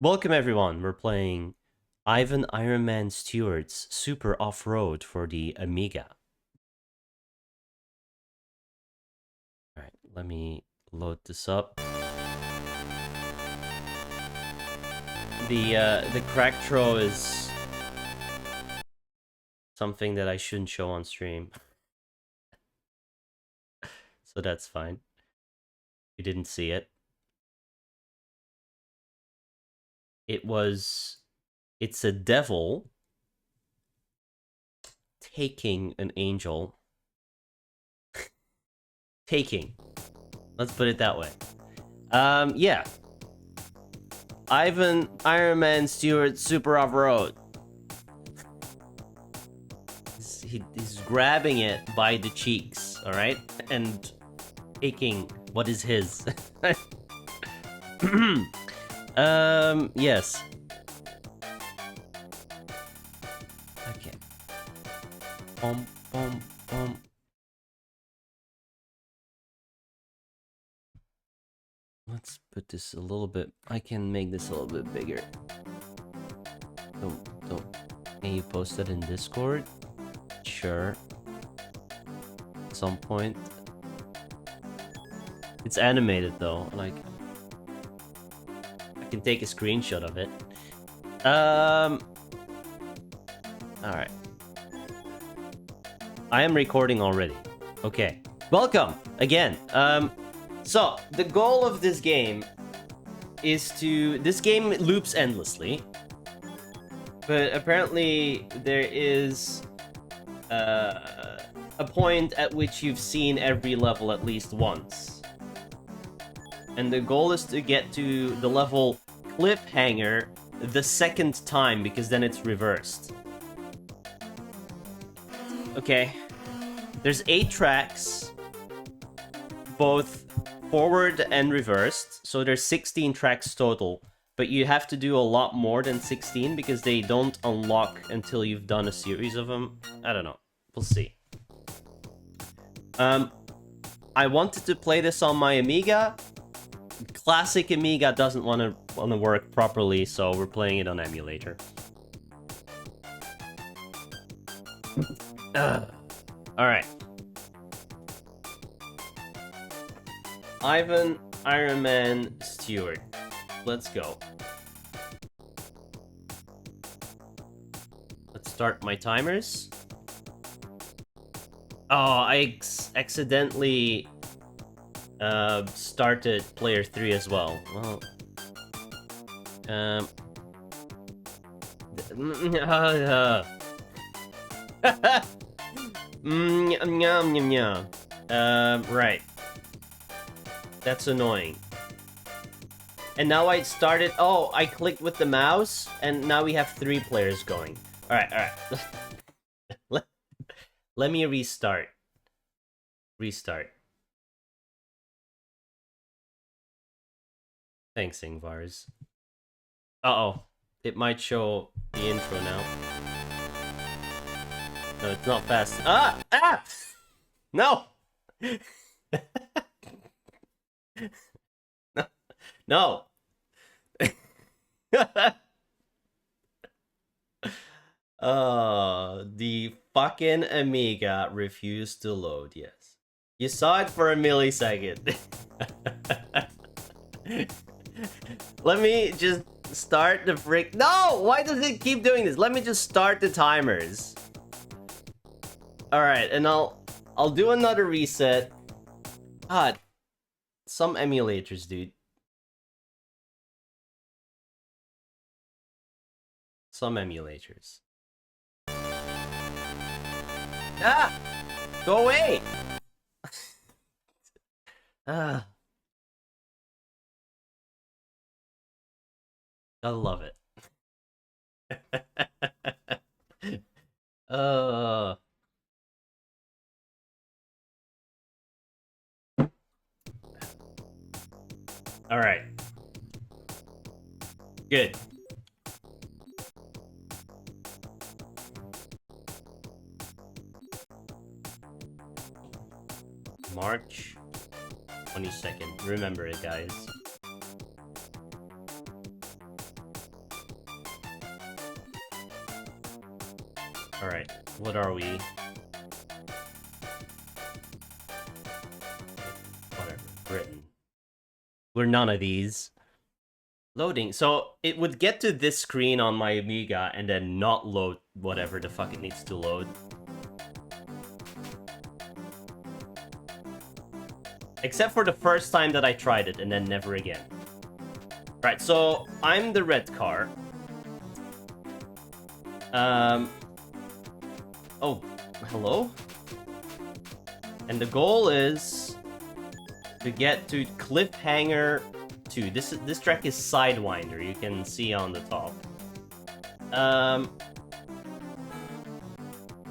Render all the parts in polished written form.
Welcome everyone, we're playing Ironman Stewart's Super Off-Road for the Amiga. Alright, let me load this up. The crack throw is something that I shouldn't show on stream. So that's fine. You didn't see it. It's a devil taking an angel. Taking. Let's put it that way. Yeah. Ironman Stewart Super Off-Road. He's grabbing it by the cheeks, alright? And taking what is his. Yes. Okay. Boom, boom, boom. Let's put this a little bit. I can make this a little bit bigger. Don't. Can you post that in Discord? Sure. At some point. It's animated though. Like, I can take a screenshot of it. Alright. I am recording already. Okay. Welcome again. So the goal of this game is this game loops endlessly, but apparently there is a point at which you've seen every level at least once. And the goal is to get to the level cliffhanger the second time, because then it's reversed. Okay. There's 8 tracks, both forward and reversed, so there's 16 tracks total, but you have to do a lot more than 16 because they don't unlock until you've done a series of them. I don't know. We'll see. I wanted to play this on my Amiga. Classic Amiga doesn't want to work properly, so we're playing it on emulator. Alright. Ironman Stewart. Let's go. Let's start my timers. Oh, I accidentally started player 3 as well. Well, right. That's annoying. And now I started... Oh, I clicked with the mouse, and now we have 3 players going. Alright. Let me restart. Thanks, Ingvars. Uh-oh. It might show the intro now. No, it's not fast. Ah! No! No. The fucking Amiga refused to load, yes. You saw it for a millisecond. Let me just start the frick. No! Why does it keep doing this? Let me just start the timers. Alright, and I'll do another reset. God. Some emulators, dude. Some emulators. Ah! Go away! Ah. Gotta love it. Alright. Good. March 22nd. Remember it, guys. Alright, what are we? Whatever, Britain. We're none of these. Loading. So it would get to this screen on my Amiga and then not load whatever the fuck it needs to load. Except for the first time that I tried it and then never again. Right, so I'm the red car. Oh, hello? And the goal is to get to Cliffhanger 2. This track is Sidewinder, you can see on the top. Of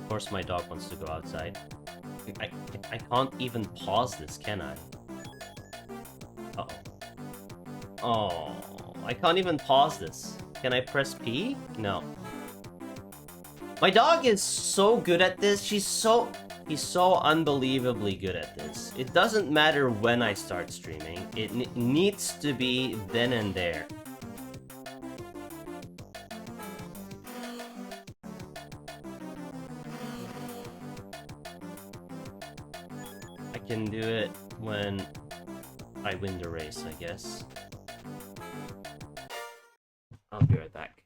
course my dog wants to go outside. I can't even pause this, can I? Uh-oh. Oh, I can't even pause this. Can I press P? No. My dog is so good at this. He's so unbelievably good at this. It doesn't matter when I start streaming. It needs to be then and there. I can do it when I win the race, I guess. I'll be right back.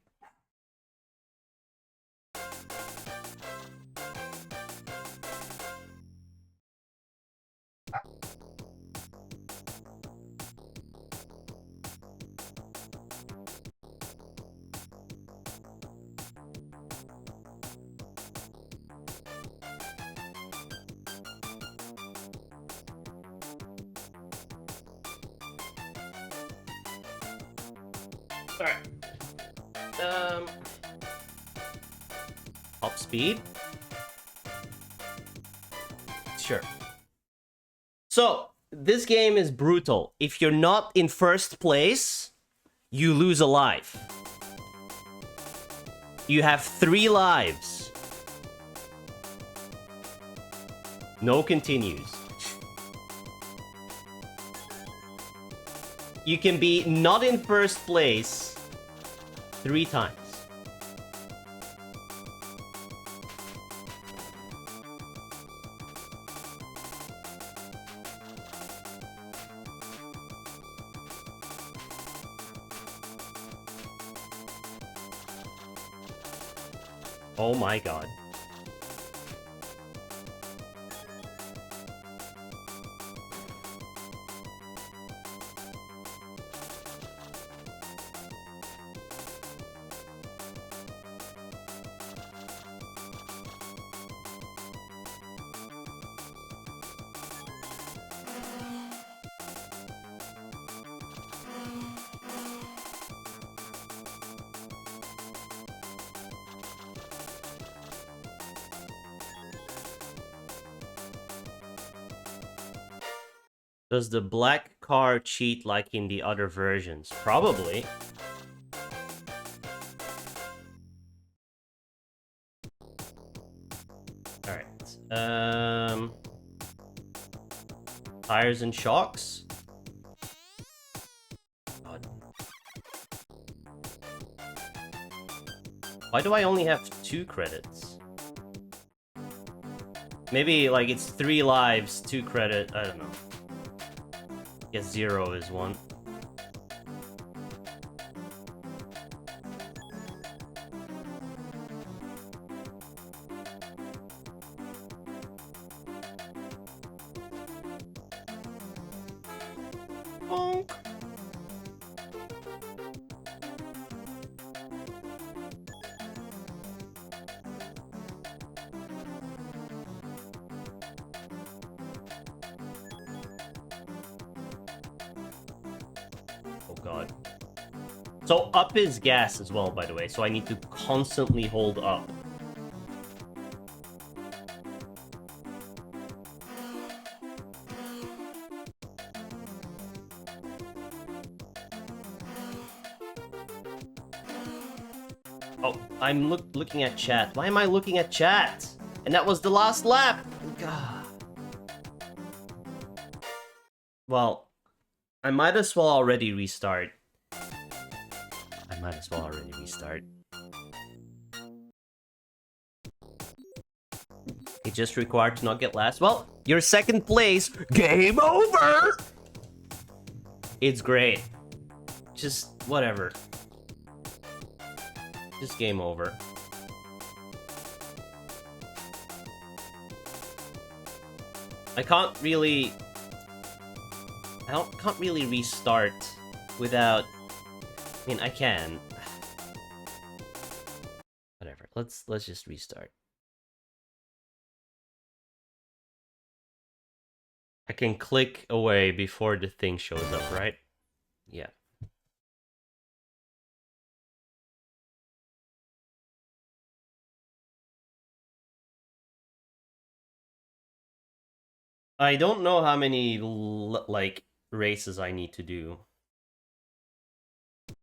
Alright. Top speed? Sure. So, this game is brutal. If you're not in first place, you lose a life. You have 3 lives. No continues. You can be not in first place 3 times. Oh my god. Does the black car cheat like in the other versions? Probably. Alright. Tires and shocks? God. Why do I only have 2 credits? Maybe, like, it's 3 lives, 2 credit, I don't know. I guess 0 is 1. Bonk. Oh god. So up is gas as well, by the way, so I need to constantly hold up. Oh, I'm looking at chat. Why am I looking at chat? And that was the last lap! God. Well, I might as well already restart. just required to not get last. Well, you're second place. Game over! It's great. Just whatever. Just game over. I can't really restart without... I mean, I can. Whatever. Let's just restart. I can click away before the thing shows up, right? Yeah. I don't know how many, like, races I need to do.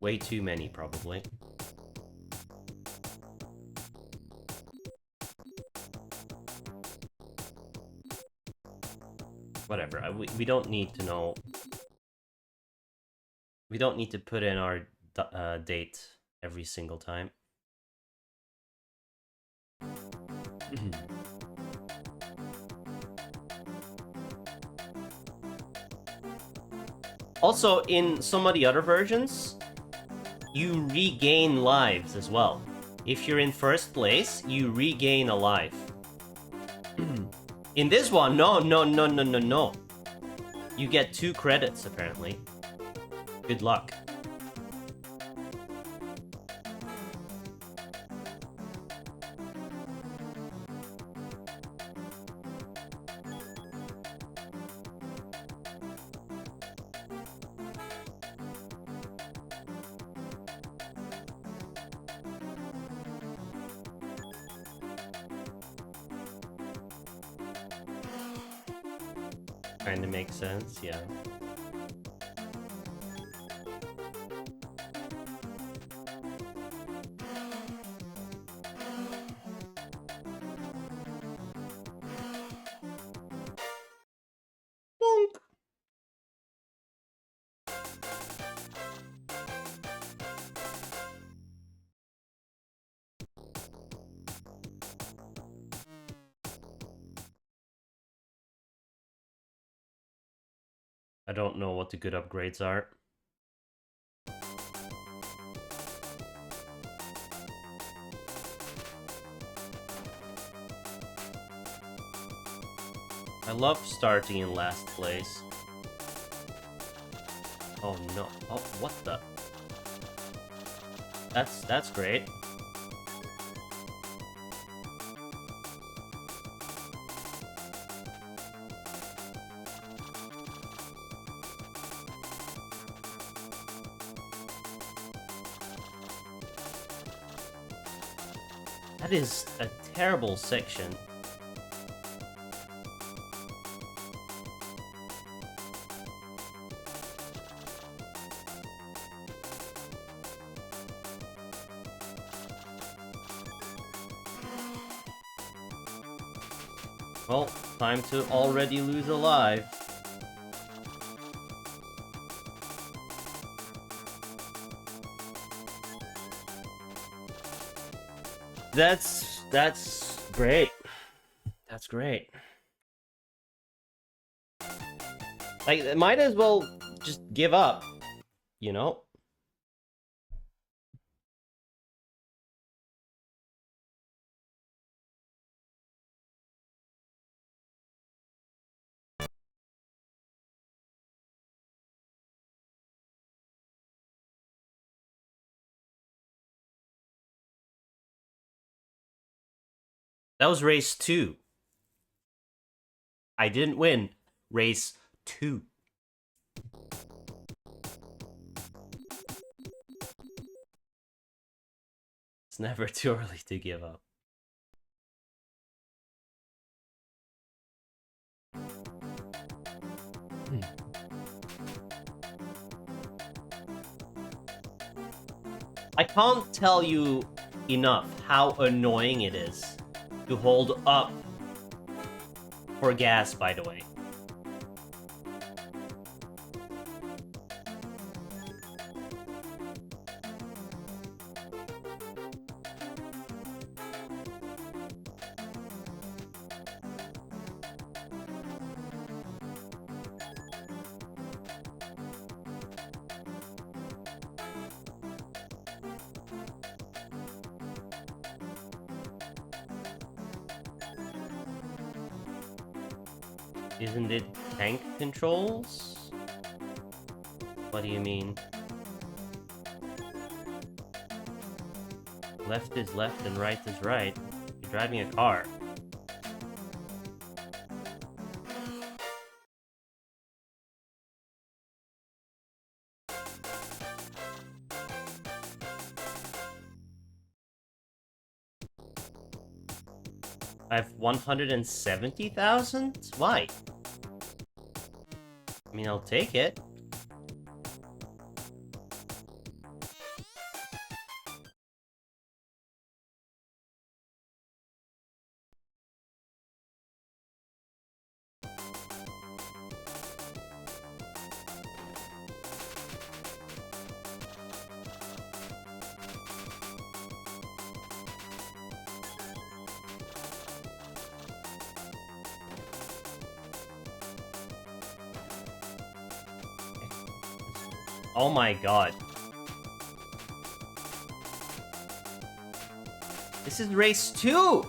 Way too many, probably. Whatever, we don't need to know. We don't need to put in our date every single time. Also, in some of the other versions, you regain lives as well. If you're in first place, you regain a life. In this one, no. You get 2 credits, apparently. Good luck. Kinda makes sense, yeah. Bonk. I don't know what the good upgrades are. I love starting in last place. Oh no. Oh, what the? That's great. That is a terrible section. Well, time to already lose a life. That's great. That's great. Like, might as well just give up, you know? That was race 2. I didn't win. Race 2. It's never too early to give up. I can't tell you enough how annoying it is to hold up for gas, by the way. Isn't it tank controls? What do you mean? Left is left and right is right. You're driving a car. I have 170,000? Why? I mean, I'll take it. Oh my god. This is race 2!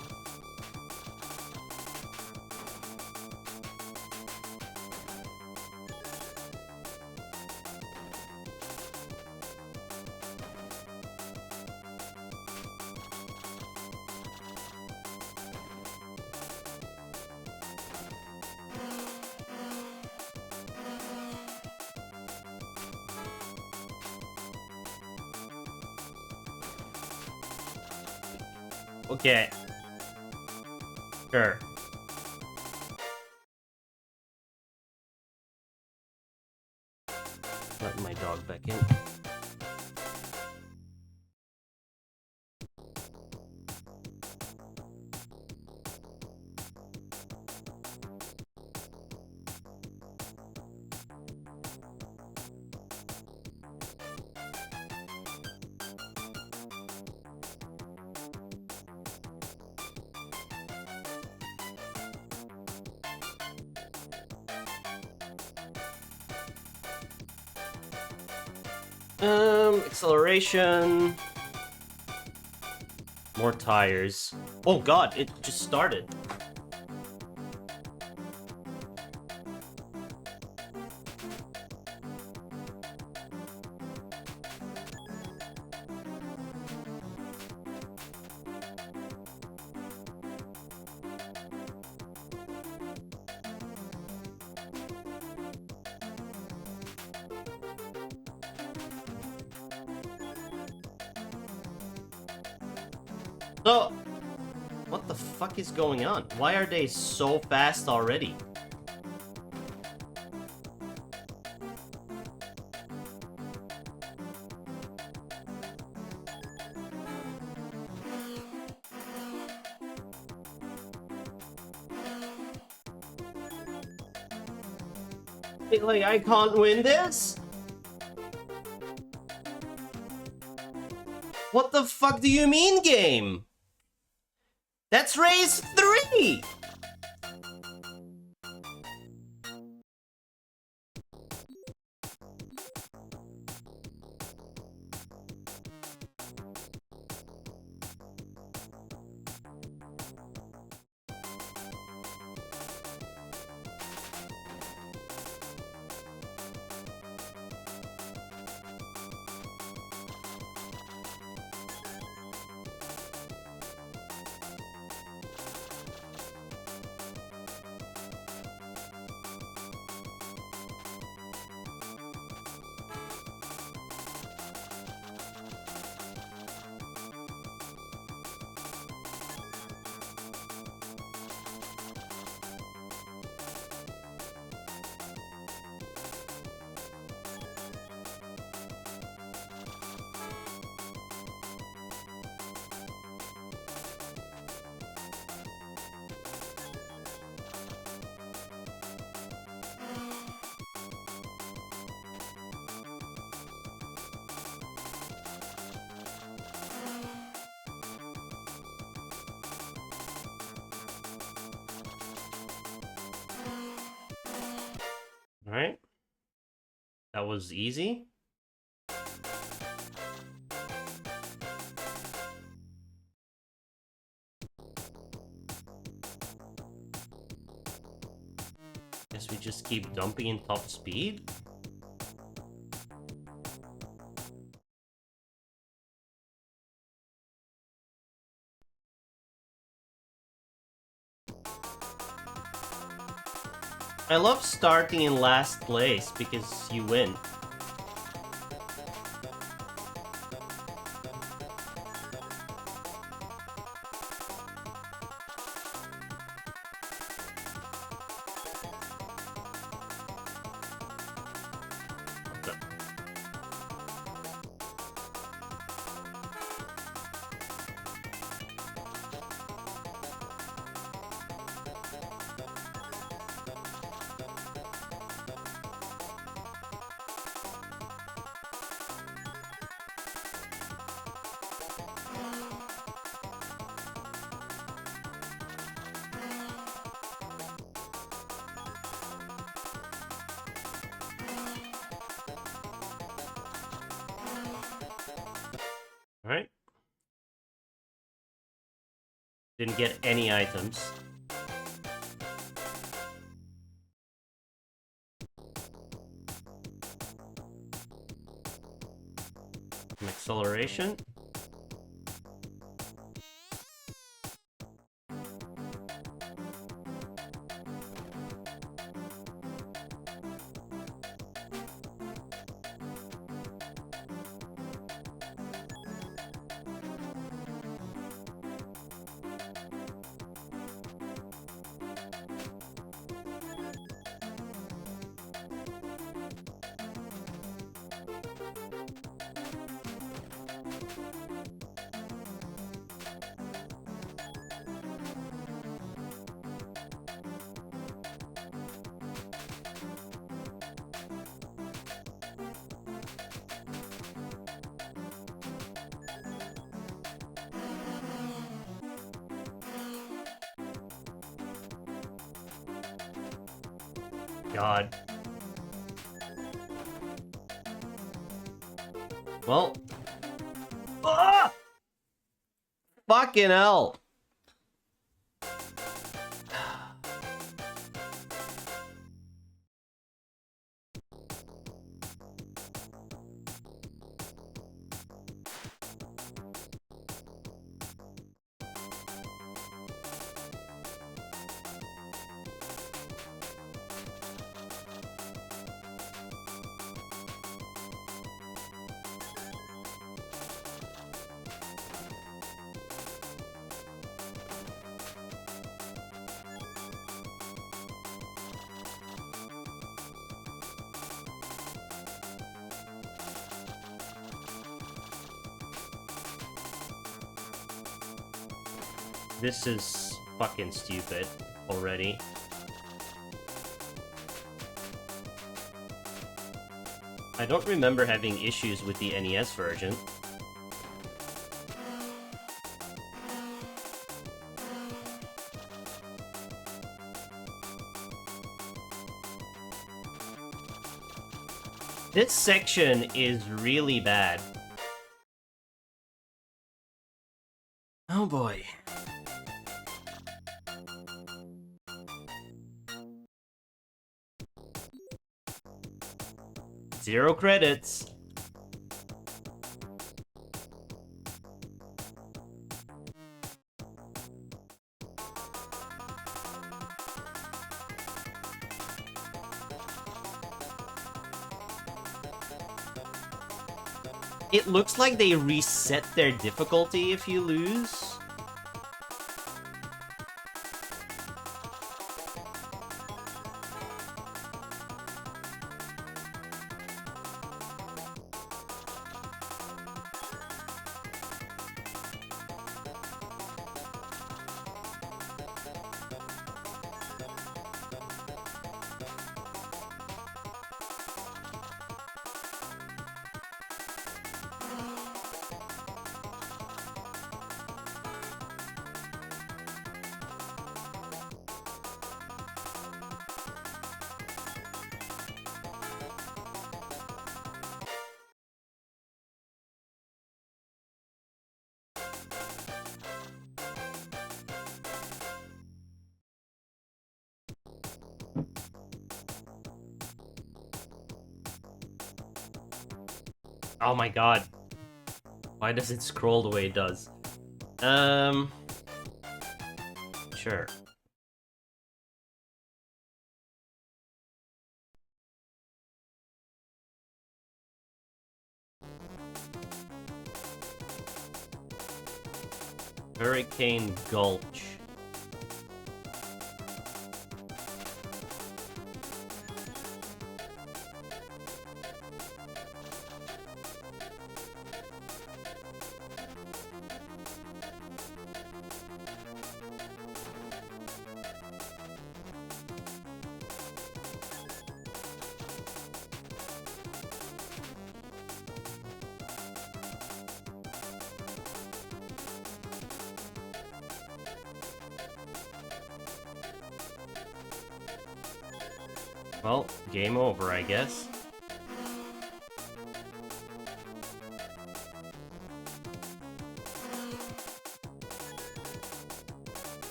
Okay. Sure. Let my dog back in. Acceleration. More tires. Oh god, it just started. So, what the fuck is going on? Why are they so fast already? Like, I can't win this? What the fuck do you mean, game? That's race 3! Alright. That was easy. Guess we just keep dumping in top speed. I love starting in last place because you win. Alright. Didn't get any items. Some acceleration. God. Well. Ah! Fucking hell. This is fucking stupid already. I don't remember having issues with the NES version. This section is really bad. Oh boy. Zero credits. It looks like they reset their difficulty if you lose. Oh my god. Why does it scroll the way it does? Sure. Hurricane Gulch. Well, game over, I guess.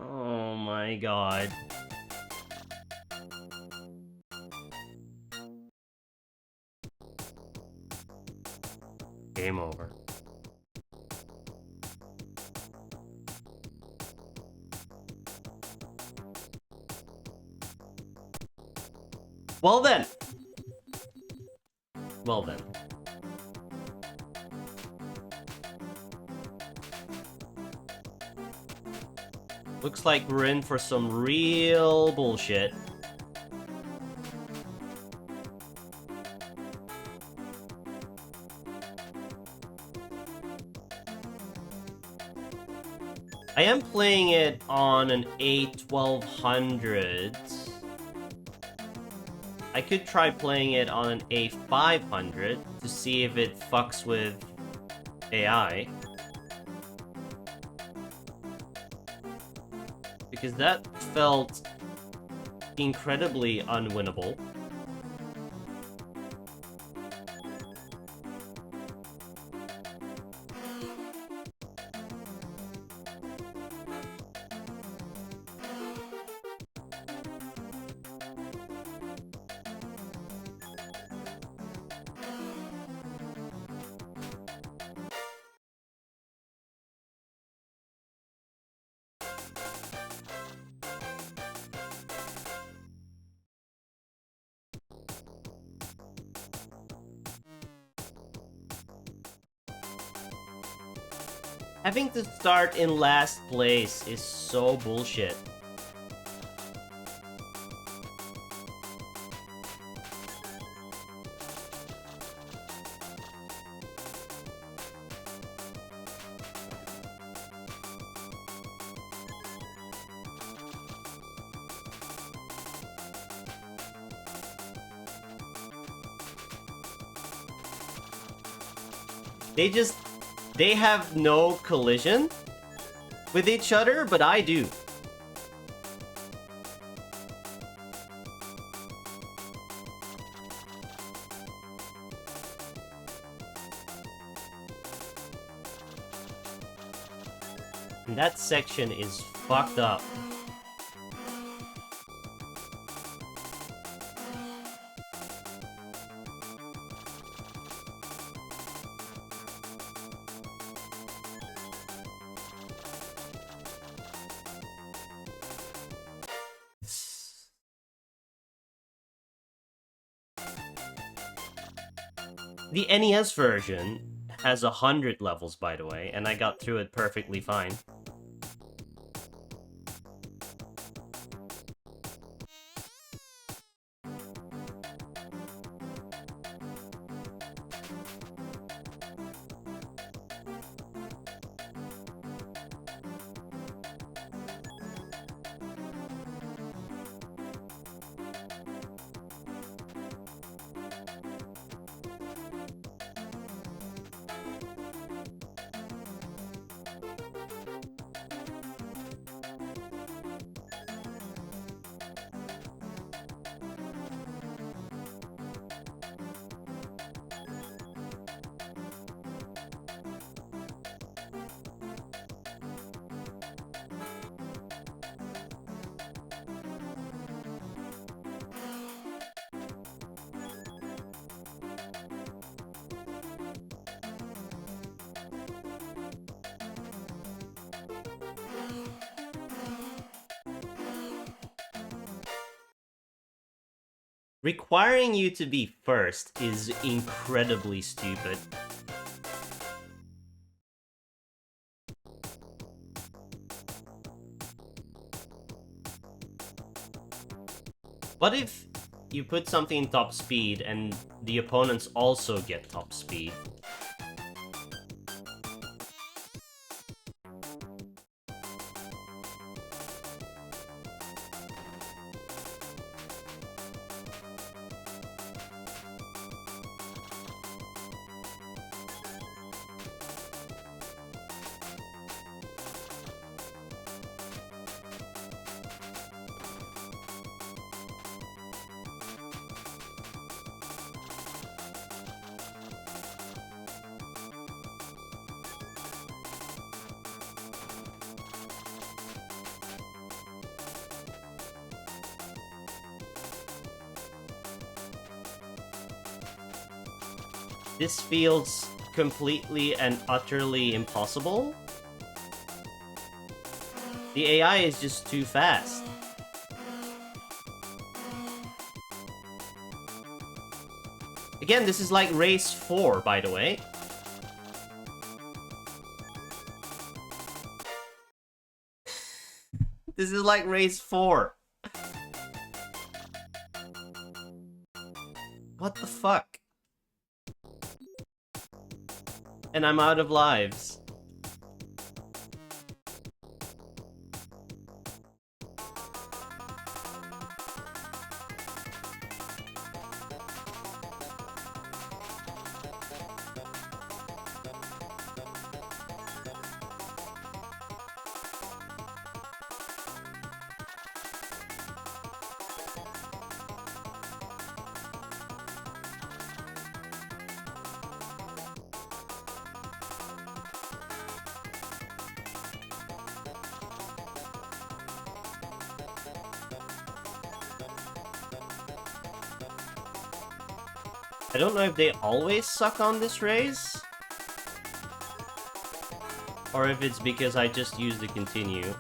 Oh my god. Game over. Well then. Well then. Looks like we're in for some real bullshit. I am playing it on an A1200. I could try playing it on an A500 to see if it fucks with AI. Because that felt incredibly unwinnable. Having to start in last place is so bullshit. They have no collision with each other, but I do. And that section is fucked up. The NES version has 100 levels, by the way, and I got through it perfectly fine. Requiring you to be first is incredibly stupid. What if you put something in top speed and the opponents also get top speed? This feels completely and utterly impossible. The AI is just too fast. Again, this is like race 4, by the way. This is like race 4. What the fuck? And I'm out of lives. I don't know if they always suck on this race, or if it's because I just use the continue.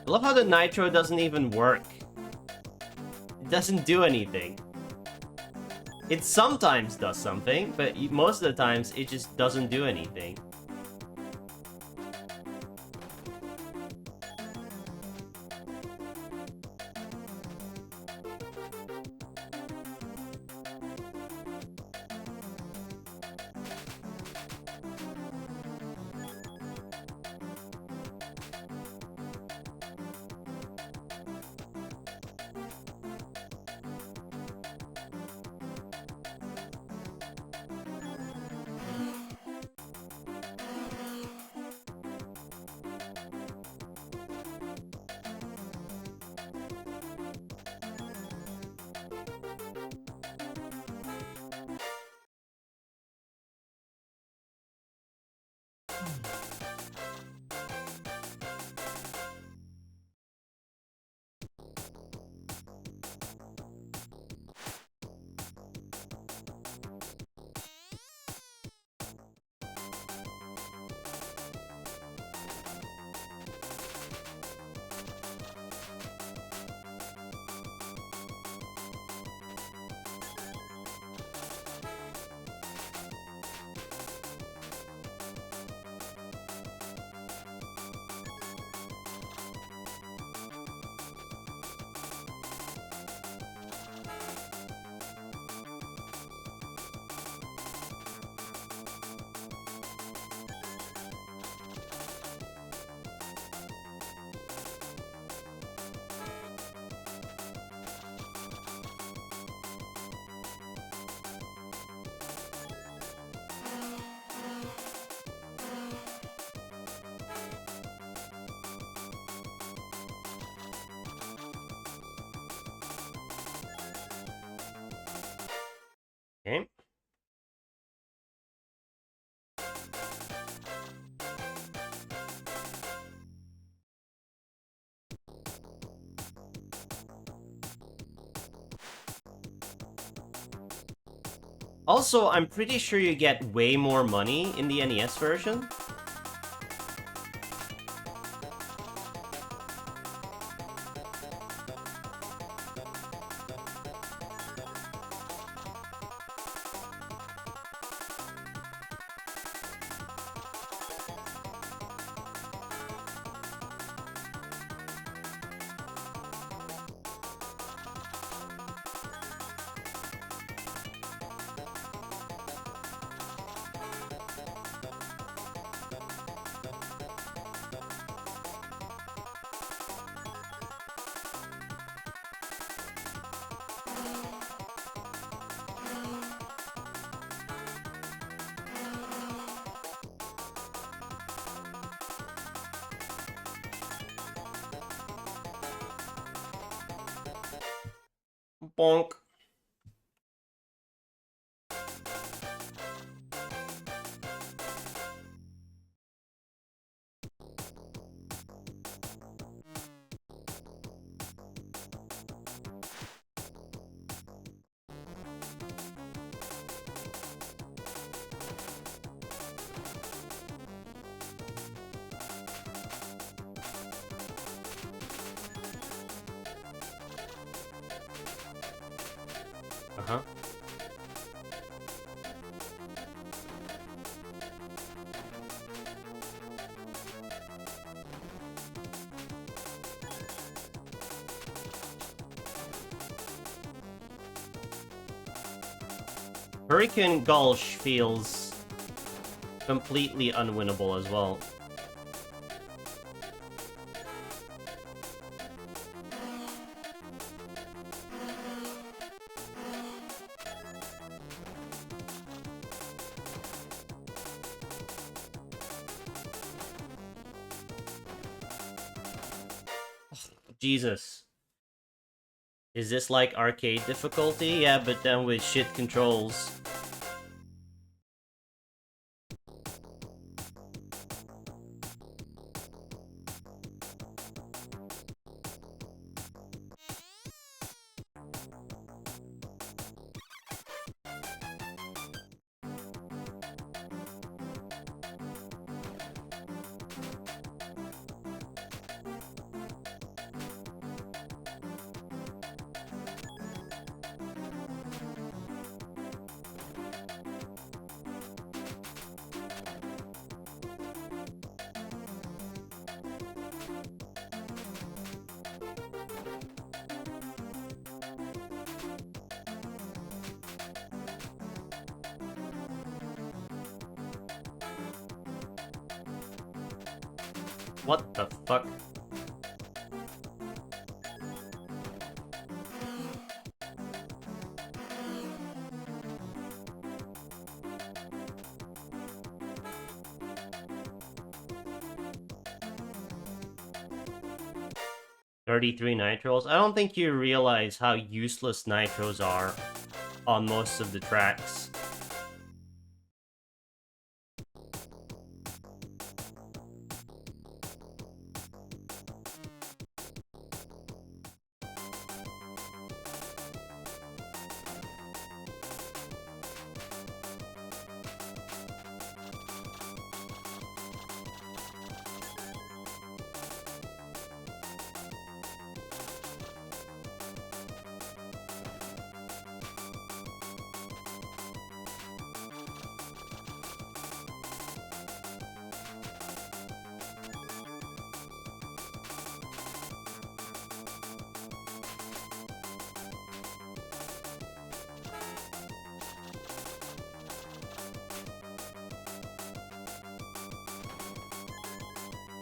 I love how the nitro doesn't even work. It doesn't do anything. It sometimes does something, but most of the times it just doesn't do anything. Also, I'm pretty sure you get way more money in the NES version. Bonk. Uh-huh. Hurricane Gulch feels completely unwinnable as well. Jesus. Is this like arcade difficulty? Yeah, but then with shit controls. What the fuck? $33 nitros? I don't think you realize how useless nitros are on most of the tracks.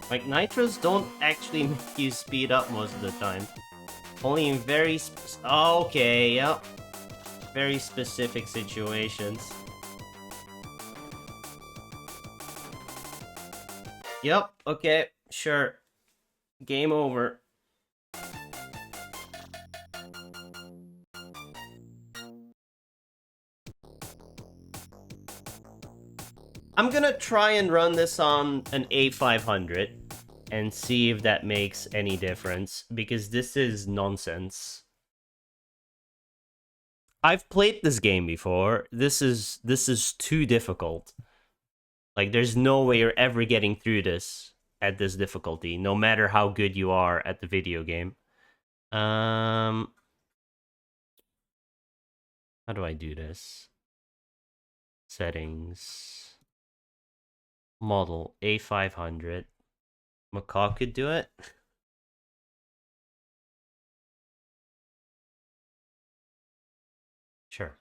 Like, nitros don't actually make you speed up most of the time. Only in very okay, yep. Very specific situations. Yep, okay, sure. Game over. I'm gonna try and run this on an A500 and see if that makes any difference, because this is nonsense. I've played this game before. This is too difficult. Like, there's no way you're ever getting through this at this difficulty, no matter how good you are at the video game. How do I do this? Settings. Model A500. Macaw could do it. Sure.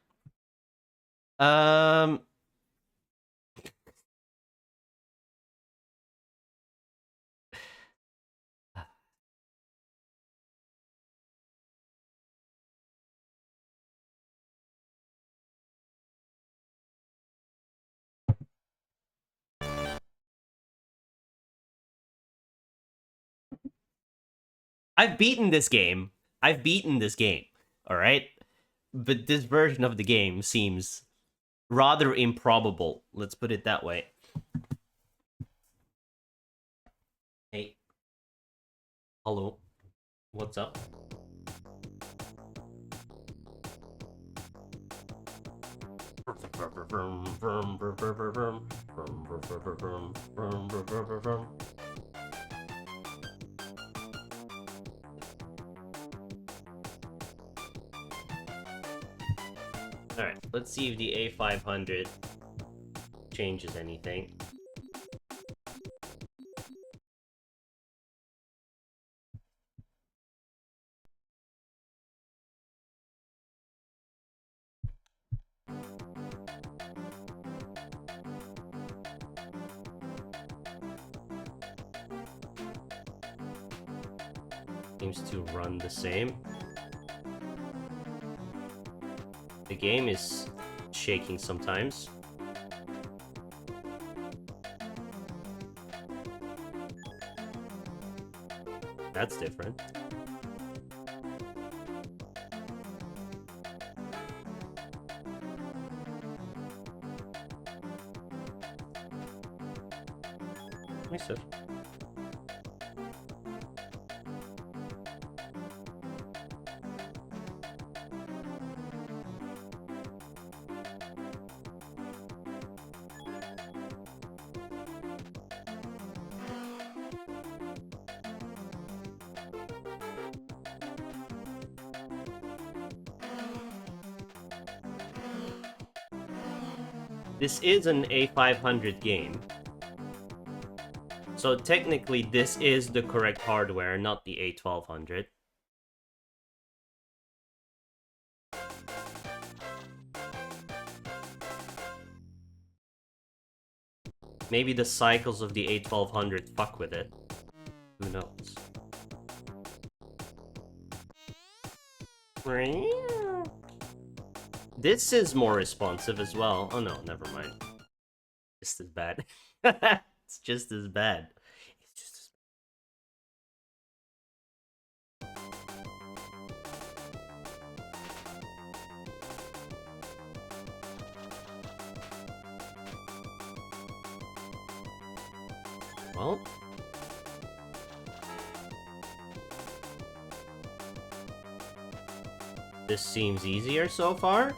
I've beaten this game. I've beaten this game. All right. But this version of the game seems rather improbable. Let's put it that way. Hey. Hello. What's up? Alright, let's see if the A500 changes anything. Seems to run the same. The game is shaking sometimes. That's different. Nice. This is an A500 game. So technically this is the correct hardware, not the A1200. Maybe the cycles of the A1200 fuck with it. Who knows? This is more responsive as well. Oh no, never mind. Just as bad. It's just as bad. It's just as well. This seems easier so far.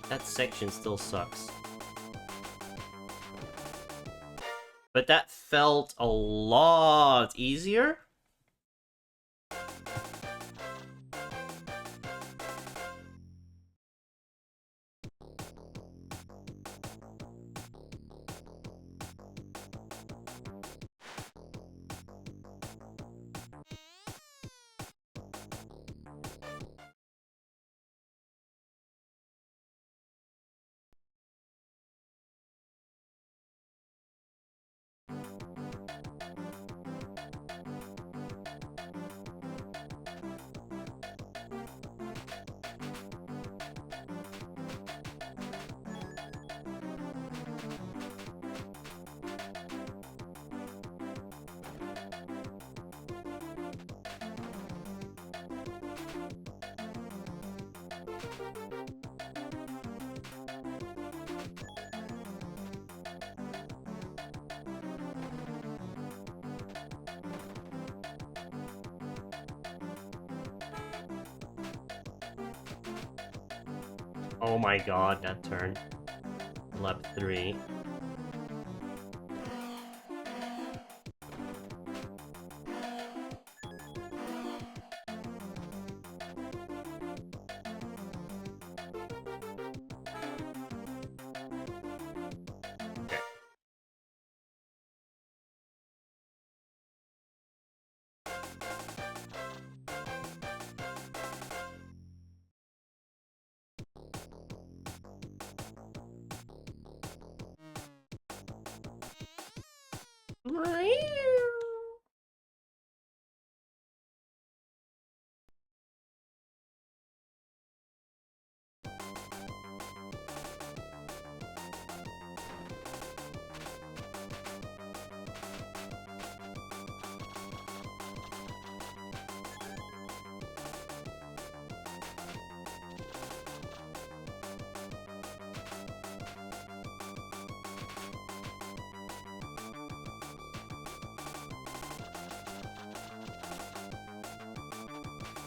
That section still sucks. But that felt a lot easier. Oh my god, that turn. Lap 3.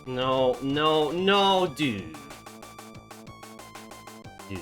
No, no, no, dude. Dude.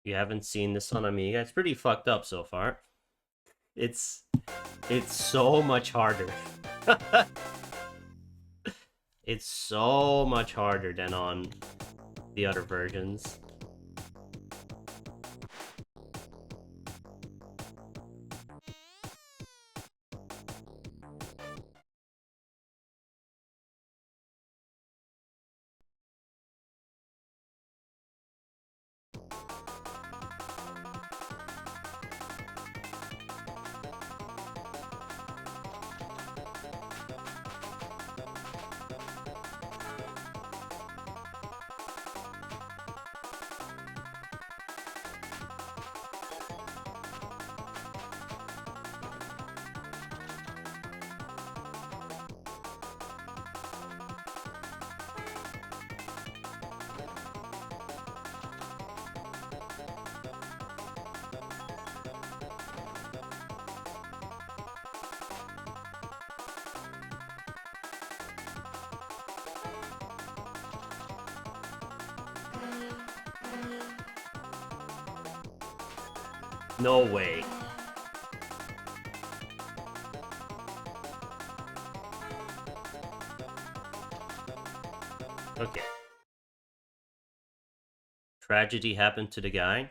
You haven't seen this on Amiga? It's pretty fucked up so far. It's so much harder. It's so much harder than on the other versions. No way. Okay. Tragedy happened to the guy.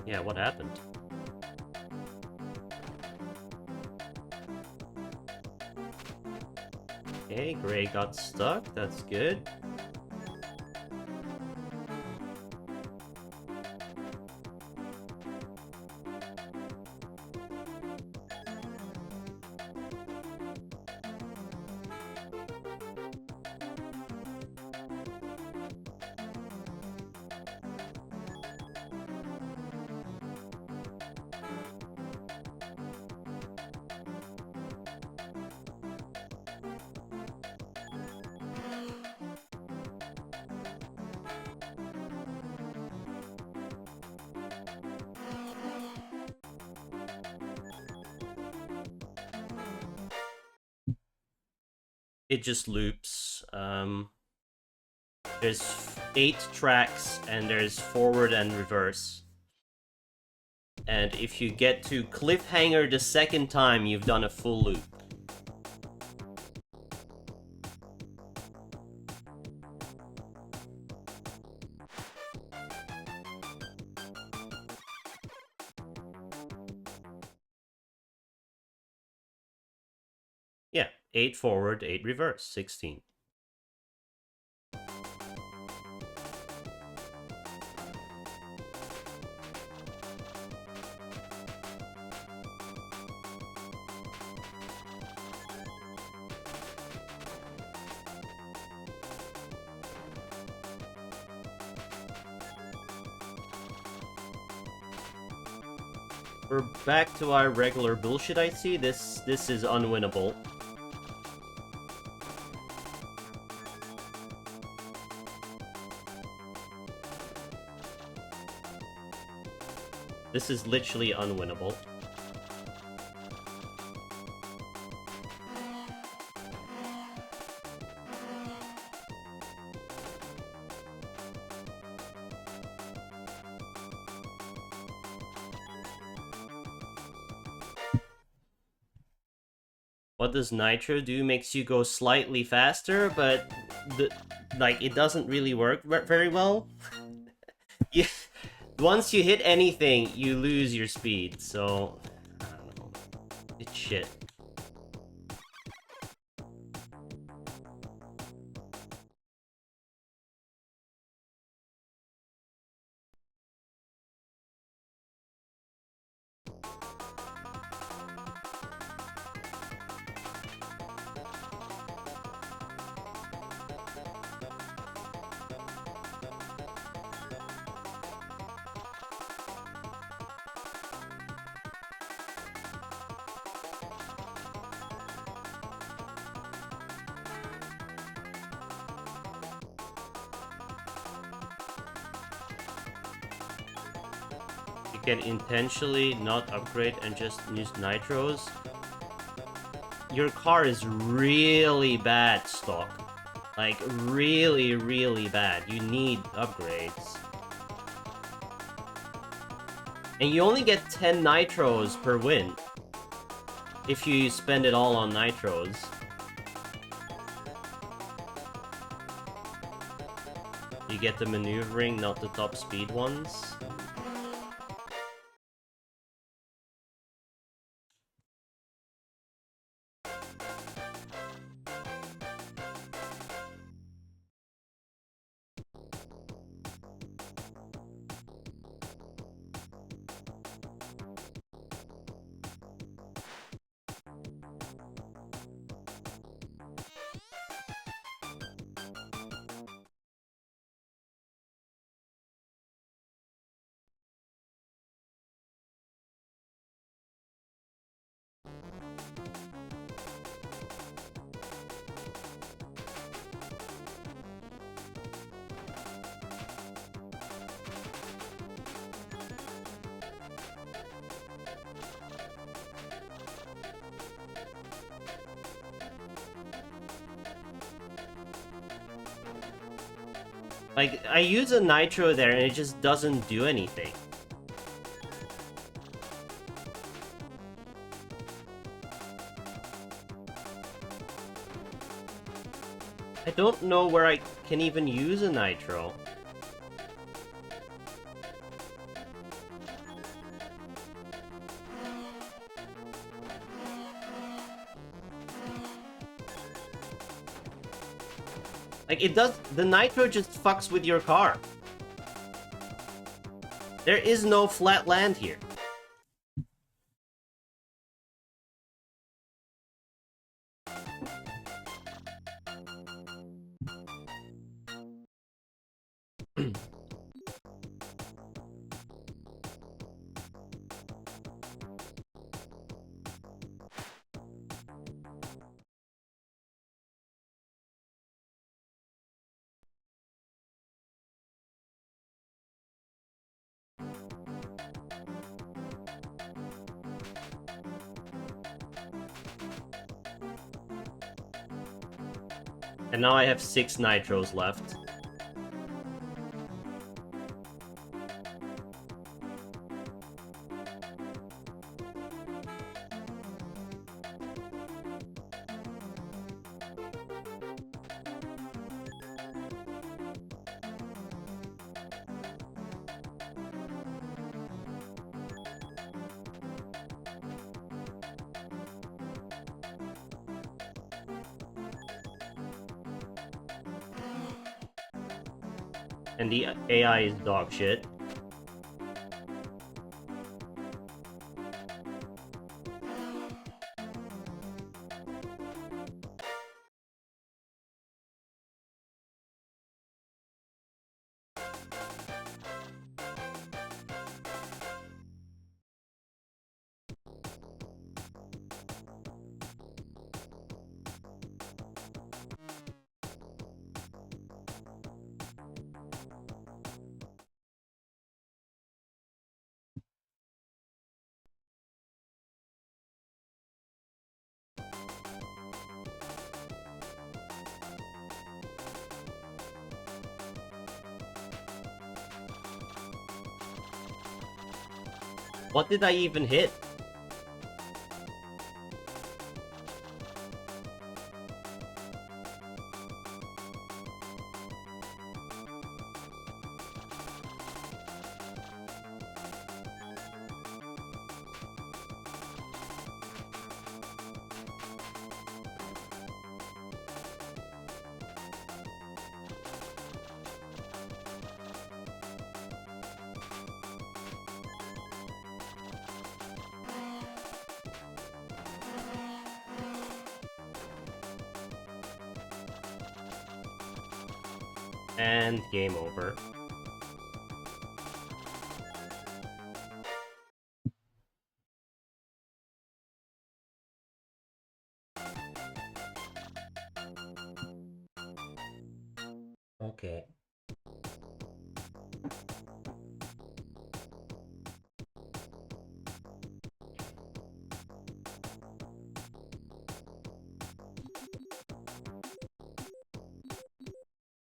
Yeah, what happened? Okay, Gray got stuck. That's good. It just loops. There's 8 tracks, and there's forward and reverse. And if you get to cliffhanger the second time, you've done a full loop. 8 forward, 8 reverse, 16. We're back to our regular bullshit, I see. This is unwinnable. This is literally unwinnable. What does nitro do? Makes you go slightly faster, but it doesn't really work very well. Once you hit anything, you lose your speed, so I don't know. It's shit. Can intentionally not upgrade and just use nitros. Your car is really bad stock. Like, really, really bad. You need upgrades. And you only get 10 nitros per win if you spend it all on nitros. You get the maneuvering, not the top speed ones. Like, I use a nitro there and it just doesn't do anything. I don't know where I can even use a nitro. Like, it does... The nitro just fucks with your car. There is no flat land here. And now I have 6 nitros left. And the AI is dog shit. What did I even hit? And game over. Okay.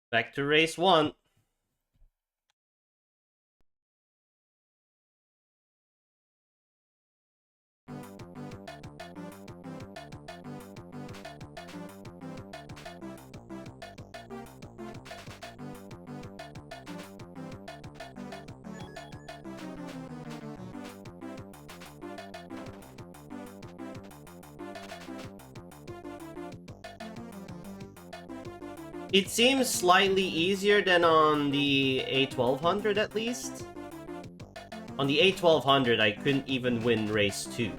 Back to race 1. It seems slightly easier than on the A1200 at least. On the A1200, I couldn't even win race 2.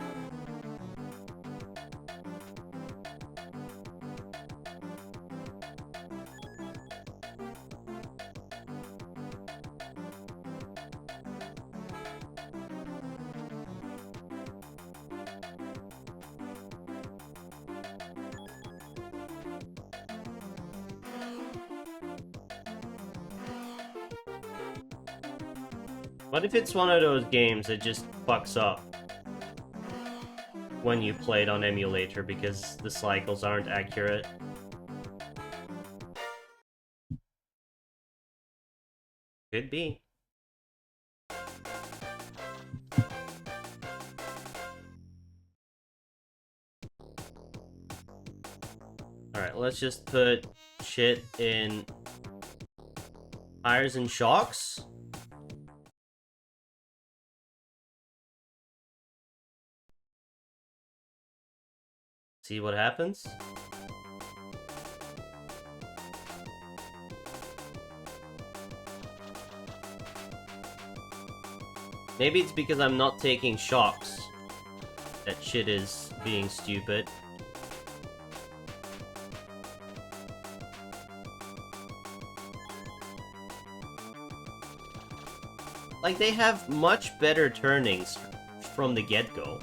What if it's one of those games that just fucks up when you play it on emulator because the cycles aren't accurate? Could be. Alright, let's just put shit in tires and shocks. See what happens. Maybe it's because I'm not taking shocks that shit is being stupid. Like, they have much better turnings from the get-go.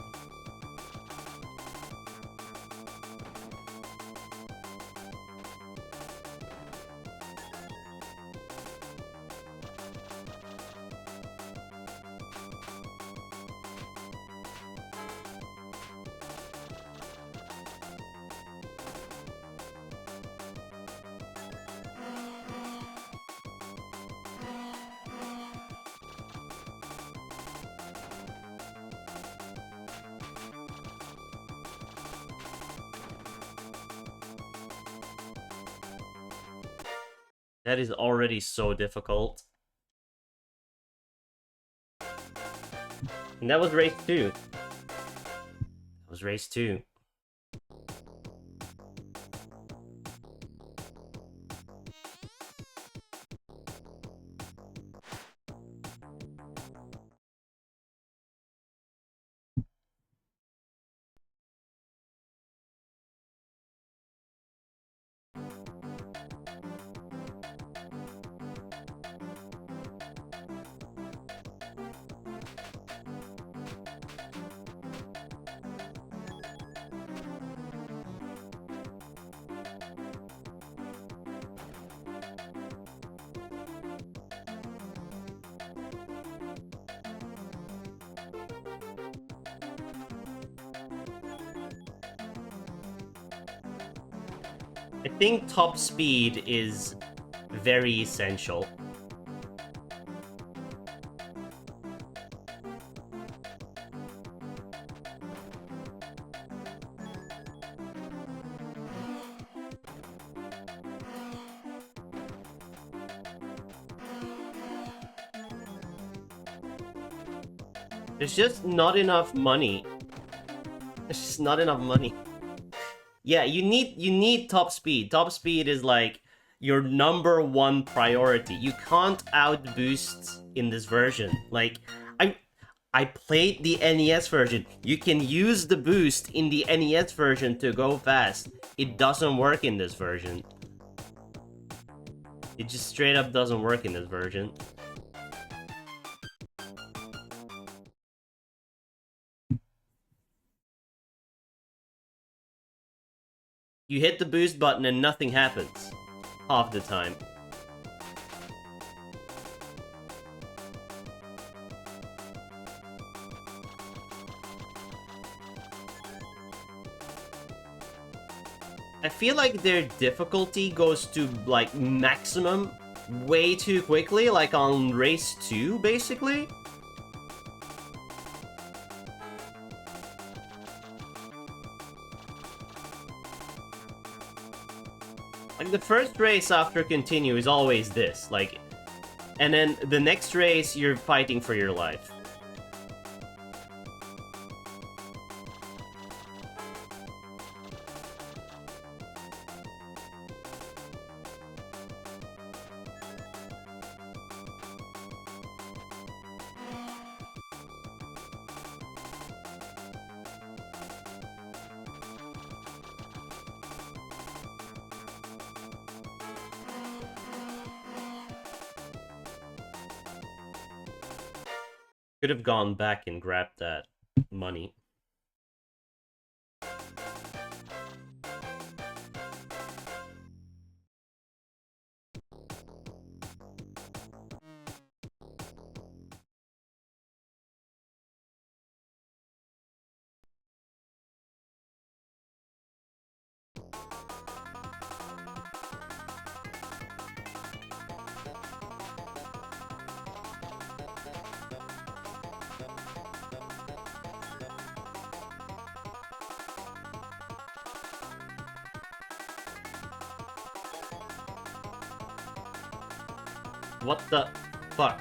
That is already so difficult. And that was race 2. That was race 2. I think top speed is very essential. There's just not enough money. There's just not enough money. Yeah, you need top speed. Top speed is like your #1 priority. You can't outboost in this version. Like I played the NES version. You can use the boost in the NES version to go fast. It doesn't work in this version. It just straight up doesn't work in this version. You hit the boost button and nothing happens. Half the time. I feel like their difficulty goes to, like, maximum way too quickly, like on race 2, basically. Like, the first race after continue is always this, like, and then the next race, you're fighting for your life. Could have gone back and grabbed that money. What the fuck?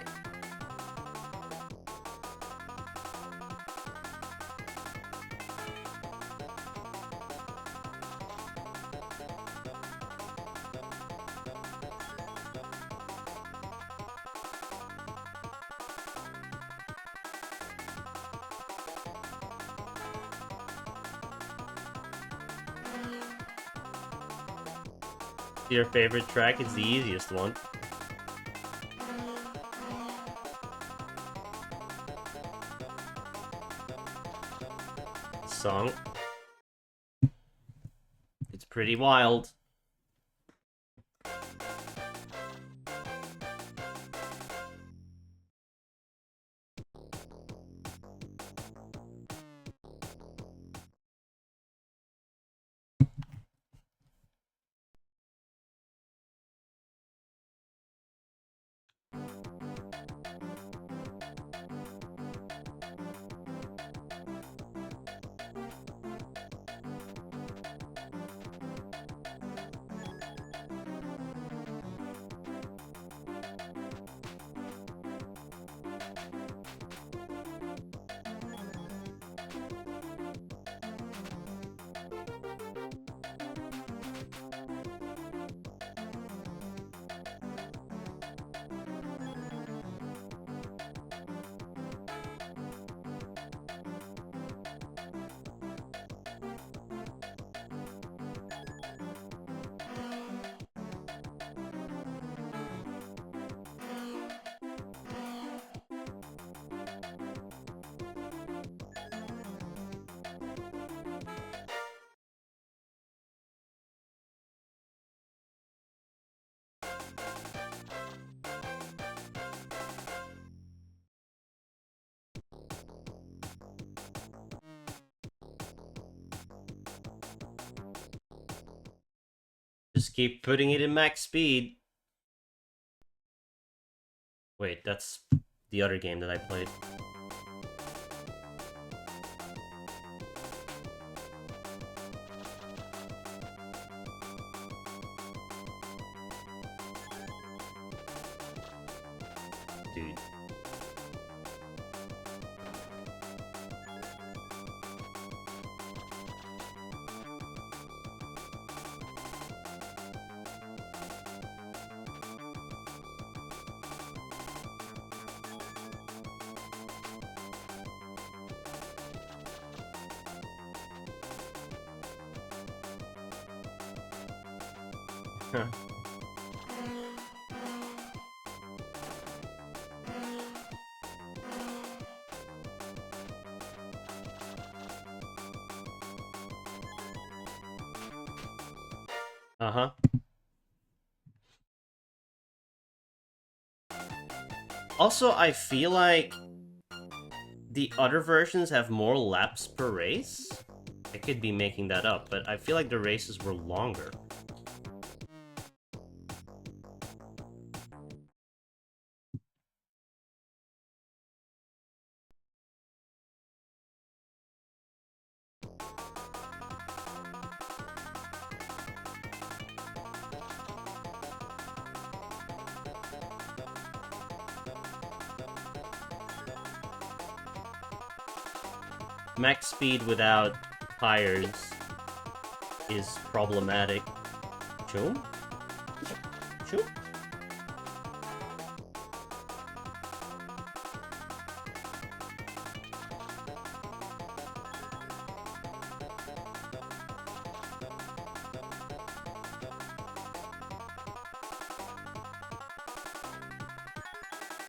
Your favorite track is the easiest one. Song. It's pretty wild. Just keep putting it in max speed. Wait, that's the other game that I played. Dude. Huh. Uh-huh. Also, I feel like the other versions have more laps per race. I could be making that up, but I feel like the races were longer. Max speed without tires is problematic. Choom? Choom?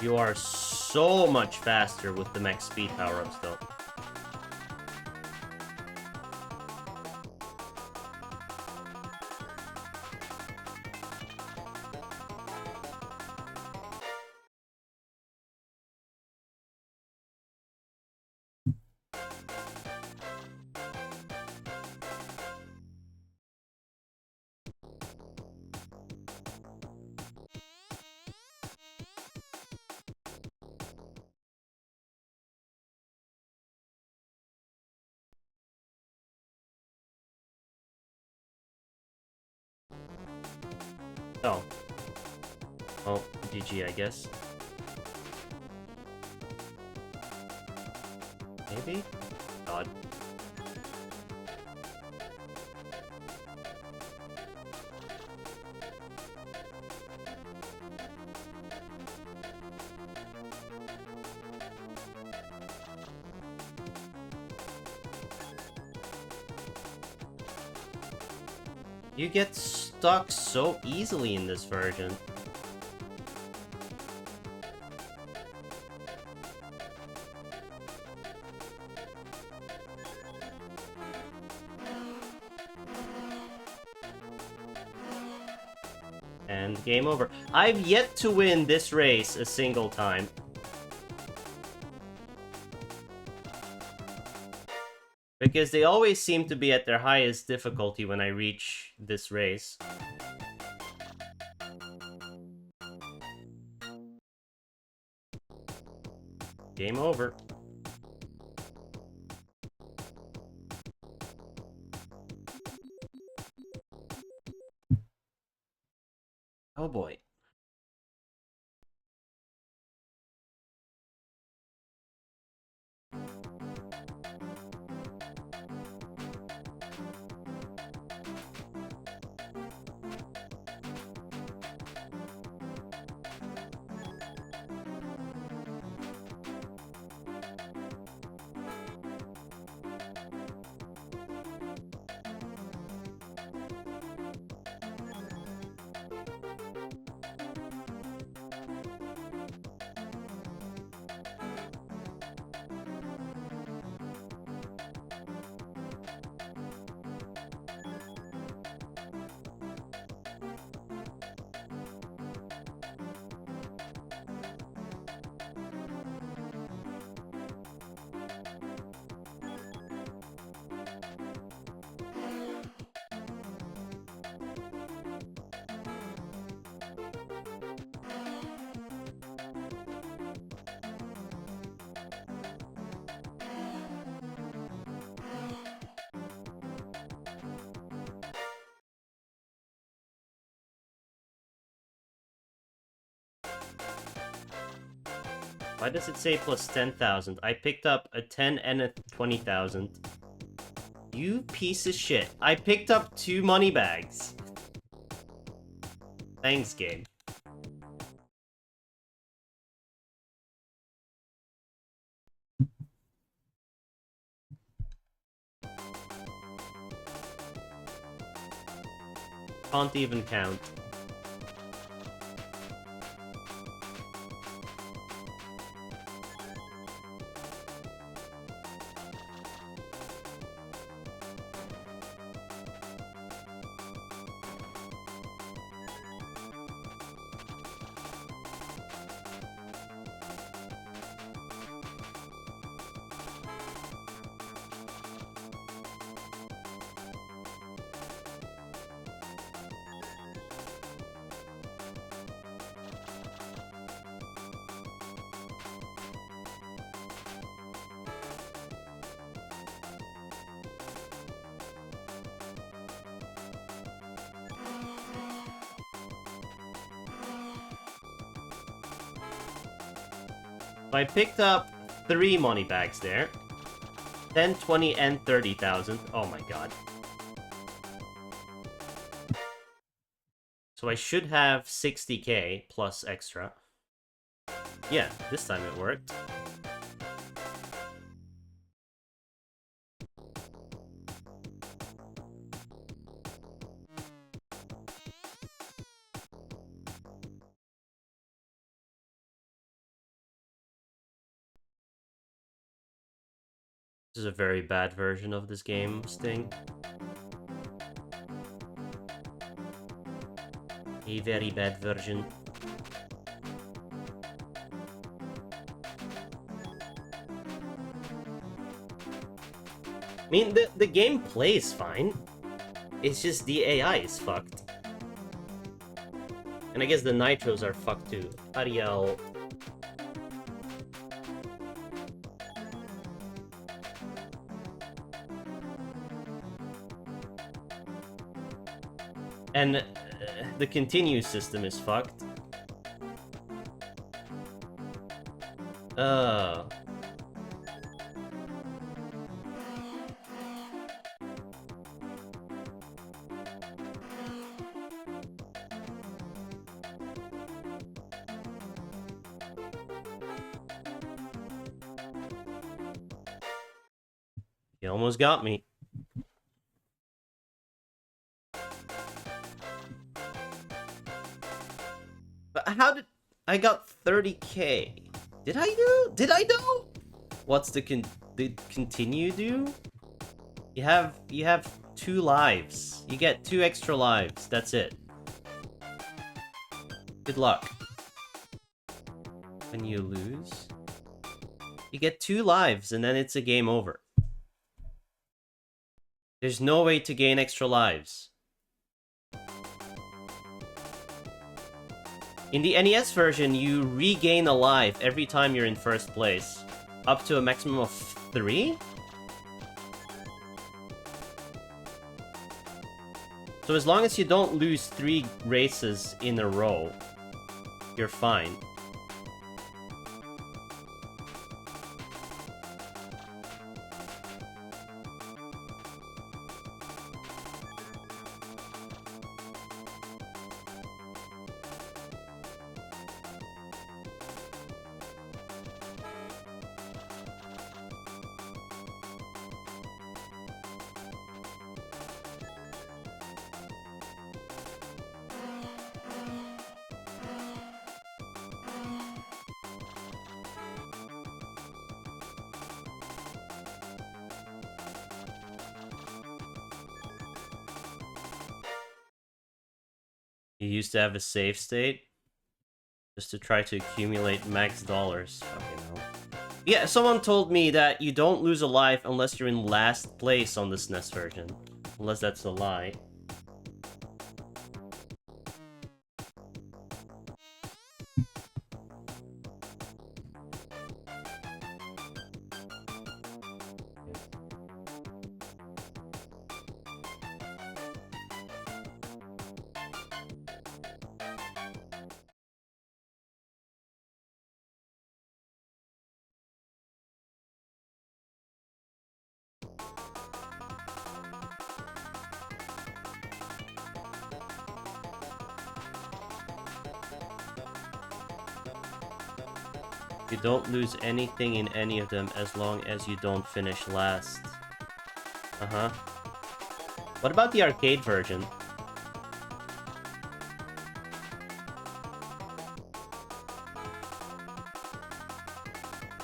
You are so much faster with the max speed power-ups, though. Oh. Oh, GG, I guess. Maybe? God. You get stuck so easily in this version. And game over. I've yet to win this race a single time. Because they always seem to be at their highest difficulty when I reach this race. Game over. Oh boy. Why does it say plus 10,000? I picked up a 10 and a 20,000. You piece of shit. I picked up 2 money bags. Thanks, game. Can't even count. I picked up 3 money bags there. 10, 20, and 30,000. Oh my god. So I should have 60k plus extra. Yeah, this time it worked. This is a very bad version of this game, Sting. A very bad version. I mean, the game plays fine. It's just the AI is fucked. And I guess the nitros are fucked too. Ariel. And the continue system is fucked. You almost got me. But how did I got 30k? Did I do? Did I do? What's the continue do? You have 2 lives. You get 2 extra lives. That's it. Good luck. When you lose, you get 2 lives and then it's a game over. There's no way to gain extra lives. In the NES version, you regain a life every time you're in first place. Up to a maximum of 3? So as long as you don't lose 3 races in a row, you're fine. You used to have a save state just to try to accumulate max dollars. Fucking hell. Yeah, someone told me that you don't lose a life unless you're in last place on the SNES version. Unless that's a lie. You don't lose anything in any of them as long as you don't finish last. Uh-huh. What about the arcade version?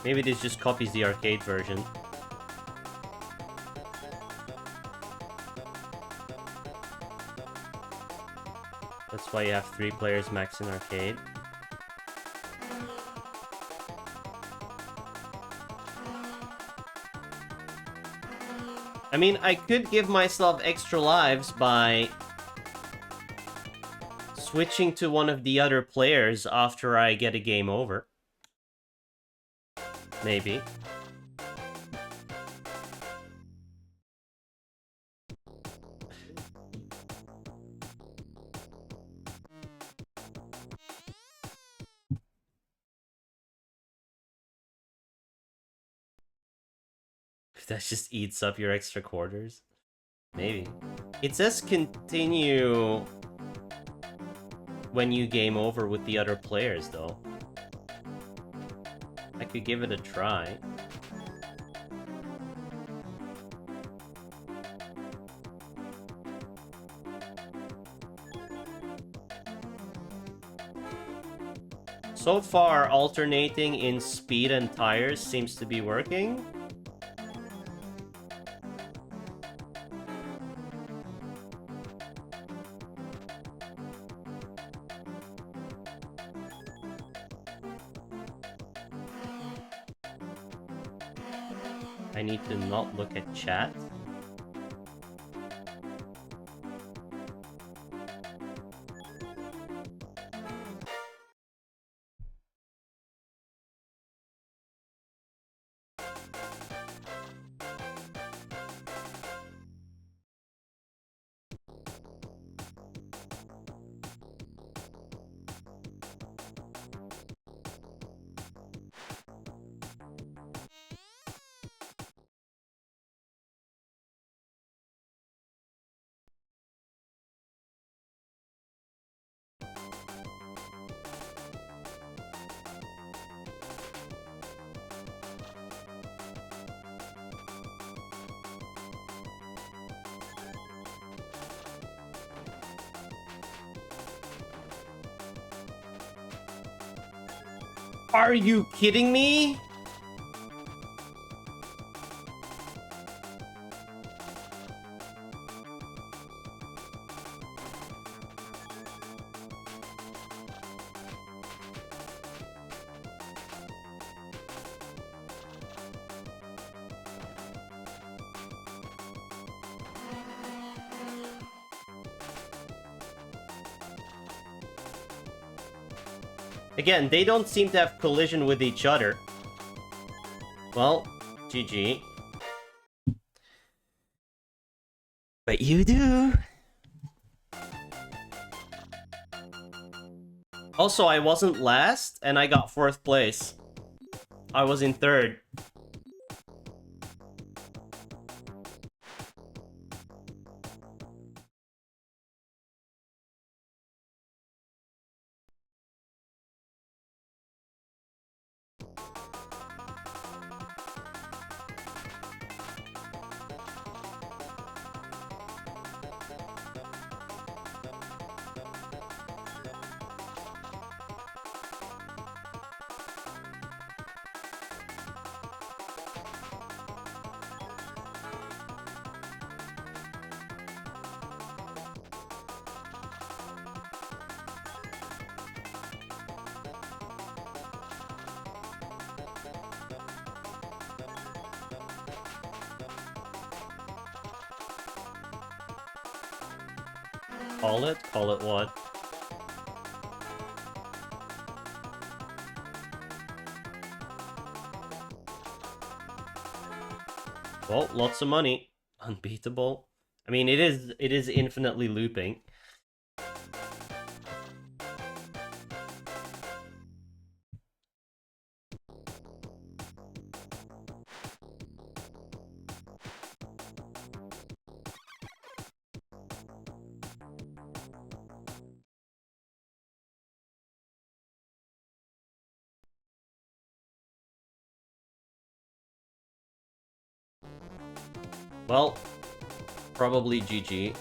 Maybe this just copies the arcade version. That's why you have 3 players max in arcade. I mean, I could give myself extra lives by switching to one of the other players after I get a game over. Maybe. That just eats up your extra quarters. Maybe. It says continue when you game over with the other players, though. I could give it a try. So far, alternating in speed and tires seems to be working. I need to not look at chat. Are you kidding me? Again, they don't seem to have collision with each other. Well, GG. But you do. Also, I wasn't last, and I got 4th place. I was in 3rd. Call it? Call it what? Well, lots of money. Unbeatable. I mean, it is infinitely looping. Well, probably GG.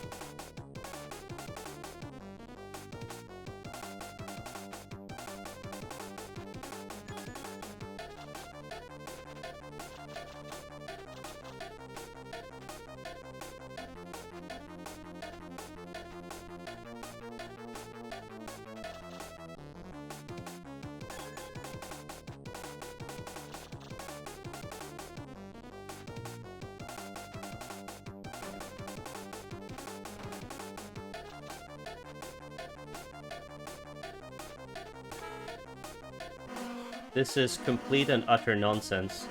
This is complete and utter nonsense.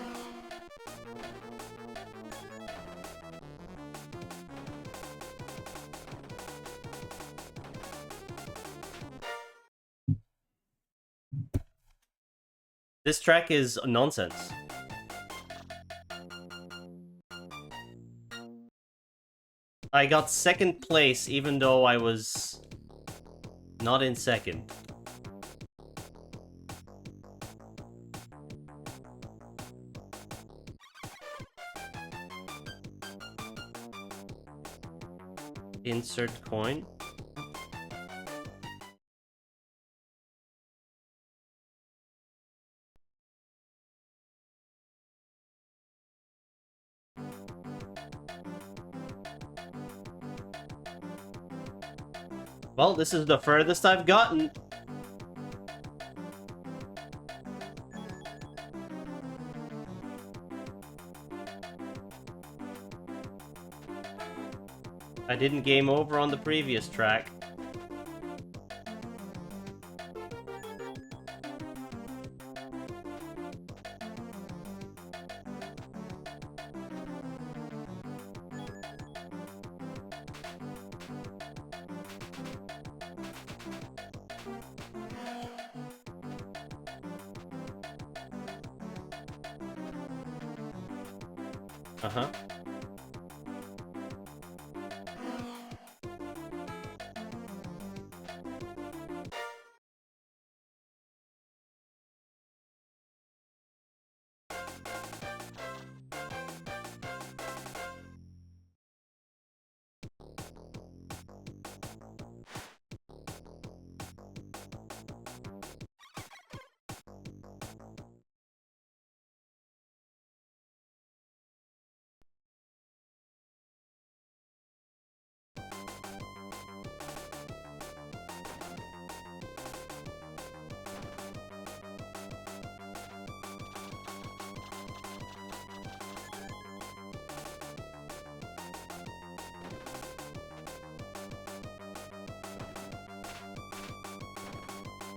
This track is nonsense. I got second place even though I was not in second. Insert coin. Well, this is the furthest I've gotten. I didn't game over on the previous track. Uh-huh.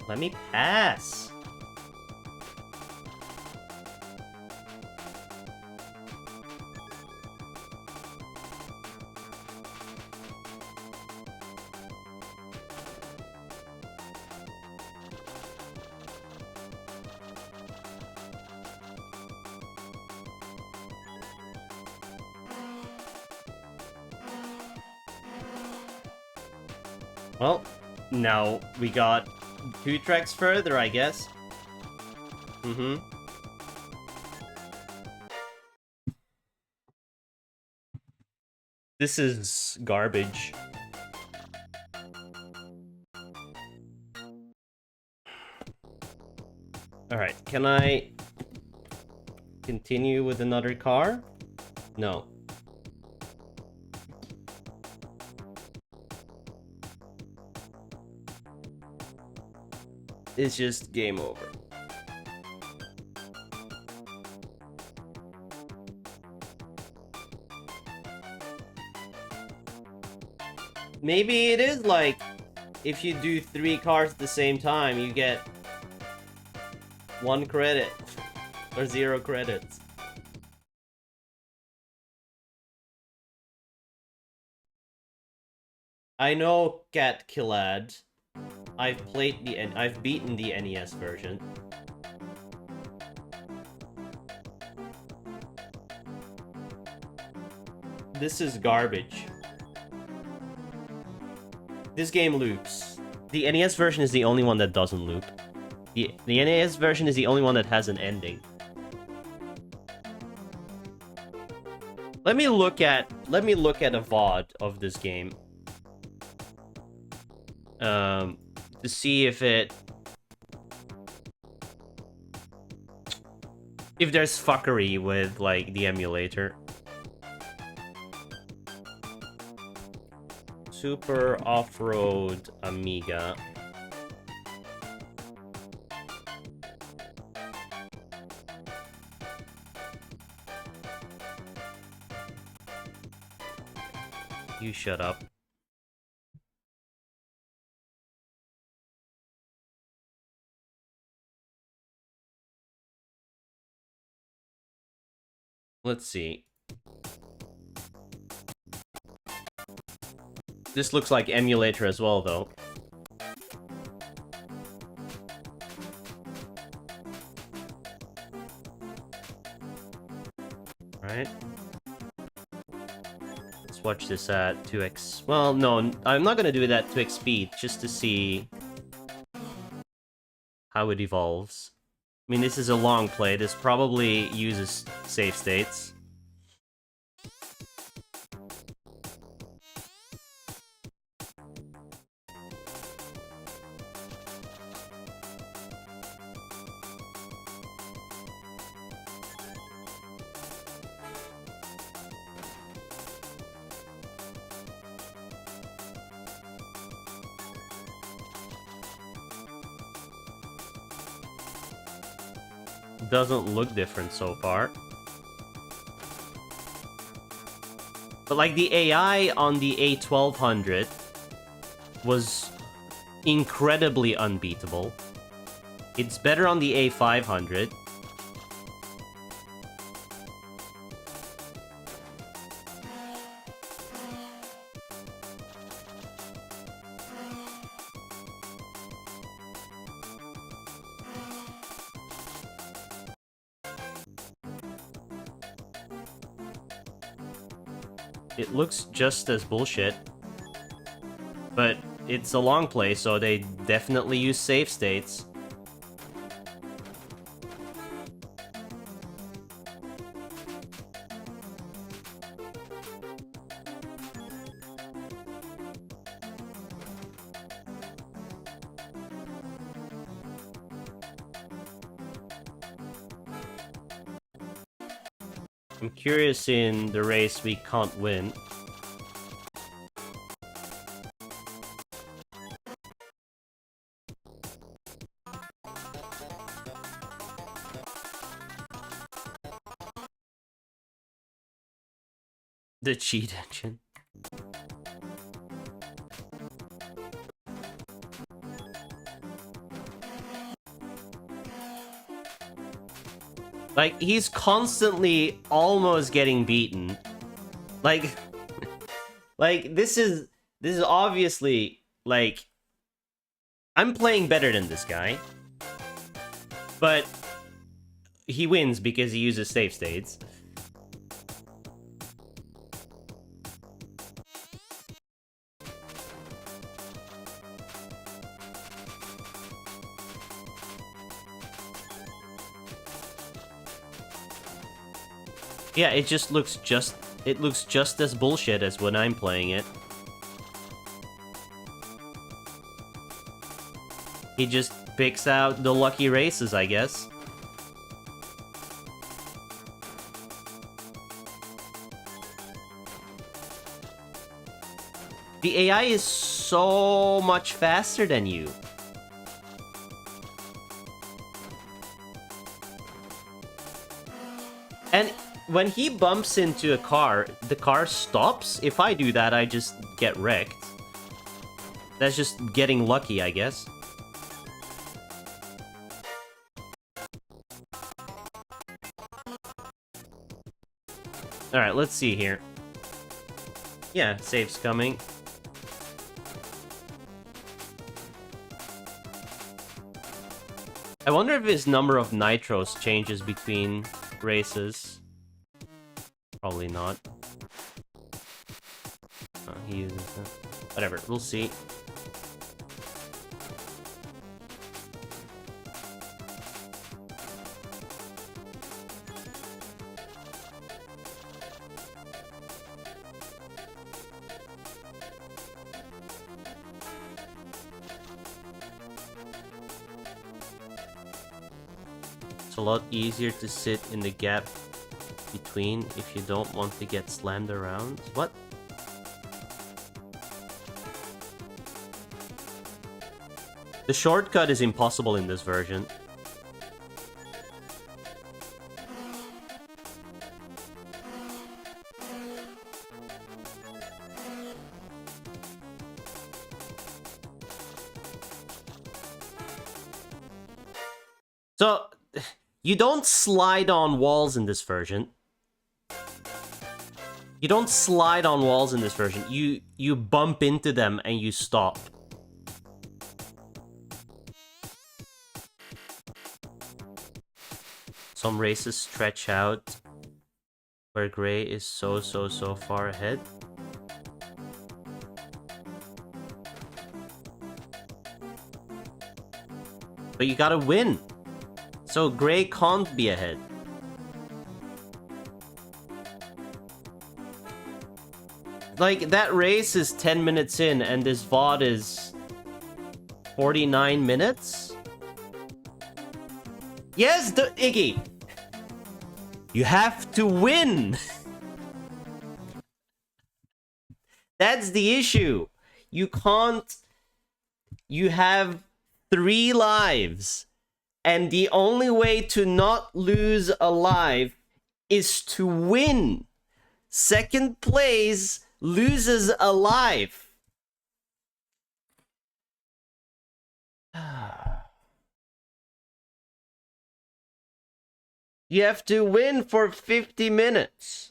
Let me pass. Well, now we got 2 tracks further, I guess. Mm-hmm. This is garbage. Alright, can I continue with another car? No. It's just game over. Maybe it is like, if you do 3 cars at the same time, you get 1 credit. Or 0 credits. I know Cat Killad. I've beaten the NES version. This is garbage. This game loops. The NES version is the only one that doesn't loop. The NES version is the only one that has an ending. Let me look at a VOD of this game. To see if there's fuckery with like the emulator. Super off-road Amiga. You shut up. Let's see. This looks like emulator as well, though. Right. Let's watch this at 2x. Well, no, I'm not gonna do it at 2x speed, just to see how it evolves. I mean, this is a long play. This probably uses save states. Doesn't look different so far. But like the AI on the A1200 was incredibly unbeatable. It's better on the A500. It looks just as bullshit. But it's a long play, so they definitely use save states. I'm curious in the race we can't win. The cheat engine. Like, he's constantly almost getting beaten. Like, like this is obviously, like, I'm playing better than this guy. But he wins because he uses save states. Yeah, it looks just as bullshit as when I'm playing it. He just picks out the lucky races, I guess. The AI is so much faster than you. And when he bumps into a car, the car stops. If I do that, I just get wrecked. That's just getting lucky, I guess. Alright, let's see here. Yeah, save's coming. I wonder if his number of nitros changes between races. Probably not. He uses that. Whatever, we'll see. It's a lot easier to sit in the gap between if you don't want to get slammed around. What? The shortcut is impossible in this version. So, you don't slide on walls in this version. You don't slide on walls in this version. You bump into them and you stop. Some races stretch out where gray is so far ahead. But you gotta win. So gray can't be ahead. Like, that race is 10 minutes in, and this VOD is 49 minutes? Yes, Iggy! You have to win! That's the issue. You can't... You have 3 lives. And the only way to not lose a life is to win. Second place loses a life. You have to win for 50 minutes.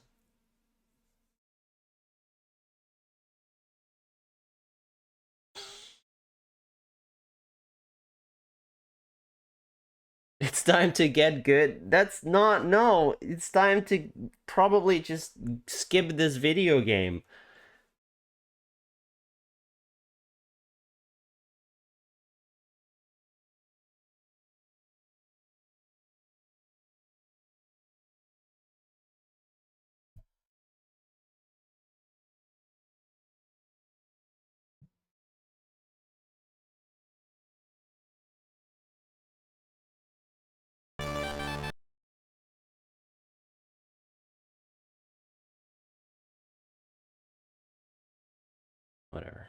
It's time to get good. That's not... No, it's time to probably just skip this video game. Whatever.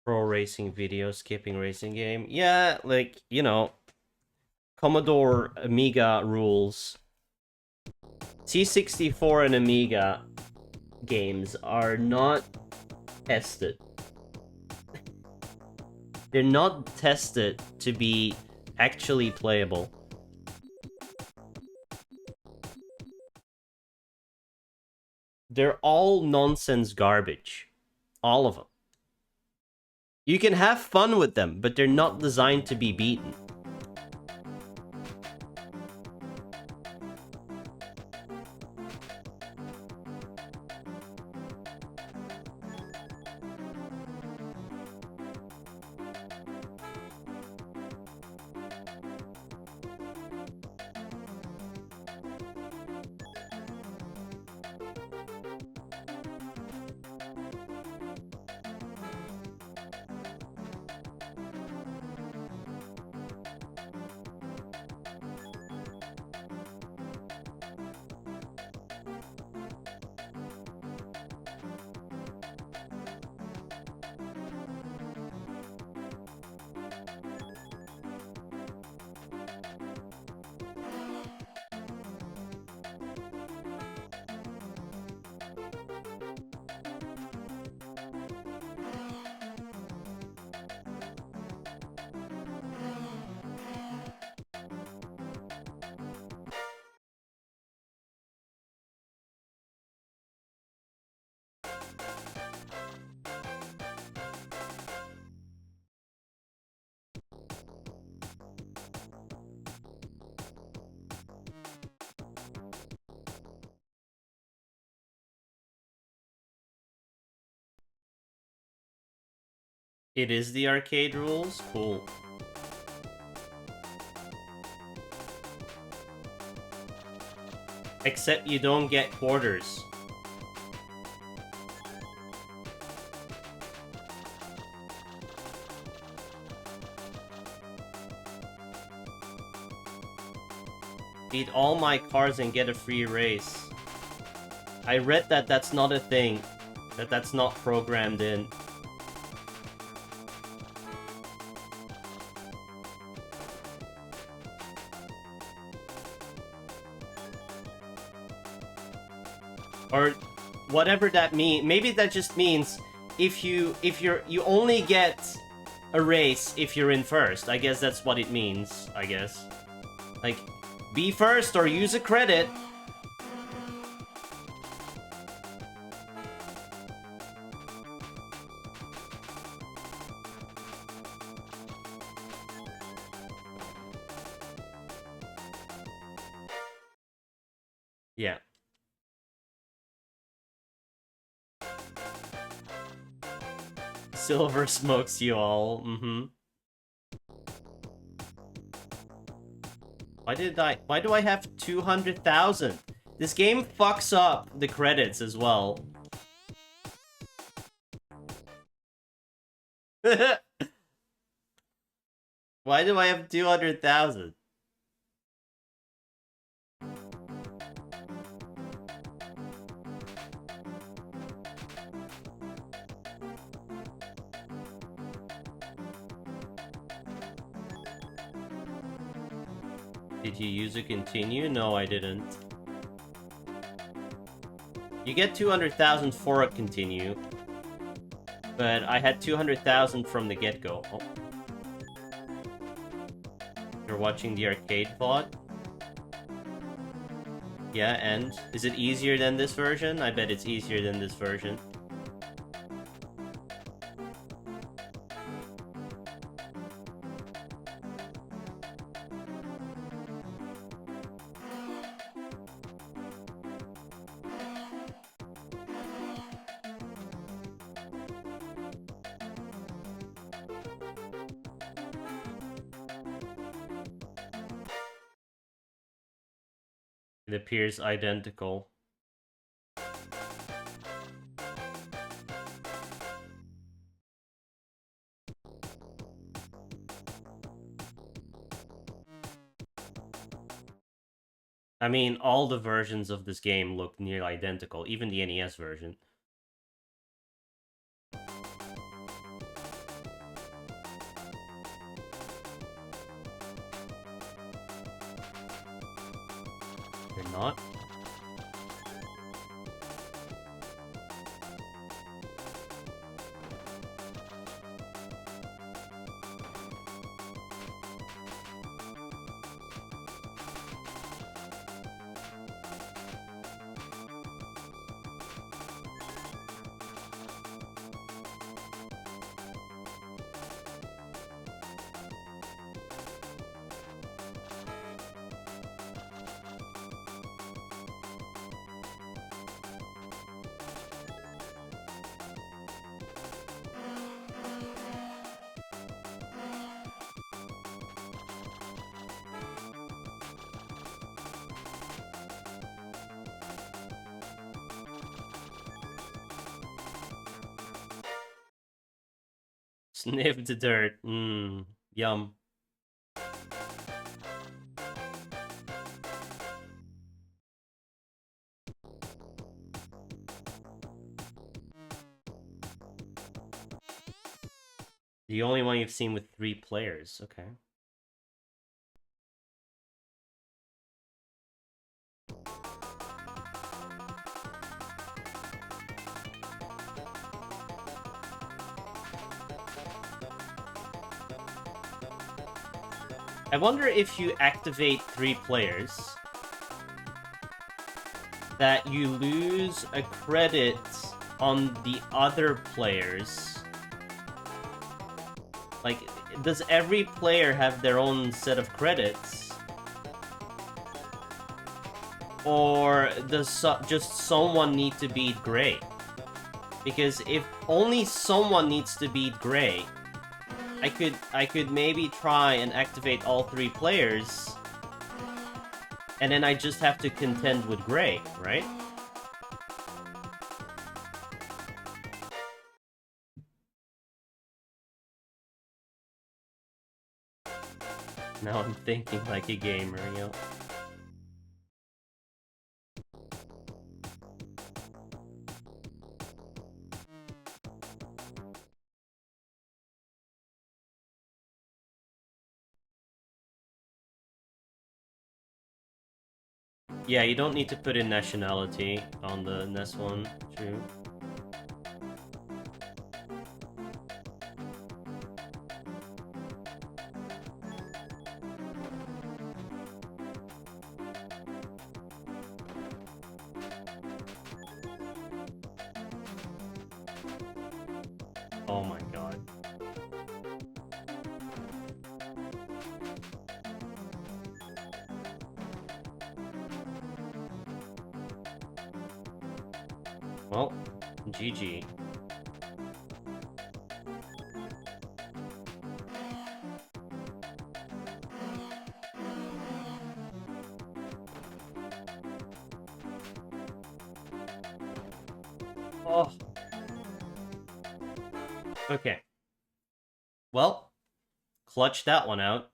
Pro racing video, skipping racing game. Yeah, like, you know, Commodore Amiga rules. C64 and Amiga games are not tested. They're not tested to be actually playable. They're all nonsense garbage. All of them. You can have fun with them, but they're not designed to be beaten. It is the arcade rules? Cool. Except you don't get quarters. Beat all my cars and get a free race. I read that that's not a thing. That's not programmed in. Or whatever that means. Maybe that just means you only get a race if you're in first. I guess that's what it means, I guess. Like, be first or use a credit. Yeah. Silver smokes you all. Mm-hmm. Why do I have 200,000? This game fucks up the credits as well. Why do I have 200,000? Did you use a continue? No, I didn't. You get 200,000 for a continue. But I had 200,000 from the get-go. Oh. You're watching the arcade VOD? Yeah, and? Is it easier than this version? I bet it's easier than this version. It appears identical. I mean, all the versions of this game look nearly identical, even the NES version. They're not? Sniff the dirt. Mmm. Yum. The only one you've seen with 3 players. Okay. I wonder if you activate 3 players, that you lose a credit on the other players. Like, does every player have their own set of credits? Or does just someone need to beat Gray? Because if only someone needs to beat Gray, I could maybe try and activate all 3 players, and then I just have to contend with Gray, right? Now I'm thinking like a gamer, yo. Yeah, you don't need to put in nationality on the NES one. True. Oh my god. Well, GG. Oh. Okay. Well, clutch that one out.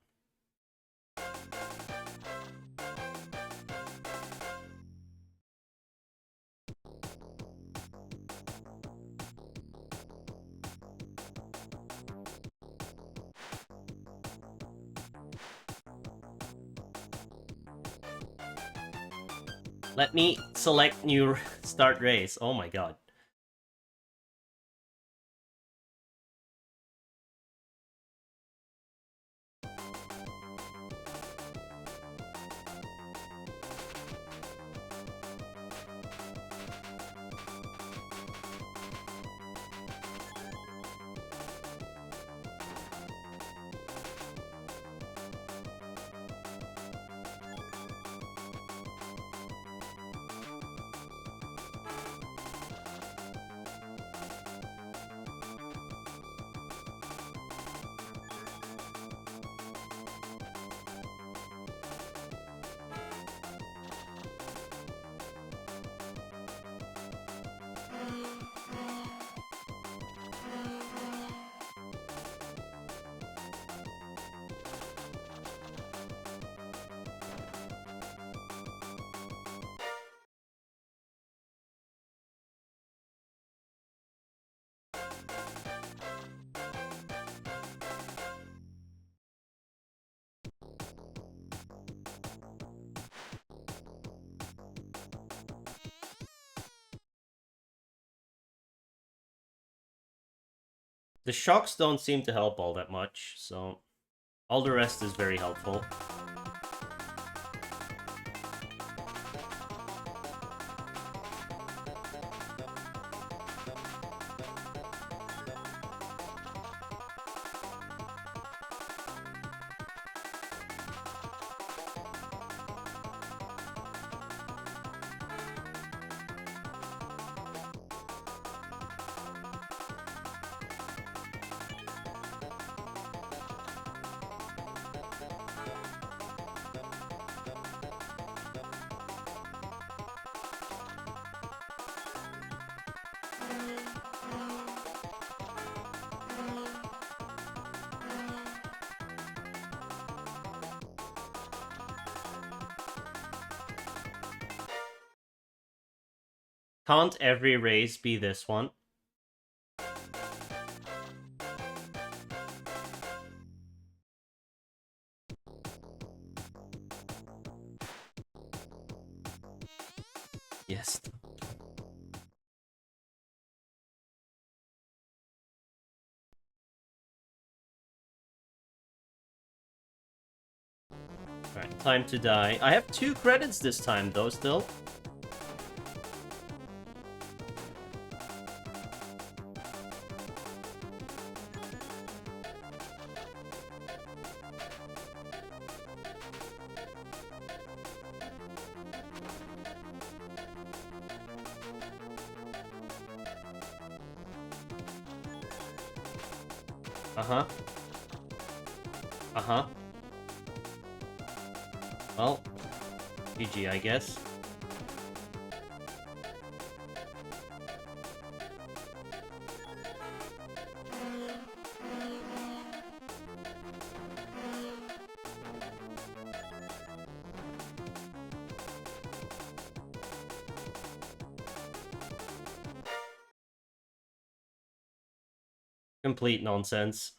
Let me select new start race. Oh my god. The shocks don't seem to help all that much, so all the rest is very helpful. Can't every race be this one? Yes. Alright, time to die. I have 2 credits this time, though, still. Uh-huh. Uh-huh. Well, GG, I guess. Complete nonsense.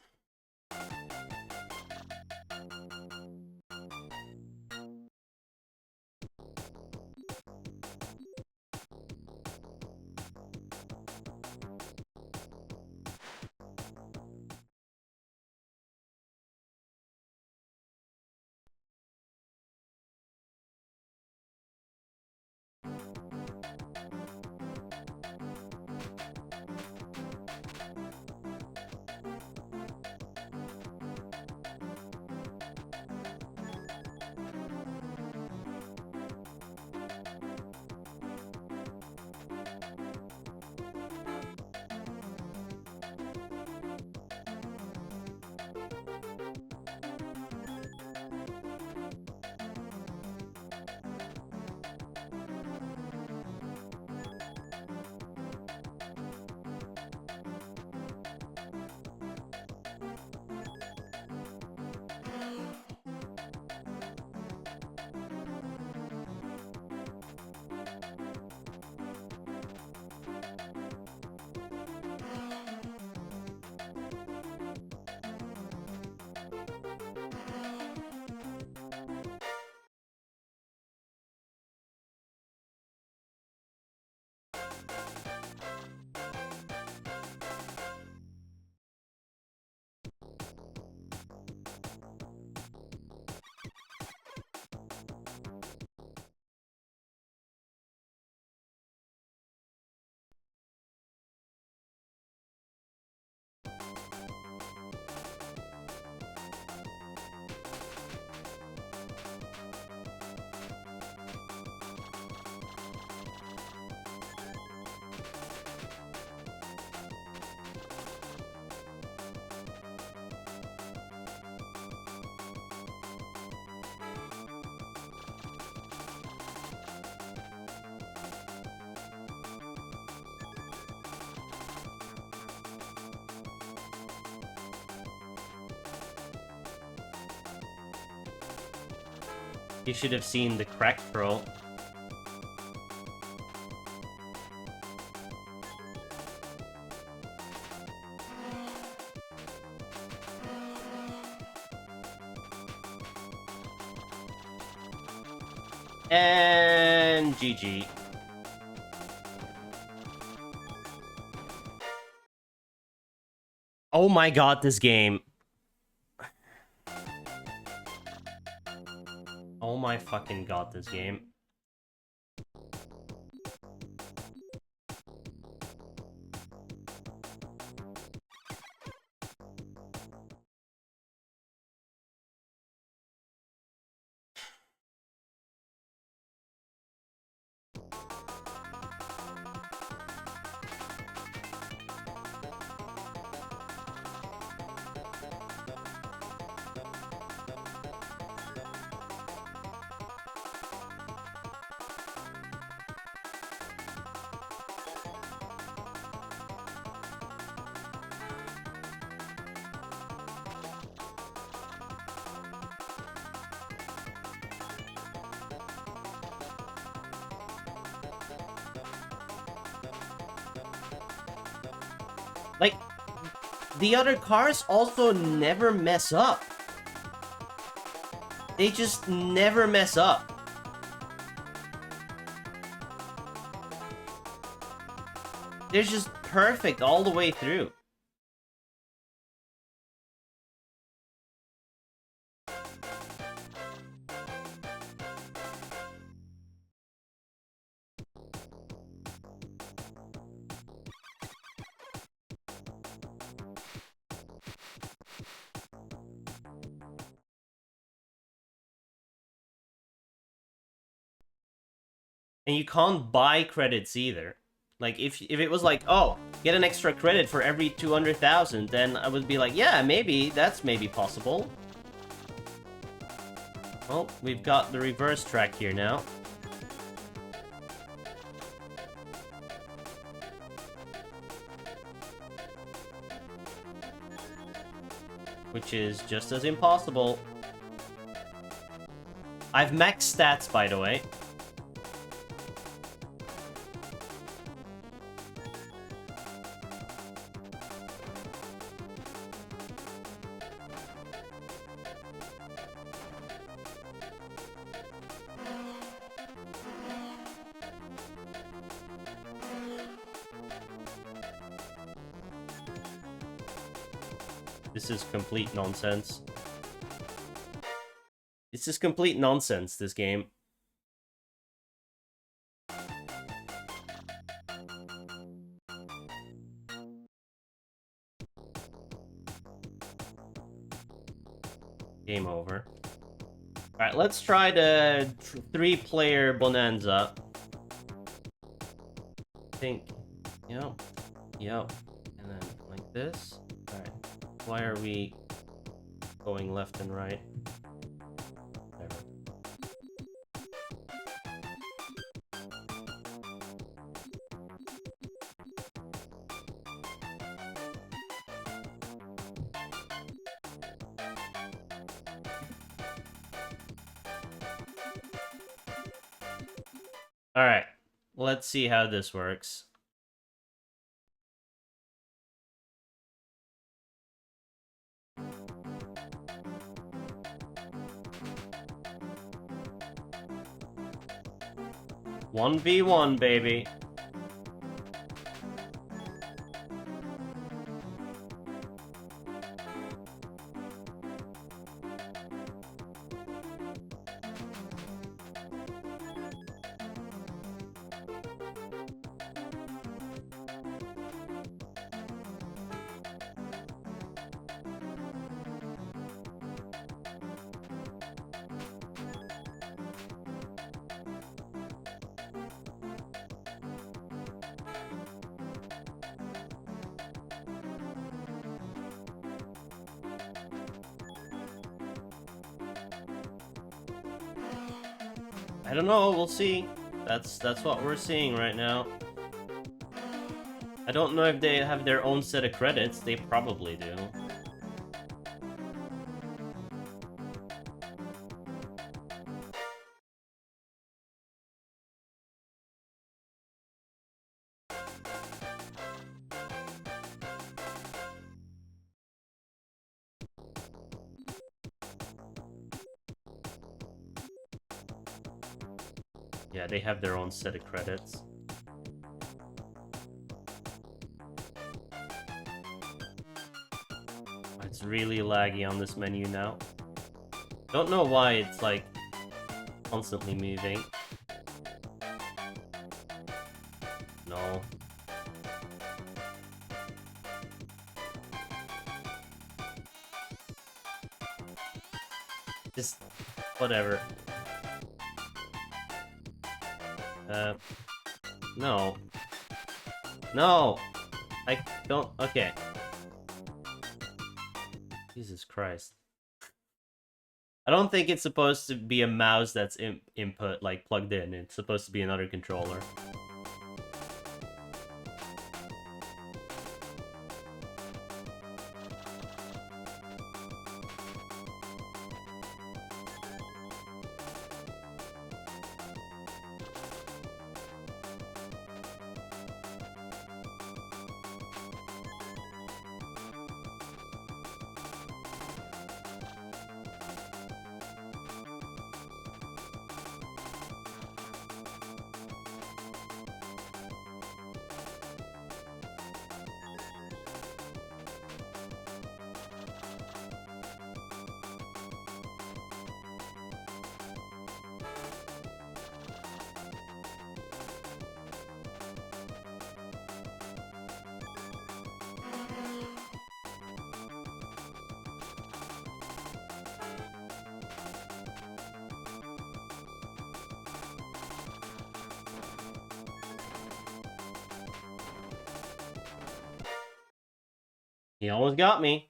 You should have seen the crack throw. And GG. Oh my god, this game. Oh my fucking god, this game. Like, the other cars also never mess up. They just never mess up. They're just perfect all the way through. And you can't buy credits either. Like, if it was like, oh, get an extra credit for every 200,000, then I would be like, yeah, maybe, that's maybe possible. Well, we've got the reverse track here now. Which is just as impossible. I've maxed stats, by the way. This is complete nonsense. This is complete nonsense, this game. Game over. Alright, let's try the 3-player Bonanza. I think... Yep. Yep. And then like this. Alright. Why are we going left and right? Whatever. Alright. Let's see how this works. One v one, baby. I don't know, we'll see. That's what we're seeing right now. I don't know if they have their own set of credits. They probably do. Yeah, they have their own set of credits. It's really laggy on this menu now. Don't know why it's like constantly moving. No. Just whatever. No. No! I don't... Okay. Jesus Christ. I don't think it's supposed to be a mouse that's input, like, plugged in. It's supposed to be another controller. He almost got me.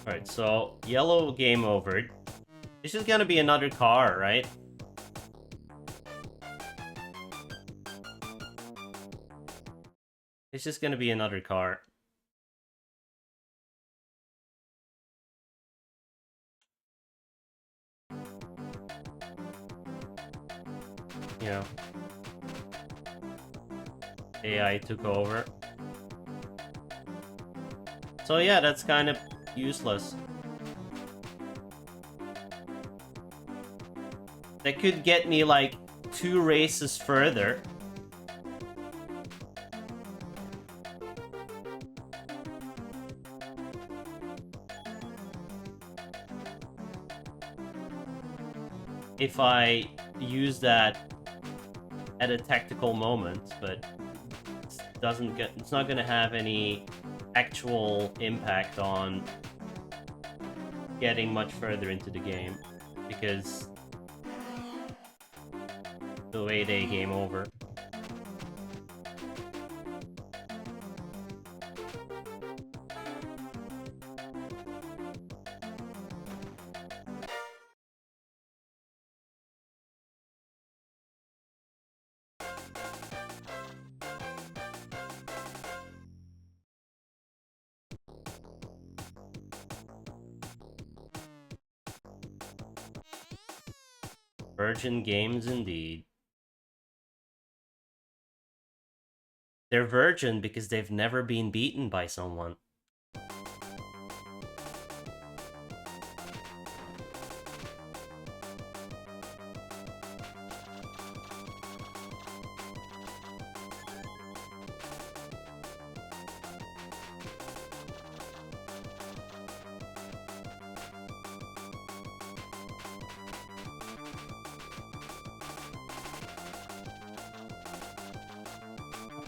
Alright, so yellow game over. This is gonna be another car, right? It's just gonna be another car. Yeah. AI took over. So yeah, that's kind of useless. That could get me like 2 races further. if I use that at a tactical moment, but it's not gonna have any actual impact on getting much further into the game, because the way they game over. Virgin Games indeed. They're virgin because they've never been beaten by someone.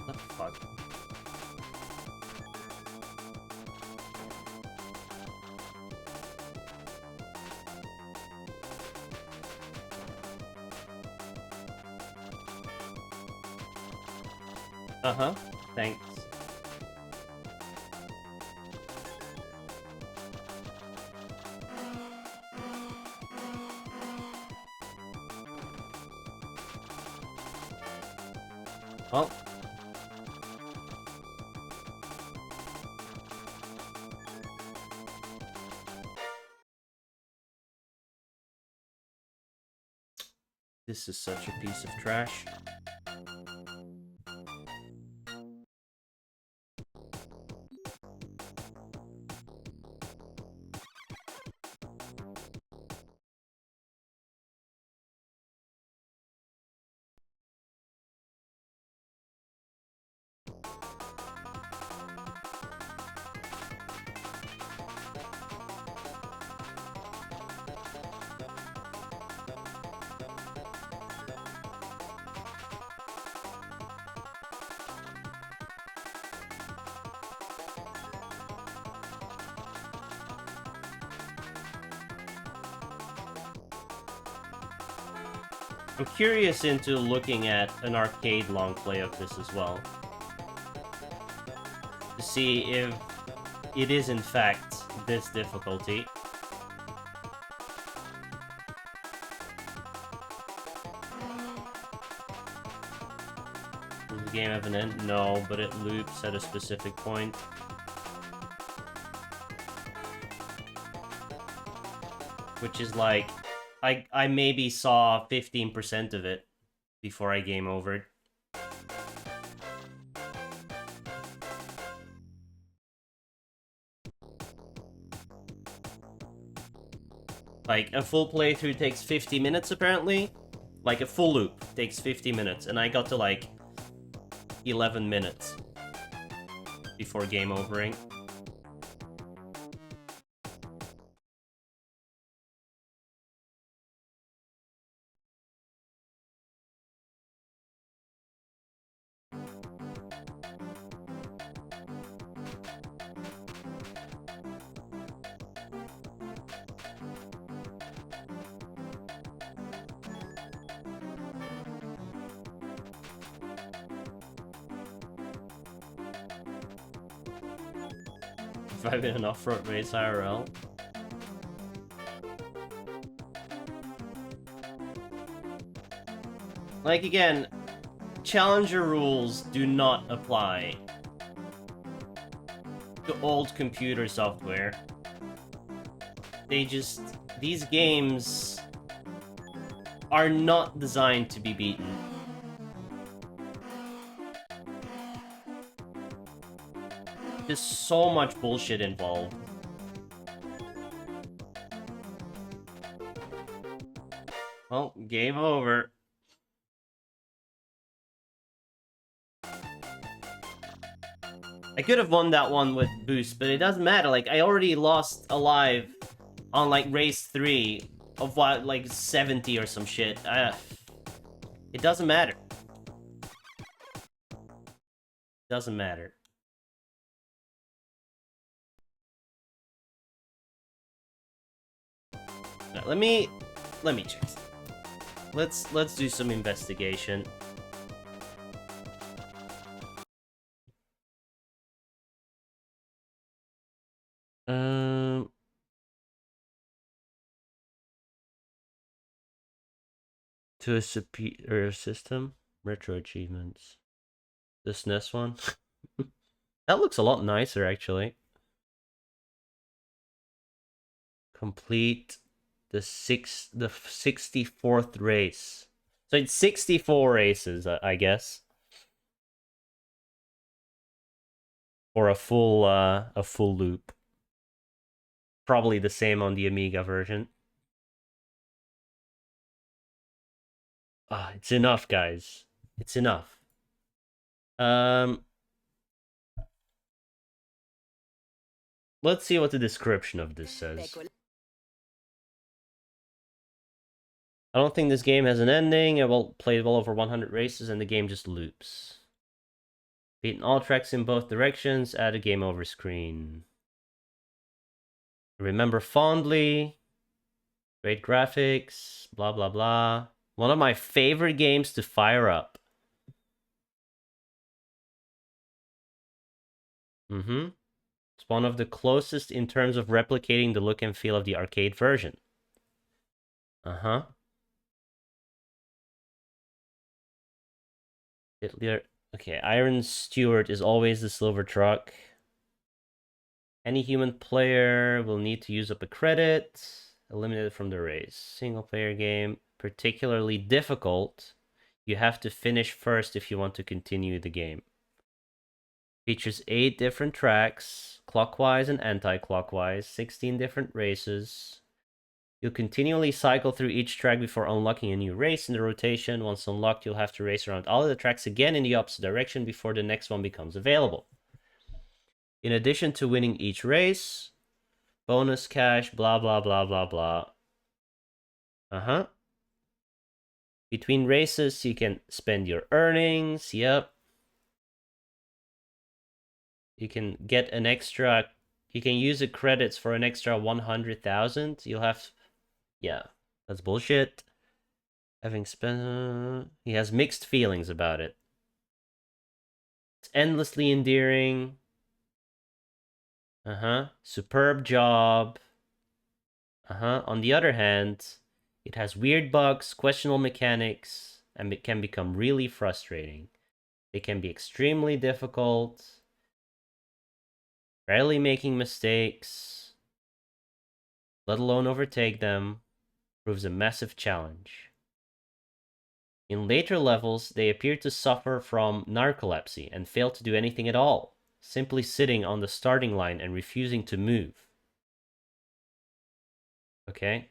What the fuck? Uh-huh. Thanks. Oh. This is such a piece of trash. I'm curious into looking at an arcade long play of this as well, to see if it is in fact this difficulty. Does the game have an end? No, but it loops at a specific point. Which is like, I maybe saw 15% of it before I game overed. Like, a full playthrough takes 50 minutes, apparently. Like, a full loop takes 50 minutes, and I got to, like, 11 minutes before game overing. If I've been an off-road race IRL. Like, again, challenger rules do not apply to old computer software. These games are not designed to be beaten. There's so much bullshit involved. Well, game over. I could have won that one with boost, but it doesn't matter. Like, I already lost alive on, like, race 3 of what, like 70 or some shit. It doesn't matter. Doesn't matter. Now, let me check. Let's do some investigation. To a superior system, retro achievements. This NES one. That looks a lot nicer, actually. Complete the 64th race. So it's 64 races, I guess. Or a full loop. Probably the same on the Amiga version. It's enough, guys. It's enough. Let's see what the description of this says. I don't think this game has an ending. I played well over 100 races and the game just loops. Beaten all tracks in both directions, add a game over screen. Remember fondly. Great graphics, blah blah blah. One of my favorite games to fire up. It's one of the closest in terms of replicating the look and feel of the arcade version. Okay, Iron Stewart is always the silver truck. Any human player will need to use up a credit. Eliminated from the race. Single player game. Particularly difficult. You have to finish first if you want to continue the game. Features 8 different tracks, clockwise and anti-clockwise, 16 different races. You'll continually cycle through each track before unlocking a new race in the rotation. Once unlocked, you'll have to race around all of the tracks again in the opposite direction before the next one becomes available. In addition to winning each race, bonus cash, blah, blah, blah, blah, blah. Between races, you can spend your earnings. Yep. You can get an extra... You can use the credits for an extra 100,000. You'll have... Yeah, that's bullshit. Having spent... He has mixed feelings about it. It's endlessly endearing. Superb job. On the other hand, it has weird bugs, questionable mechanics, and it can become really frustrating. It can be extremely difficult. Rarely making mistakes, let alone overtake them, proves a massive challenge. In later levels, they appear to suffer from narcolepsy and fail to do anything at all, simply sitting on the starting line and refusing to move. Okay.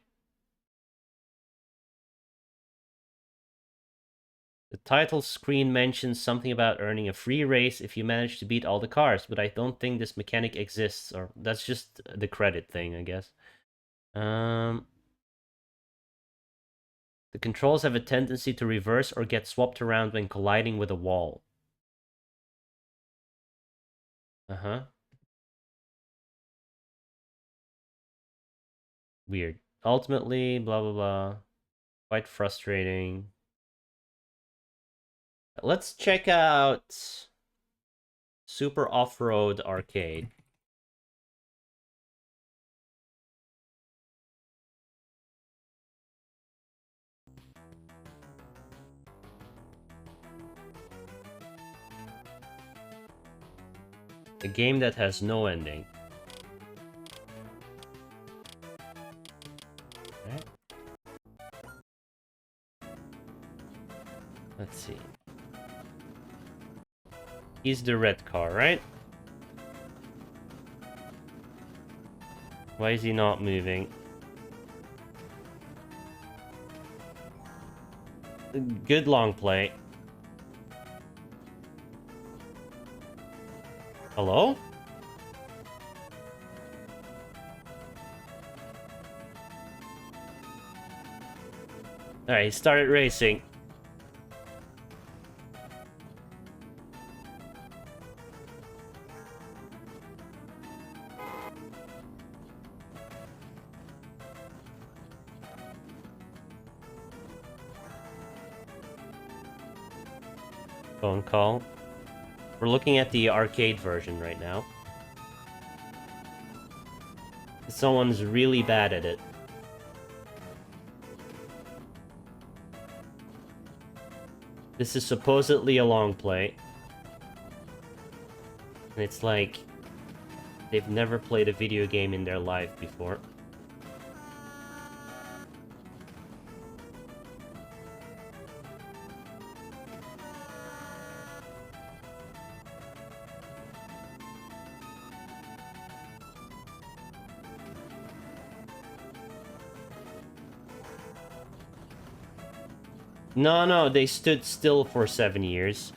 The title screen mentions something about earning a free race if you manage to beat all the cars, but I don't think this mechanic exists, or that's just the credit thing, I guess. The controls have a tendency to reverse or get swapped around when colliding with a wall. Weird. Ultimately, blah, blah, blah. Quite frustrating. Let's check out Super Off-Road Arcade. A game that has no ending. Okay. Let's see. He's the red car, right? Why is he not moving? Good long play. Hello? Alright, he started racing. Phone call. We're looking at the arcade version right now. Someone's really bad at it. This is supposedly a long play. And it's like they've never played a video game in their life before. No, they stood still for 7 years.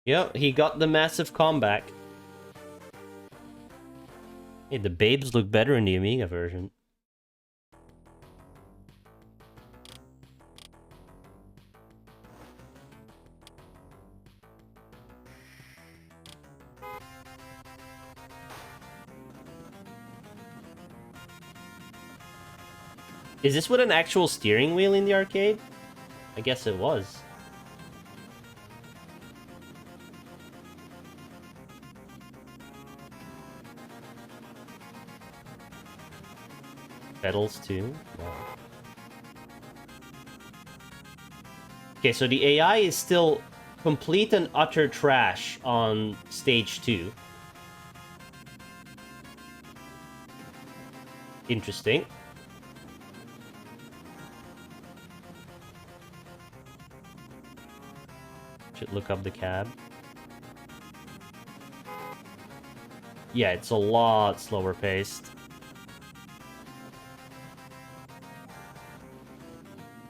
Yep, he got the massive comeback. Hey, the babes look better in the Amiga version. Is this with an actual steering wheel in the arcade? I guess it was. Pedals too? Wow. Okay, so the AI is still complete and utter trash on stage 2. Interesting. Should look up the cab. Yeah, it's a lot slower paced.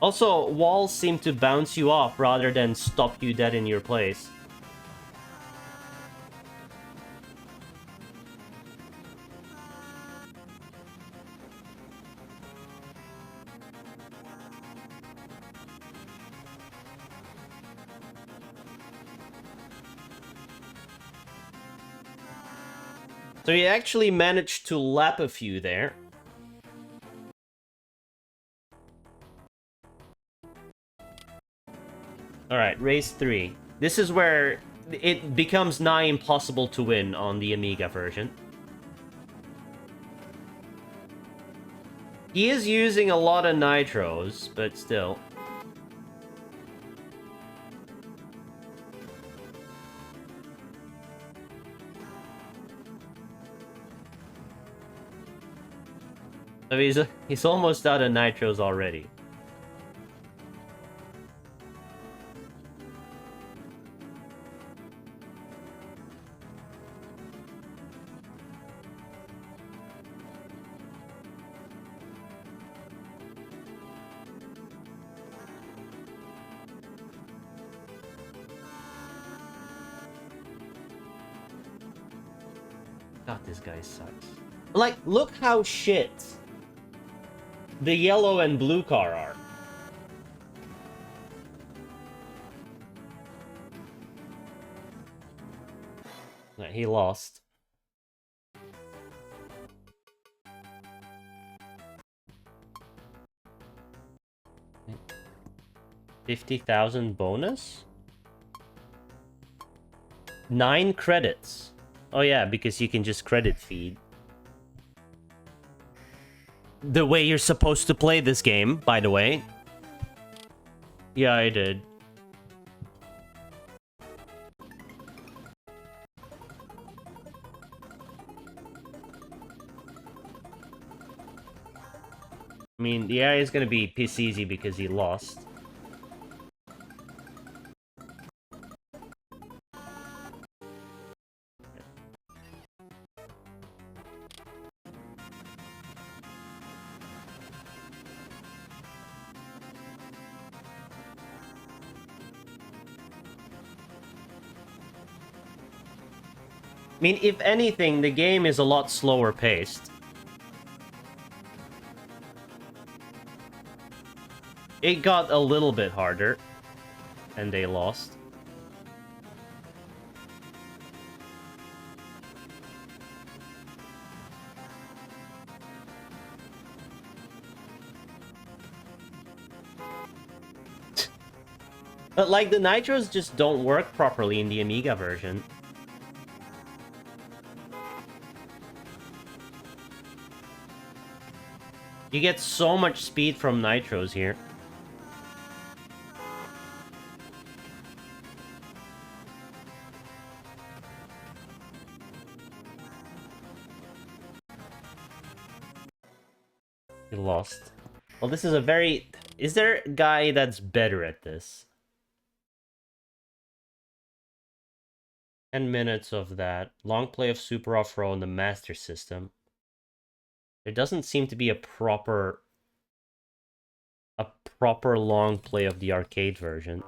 Also, walls seem to bounce you off rather than stop you dead in your place. So you actually managed to lap a few there. Alright, race 3. This is where it becomes nigh impossible to win on the Amiga version. He is using a lot of nitros, but still. So he's almost out of nitros already. God, this guy sucks. Like, look how shit the yellow and blue car are. He lost. $50,000 bonus? 9 credits. Oh yeah, because you can just credit feed. The way you're supposed to play this game, by the way. Yeah, I did. I mean, yeah, he's gonna be piss easy because he lost. I mean, if anything, the game is a lot slower paced. it got a little bit harder, and they lost. But, like, the nitros just don't work properly in the Amiga version. You get so much speed from nitros here. You lost. Well, this is a very... Is there a guy that's better at this? 10 minutes of that. Long play of Super Off-Road on the Master System. There doesn't seem to be a proper long play of the arcade version.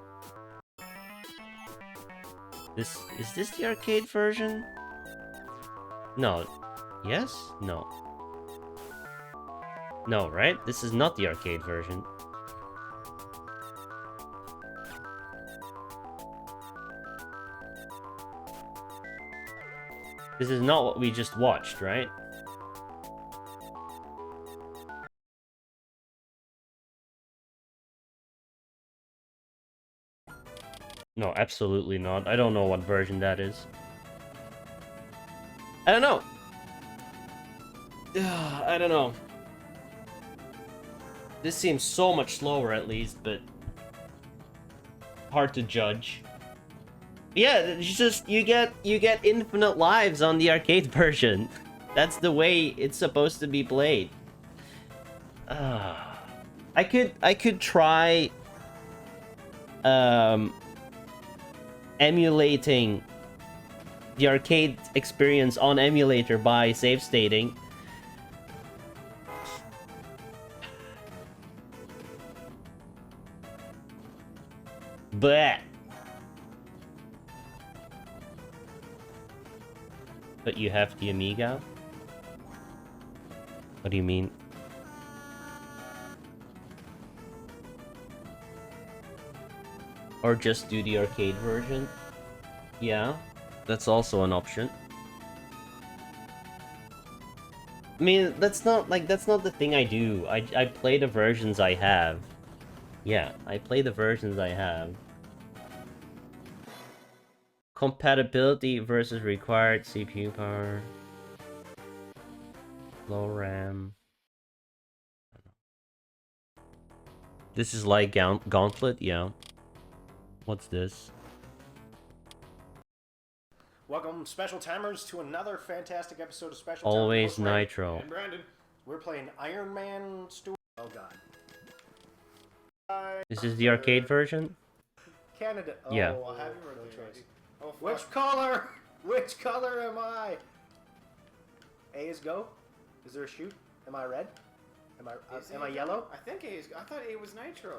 Is this the arcade version? No. Yes? No. No, right? This is not the arcade version. This is not what we just watched, right? No, absolutely not. I don't know what version that is. I don't know. I don't know. This seems so much slower, at least, but hard to judge. Yeah, it's just you get infinite lives on the arcade version. That's the way it's supposed to be played. I could try emulating the arcade experience on emulator by save stating. But you have the Amiga? What do you mean? Or just do the arcade version? Yeah, that's also an option. I mean, that's not the thing I do. I play the versions I have. Yeah, I play the versions I have. Compatibility versus required CPU power. Low RAM. This is like Gauntlet? Yeah. What's this? Welcome, Special Timers, to another fantastic episode of Special Always Timers. Nitro. And Brandon. We're playing Ironman, Stewart. Oh, God. This is the arcade version? Canada. Oh, yeah. Well, have you no choice. Oh, which color? Which color am I? A is go. Is there a shoot? Am I red? Am I yellow? I think A is. I thought A was nitro.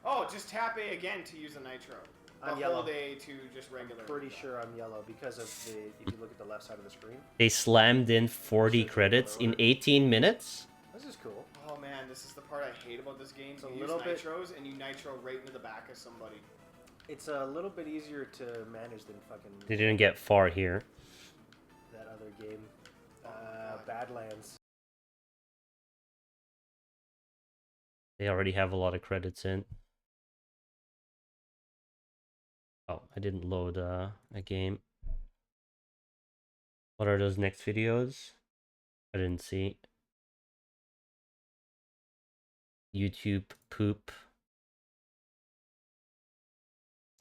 Oh, just tap A again to use a nitro. I'm yellow. Hold A to just regular. I'm pretty sure I'm yellow because of the. If you look at the left side of the screen. They slammed in 40 credits in 18 minutes? This is cool. Oh man, this is the part I hate about this game. You use nitros and you nitro right into the back of somebody. It's a little bit easier to manage than fucking. They didn't get far here. That other game, Badlands. They already have a lot of credits in. Oh, I didn't load a game. What are those next videos? I didn't see. YouTube poop.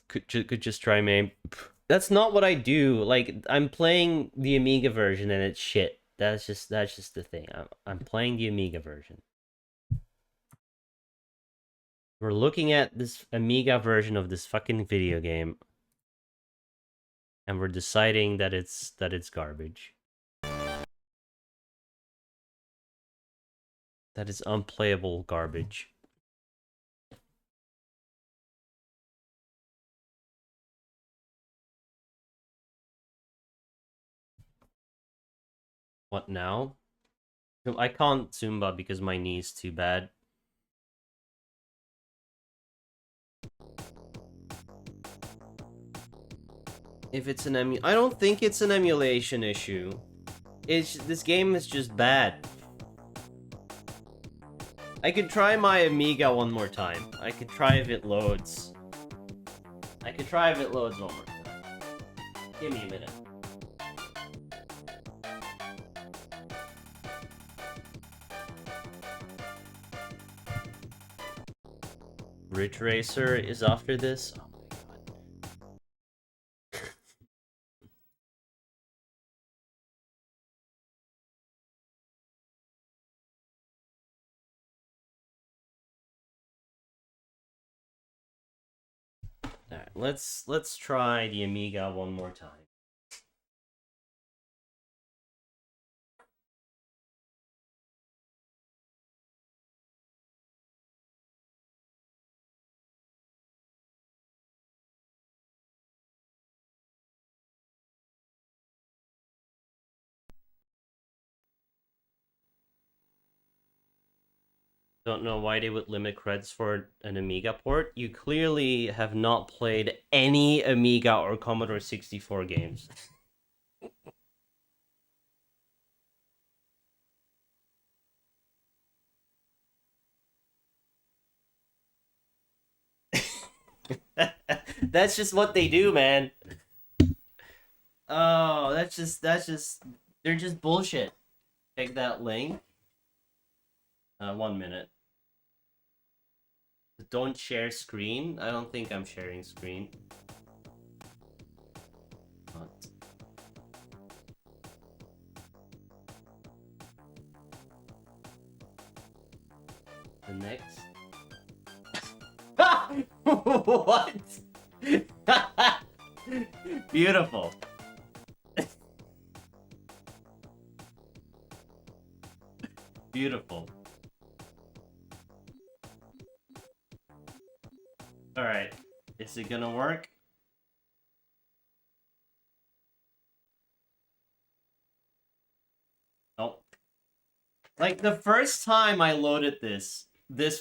Could just try MAME. That's not what I do. Like, I'm playing the Amiga version and it's shit. That's just the thing. I'm playing the Amiga version. We're looking at this Amiga version of this fucking video game, and we're deciding that it's garbage. That is unplayable garbage. What now? I can't Zumba because my knee's too bad. if it's an I don't think it's an emulation issue. This game is just bad. I could try my Amiga one more time. I could try if it loads. I could try if it loads one more time. Give me a minute. Ridge Racer is after this. Oh my god. Alright, let's try the Amiga one more time. Don't know why they would limit creds for an Amiga port. You clearly have not played any Amiga or Commodore 64 games. That's just what they do, man. Oh, that's just they're just bullshit. Take that link. 1 minute. Don't share screen. I don't think I'm sharing screen. What? The next. What? Beautiful. Beautiful. Alright. Is it gonna work? Nope. Like, the first time I loaded this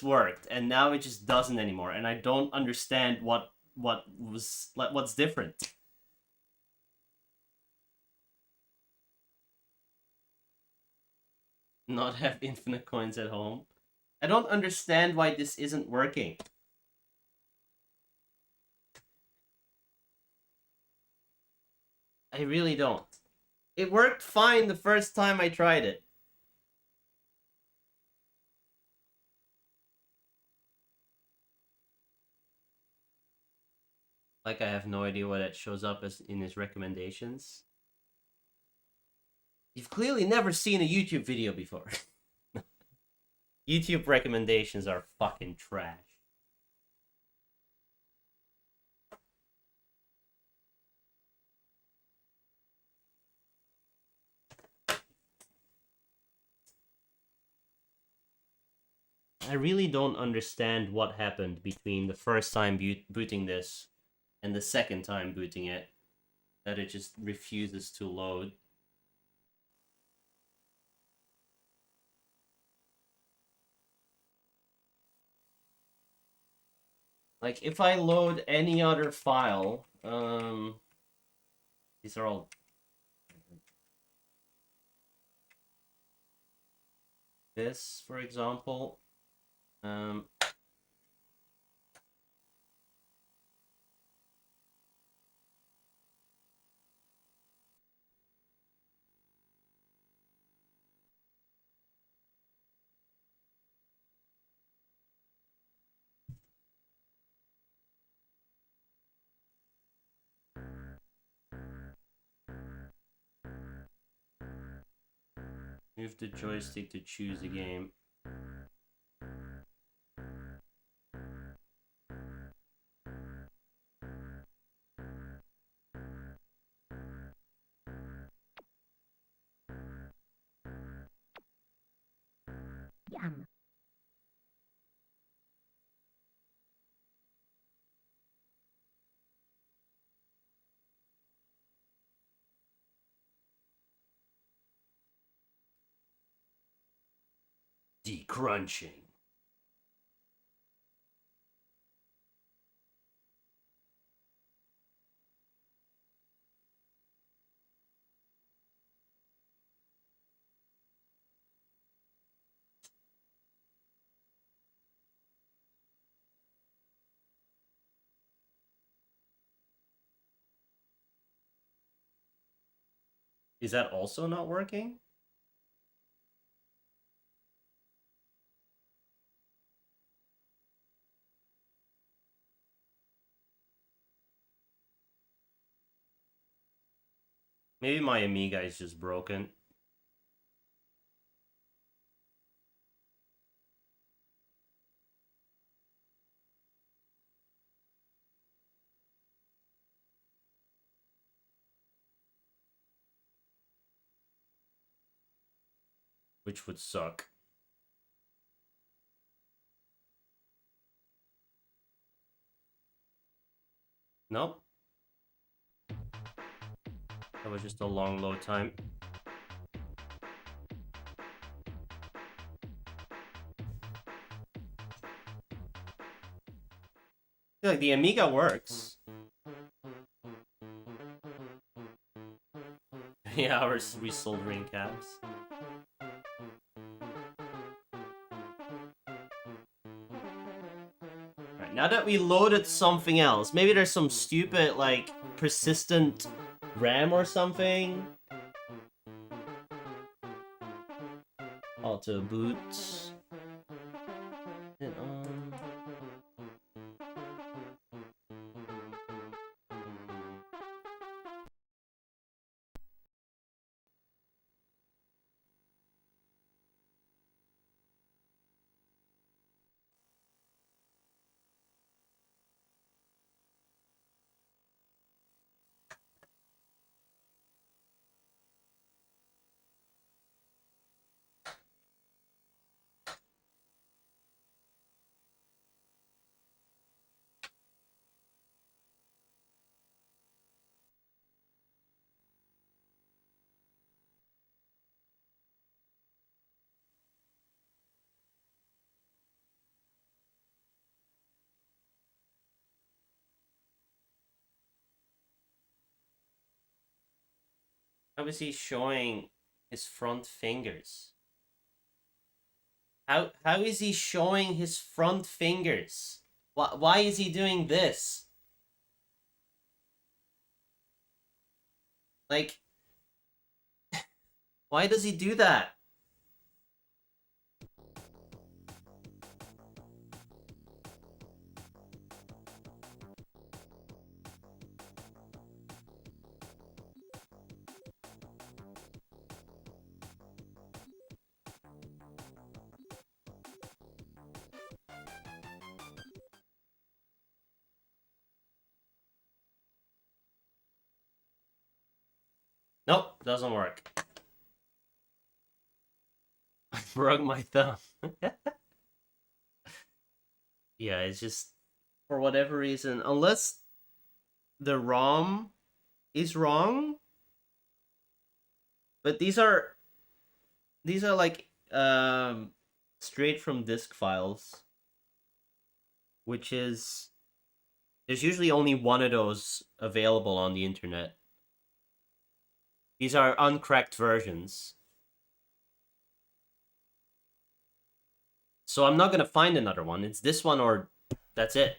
worked, and now it just doesn't anymore, and I don't understand what's different. Not have infinite coins at home. I don't understand why this isn't working. I really don't. It worked fine the first time I tried it. Like, I have no idea why that shows up as in his recommendations. You've clearly never seen a YouTube video before. YouTube recommendations are fucking trash. I really don't understand what happened between the first time booting this and the second time booting it, that it just refuses to load. Like, if I load any other file, these are all... This, for example, move the joystick to choose a game. Decrunching. Is that also not working? Maybe my Amiga is just broken. Which would suck. Nope. That was just a long load time. I feel like the Amiga works. 3 hours resoldering cabs. Alright, now that we loaded something else, maybe there's some stupid, like, persistent RAM or something. Auto boot. And on. How is he showing his front fingers? How is he showing his front fingers? Why is he doing this? Like, why does he do that? Nope, doesn't work. I broke my thumb. Yeah, it's just, for whatever reason, unless the ROM is wrong, but these are like straight from disk files, which is, there's usually only one of those available on the internet. These are uncracked versions. So I'm not gonna find another one. It's this one or that's it.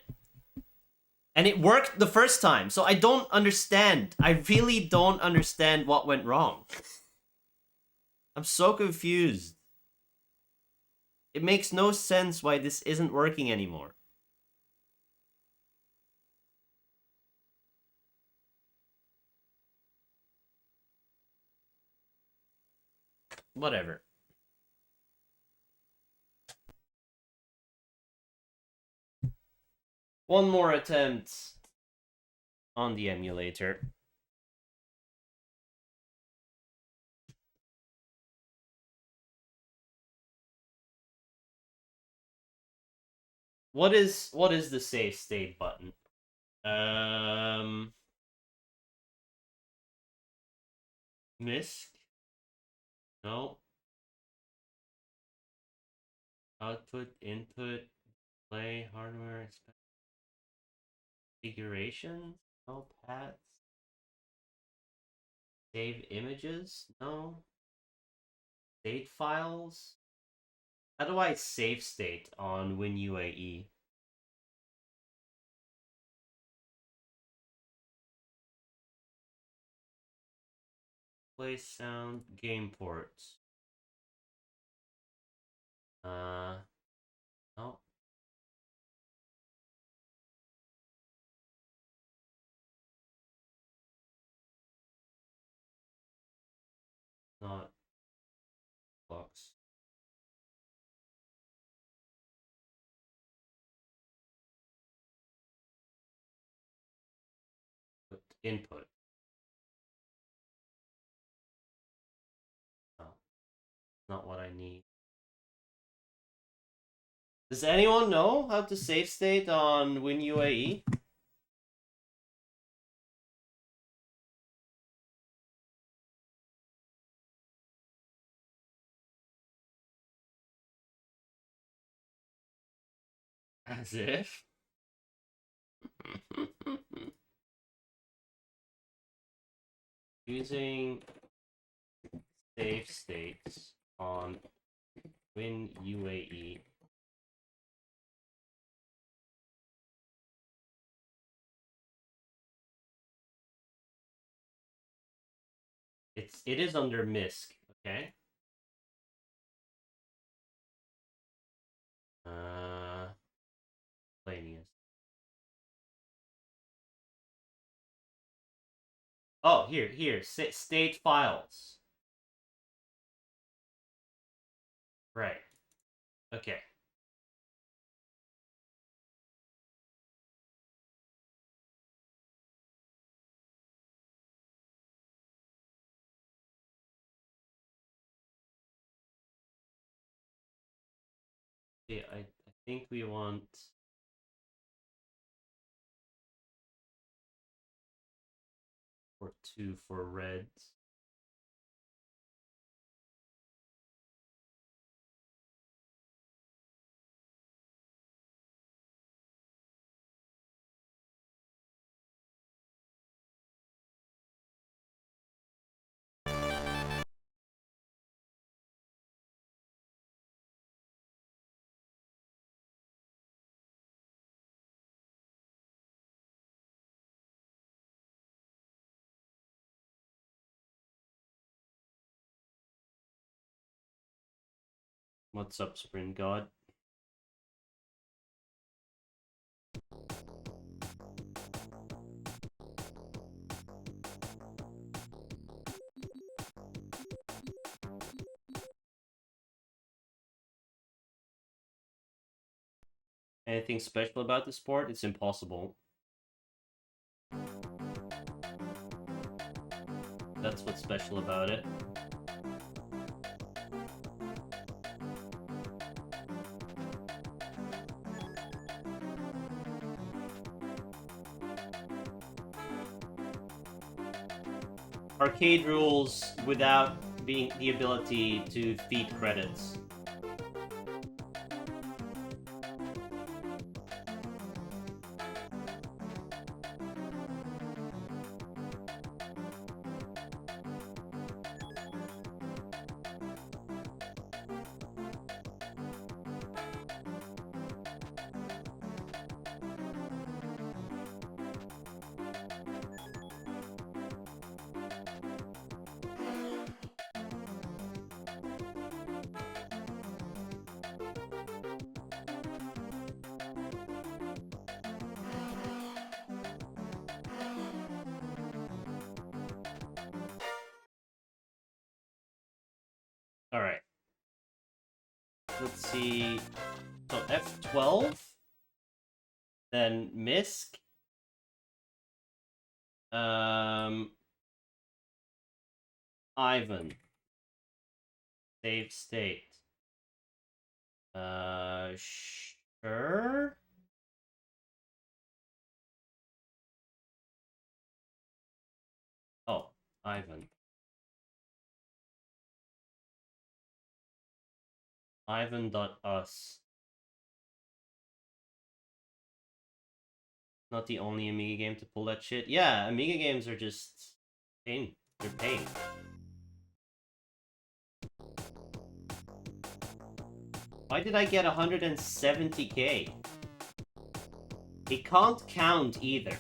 And it worked the first time, so I don't understand. I really don't understand what went wrong. I'm so confused. It makes no sense why this isn't working anymore. Whatever. One more attempt on the emulator. What is the save state button? MISC? No. Output, input, play, hardware, configuration? No. Paths? Save images? No. State files? How do I save state on WinUAE? Play sound game ports. No. Not box. Put input. No, not what I need. Does anyone know how to save state on WinUAE? As if. Using save states on WinUAE. It is under MISC, okay? Planius. Oh, here, state files. Right. Okay. Yeah, I think we want port 2 for reds. What's up, Sprint God? Anything special about the sport? It's impossible. That's what's special about it. Arcade rules without being the ability to feed credits. All right. Let's see. So F12, then MISC. Ivan. Save state. Sure. Oh, Ivan. Ivan.us. Not the only Amiga game to pull that shit. Yeah, Amiga games are just pain. They're pain. Why did I get 170k? It can't count either.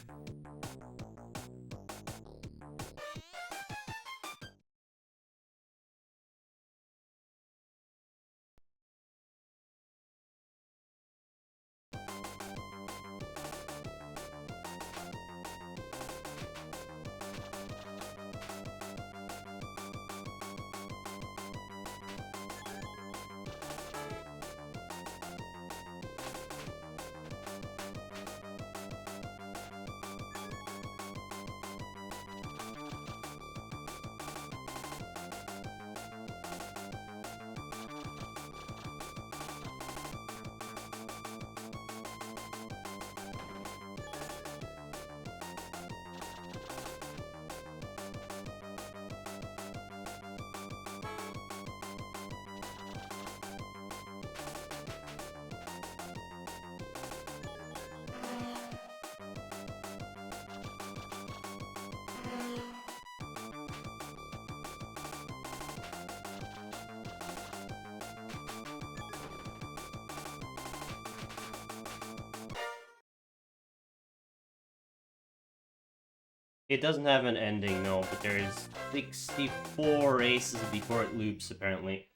It doesn't have an ending, no, but there is 64 races before it loops, apparently.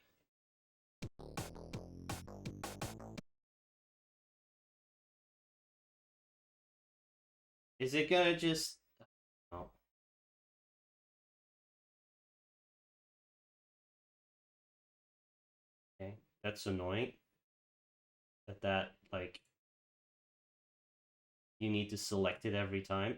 Is it gonna just... Oh. Okay, that's annoying. That, like... You need to select it every time.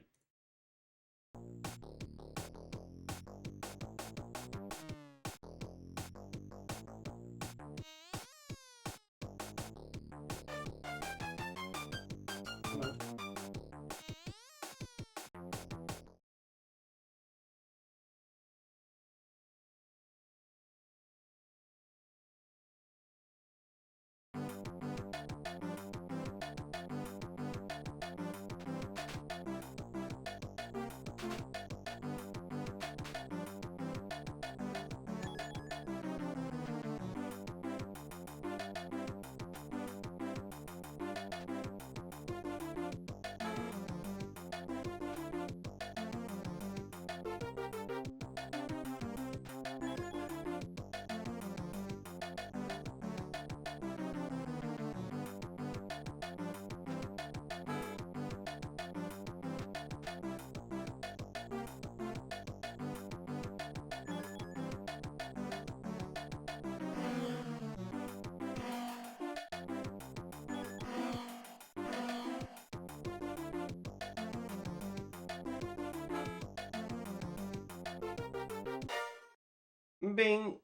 Bing!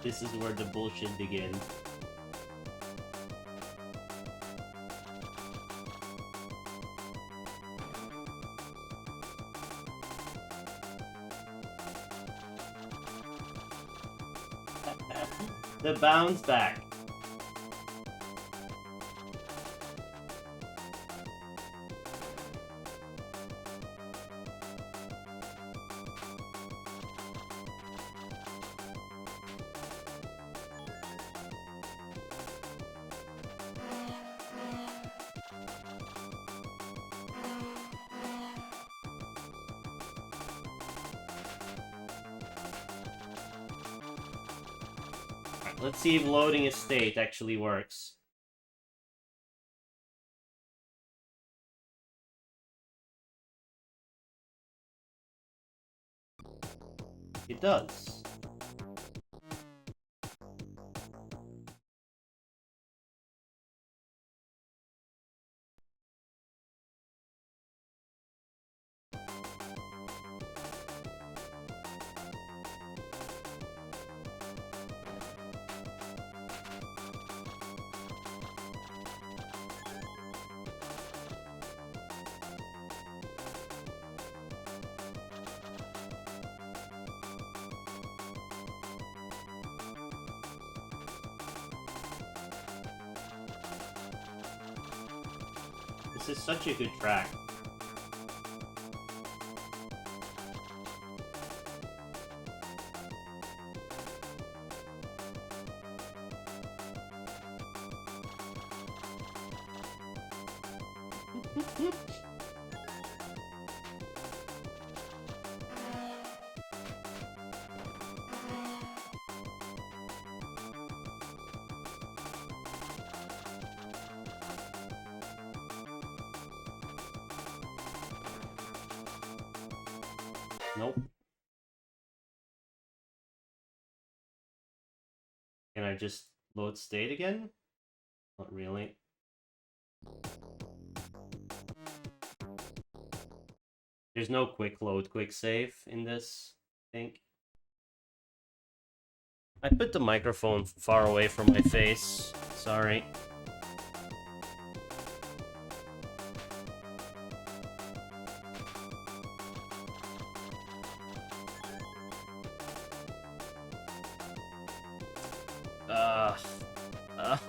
This is where the bullshit begins. The bounce back. Let's see if loading a state actually works. It does. This is such a good track. Nope. Can I just load state again? Not really. There's no quick load, quick save in this. think. I put the microphone far away from my face. Sorry.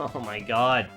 Oh my god.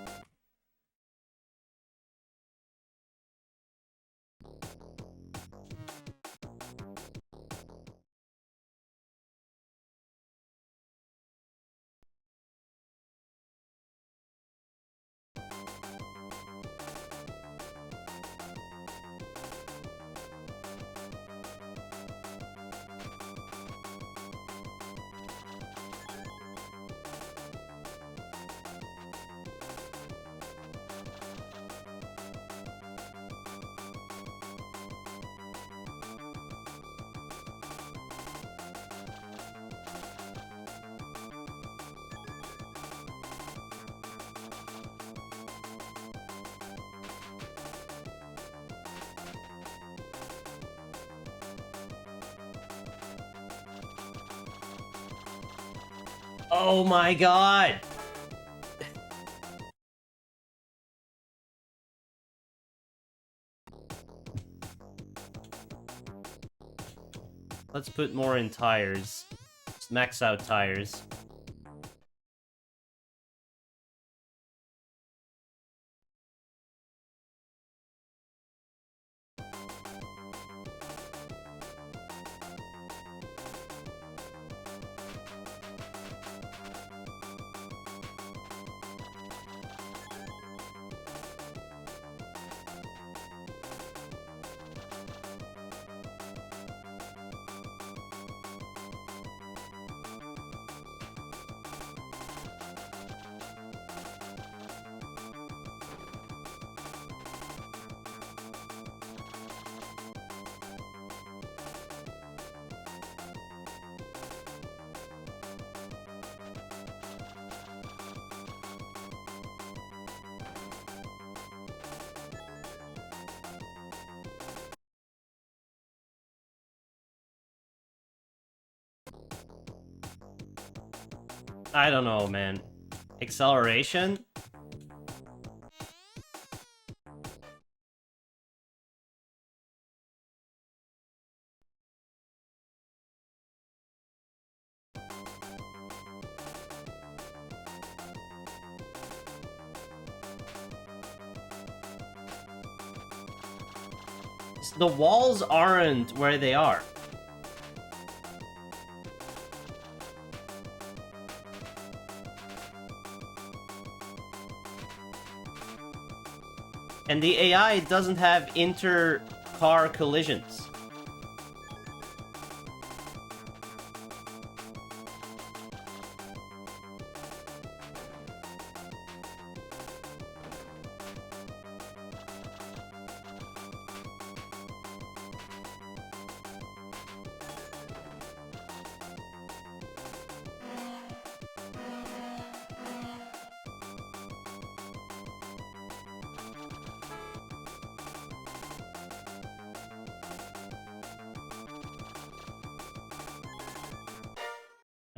Oh my god! Let's put more in tires. Just max out tires. I don't know, man. Acceleration? The walls aren't where they are. And the AI doesn't have inter-car collisions.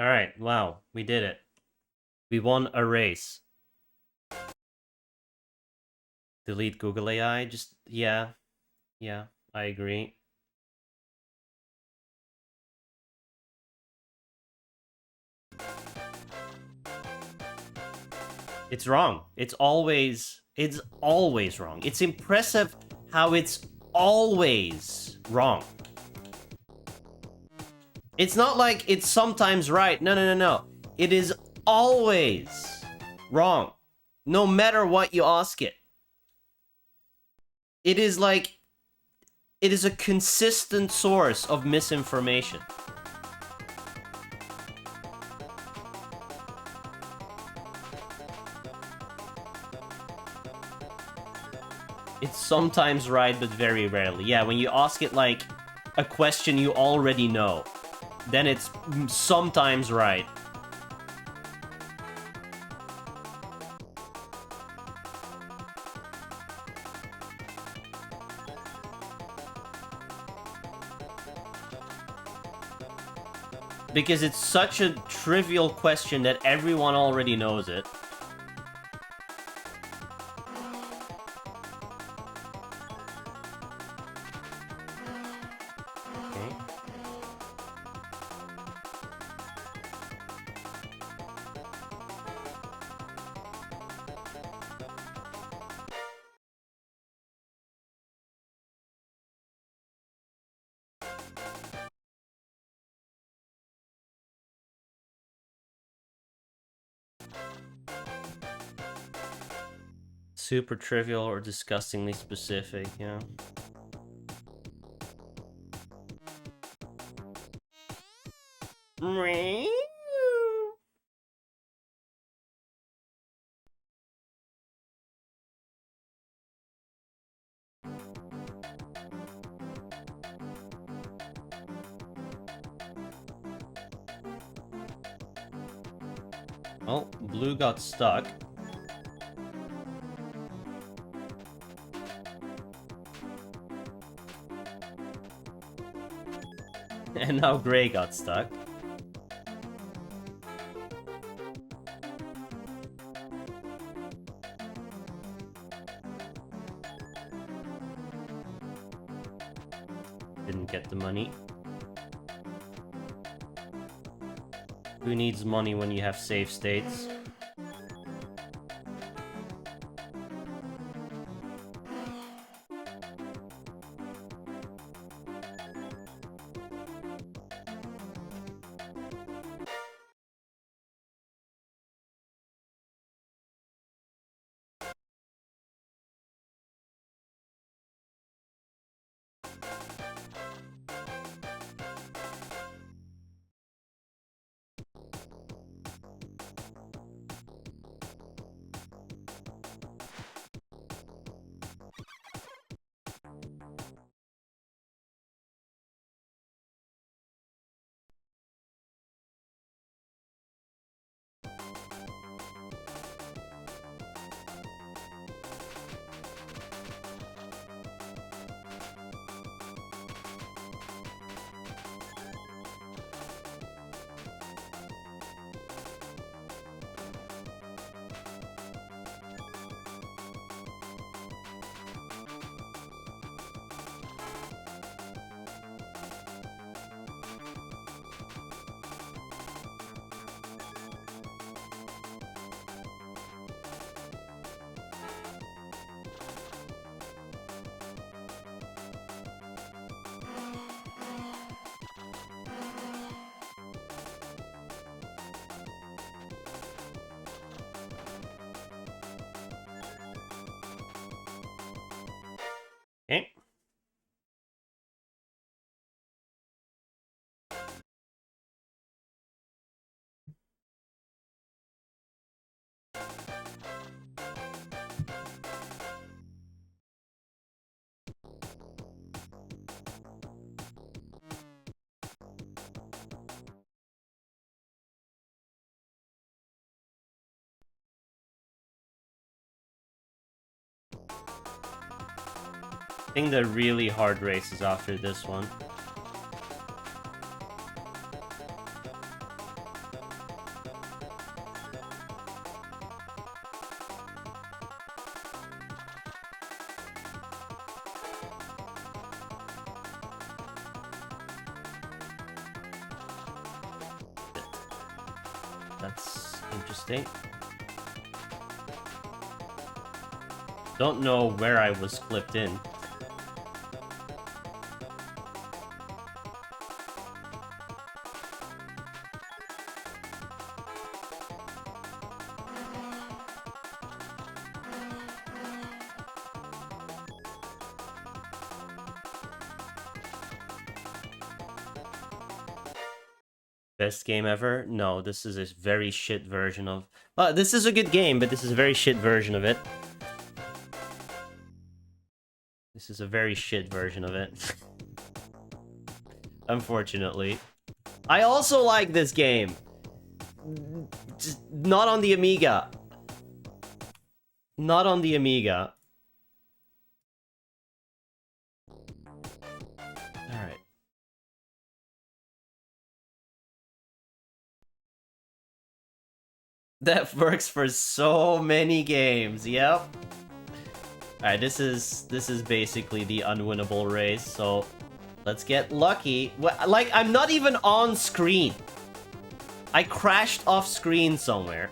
Alright, wow, we did it. We won a race. Delete Google AI, just, yeah, I agree. It's wrong. It's always wrong. It's impressive how it's always wrong. It's not like it's sometimes right. No. It is always wrong. No matter what you ask it. It is like... It is a consistent source of misinformation. It's sometimes right, but very rarely. Yeah, when you ask it, like, a question you already know, then it's sometimes right. Because it's such a trivial question that everyone already knows it. Okay. Super trivial or disgustingly specific, yeah. Well, blue got stuck. And now gray got stuck. Didn't get the money. Who needs money when you have save states? Okay. I think the really hard race is after this one. That's interesting. Don't know where I was clipped in. Best game ever? No, this is a very shit version of... this is a good game, but this is a very shit version of it. This is a very shit version of it. Unfortunately. I also like this game. Just not on the Amiga. Not on the Amiga. That works for so many games. Yep. Alright, this is basically the unwinnable race, so let's get lucky. Like, I'm not even on screen. I crashed off screen somewhere.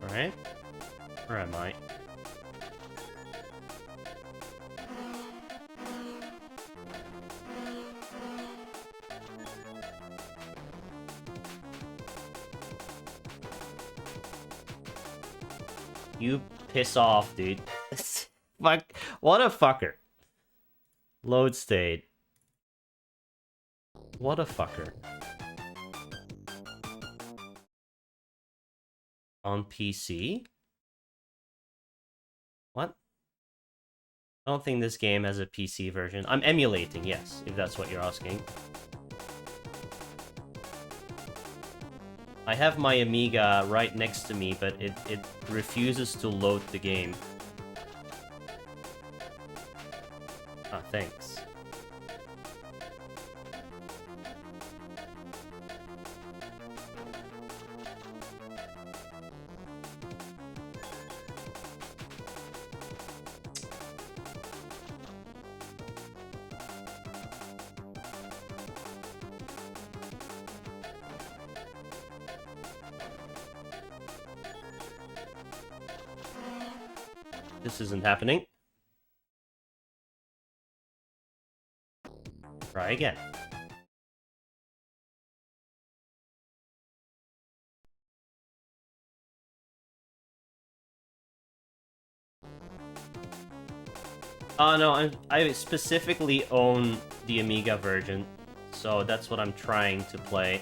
Alright. Where am I? You piss off, dude. Fuck. What a fucker. Load state. What a fucker. On PC? What? I don't think this game has a PC version. I'm emulating, yes, if that's what you're asking. I have my Amiga right next to me, but it refuses to load the game. Ah, thanks. This isn't happening. Try again. Oh no, I specifically own the Amiga version, so that's what I'm trying to play.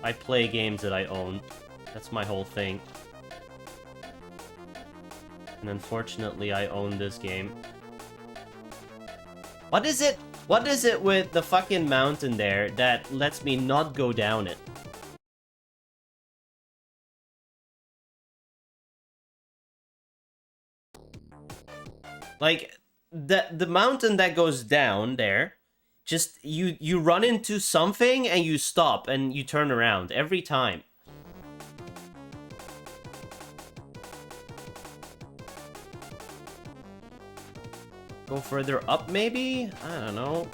I play games that I own. That's my whole thing. And unfortunately, I own this game. What is it? What is it with the fucking mountain there that lets me not go down it? Like, the mountain that goes down there, just, you run into something and you stop and you turn around every time. Go further up, maybe? I don't know.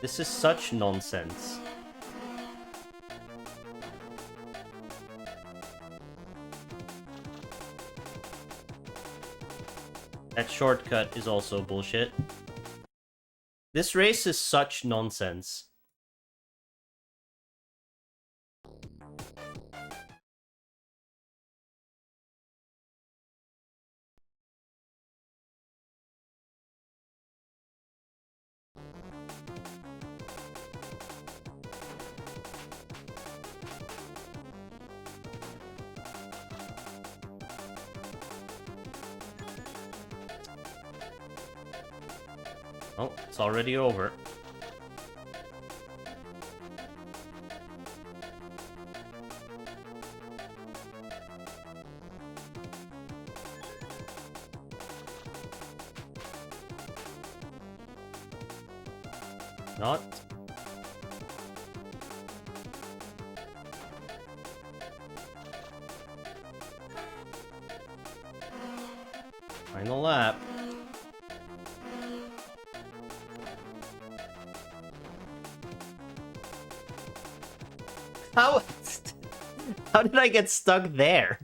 This is such nonsense. That shortcut is also bullshit. This race is such nonsense. Oh, it's already over. Not. Final lap. How did I get stuck there?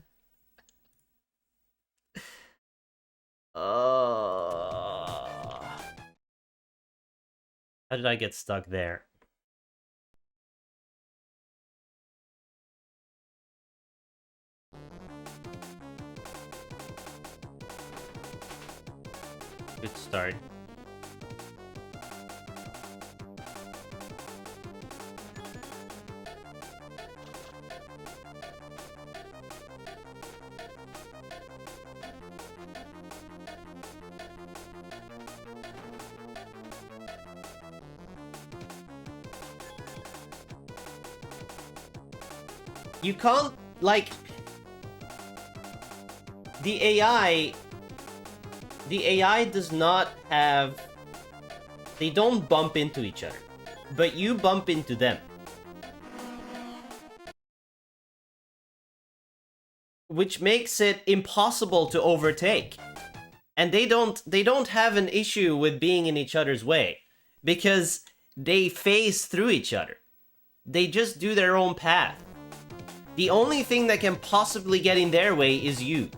How did I get stuck there? Good start. You can't, like... The AI does not have... They don't bump into each other. But you bump into them. Which makes it impossible to overtake. And they don't have an issue with being in each other's way. Because they phase through each other. They just do their own path. The only thing that can possibly get in their way is you.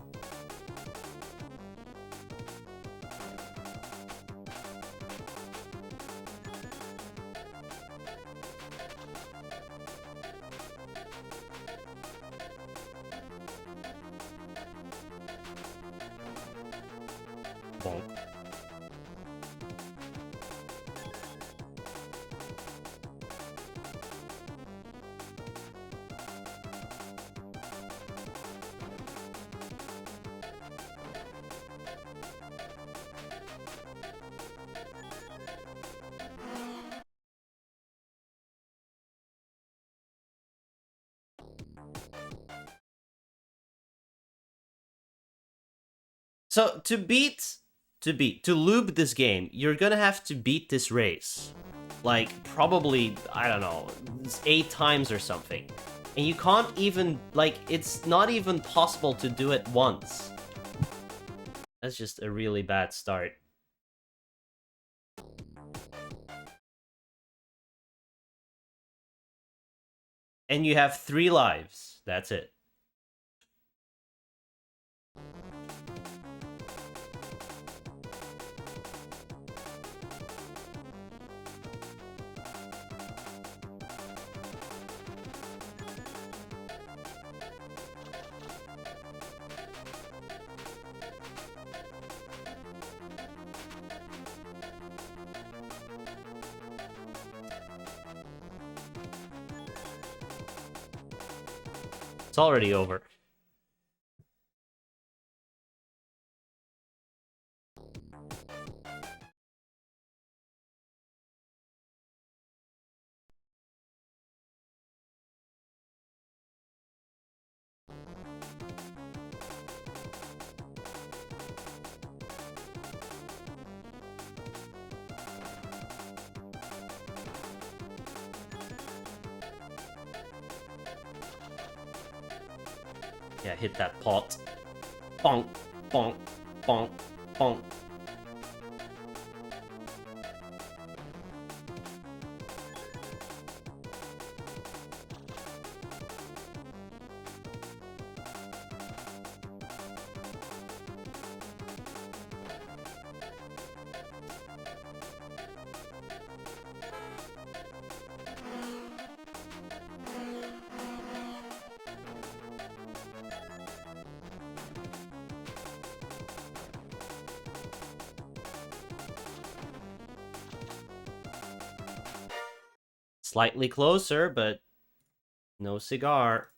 Bonk. So to loop this game, you're gonna have to beat this race. Like, probably, I don't know, 8 times or something. And you can't even, like, it's not even possible to do it once. That's just a really bad start. And you have 3 lives. That's it. It's already over. Yeah, hit that pot. Bonk, bonk, bonk, bonk. Slightly closer, but no cigar.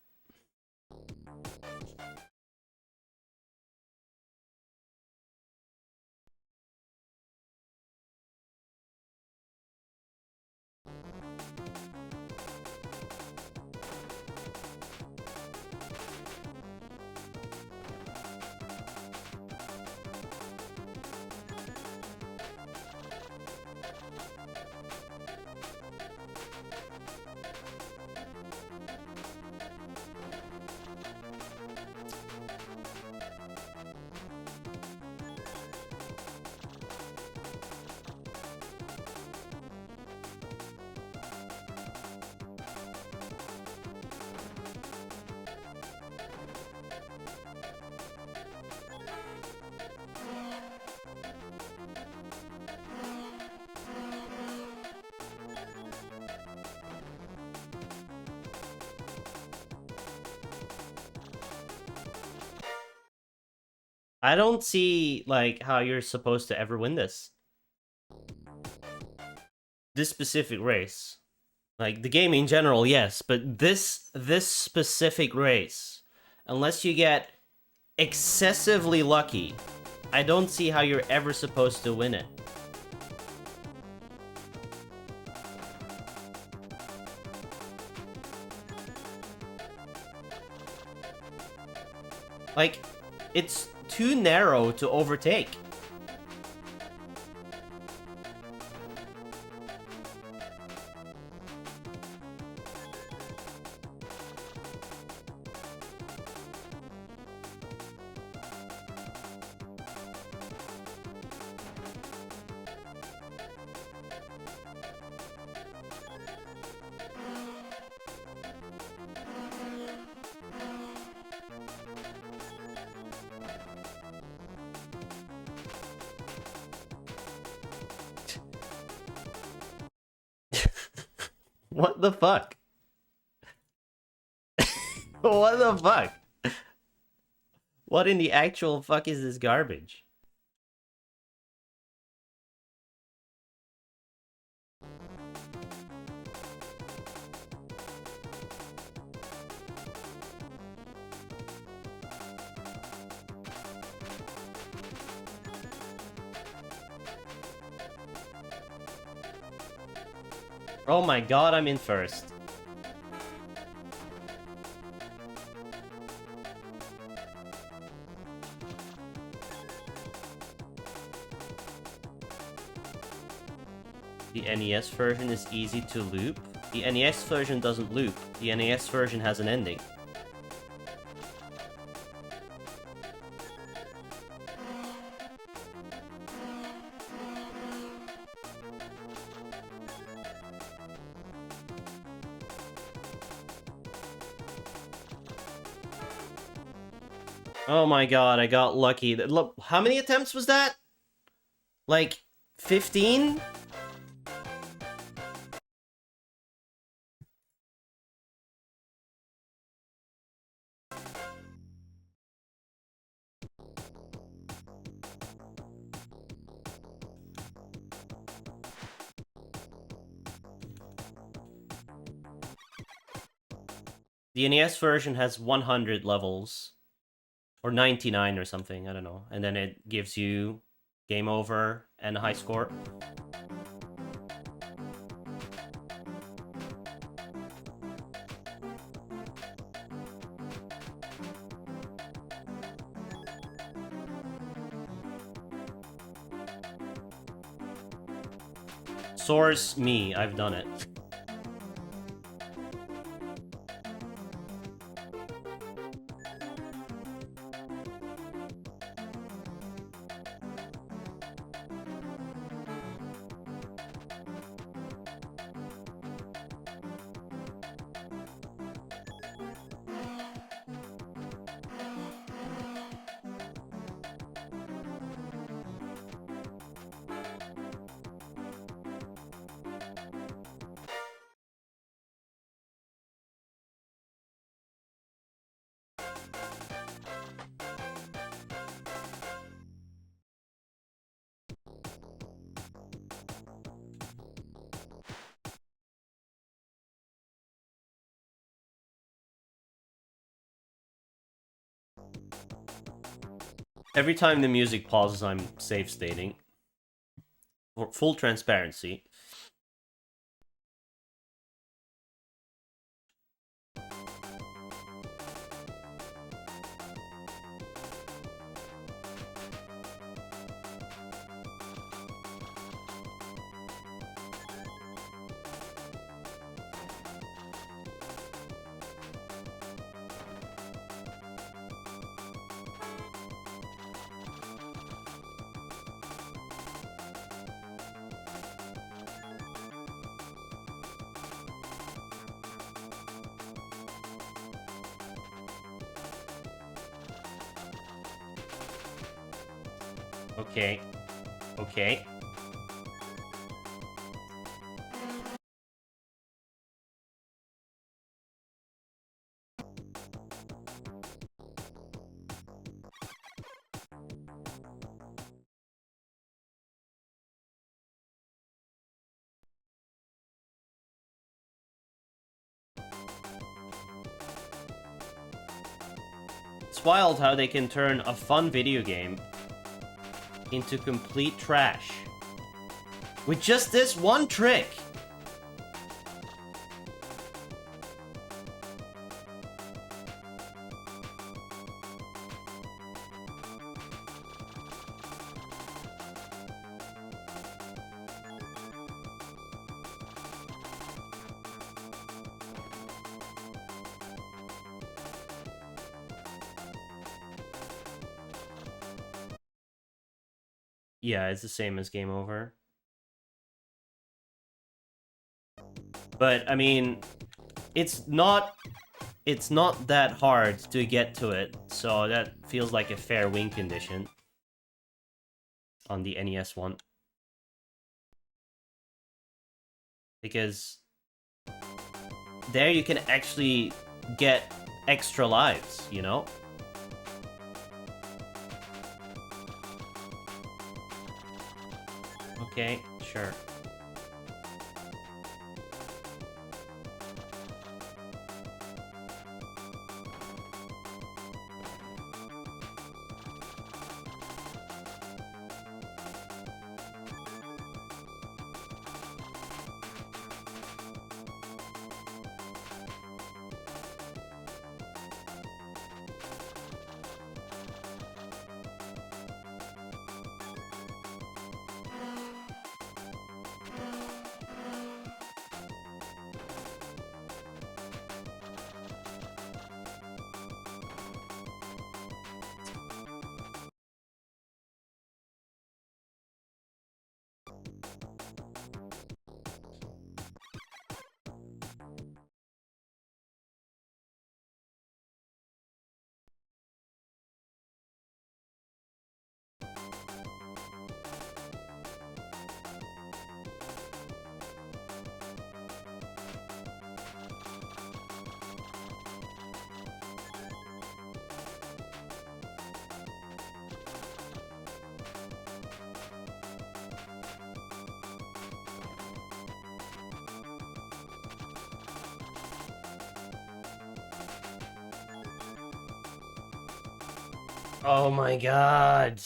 I don't see, like, how you're supposed to ever win this. This specific race. Like, the game in general, yes, but this specific race, unless you get excessively lucky, I don't see how you're ever supposed to win it. Like, it's too narrow to overtake. What the fuck? What the fuck? What in the actual fuck is this garbage? Oh my god, I'm in first. The NES version is easy to loop. The NES version doesn't loop. The NES version has an ending. Oh my god, I got lucky. Look, how many attempts was that? Like, 15? The NES version has 100 levels. Or 99 or something, I don't know. And then it gives you game over and a high score. Source me, I've done it. Every time the music pauses, I'm safe stating. For full transparency. Okay. Okay. It's wild how they can turn a fun video game into complete trash. With just this one trick. Yeah, it's the same as game over. But I mean, it's not that hard to get to it, so that feels like a fair win condition on the NES one. Because there you can actually get extra lives, you know? Okay, sure. Oh my god.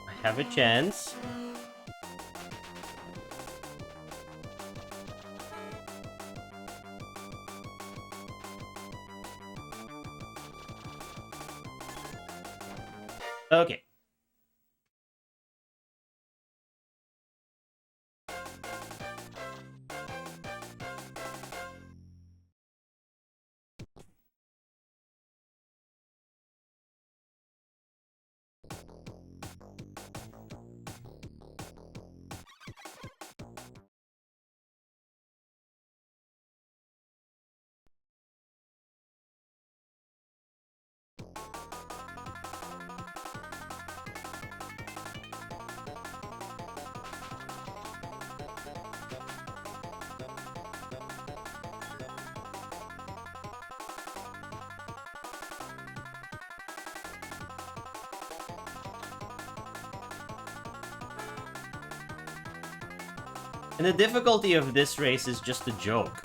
I have a chance. Okay. And the difficulty of this race is just a joke.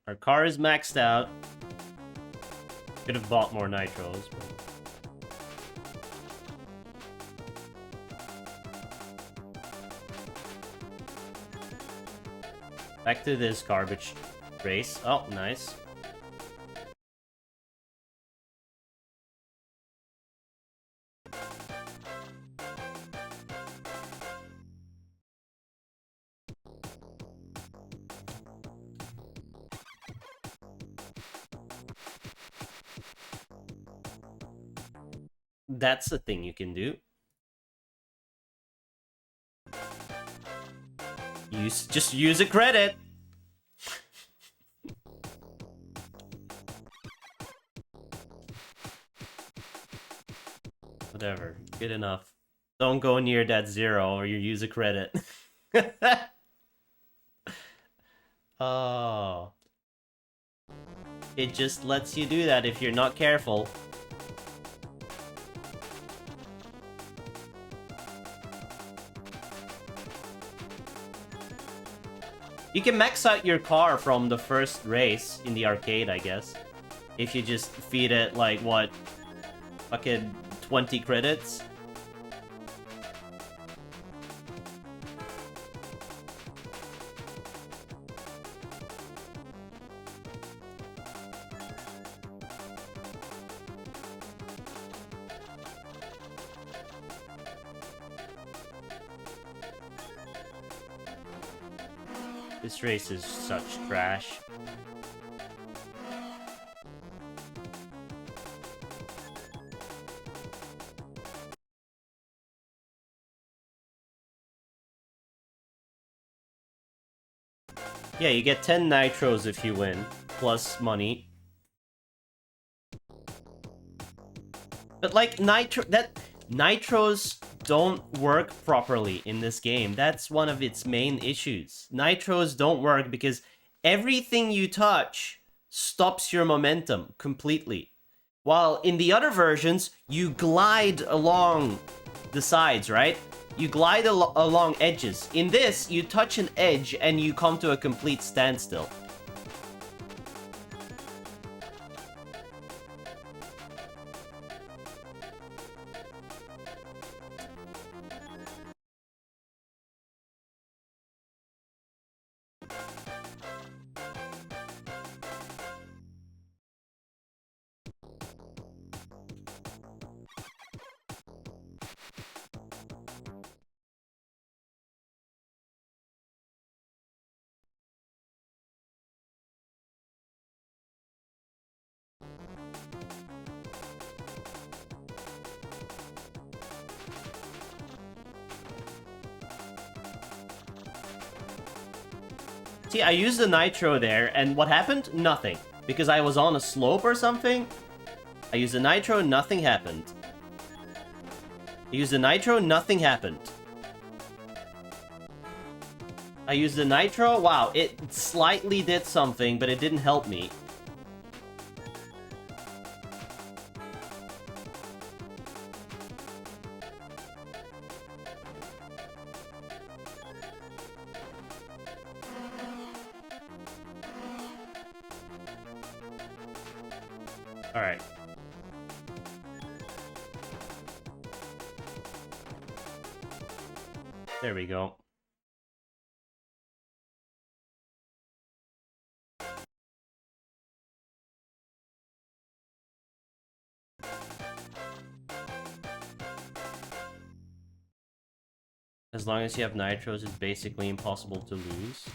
Our car is maxed out. Could have bought more nitros, but... Back to this garbage race. Oh, nice. That's a thing you can do. Just use a credit. Whatever, good enough. Don't go near that 0 or you use a credit. Oh. It just lets you do that if you're not careful. You can max out your car from the first race in the arcade, I guess. If you just feed it, like, what? Fucking 20 credits? This race is such trash. Yeah, you get 10 nitros if you win, plus money. But like nitros don't work properly in this game. That's one of its main issues. Nitros don't work because everything you touch stops your momentum completely. While in the other versions, you glide along the sides, right? You glide along edges. In this, you touch an edge and you come to a complete standstill. See, I used the nitro there, and what happened? Nothing. Because I was on a slope or something? I used the nitro, nothing happened. I used the nitro, nothing happened. I used the nitro, wow, it slightly did something, but it didn't help me. Alright. There we go. As long as you have nitros, it's basically impossible to lose.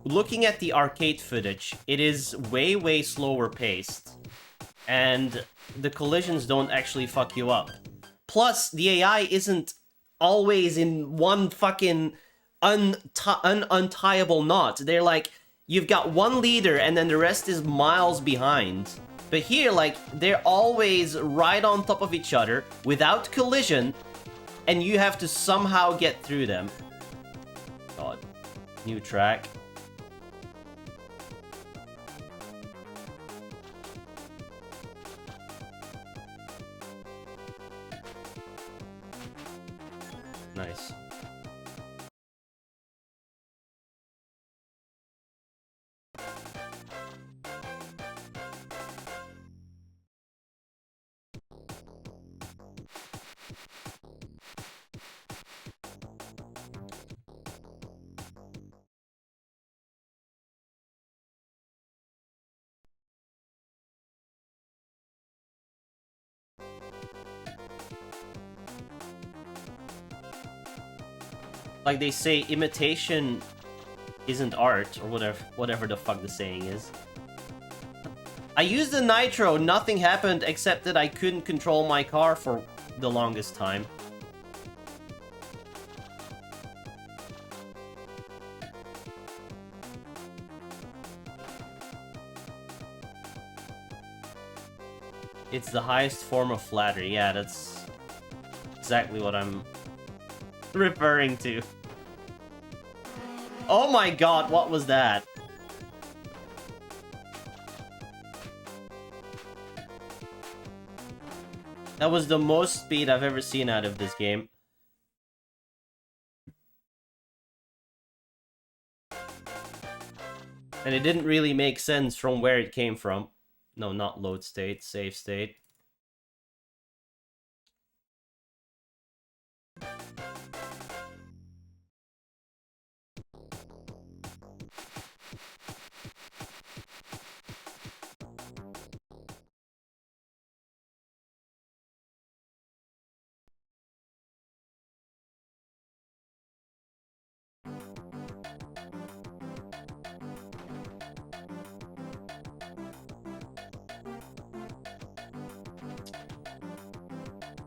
Looking at the arcade footage, it is way slower paced. And the collisions don't actually fuck you up. Plus, the AI isn't always in one fucking untiable knot. They're like, you've got one leader and then the rest is miles behind. But here, like, they're always right on top of each other without collision, and you have to somehow get through them. God. New track. Nice. Like they say, imitation isn't art, or whatever the fuck the saying is. I used the nitro, nothing happened except that I couldn't control my car for the longest time. It's the highest form of flattery. Yeah, that's exactly what I'm referring to. Oh my god, what was that? That was the most speed I've ever seen out of this game. And it didn't really make sense from where it came from. No, not load state, save state.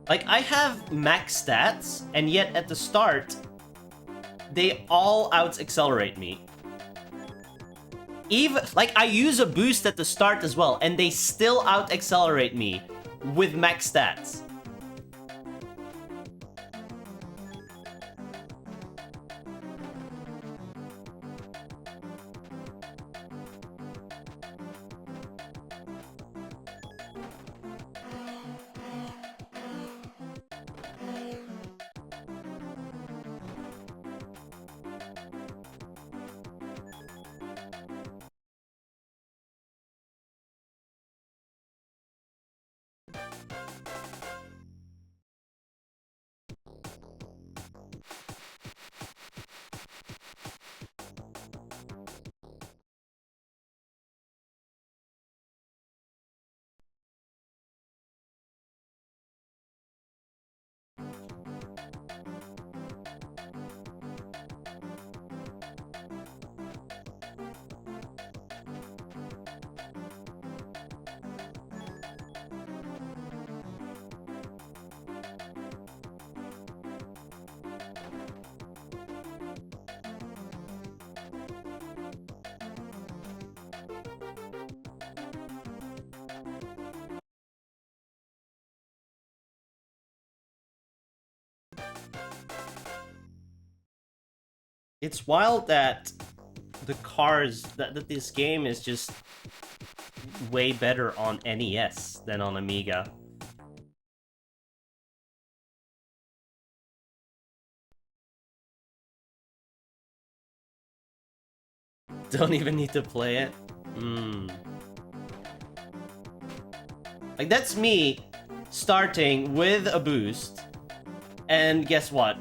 Like, I have max stats, and yet at the start, they all out-accelerate me. Even, like, I use a boost at the start as well, and they still out-accelerate me with max stats. It's wild that the cars, that this game is just way better on NES than on Amiga. Don't even need to play it? Like, that's me starting with a boost, and guess what?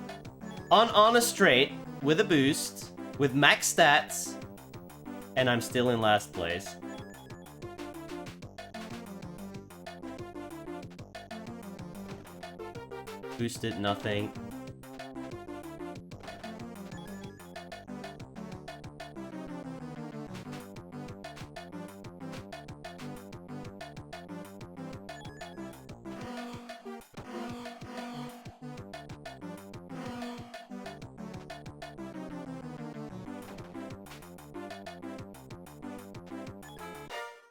On a straight, with a boost, with max stats, and I'm still in last place. Boosted, nothing.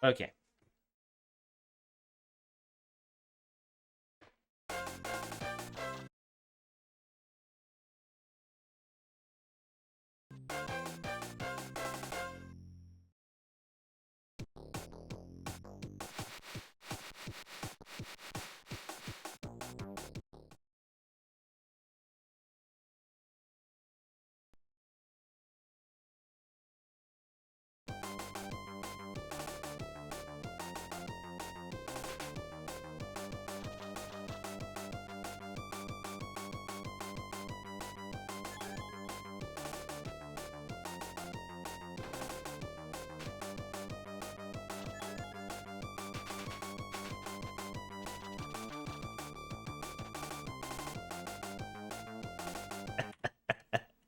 Okay.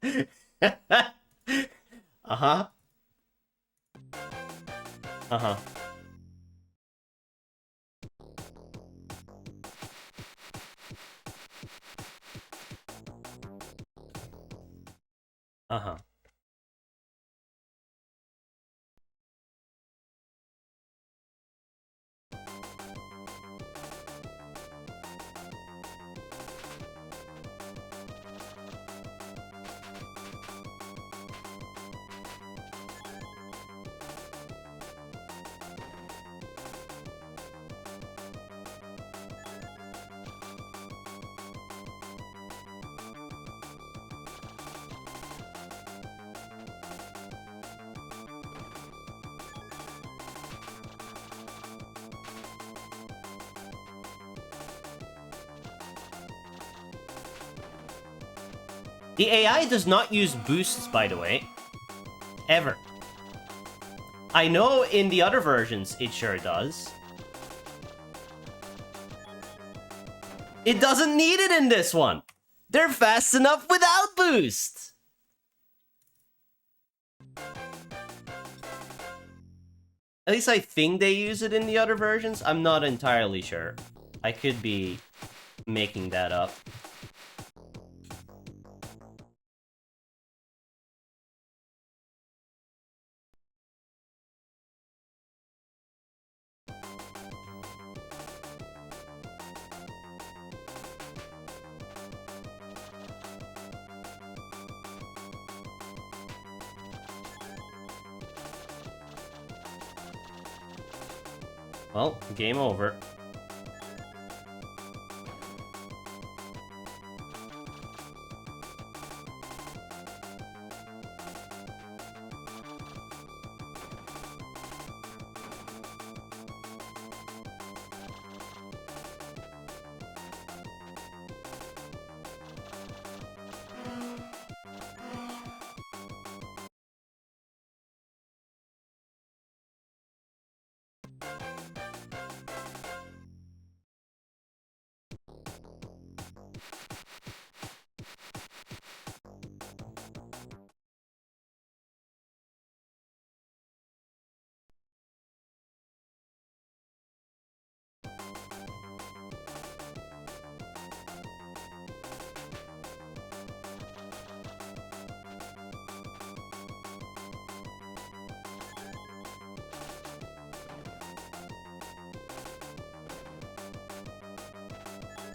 Uh-huh. Uh-huh. Uh-huh. The AI does not use boosts, by the way. Ever. I know in the other versions it sure does. It doesn't need it in this one. They're fast enough without boost. At least I think they use it in the other versions. I'm not entirely sure. I could be making that up. Well, game over.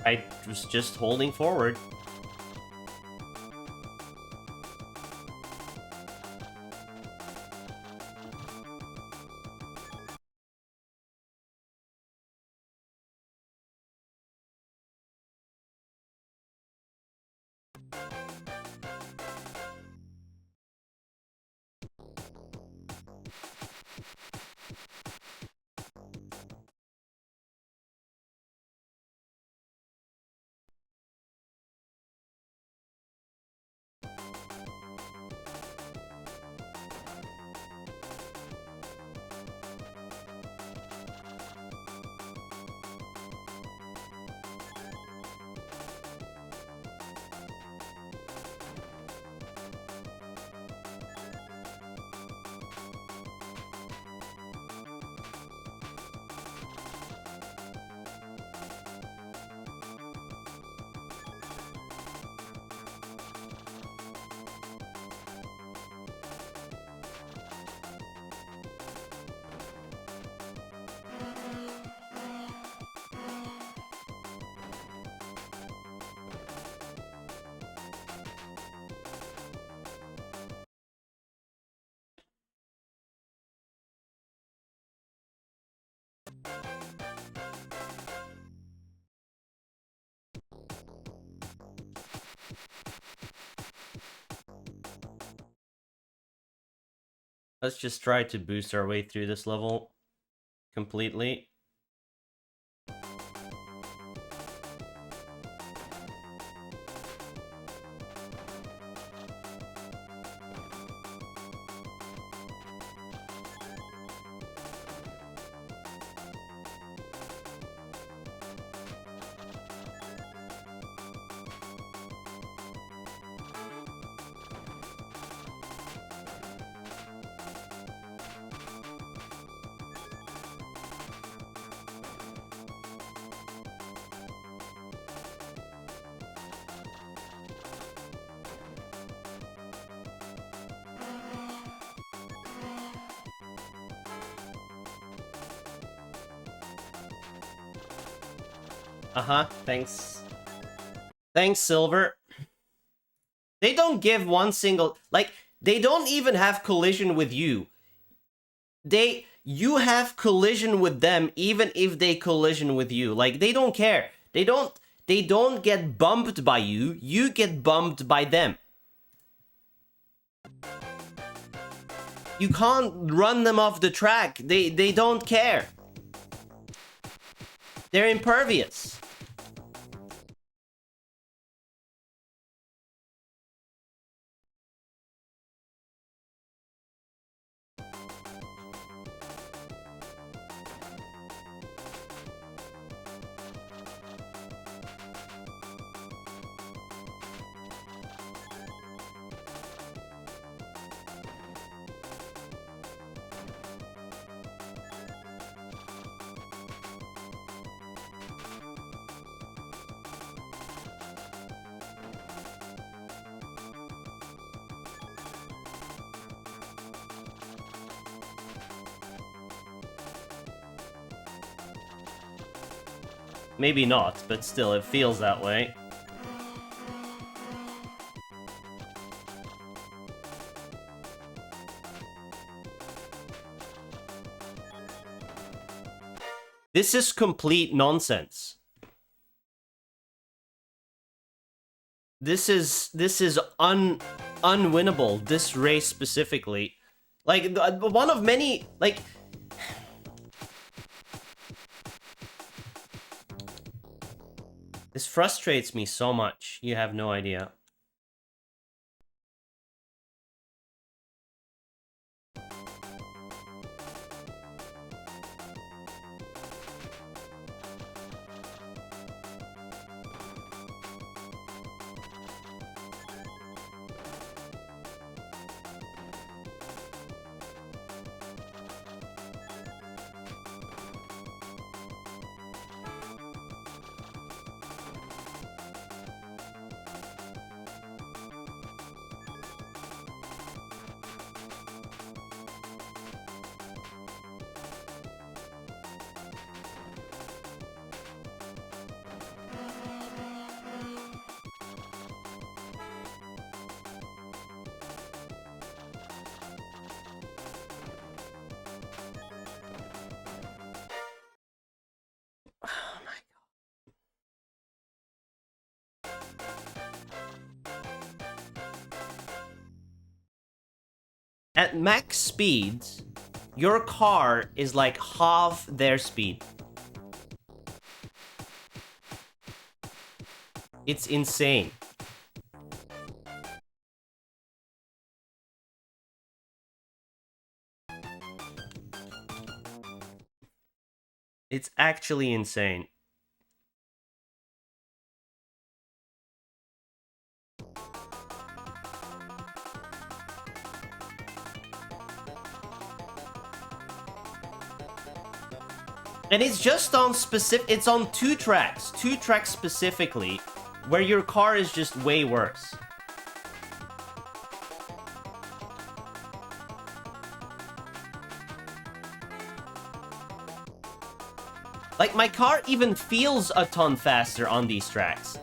I was just holding forward. Let's just try to boost our way through this level completely. Uh-huh, thanks. Thanks, Silver. They don't give one single... Like, they don't even have collision with you. You have collision with them even if they collision with you. Like, they don't care. They don't get bumped by you. You get bumped by them. You can't run them off the track. They don't care. They're impervious. Maybe not, but still, it feels that way. This is complete nonsense. This is unwinnable, this race specifically. Like, one of many, like... This frustrates me so much, you have no idea. At max speeds, your car is like half their speed. It's insane. It's actually insane. And it's just on it's on two tracks specifically, where your car is just way worse. Like, my car even feels a ton faster on these tracks.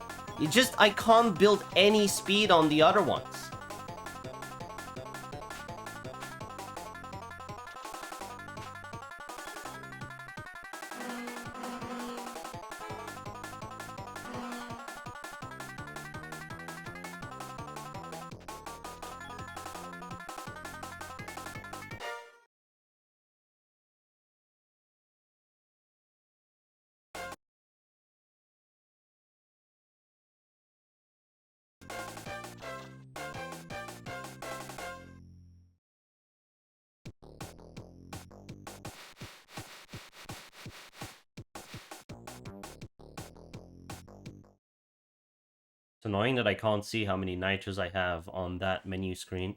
I can't build any speed on the other ones. It's annoying that I can't see how many nitros I have on that menu screen.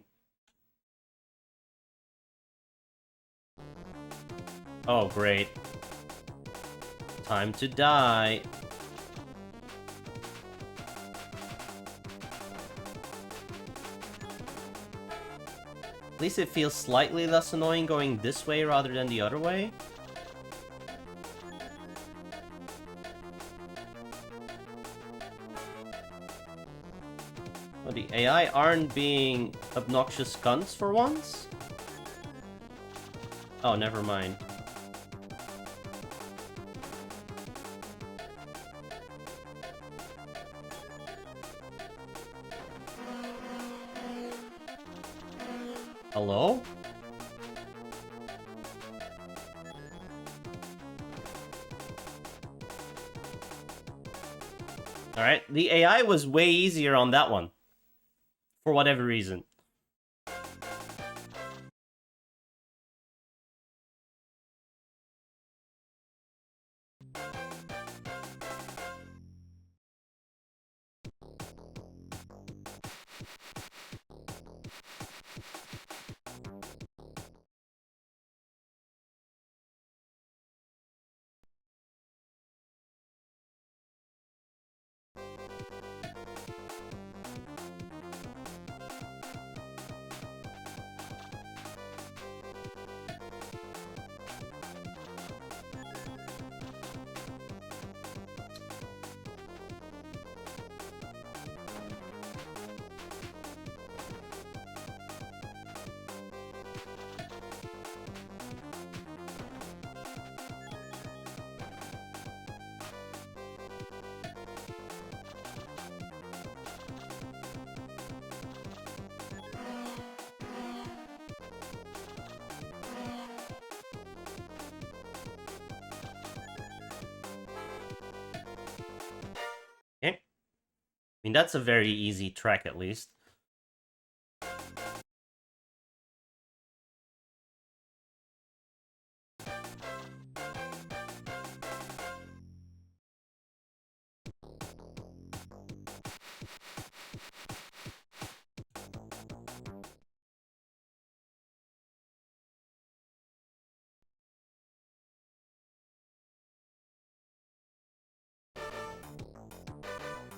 Oh, great. Time to die. At least it feels slightly less annoying going this way rather than the other way. AI aren't being obnoxious cunts for once? Oh, never mind. Hello? Alright, the AI was way easier on that one. For whatever reason. Okay. I mean, that's a very easy track, at least.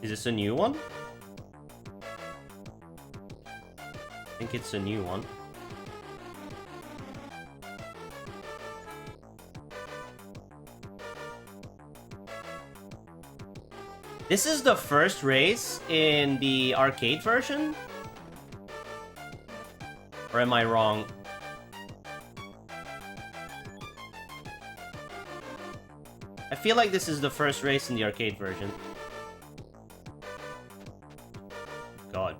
Is this a new one? I think it's a new one. This is the first race in the arcade version? Or am I wrong? I feel like this is the first race in the arcade version. God.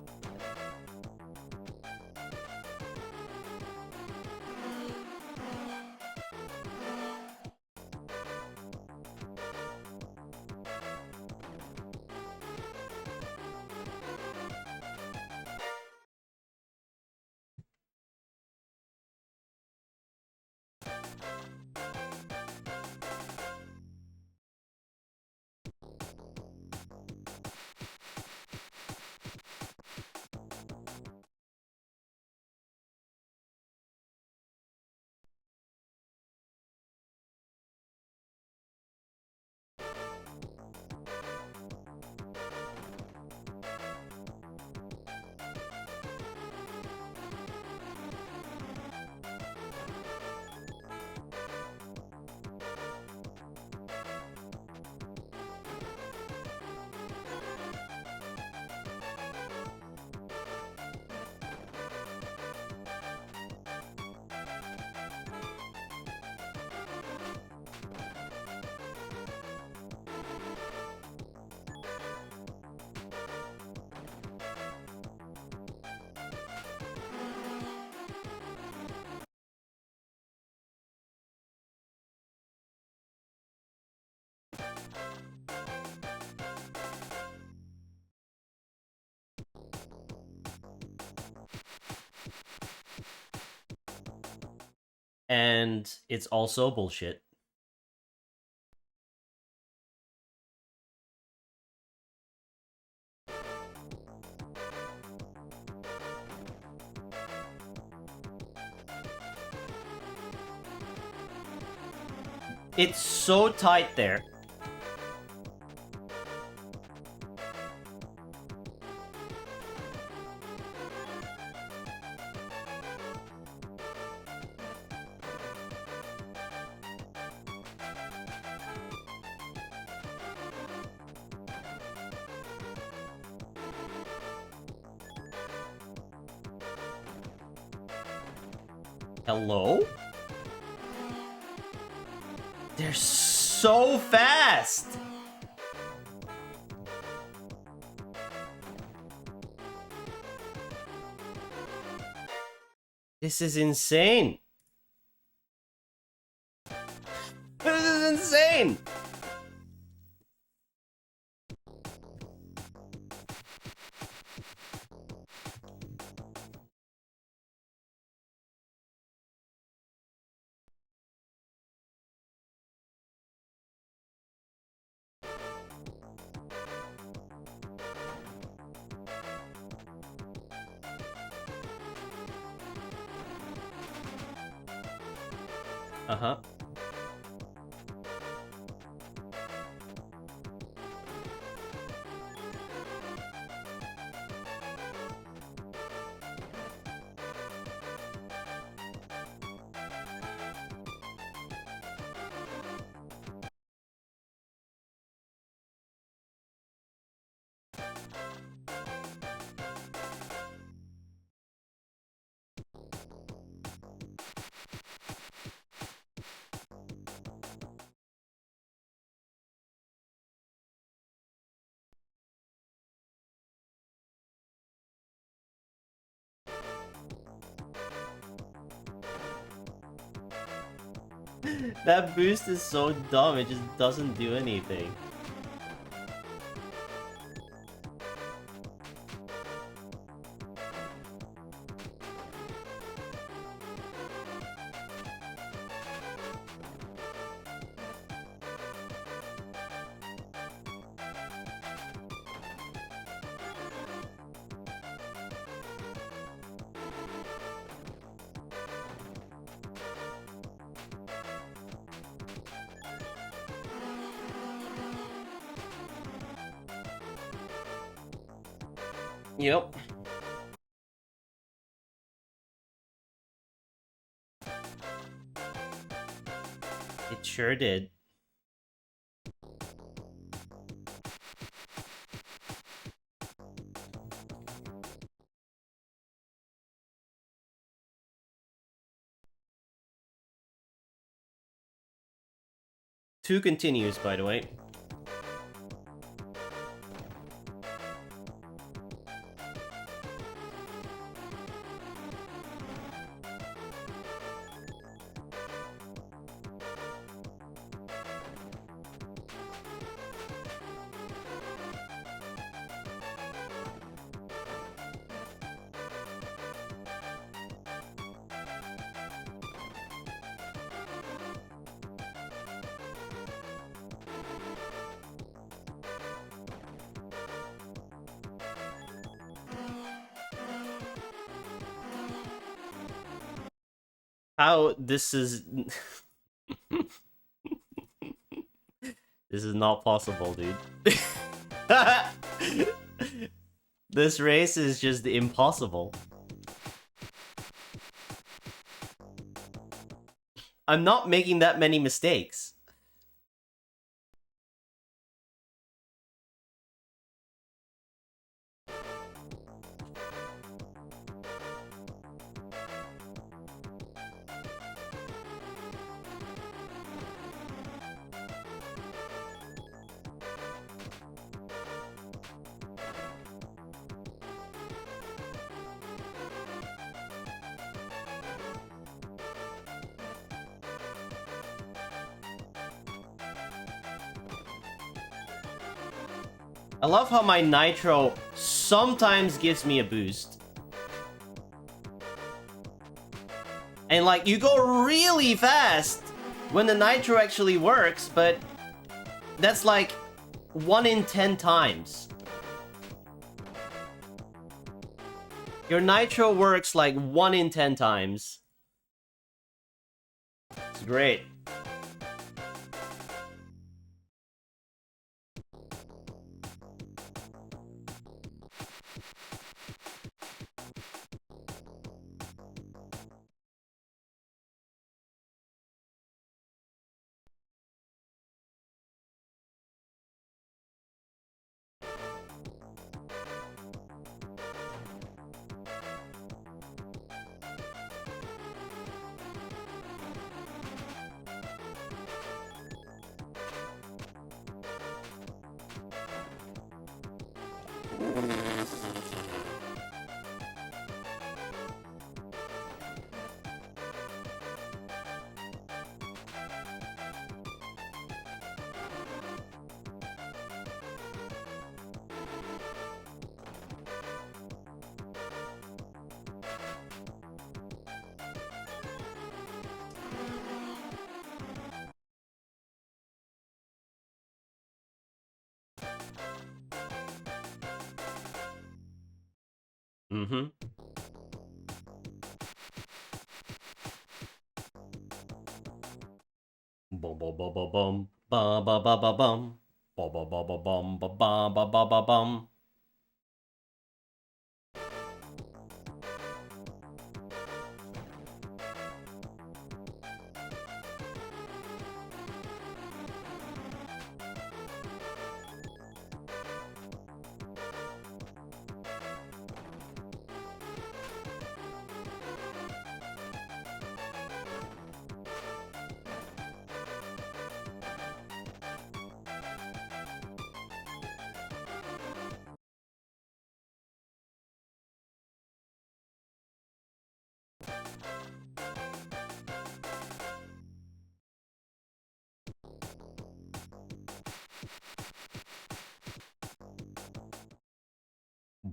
And it's also bullshit. It's so tight there. Hello? They're so fast! This is insane! This is insane! Uh-huh. That boost is so dumb, it just doesn't do anything. Yep. It sure did. Two continues, by the way. How this is... This is not possible, dude. This race is just impossible. I'm not making that many mistakes. I love how my nitro sometimes gives me a boost. And like, you go really fast when the nitro actually works, but that's like 1 in 10 times. Your nitro works like 1 in 10 times. It's great. Mm-hmm. Bum bum bum bum bum ba ba ba ba bum ba ba ba ba bum ba ba ba ba ba bum.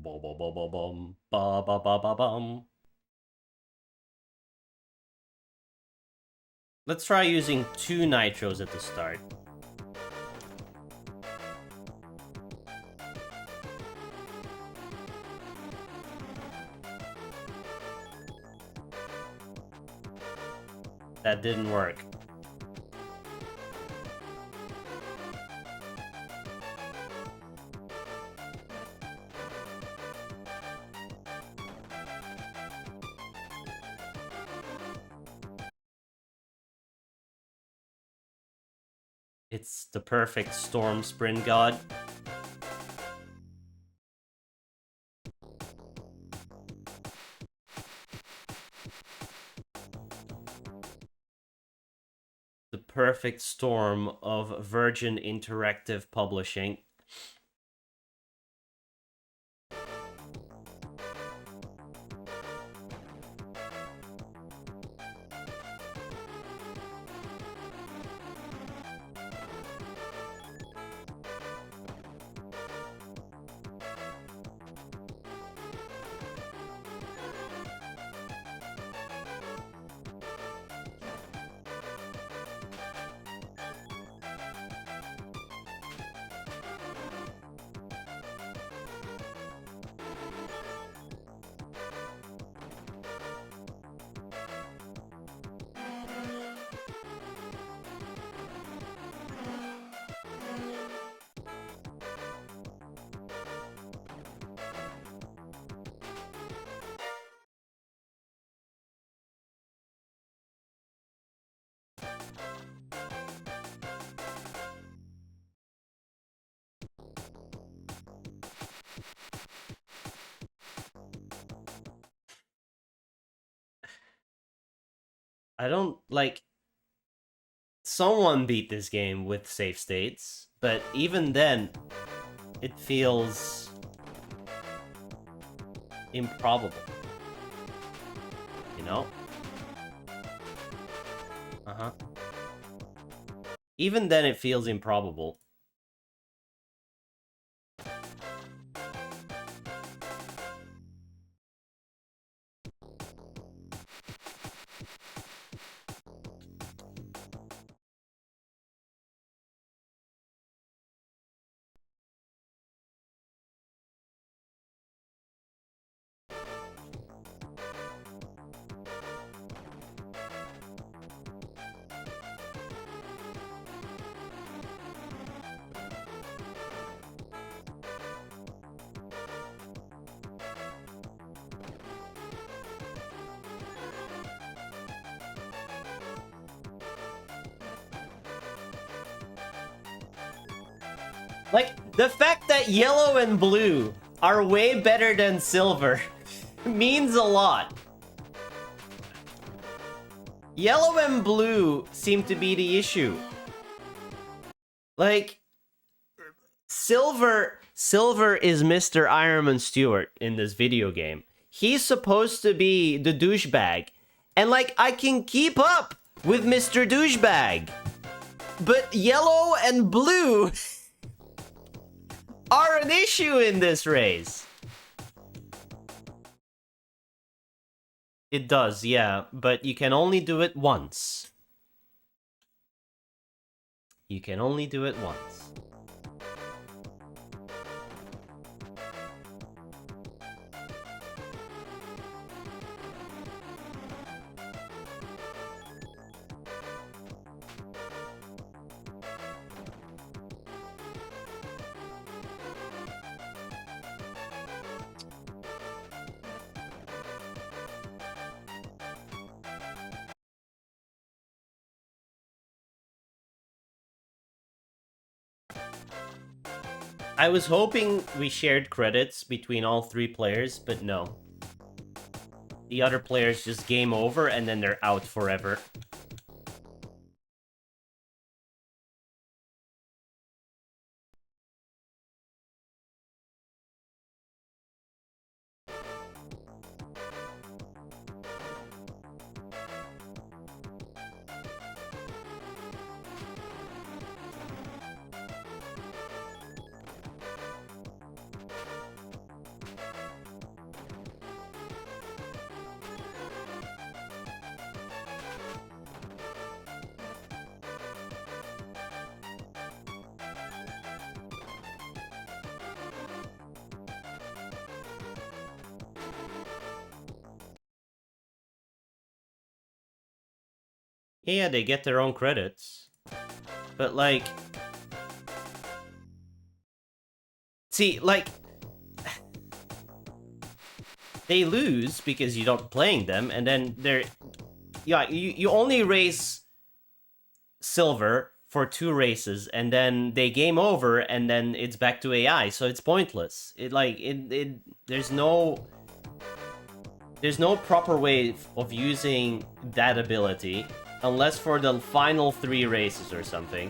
Ba ba ba ba bum ba ba ba ba bum. Let's try using 2 nitros at the start. That didn't work. It's the perfect storm sprint god. The perfect storm of Virgin Interactive Publishing. I don't like. Someone beat this game with save states, but even then, it feels improbable. You know? Uh-huh. Even then, it feels improbable. Like, the fact that yellow and blue are way better than silver means a lot. Yellow and blue seem to be the issue. Like, silver Silver is Mr. Ironman Stewart in this video game. He's supposed to be the douchebag. And, like, I can keep up with Mr. Douchebag. But yellow and blue are an issue in this race. It does, yeah, but you can only do it once. You can only do it once. I was hoping we shared credits between all 3 players, but no. The other players just game over and then they're out forever. Yeah, they get their own credits. But, like... See, like... They lose because you don't playing them, and then they're... Yeah, you only race silver for 2 races, and then they game over, and then it's back to AI, so it's pointless. There's no proper way of using that ability, unless for the final 3 races or something.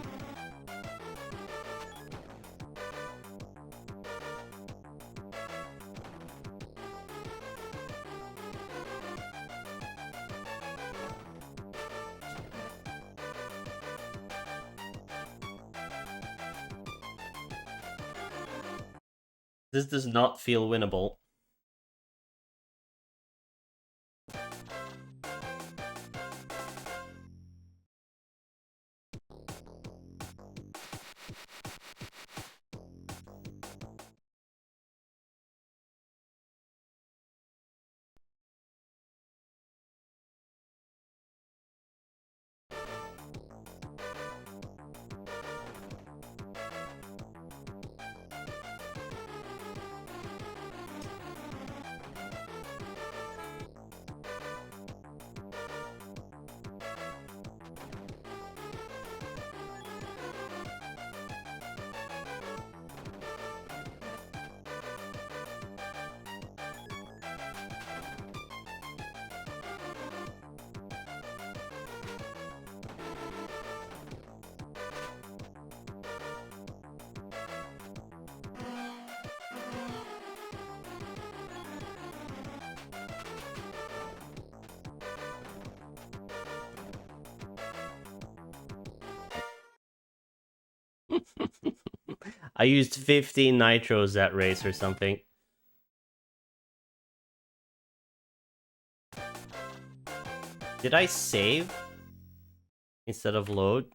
This does not feel winnable. I used 15 nitros that race or something. Did I save instead of load?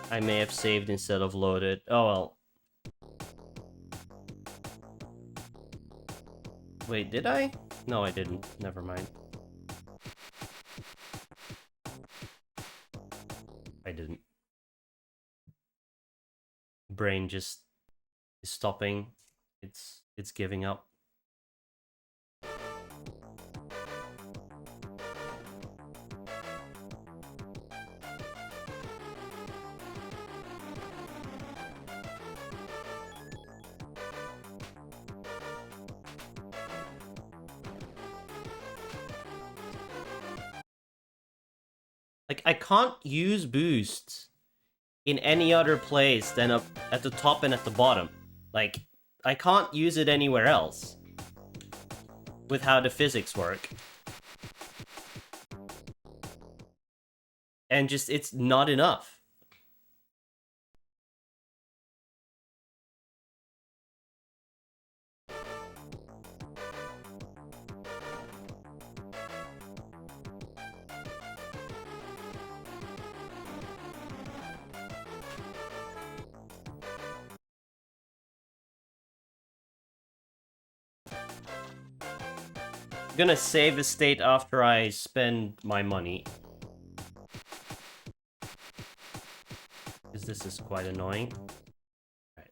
I may have saved instead of loaded. Oh well. Wait, did I? No, I didn't. Never mind. I didn't. Brain just is stopping. It's giving up. Like, I can't use boosts in any other place than up at the top and at the bottom. Like, I can't use it anywhere else with how the physics work. And just, it's not enough. I'm gonna save a state after I spend my money. Because this is quite annoying. Right.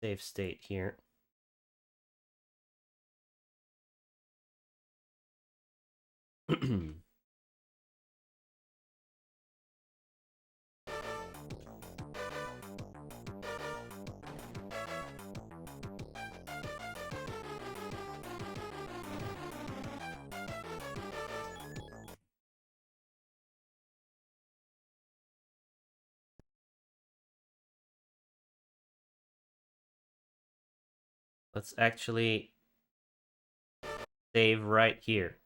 Save state here. Let's actually save right here.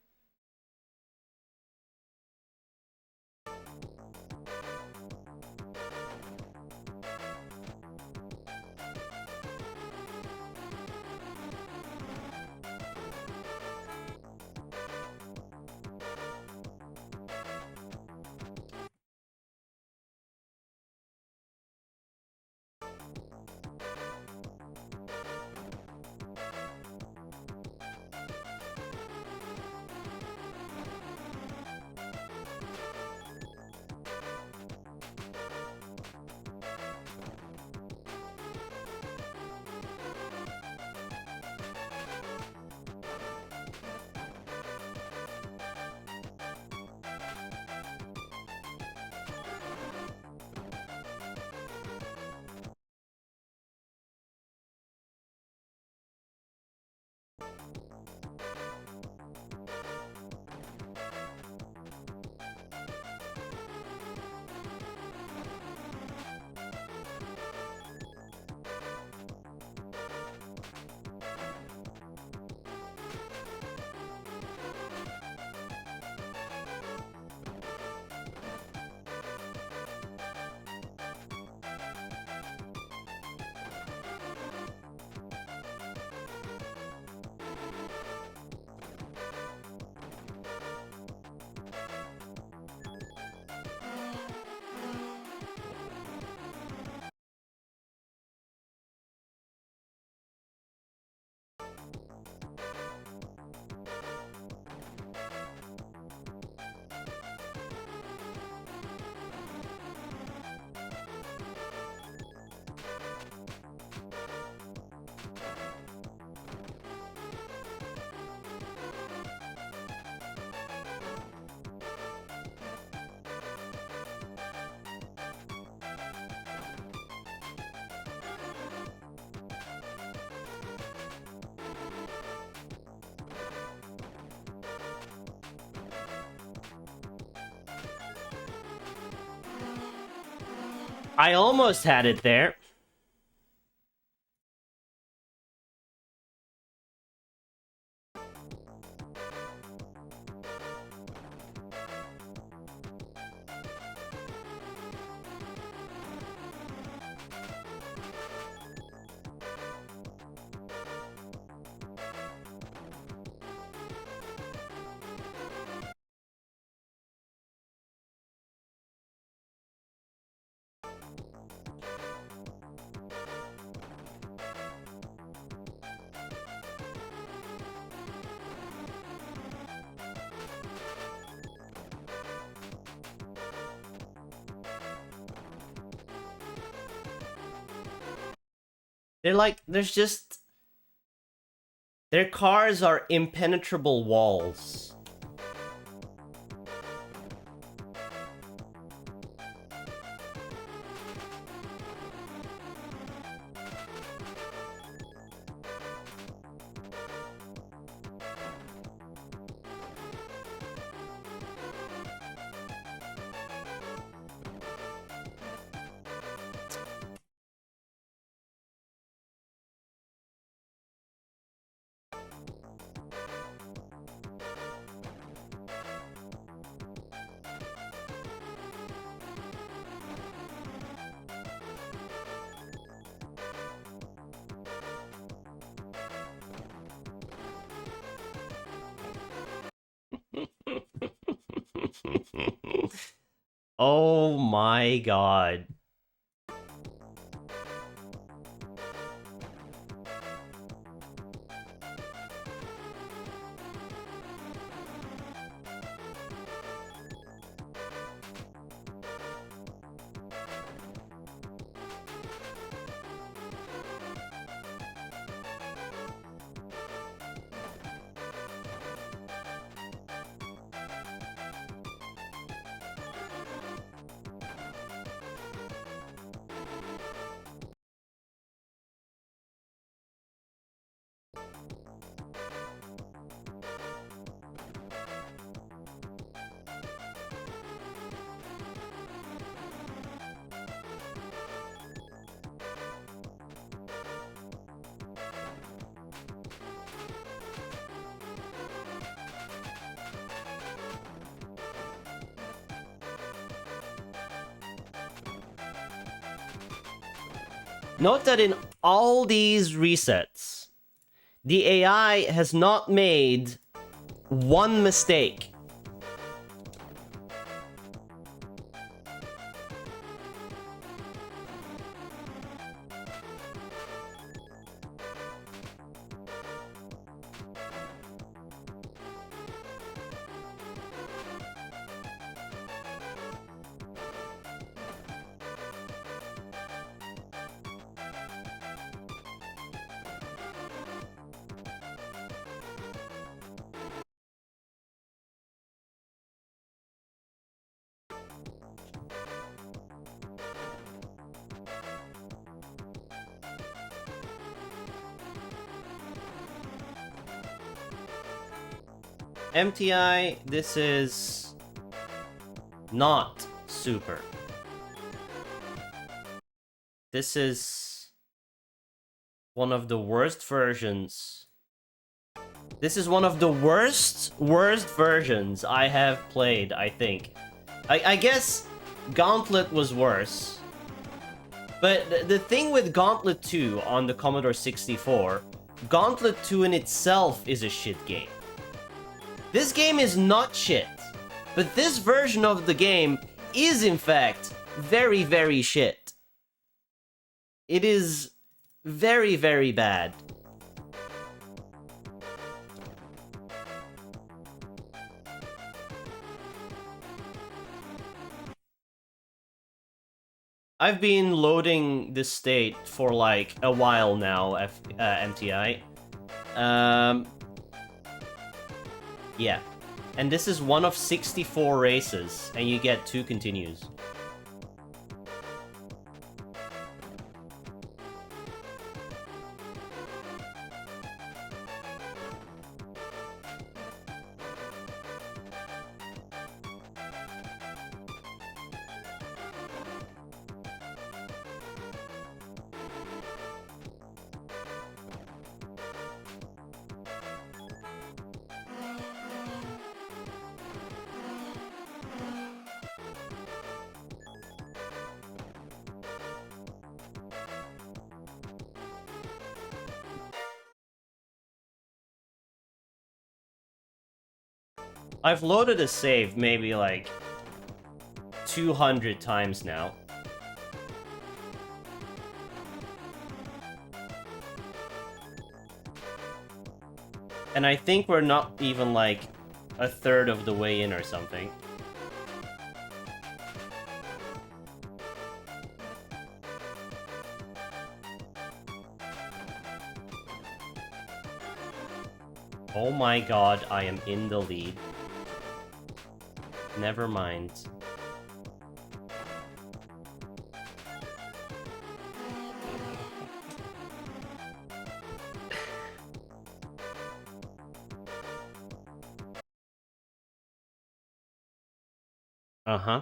I almost had it there. They're like, there's just... Their cars are impenetrable walls. Oh my god. Note that in all these resets, the AI has not made one mistake. MTI, this is not super. This is one of the worst versions. This is one of the worst versions I have played, I think. I guess Gauntlet was worse. But the thing with Gauntlet 2 on the Commodore 64, Gauntlet 2 in itself is a shit game. This game is not shit, but this version of the game is in fact very, very shit. It is very, very bad. I've been loading this state for like a while now, MTI. Yeah. And this is one of 64 races, and you get 2 continues. I've loaded a save maybe like 200 times now. And I think we're not even like a third of the way in or something. Oh my god, I am in the lead. Never mind. Uh-huh.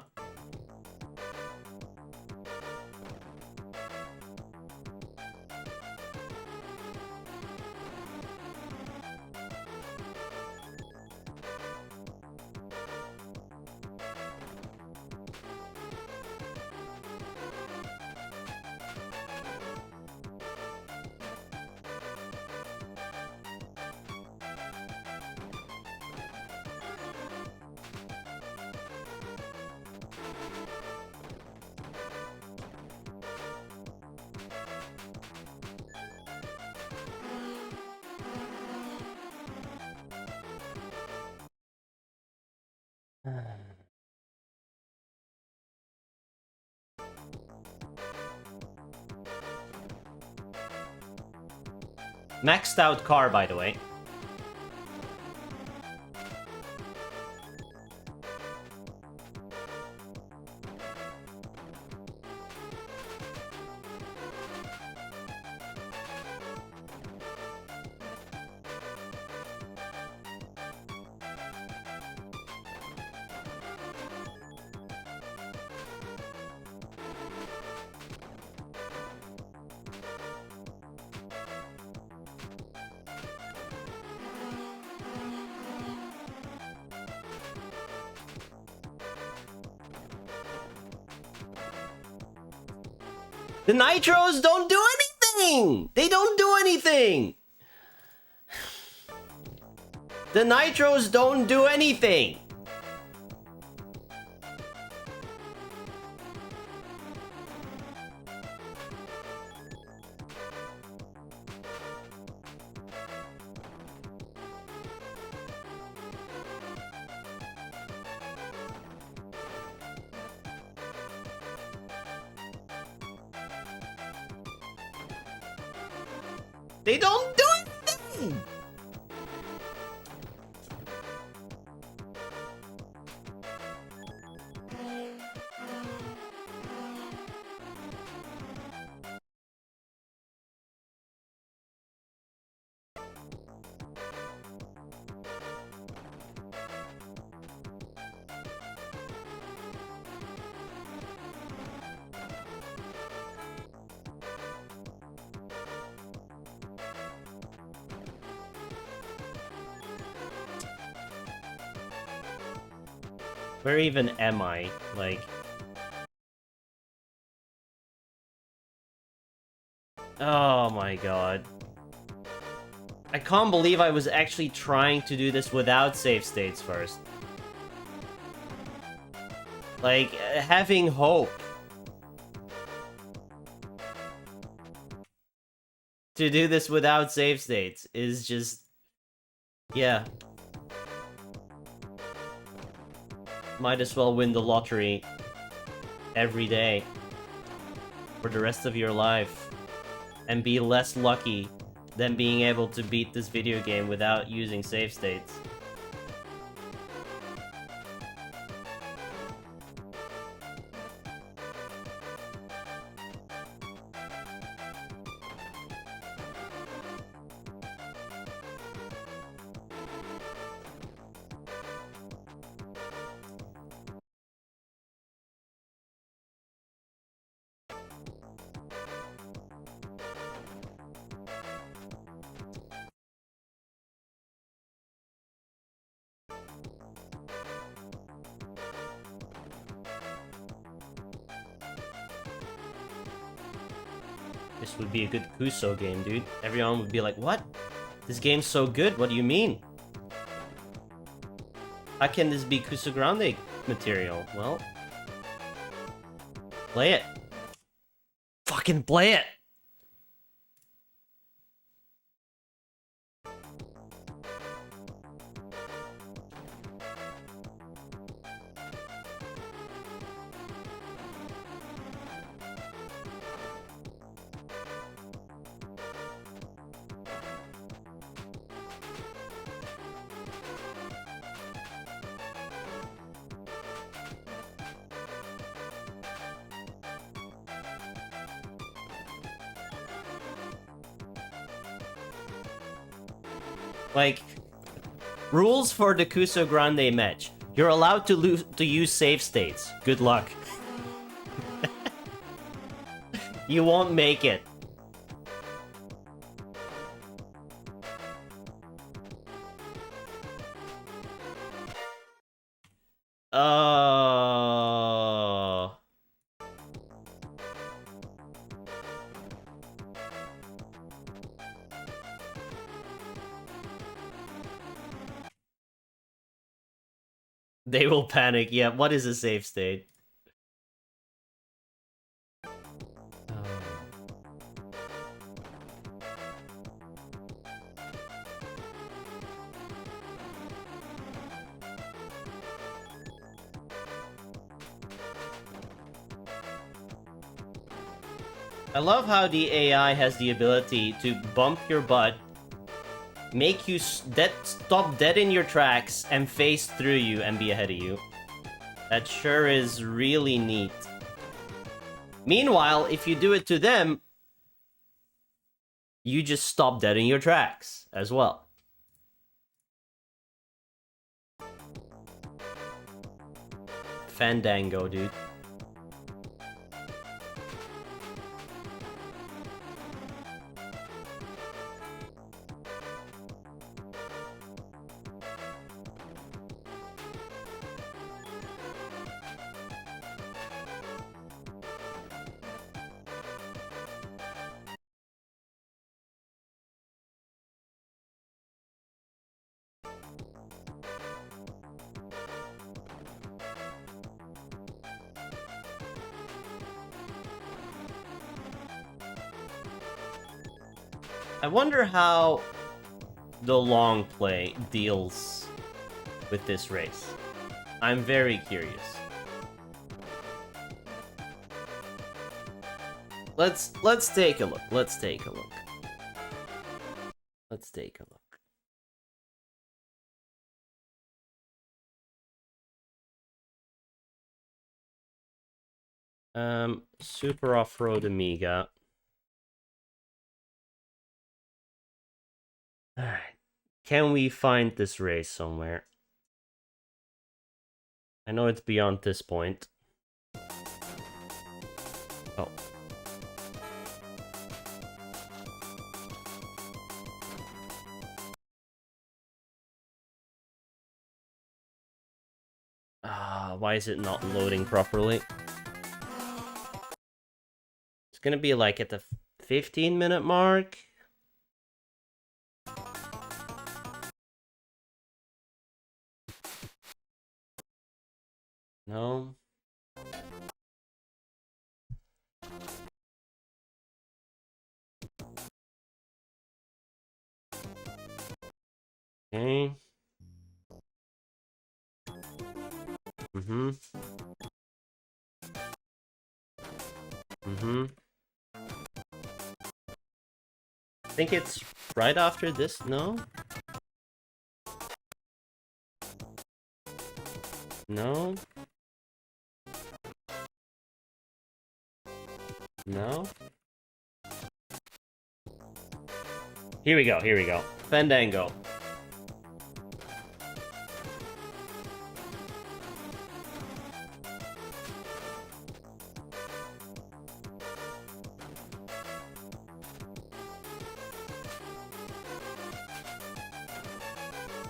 Maxed out car, by the way. The nitros don't do anything! They don't do anything! The nitros don't do anything! They don't do anything! Where even am I? Like... Oh my god. I can't believe I was actually trying to do this without save states first. Like, having hope to do this without save states is just... Yeah. Might as well win the lottery every day for the rest of your life and be less lucky than being able to beat this video game without using save states. This would be a good Kuso game, dude. Everyone would be like, what? This game's so good, what do you mean? How can this be Kuso Grande material? Well... play it. Fucking play it! Like, rules for the Kuso Grande match. You're allowed to use save states. Good luck. You won't make it. They will panic. Yeah, what is a save state? I love how the AI has the ability to bump your butt make you stop dead in your tracks and face through you and be ahead of you. That sure is really neat. Meanwhile, if you do it to them, you just stop dead in your tracks as well. Fandango, dude. I wonder how the long play deals with this race. I'm very curious. Let's take a look. Let's take a look. Let's take a look. Super Off-Road Amiga. Alright. Can we find this race somewhere? I know it's beyond this point. Oh. Why is it not loading properly? It's gonna be like at the 15-minute mark. No. Okay. Mm-hmm. Mm-hmm. I think it's right after this, no? No? No? Here we go, here we go. Fandango.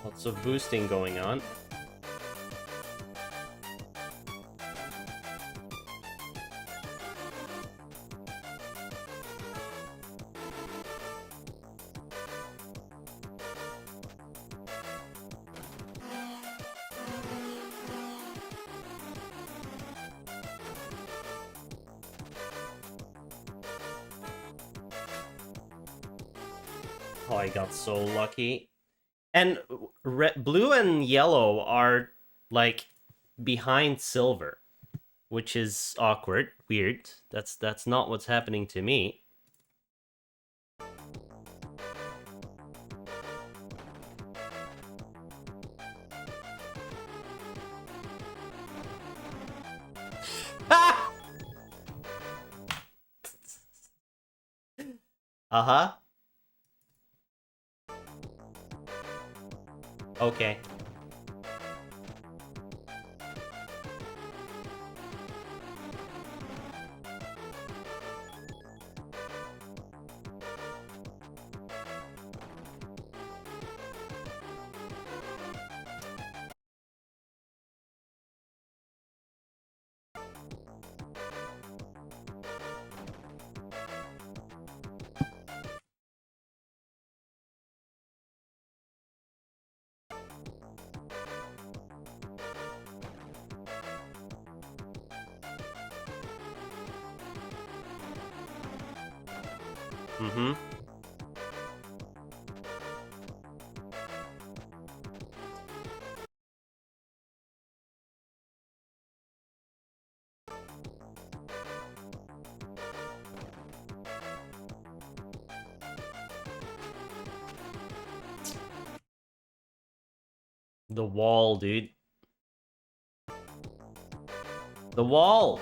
Lots of boosting going on. Oh, I got so lucky. And blue and yellow are, like, behind silver, which is awkward, weird. That's not what's happening to me. Ah! Uh-huh. Okay. Mm-hmm. The wall, dude. The wall!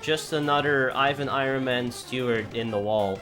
Just another Ivan Ironman Stewart in the wall.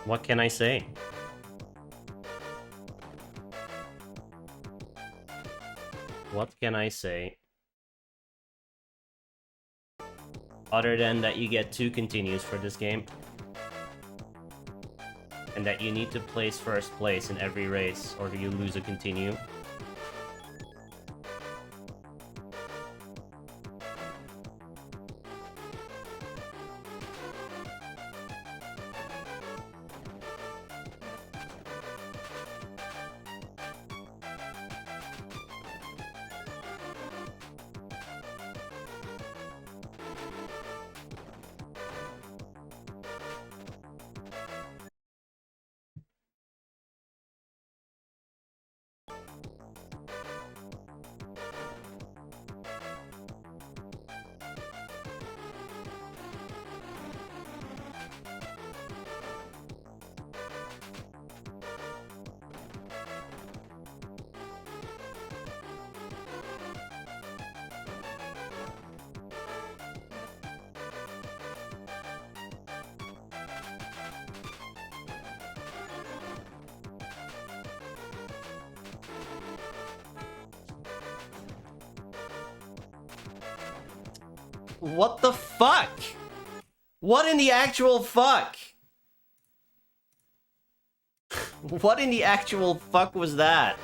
What can I say? What can I say? Other than that you get 2 continues for this game. And that you need to place first place in every race, or you lose a continue. What the fuck? What in the actual fuck? What in the actual fuck was that?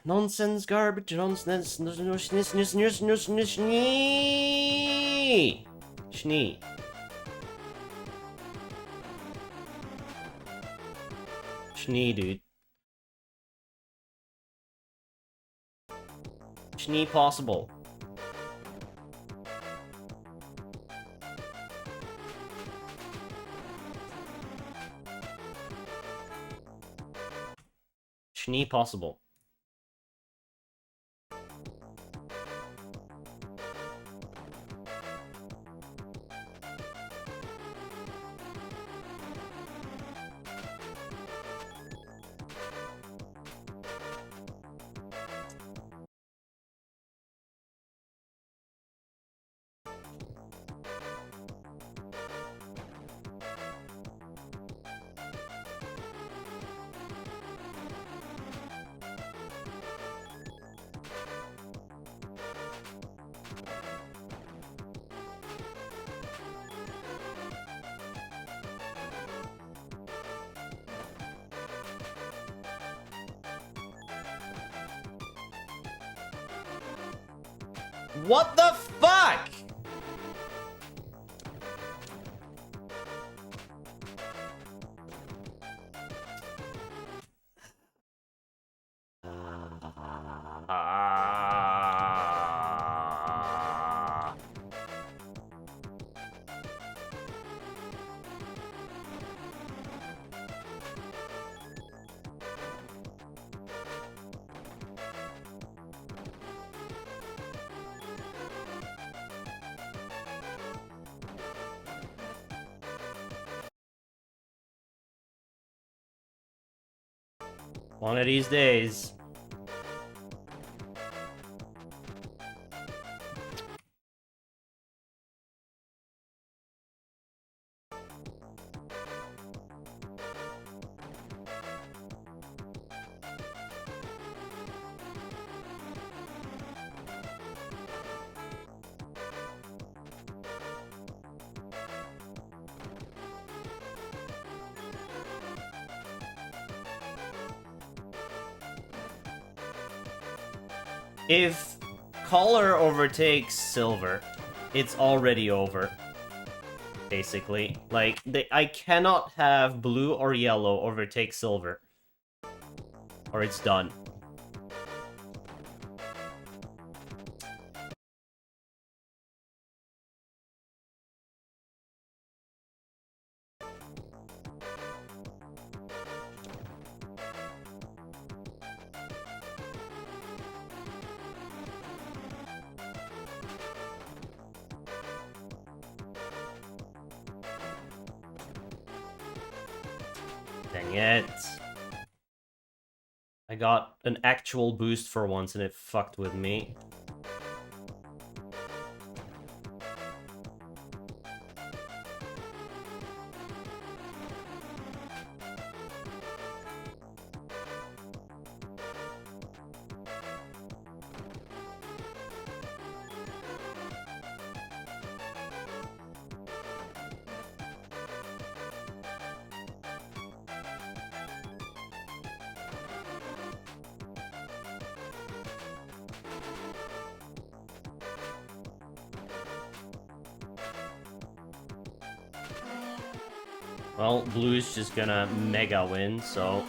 Nonsense, garbage, nonsense, Schnee. Schnee, dude. Schnee possible. Schnee possible. What the fuck? One of these days. If color overtakes silver, it's already over. Basically. Like, I cannot have blue or yellow overtake silver. Or it's done. Dang it. I got an actual boost for once and it fucked with me. Well, blue's just gonna mega win, so...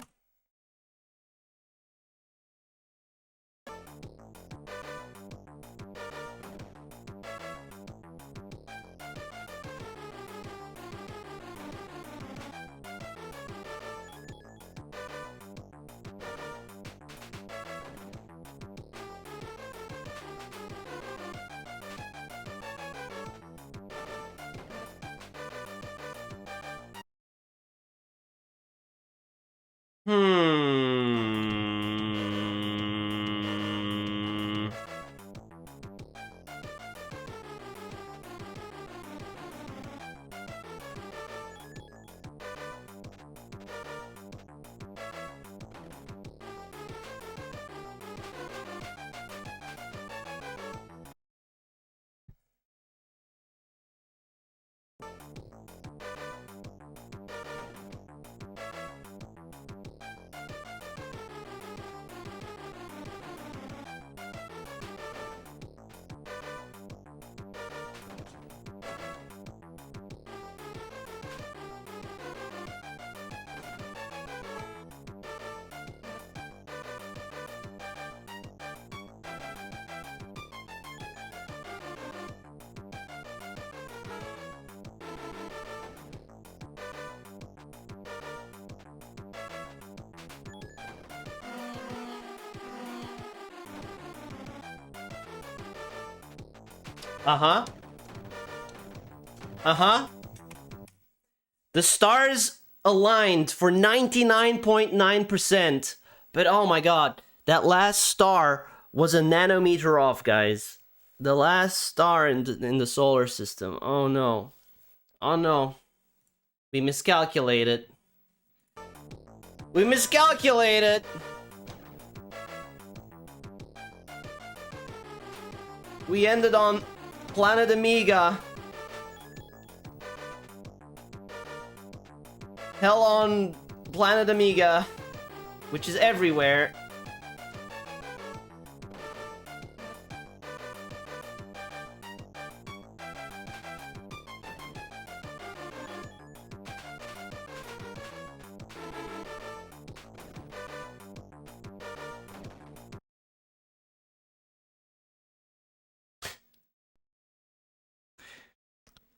Uh-huh. Uh-huh. The stars aligned for 99.9%. But oh my god, that last star was a nanometer off, guys. The last star in the solar system. Oh no. Oh no. We miscalculated. We miscalculated! We ended on planet Amiga. Hell on planet Amiga, which is everywhere.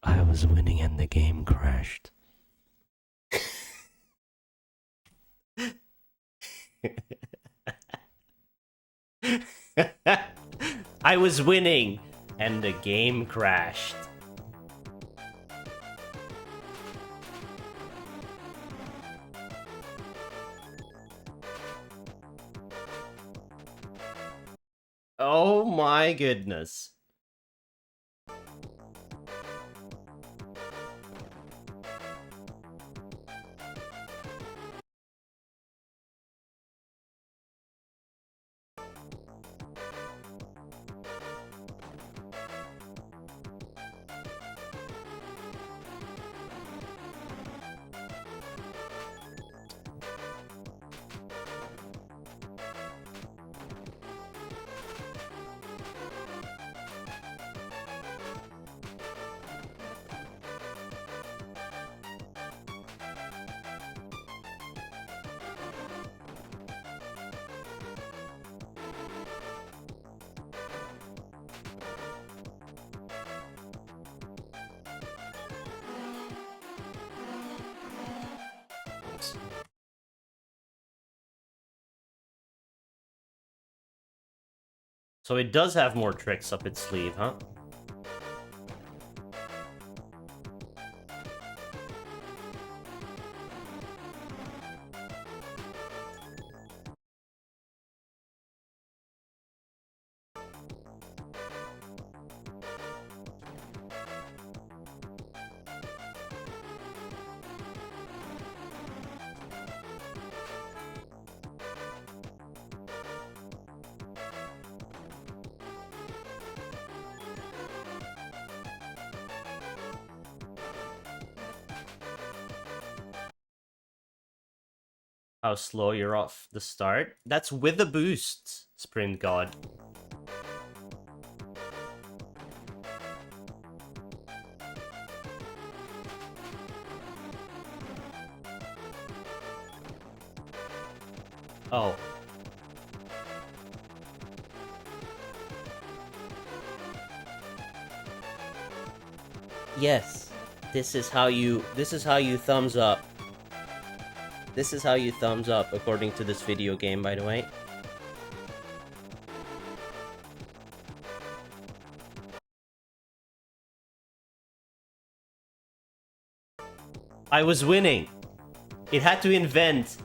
I was winning and the game crashed. I was winning and the game crashed. Oh my goodness. So it does have more tricks up its sleeve, huh? How slow you're off the start? That's with a boost, Sprint God. Oh. Yes. This is how you thumbs up. This is how you thumbs up, according to this video game, by the way. I was winning. It had to invent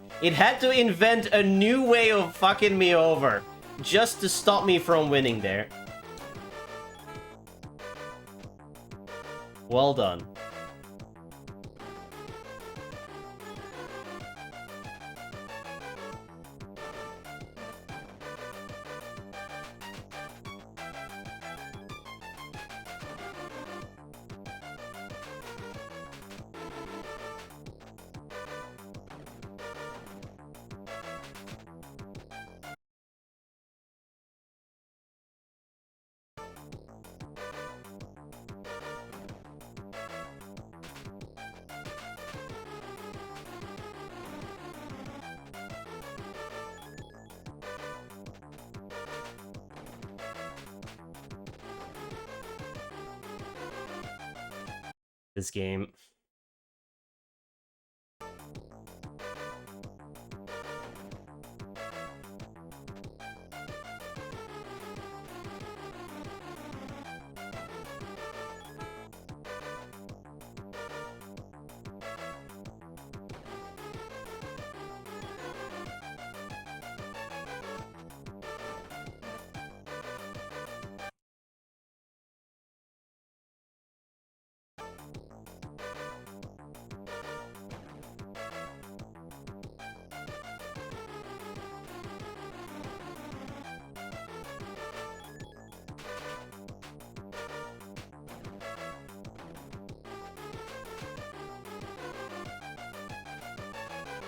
a new way of fucking me over, just to stop me from winning there. Well done. This game.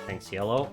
Thanks, yellow.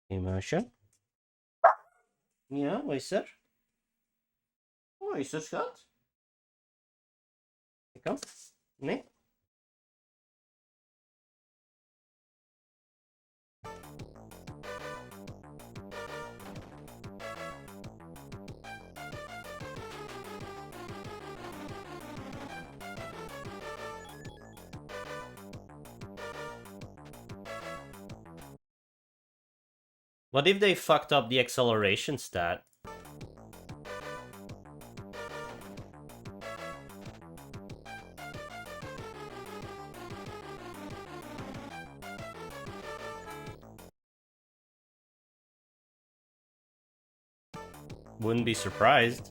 Immersion. Ja, vad är det? Vad är det, skatt? Kom. Nej. What if they fucked up the acceleration stat? Wouldn't be surprised.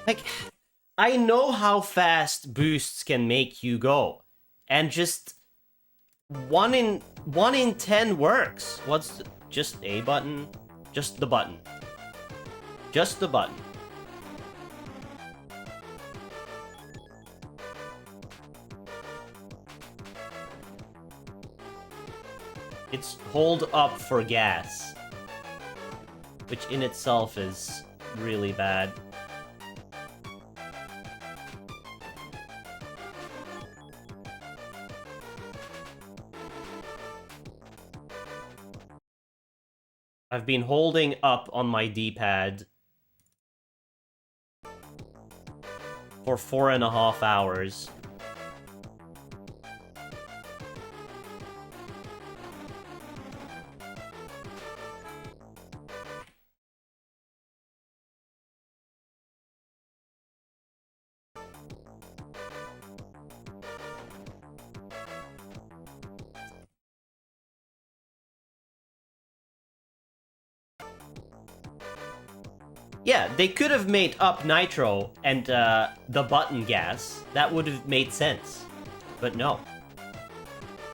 Like, I know how fast boosts can make you go, and just one in 10 works. What's just a button? Just the button. Just the button. It's hold up for gas, which in itself is really bad. I've been holding up on my D-pad for 4.5 hours. Yeah, they could have made up nitro and the button gas. That would have made sense. But no.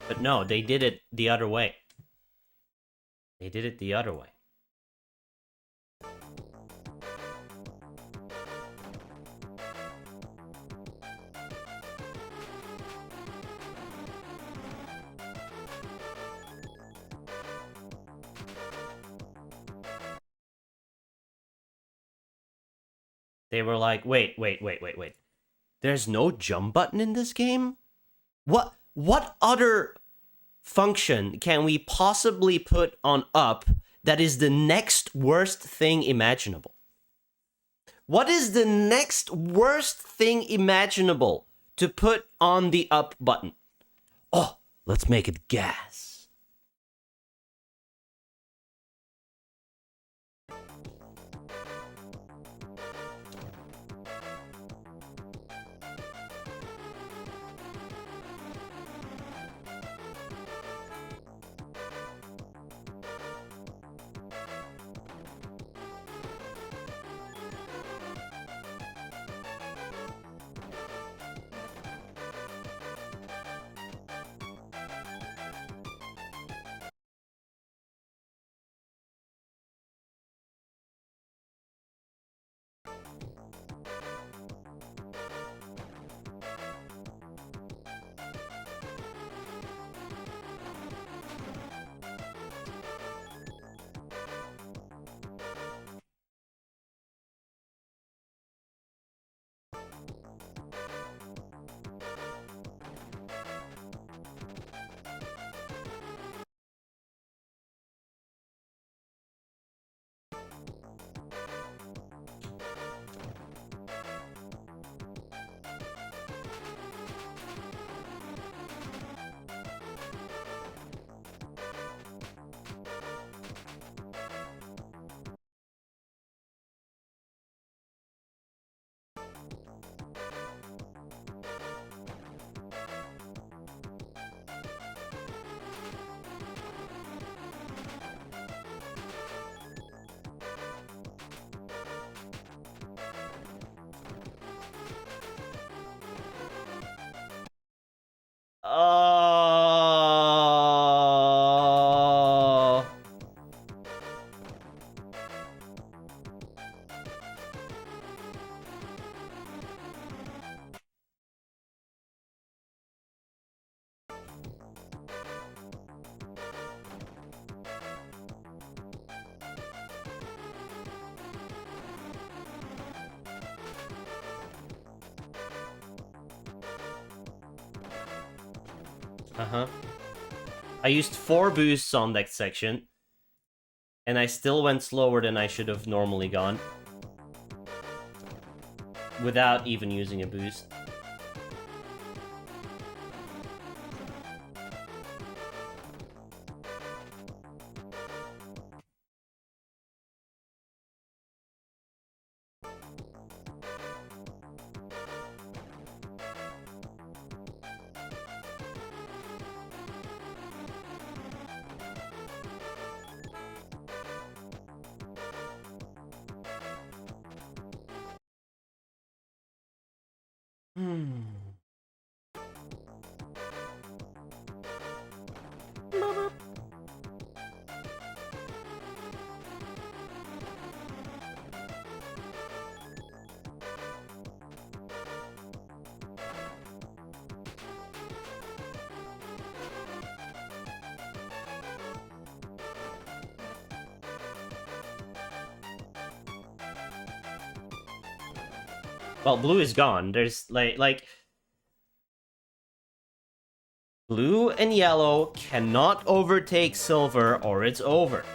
But no, they did it the other way. They did it the other way. They were like, wait. There's no jump button in this game? What other function can we possibly put on up that is the next worst thing imaginable? What is the next worst thing imaginable to put on the up button. Oh, let's make it gas. Oh. Uh-huh. I used 4 boosts on that section, and I still went slower than I should have normally gone. Without even using a boost. Well, blue is gone. There's like blue and yellow cannot overtake silver or it's over.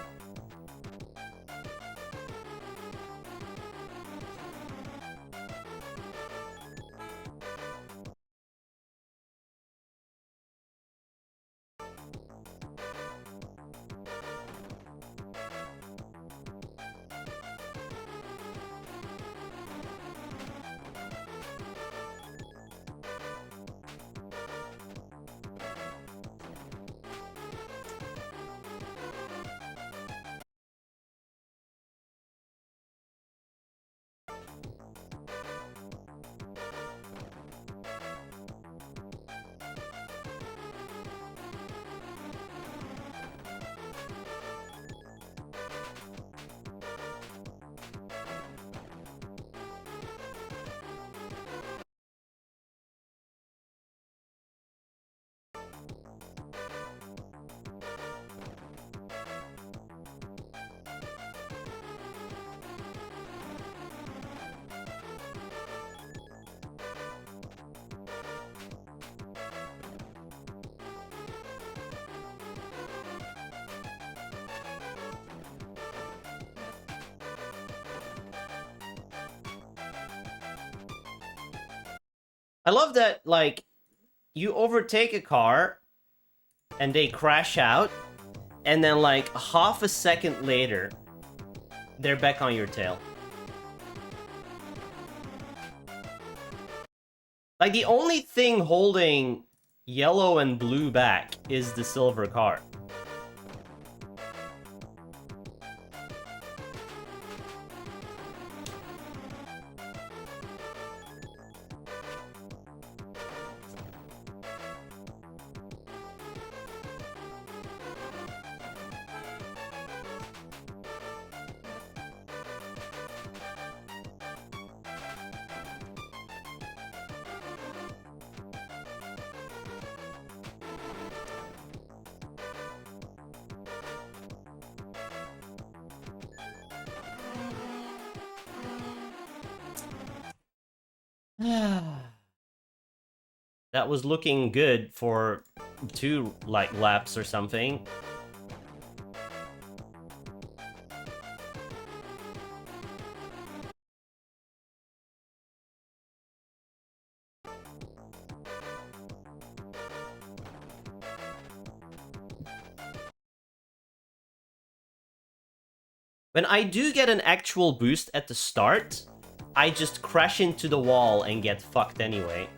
I love that, like, you overtake a car, and they crash out, and then, like, half a second later, they're back on your tail. Like, the only thing holding yellow and blue back is the silver car. That was looking good for 2, like, laps or something. When I do get an actual boost at the start, I just crash into the wall and get fucked anyway.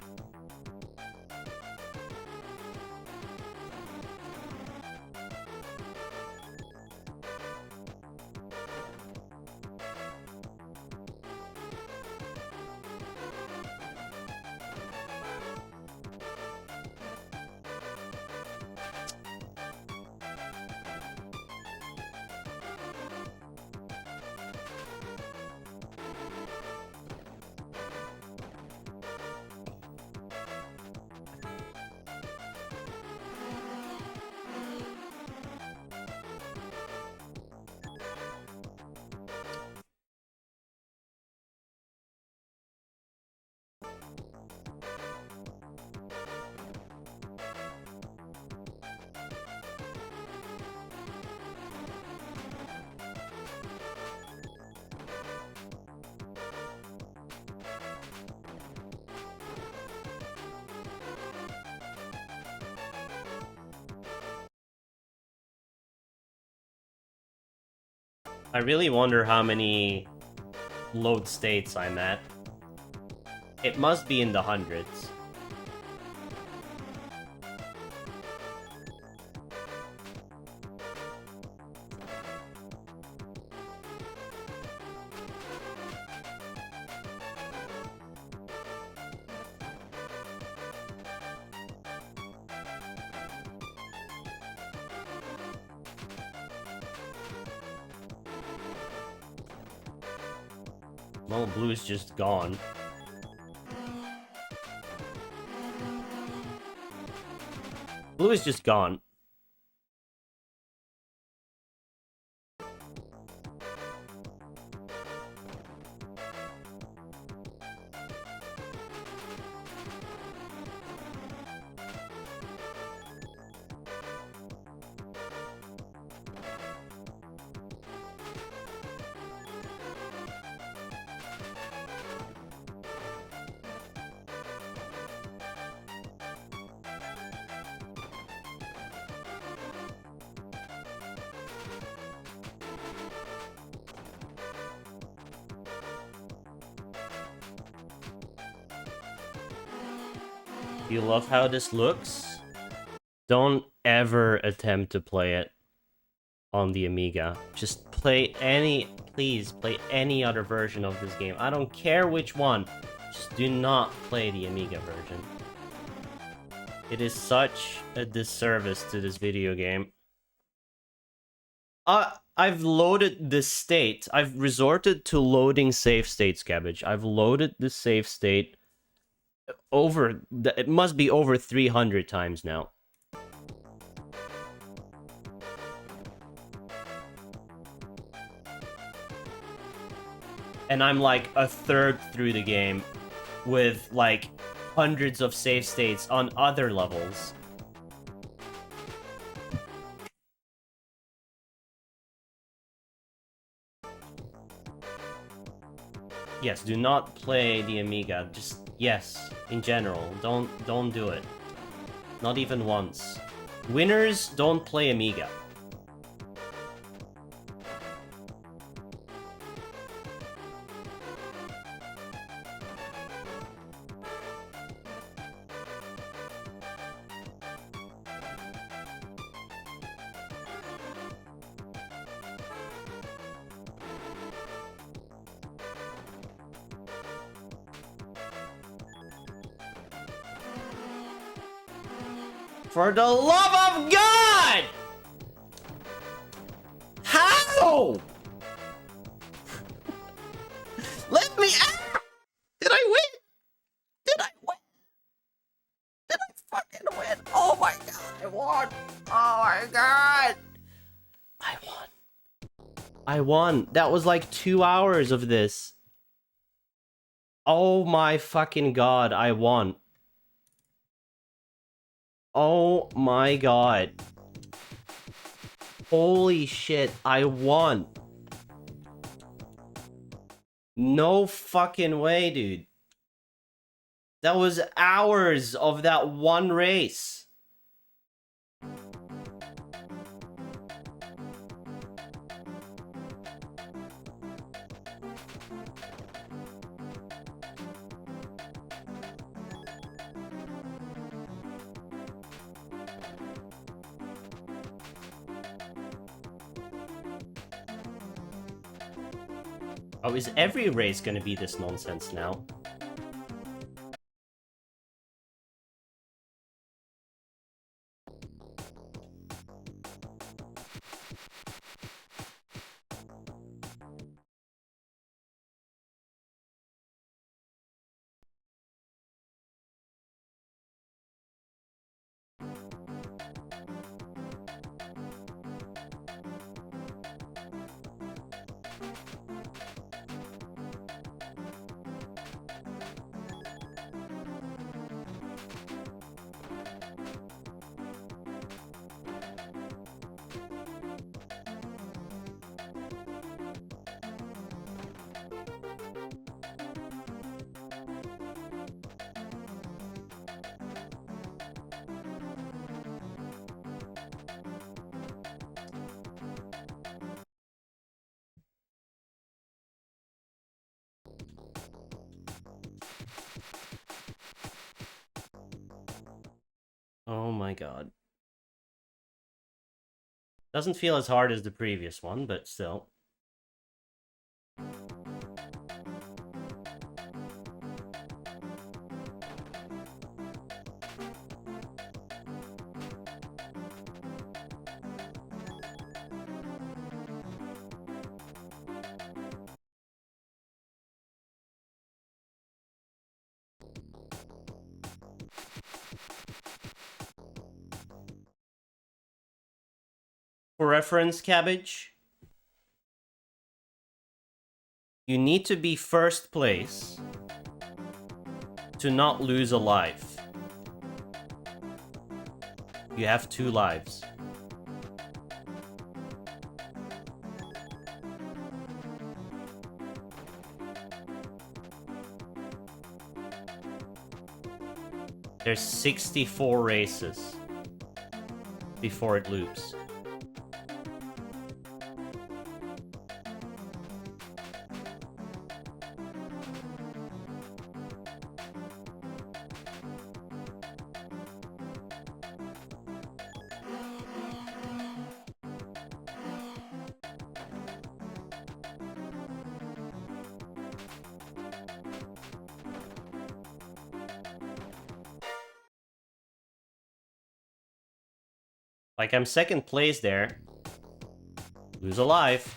I really wonder how many load states I'm at. It must be in the hundreds. Well, blue is just gone. Blue is just gone. You love how this looks? Don't ever attempt to play it on the Amiga. Just play please play any other version of this game. I don't care which one. Just do not play the Amiga version. It is such a disservice to this video game. I've loaded this state. I've resorted to loading save states, Cabbage. I've loaded the save state it must be over 300 times now. And I'm like a third through the game with like hundreds of save states on other levels. Yes, do not play the Amiga. Just, yes, in general. Don't do it. Not even once. Winners don't play Amiga. For the love of God! How? Let me out! Did I win? Did I win? Did I fucking win? Oh my god, I won! Oh my god! I won. I won. That was like 2 hours of this. Oh my fucking god, I won. Oh my god. Holy shit, I won. No fucking way, dude. That was hours of that one race. Oh, is every race gonna be this nonsense now? Oh my god. Doesn't feel as hard as the previous one, but still. For reference, Cabbage, you need to be first place to not lose a life. You have 2 lives. There's 64 races before it loops. Like, I'm second place there. Lose a life.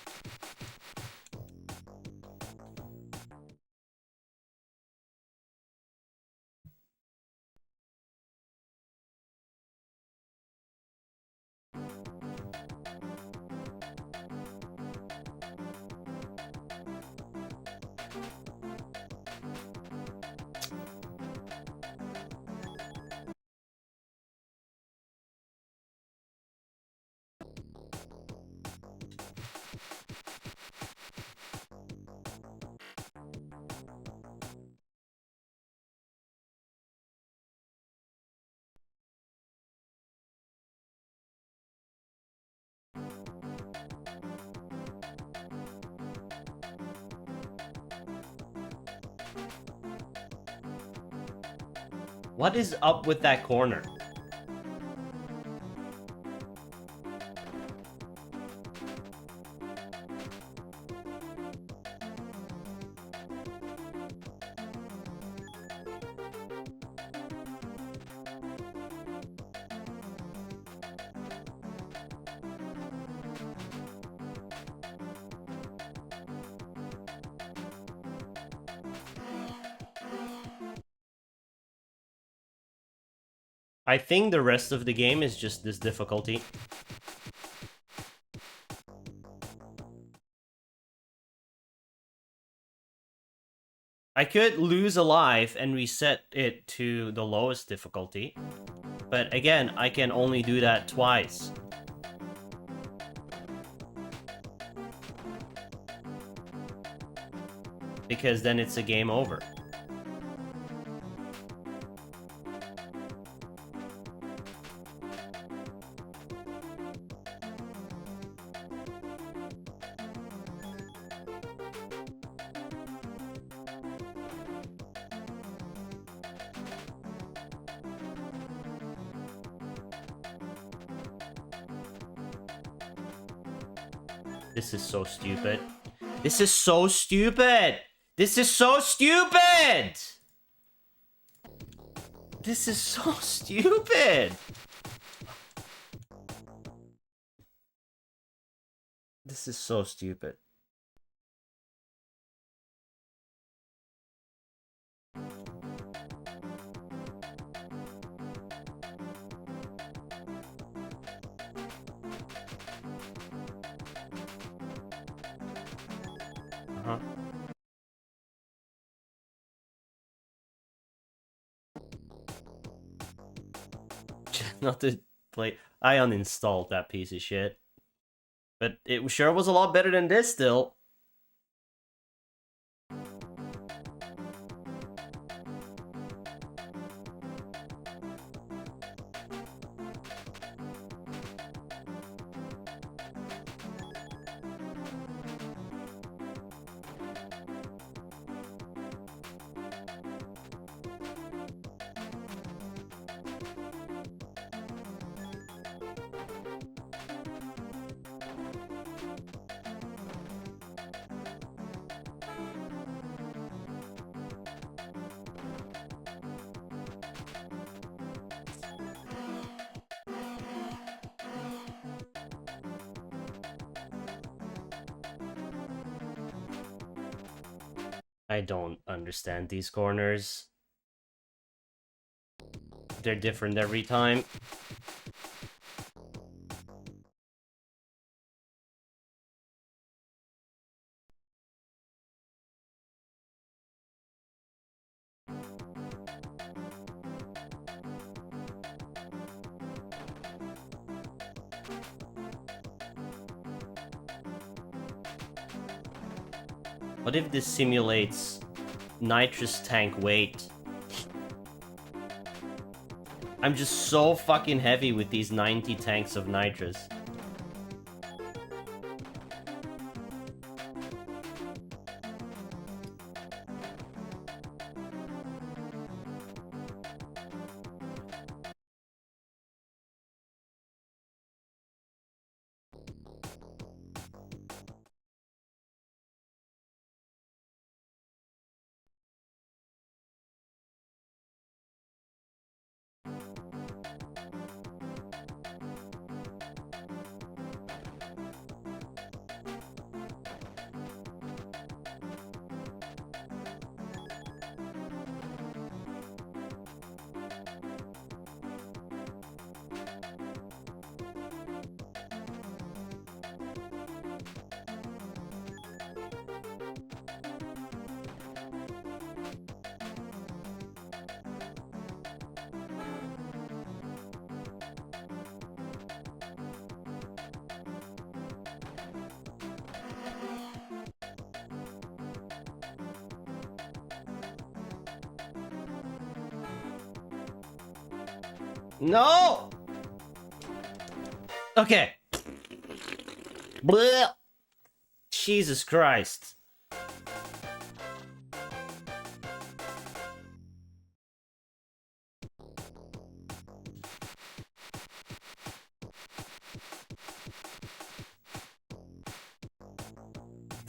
What is up with that corner? I think the rest of the game is just this difficulty. I could lose a life and reset it to the lowest difficulty. But again, I can only do that twice. Because then it's a game over. This is so stupid. This is so stupid! This is so stupid! This is so stupid! This is so stupid. Uh-huh. Not to play. I uninstalled that piece of shit. But it sure was a lot better than this still. I don't understand these corners. They're different every time. What if this simulates nitrous tank weight? I'm just so fucking heavy with these 90 tanks of nitrous. No! Okay. Blech. Jesus Christ.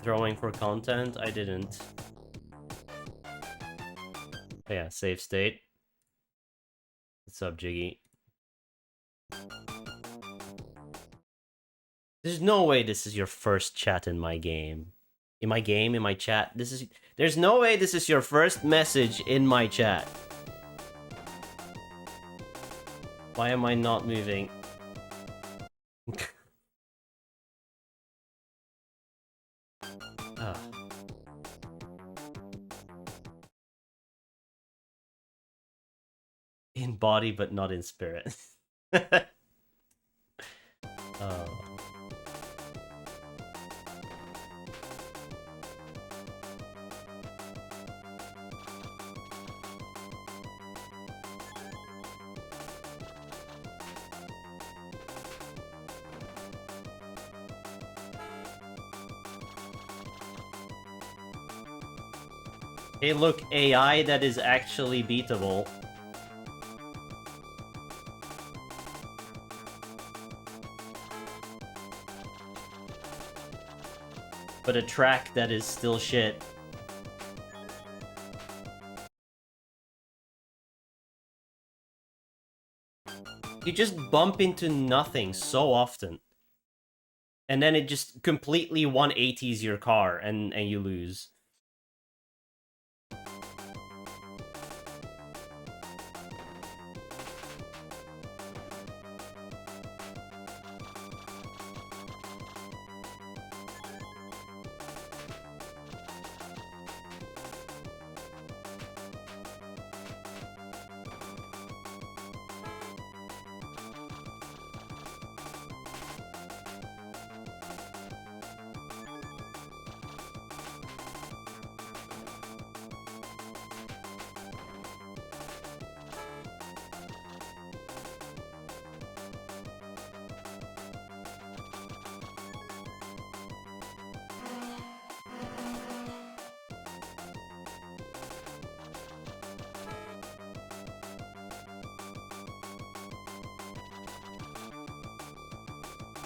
Throwing for content? I didn't. Oh yeah, save state. What's up, Jiggy? There's no way this is your first chat in my game. In my game, in my chat. There's no way this is your first message in my chat. Why am I not moving? Ah. In body, but not in spirit. Oh. Hey, look, AI that is actually beatable. But a track that is still shit. You just bump into nothing so often. And then it just completely 180s your car and you lose.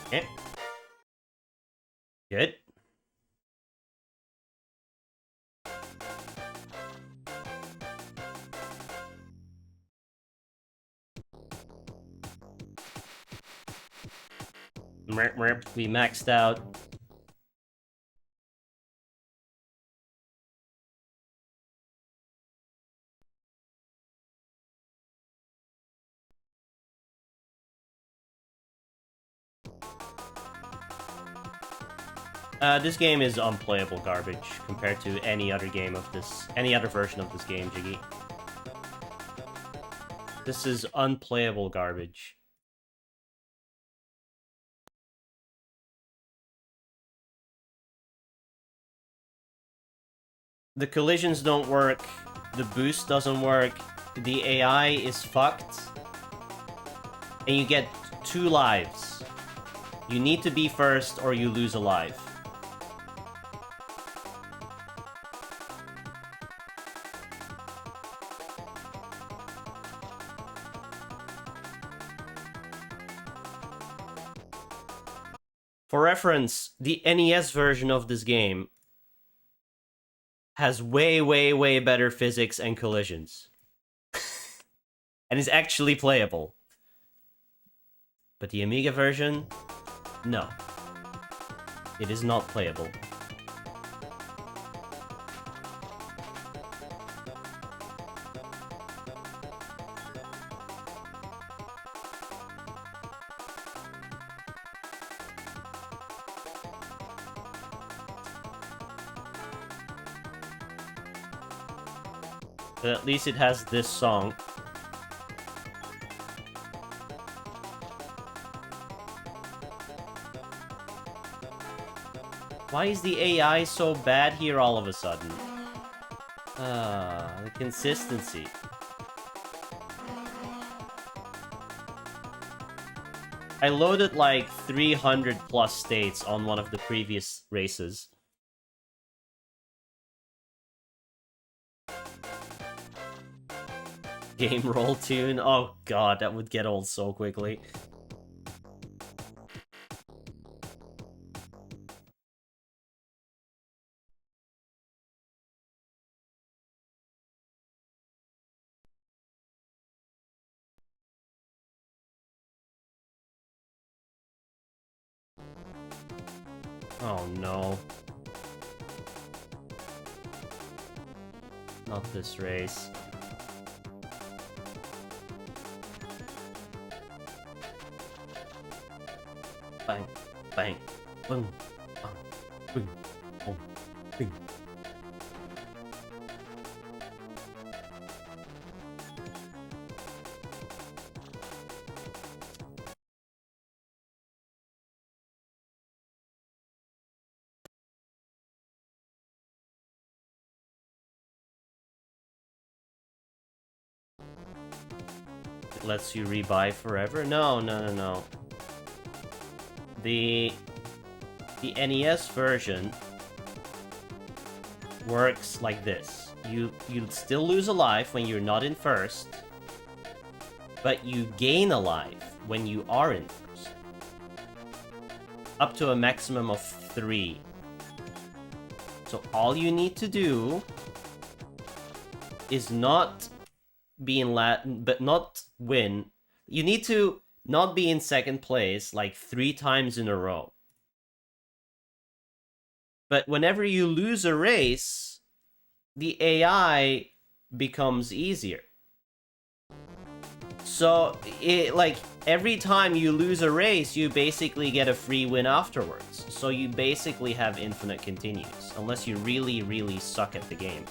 Okay. Good. We maxed out. This game is unplayable garbage compared to any other game of this, any other version of this game, Jiggy. This is unplayable garbage. The collisions don't work, the boost doesn't work, the AI is fucked, and you get 2 lives. You need to be first or you lose a life. For reference, the NES version of this game has way, way, way better physics and collisions. And is actually playable. But the Amiga version, no. It is not playable. But at least it has this song. Why is the AI so bad here all of a sudden? The consistency. I loaded like 300 plus states on one of the previous races. Game roll tune? Oh god, that would get old so quickly. Oh no. Not this race. Bang, bang, boom, bang, boom, boom, boom. It lets you rebuy forever? No, no, no, no. The NES version works like this. You still lose a life when you're not in first, but you gain a life when you are in first. Up to a maximum of 3. So all you need to do is not be in but not win. You need to not be in second place like 3 times in a row. But whenever you lose a race, the AI becomes easier. So, like, every time you lose a race, you basically get a free win afterwards. So you basically have infinite continues, unless you really, really suck at the game.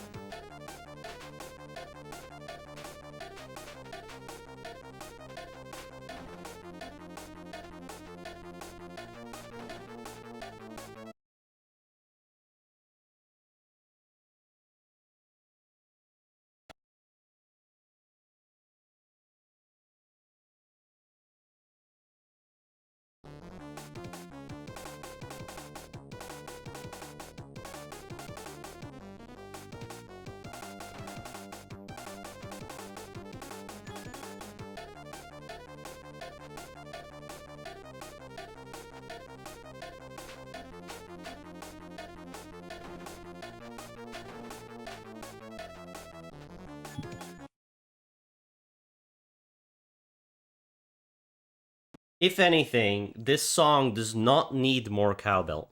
If anything, this song does not need more cowbell.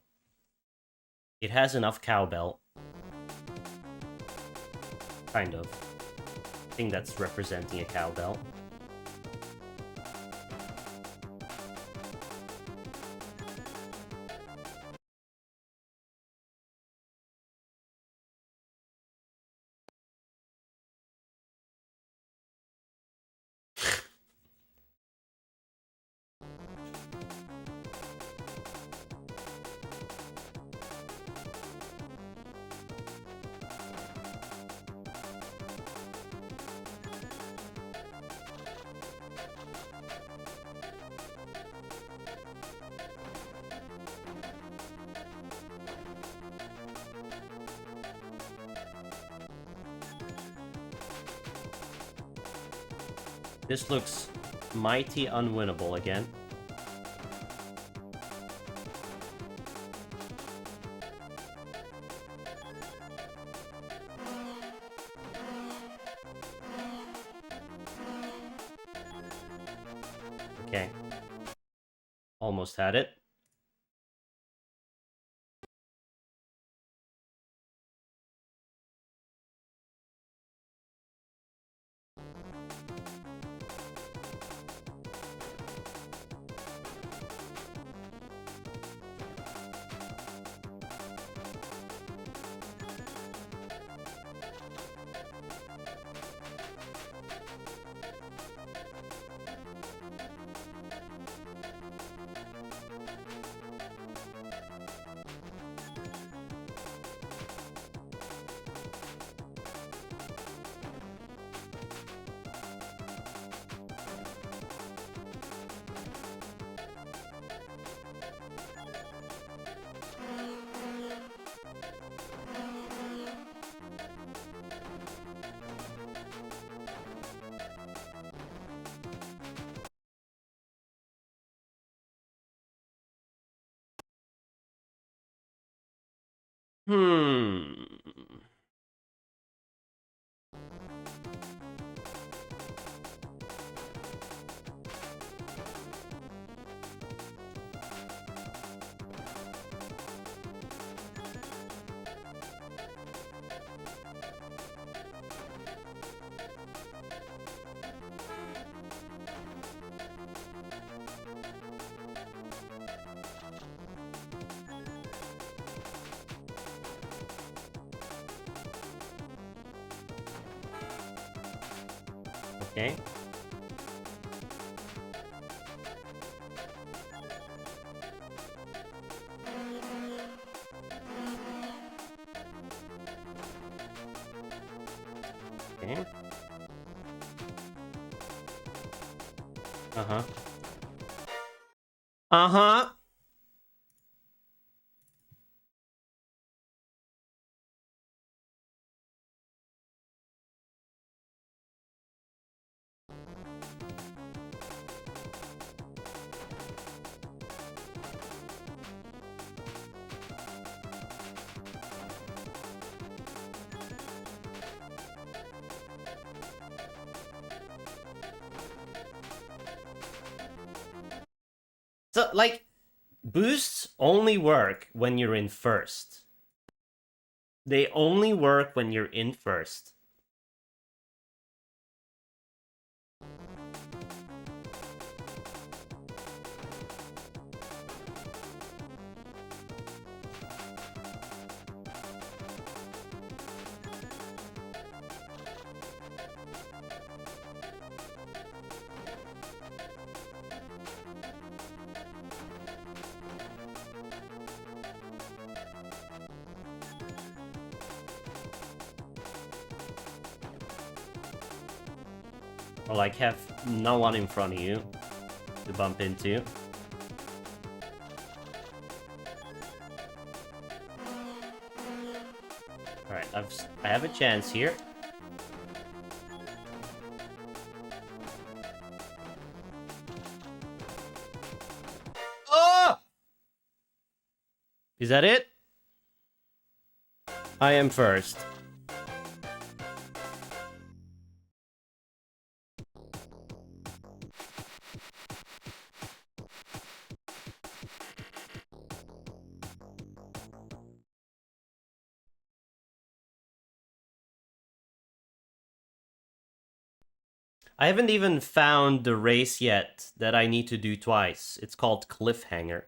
It has enough cowbell. Kind of. I think that's representing a cowbell. This looks mighty unwinnable again. Okay. Almost had it. Hmm. Okay. Okay. Uh-huh. Uh-huh. So, like, boosts only work when you're in first. They only work when you're in first. Or, like, have no one in front of you to bump into. Alright, I have a chance here. Oh! Is that it? I am first. I haven't even found the race yet that I need to do twice. It's called Cliffhanger.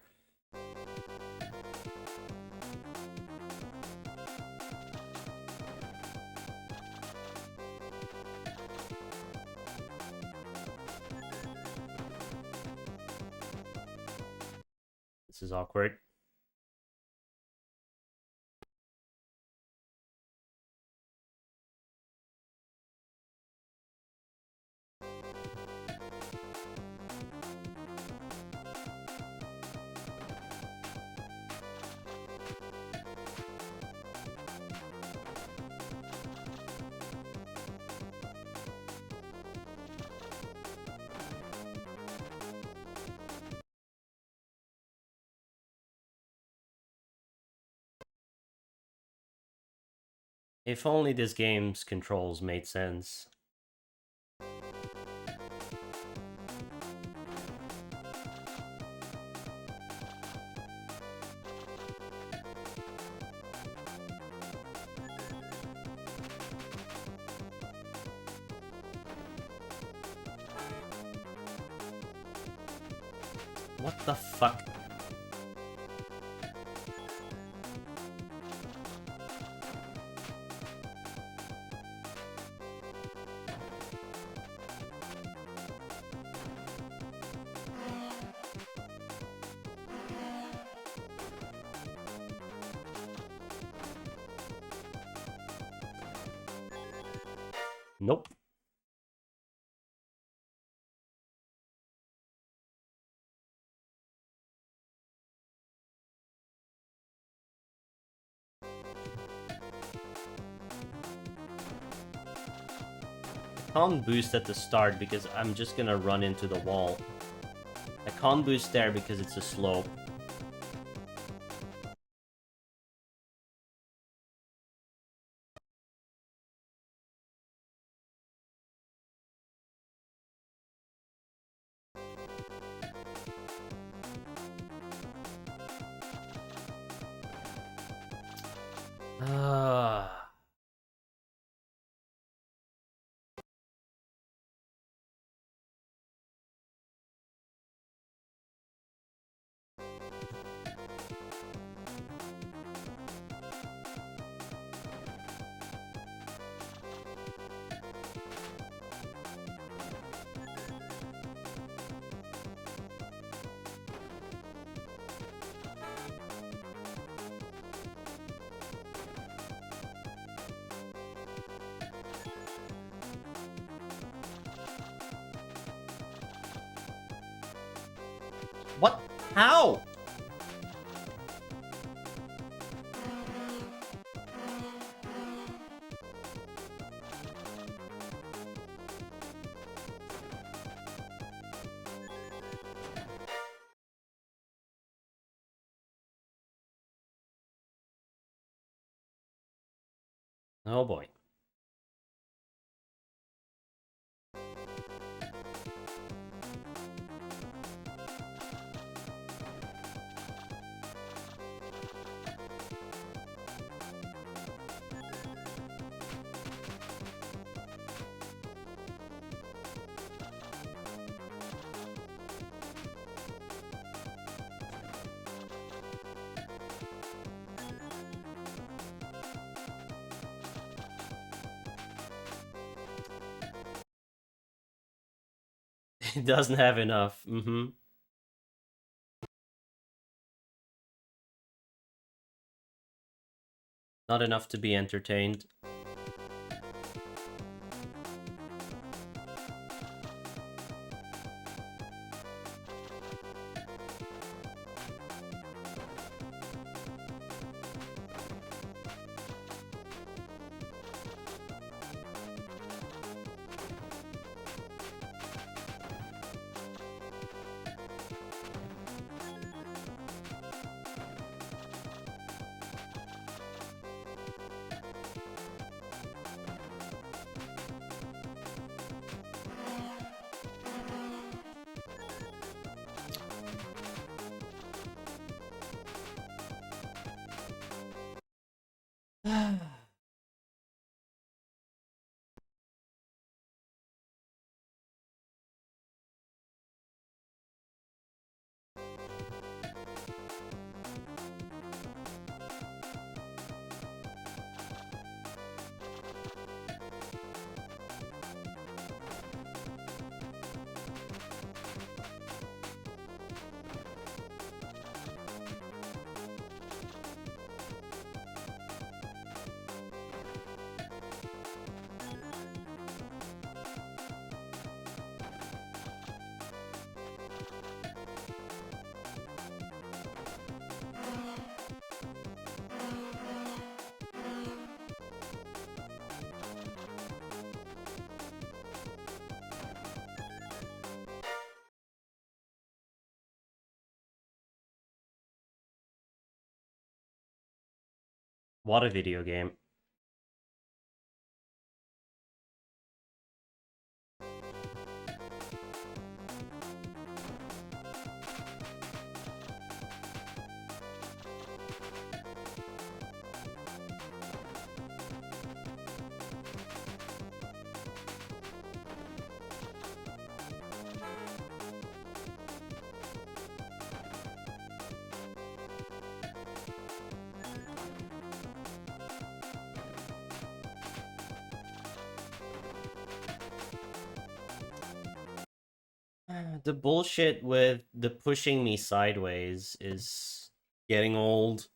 This is awkward. If only this game's controls made sense. What the fuck? Nope. I can't boost at the start because I'm just gonna run into the wall. I can't boost there because it's a slope. Ah. What? How? Oh boy. It doesn't have enough. Mm-hmm. Not enough to be entertained. What a video game. The bullshit with the pushing me sideways is getting old.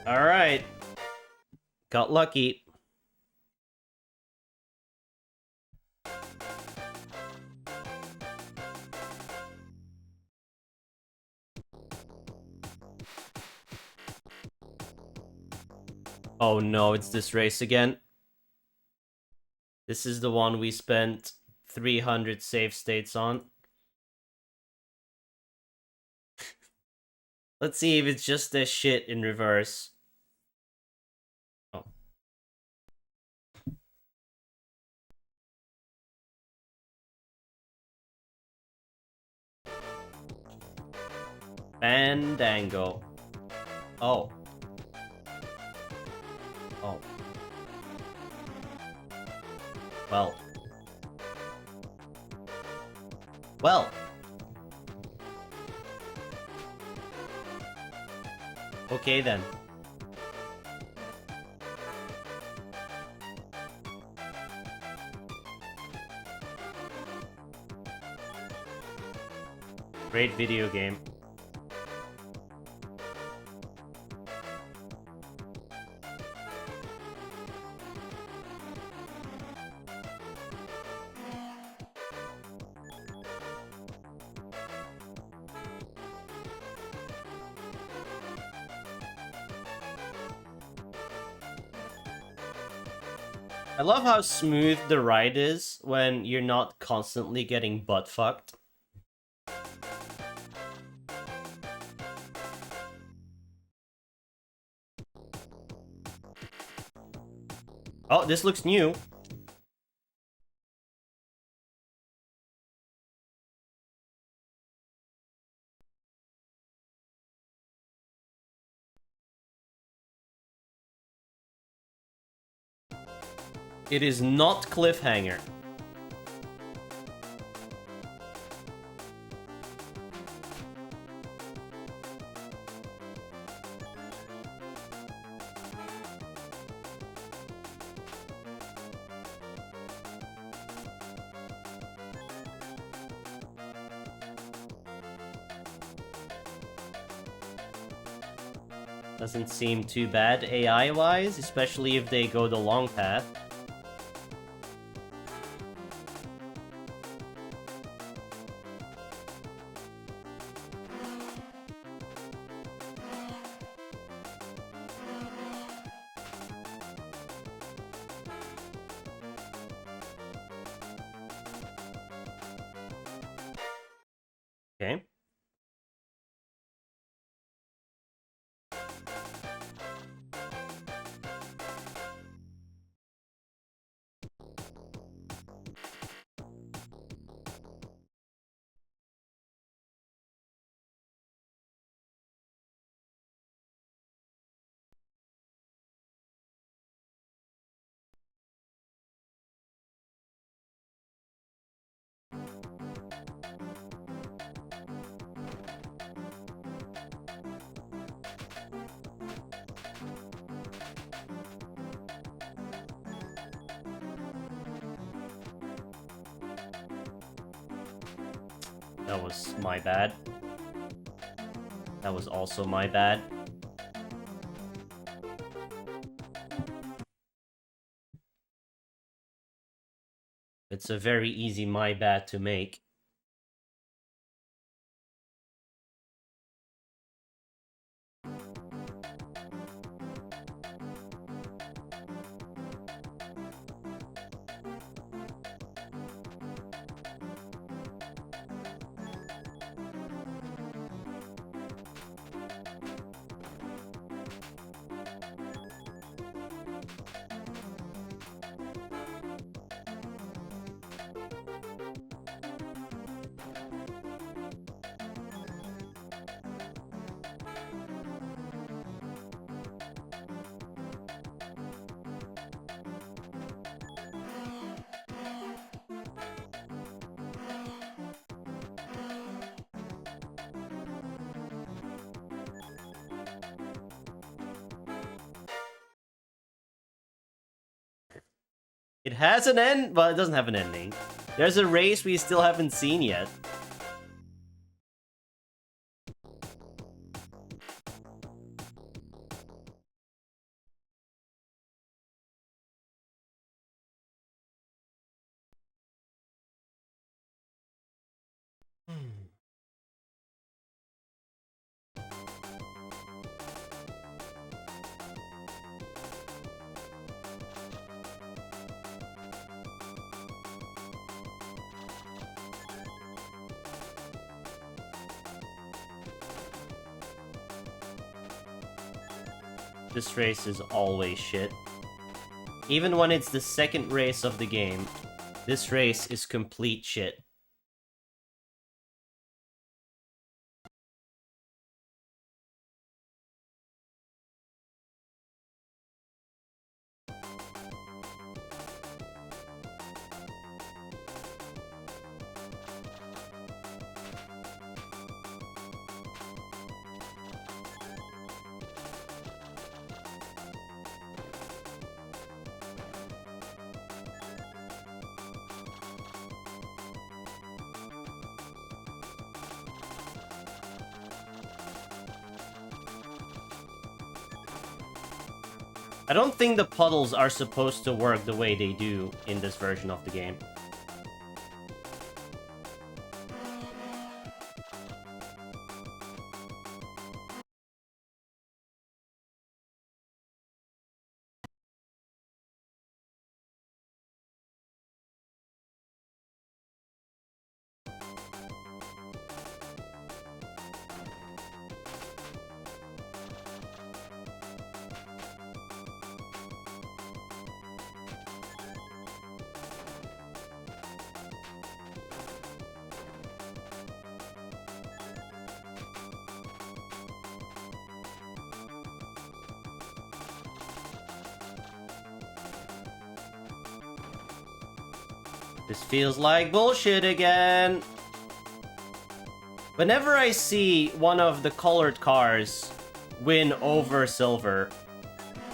All right. Got lucky. Oh no, it's this race again. This is the one we spent 300 save states on. Let's see if it's just this shit in reverse. Oh. Fandango. Oh. Oh. Well. Well. Okay then. Great video game. I love how smooth the ride is when you're not constantly getting butt fucked. Oh, this looks new. It is not cliffhanger. Doesn't seem too bad AI-wise, especially if they go the long path. Okay. That was my bad. That was also my bad. It's a very easy my bad to make. It has an end, but it doesn't have an ending. There's a race we still haven't seen yet. this race is always shit. Even when it's the second race of the game, this race is complete shit. I don't think the puddles are supposed to work the way they do in this version of the game. This feels like bullshit again. Whenever I see one of the colored cars win over silver,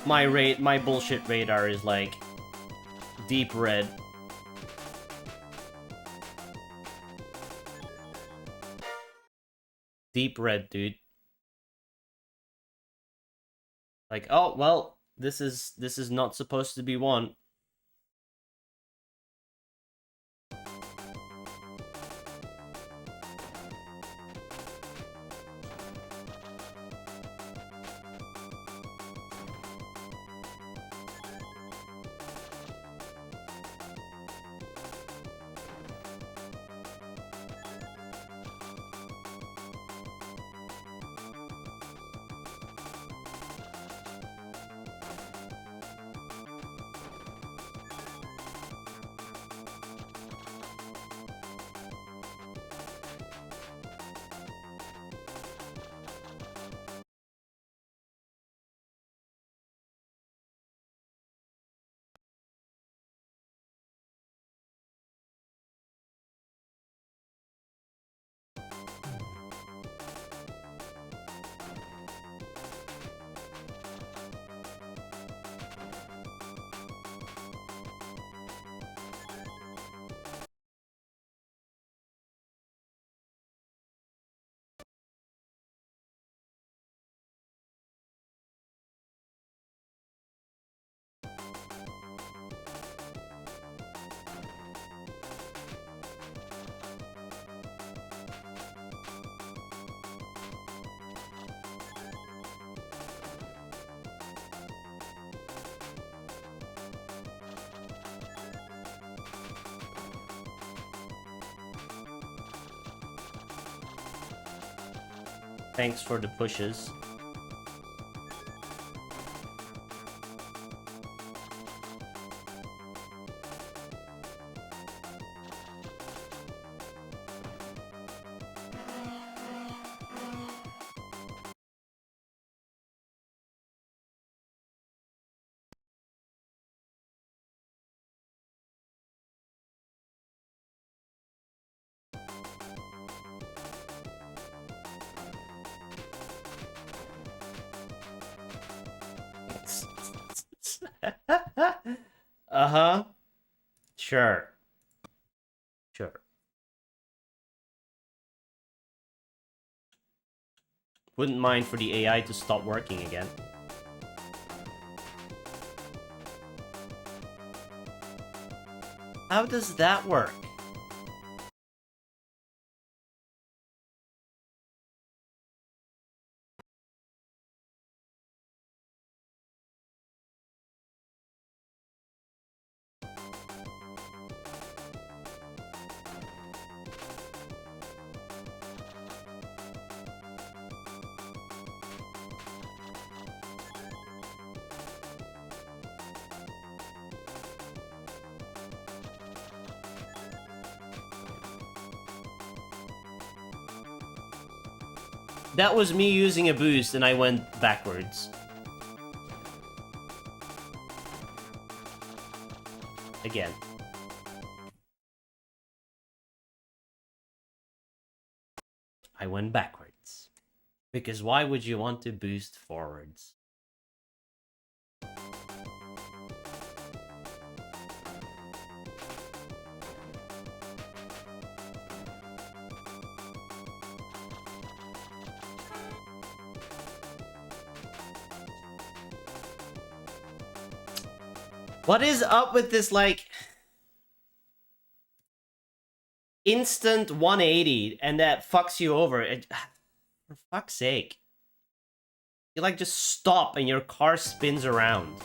my bullshit radar is like deep red. Deep red, dude. Like, oh well, this is not supposed to be one. Thanks for the pushes. Uh-huh. Sure. Sure. Wouldn't mind for the AI to stop working again. How does that work? that was me using a boost and I went backwards. Again. I went backwards. Because why would you want to boost forwards? What is up with this, like, instant 180 and that fucks you over? For fuck's sake. You, like, just stop and your car spins around.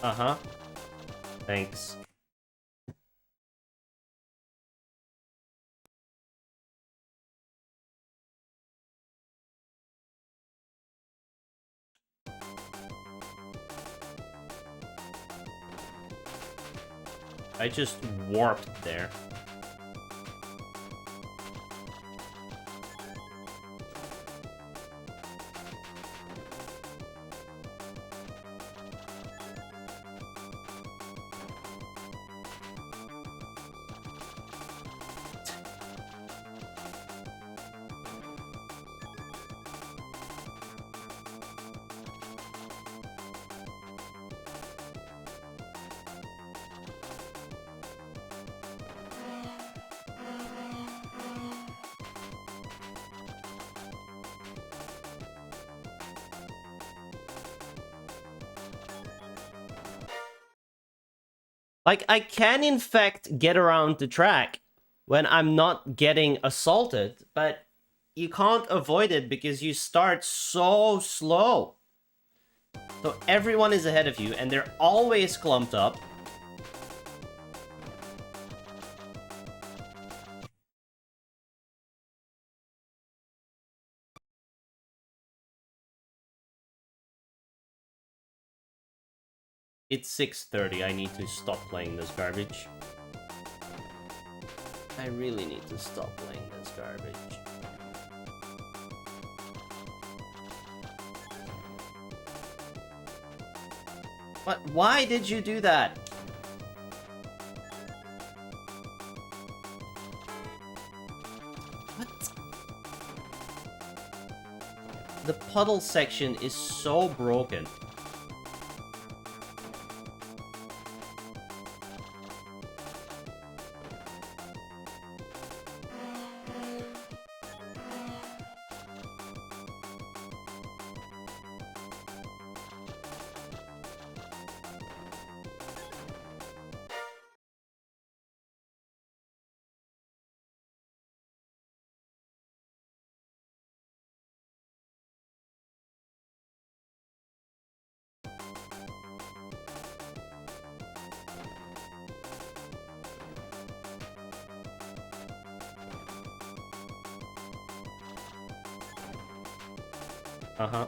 Uh-huh. Thanks. I just warped there. Like, I can, in fact, get around the track when I'm not getting assaulted, but you can't avoid it because you start so slow. So everyone is ahead of you, and they're always clumped up. It's 6:30, I need to stop playing this garbage. I really need to stop playing this garbage. But why did you do that? What? The puddle section is so broken. Uh-huh.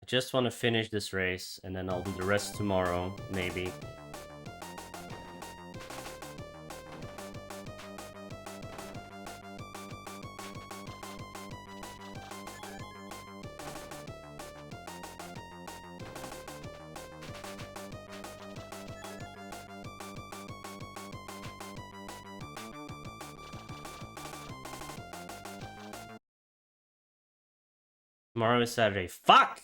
I just want to finish this race, and then I'll do the rest tomorrow, maybe. Tomorrow is Saturday. Fuck!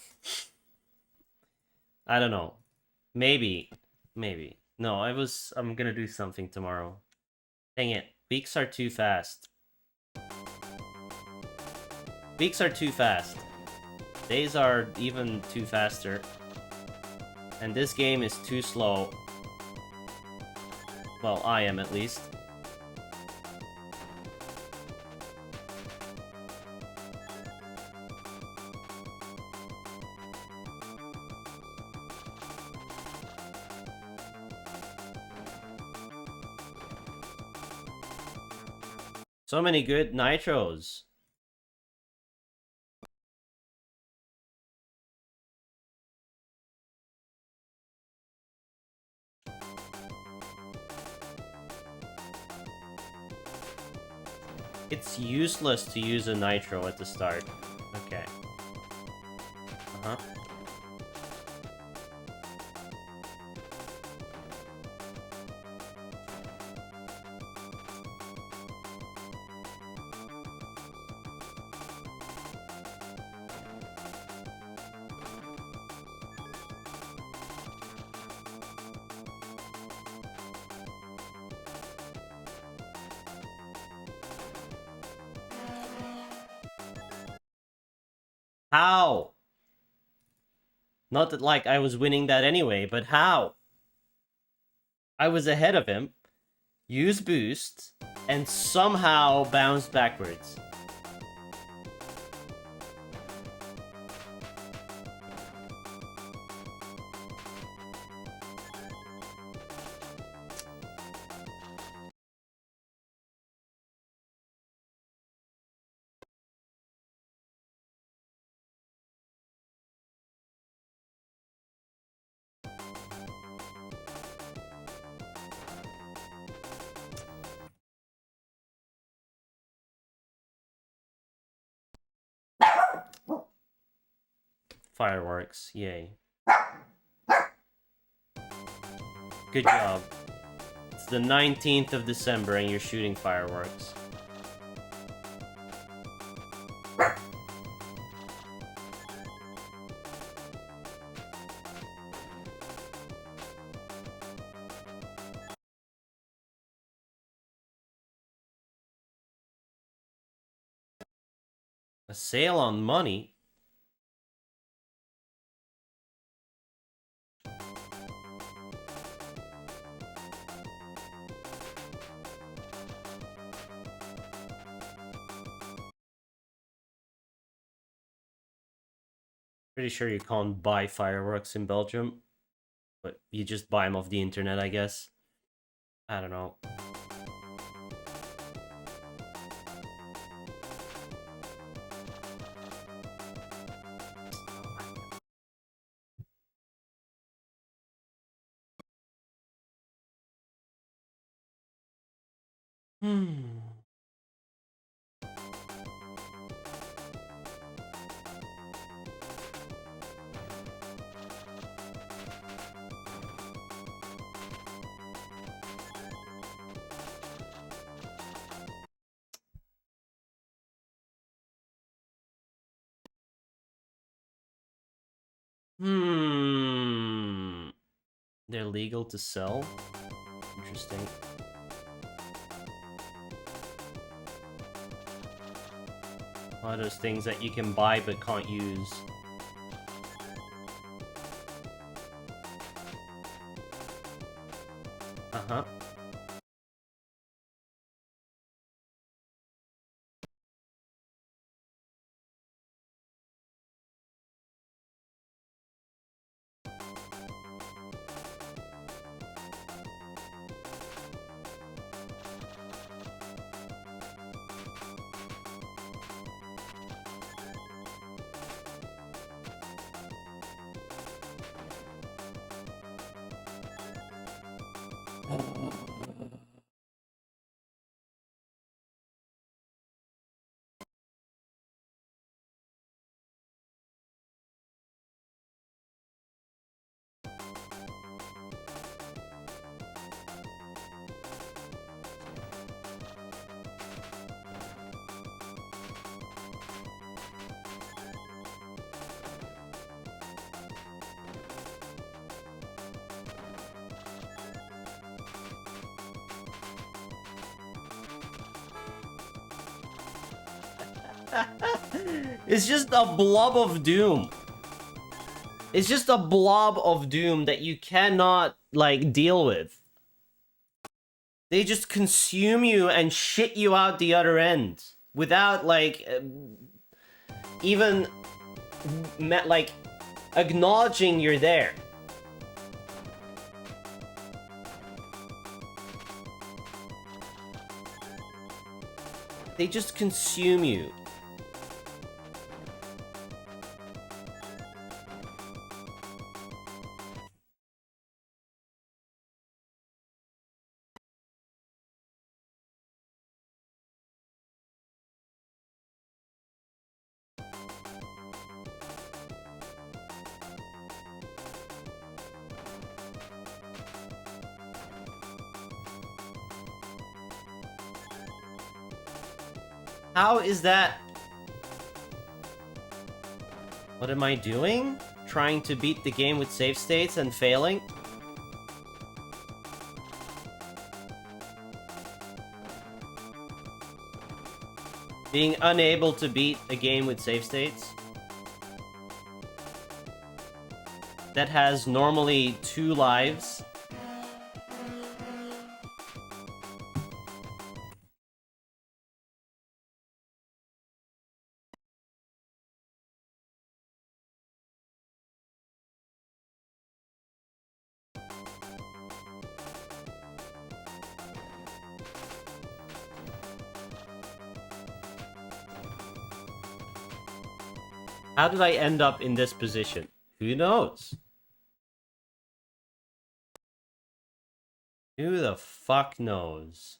I don't know. Maybe. Maybe. No, I'm gonna do something tomorrow. Dang it. Weeks are too fast. Weeks are too fast. Days are even too faster. And this game is too slow. Well, I am at least. So many good nitros. It's useless to use a nitro at the start. Okay. Uh-huh. How? Not that, like, I was winning that anyway, but how? I was ahead of him, used boost, and somehow bounced backwards. Fireworks, yay. Good job. It's the 19th of December and you're shooting fireworks. A sale on money? Pretty sure you can't buy fireworks in Belgium, but you just buy them off the internet, I guess. I don't know. They're legal to sell? Interesting. One of those things that you can buy but can't use. Uh-huh. It's just a blob of doom. It's just a blob of doom that you cannot, like, deal with. They just consume you and shit you out the other end without, like, even, like, acknowledging you're there. They just consume you. How is that? What am I doing? Trying to beat the game with save states and failing? Being unable to beat a game with save states? That has normally 2 lives. How did I end up in this position? Who knows? Who the fuck knows?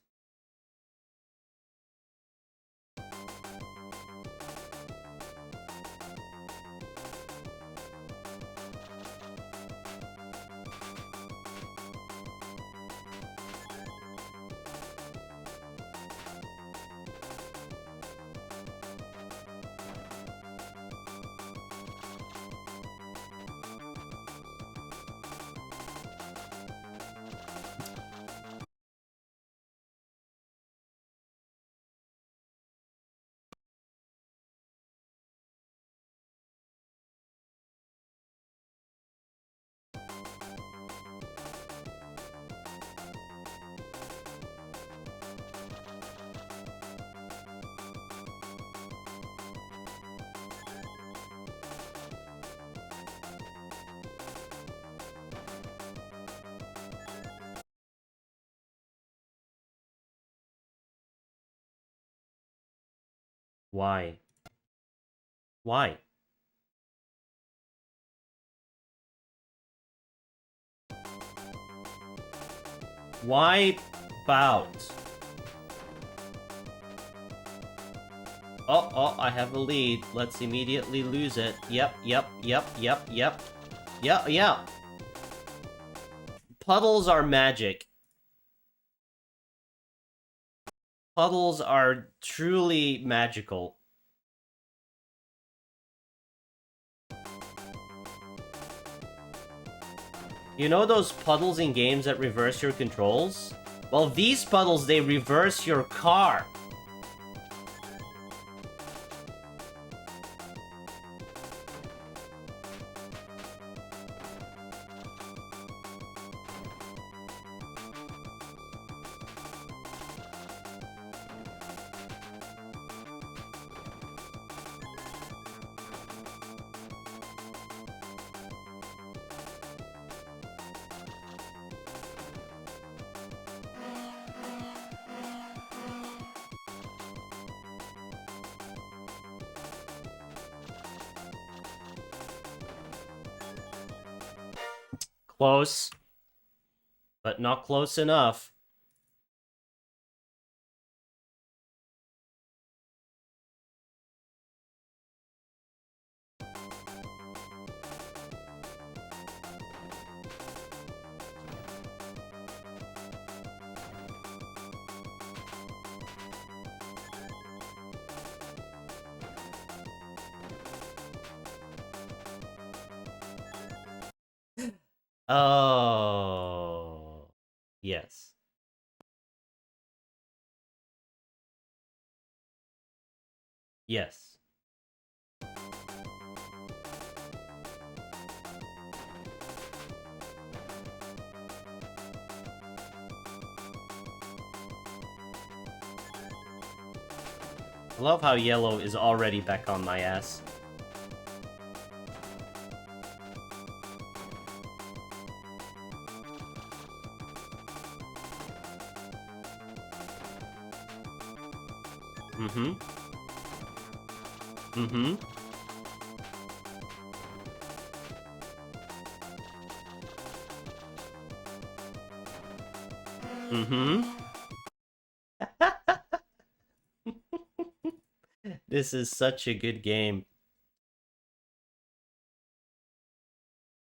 Why? Why? Wipe out. Oh, I have a lead. Let's immediately lose it. Yep. Yeah. Puddles are magic. Puddles are truly magical. You know those puddles in games that reverse your controls? Well, these puddles, they reverse your car. Close. But not close enough. Oh. Yes. Yes. I love how yellow is already back on my ass. Mm-hmm. Mm-hmm. Mm-hmm. This is such a good game.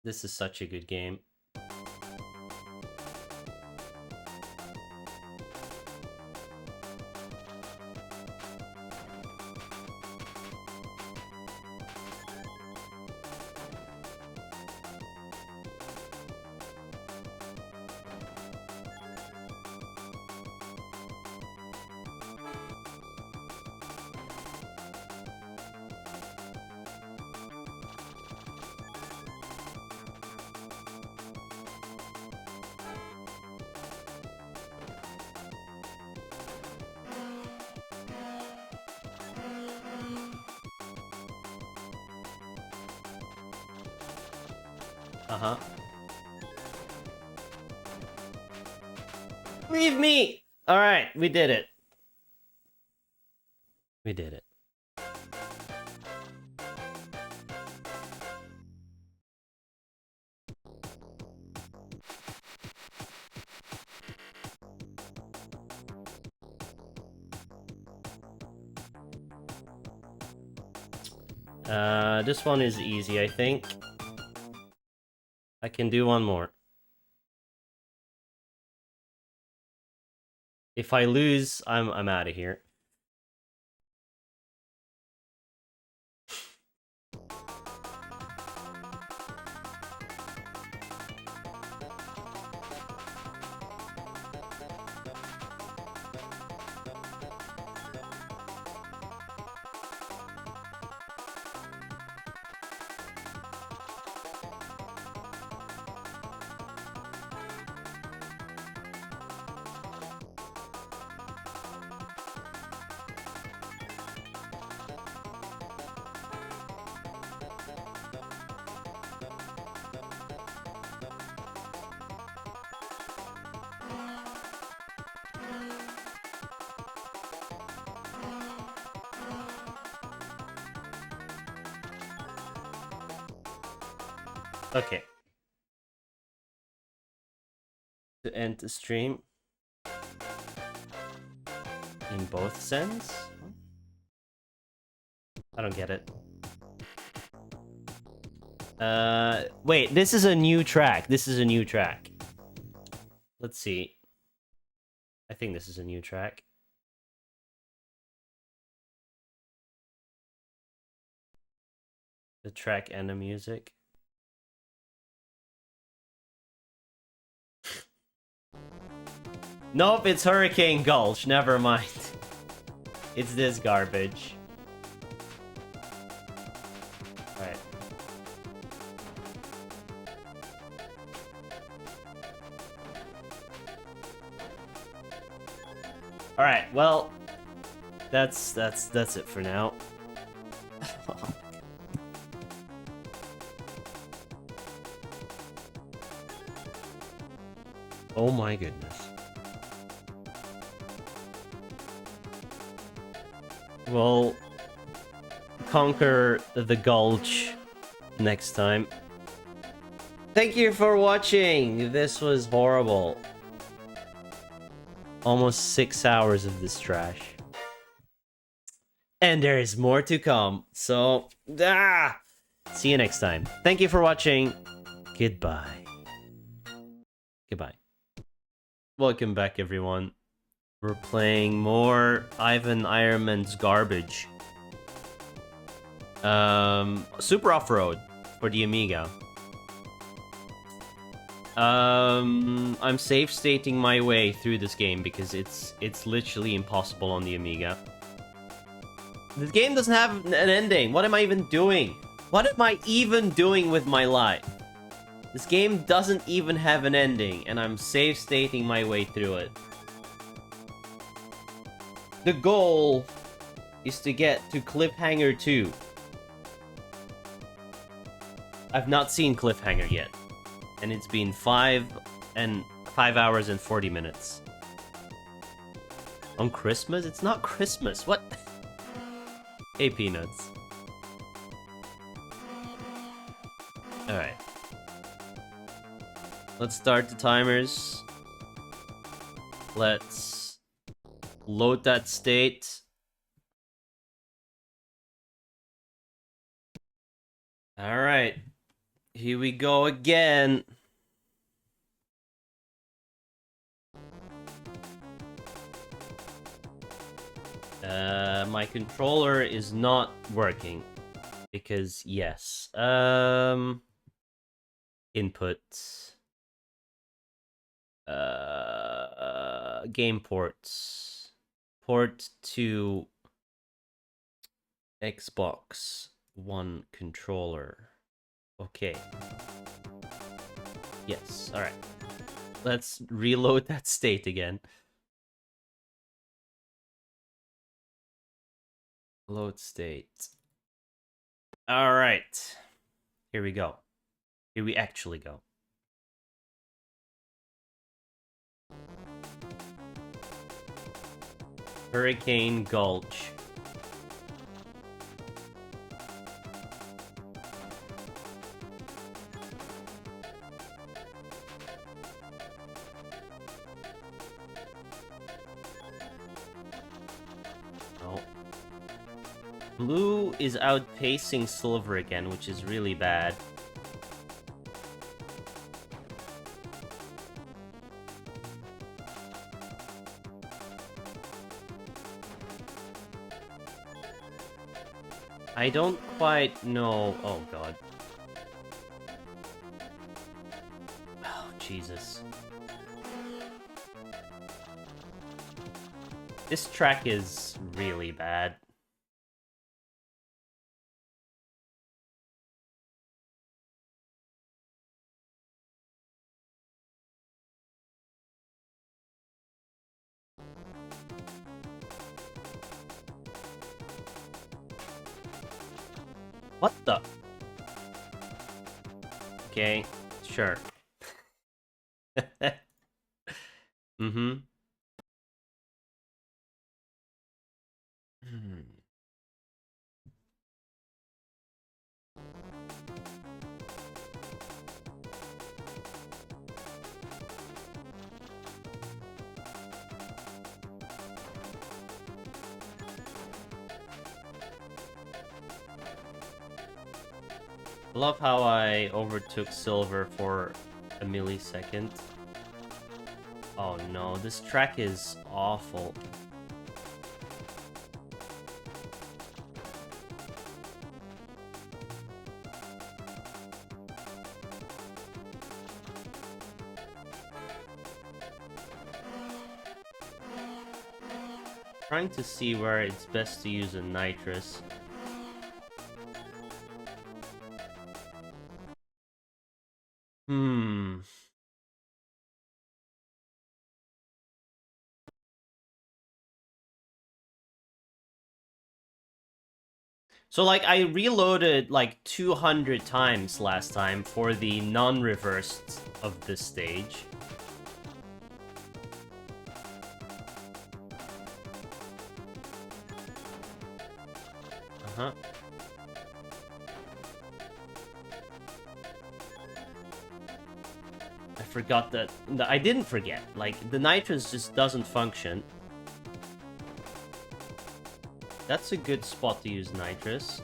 This is such a good game. Uh-huh. Leave me! Alright, we did it. We did it. This one is easy, I think. I can do one more. If I lose, I'm out of here. Okay. To end the stream. In both sense? I don't get it. Wait, this is a new track. This is a new track. Let's see. I think this is a new track. The track and the music. Nope, it's Hurricane Gulch. Never mind. It's this garbage. Alright. Alright, well, that's it for now. Oh my goodness. We'll conquer the gulch next time. Thank you for watching. This was horrible. Almost 6 hours of this trash. And there is more to come. So, see you next time. Thank you for watching. Goodbye. Goodbye. Welcome back, everyone. We're playing more Ironman's garbage. Super Off-Road for the Amiga. I'm safe stating my way through this game because it's literally impossible on the Amiga. The game doesn't have an ending. What am I even doing? What am I even doing with my life? This game doesn't even have an ending, and I'm save stating my way through it. The goal is to get to Cliffhanger 2. I've not seen Cliffhanger yet, and it's been 5 hours and 40 minutes. On Christmas? It's not Christmas. What? Hey, Peanuts. Alright. Let's start the timers. Let's load that state. Alright. Here we go again. My controller is not working. Because, yes. Input. Game ports. Port to Xbox One controller. Okay. Yes, alright. Let's reload that state again. Load state. Alright. Here we go. Here we actually go. Hurricane Gulch. Oh. Blue is outpacing silver again, which is really bad. I don't quite know. Oh, God. Oh, Jesus. This track is really bad. What the? Okay, sure. Mm-hmm. Love how I overtook silver for a millisecond. Oh no, this track is awful. Trying to see where it's best to use a nitrous. So, like, I reloaded, like, 200 times last time for the non-reversed of this stage. Uh-huh. I forgot that... I didn't forget. Like, the nitrous just doesn't function. That's a good spot to use nitrous.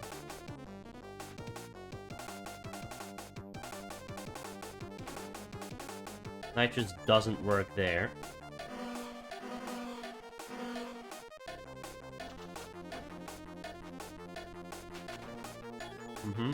Nitrous doesn't work there. Mm-hmm.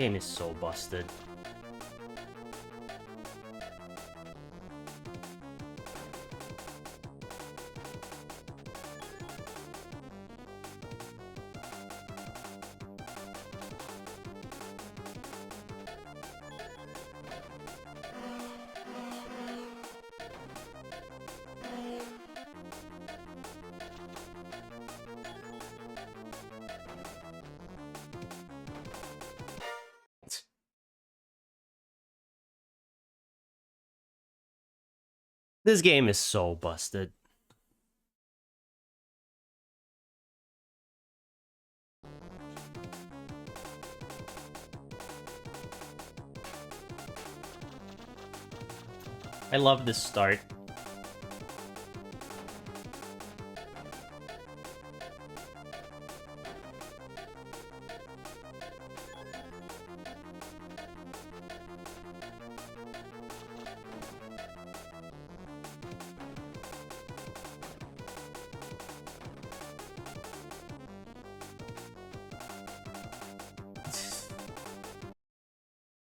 Game is so busted. This game is so busted. I love this start.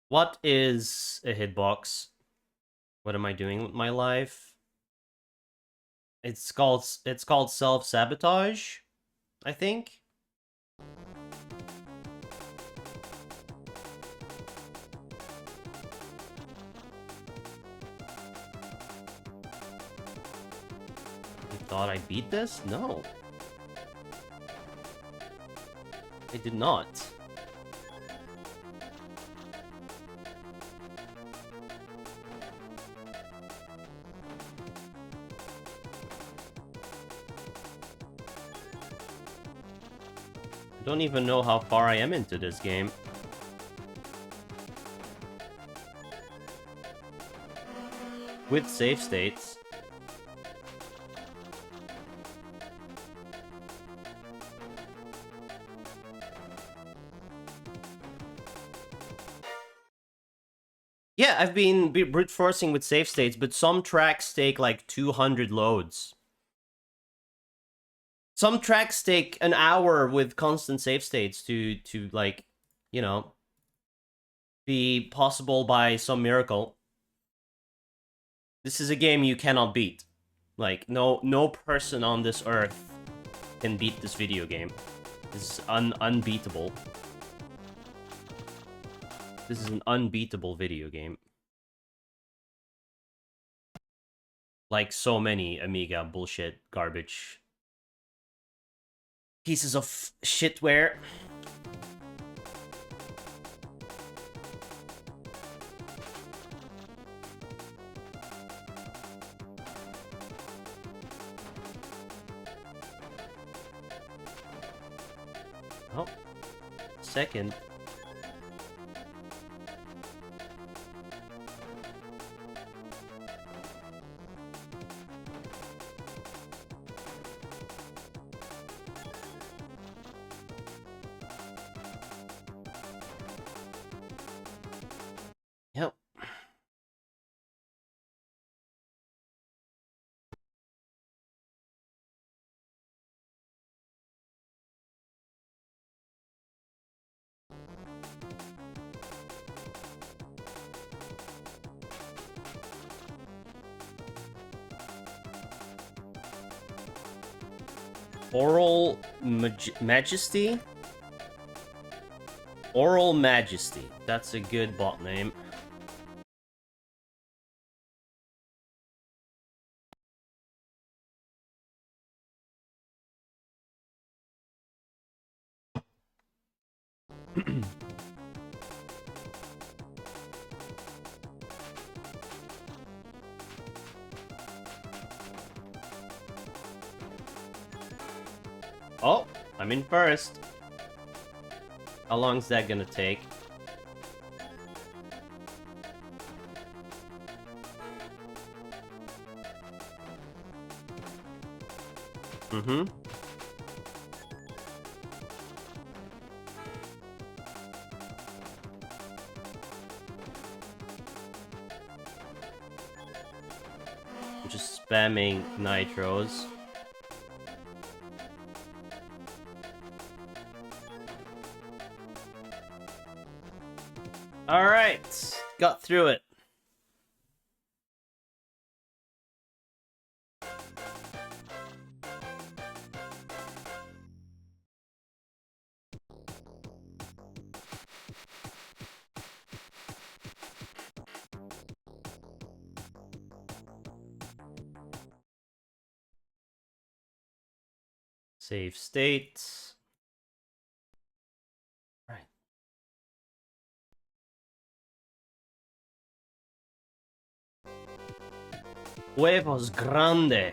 What is a hitbox? What am I doing with my life? It's called self-sabotage, I think. You thought I beat this? No. I did not. I don't even know how far I am into this game. With save states. Yeah, I've been brute forcing with save states, but some tracks take like 200 loads. Some tracks take an hour with constant save states to like, you know, be possible by some miracle. This is a game you cannot beat. Like, no person on this earth can beat this video game. This is unbeatable. This is an unbeatable video game. Like so many Amiga bullshit garbage pieces of shitware. Oh, second. Yep. Oral Majesty? Oral Majesty. That's a good bot name. Oh, I'm in first. How long is that gonna take? Mm-hmm. I'm just spamming nitros. Alright, got through it. Save state. Right. Huevos grande.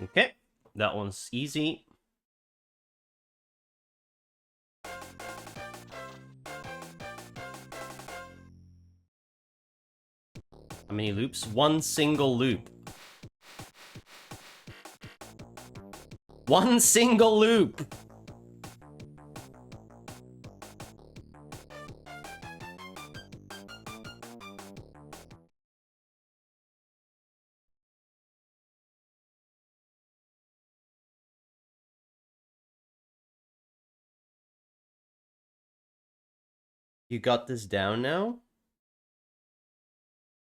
Okay, that one's easy. How many loops? One single loop. One single loop! You got this down now?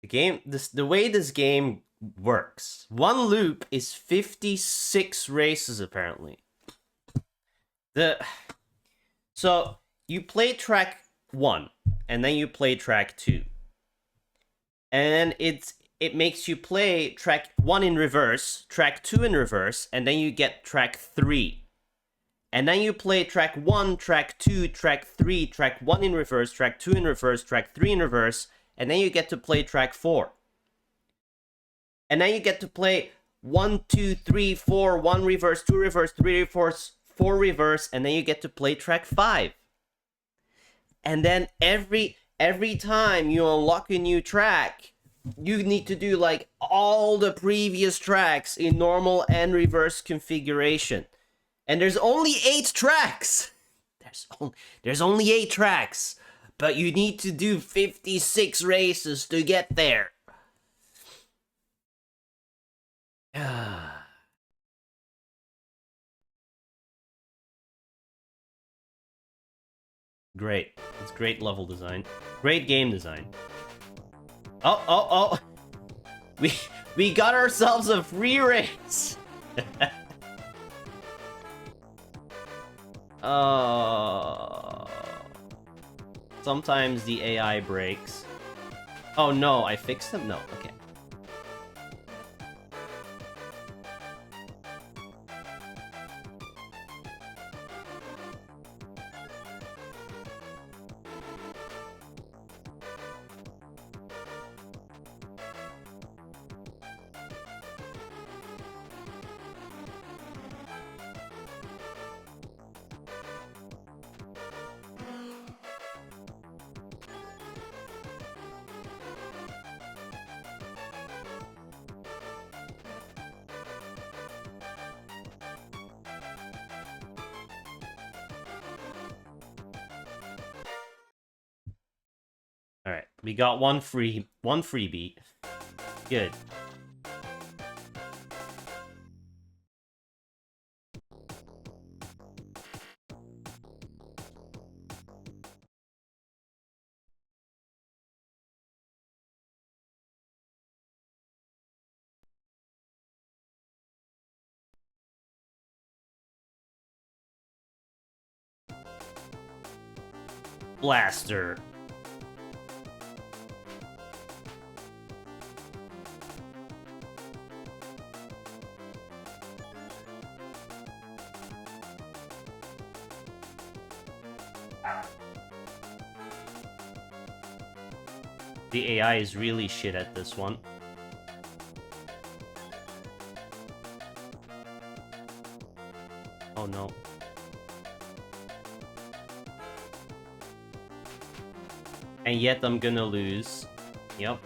The way this game works. One loop is 56 races apparently. So you play track 1 and then you play track 2. And it makes you play track 1 in reverse, track 2 in reverse, and then you get track 3. And then you play track 1, track 2, track 3, track 1 in reverse, track 2 in reverse, track 3 in reverse, and then you get to play track 4. And then you get to play 1, 2, 3, 4, 1 reverse, 2 reverse, 3 reverse, 4 reverse, and then you get to play track 5. And then every time you unlock a new track, you need to do like all the previous tracks in normal and reverse configuration. And there's only 8 tracks. There's only 8 tracks, but you need to do 56 races to get there. Great. It's great level design. Great game design. Oh. We got ourselves a free race. Sometimes the AI breaks. Oh no, I fixed them? No, okay. Alright, we got one freebie. Good. Blaster. The AI is really shit at this one. Oh no. And yet I'm gonna lose. Yep.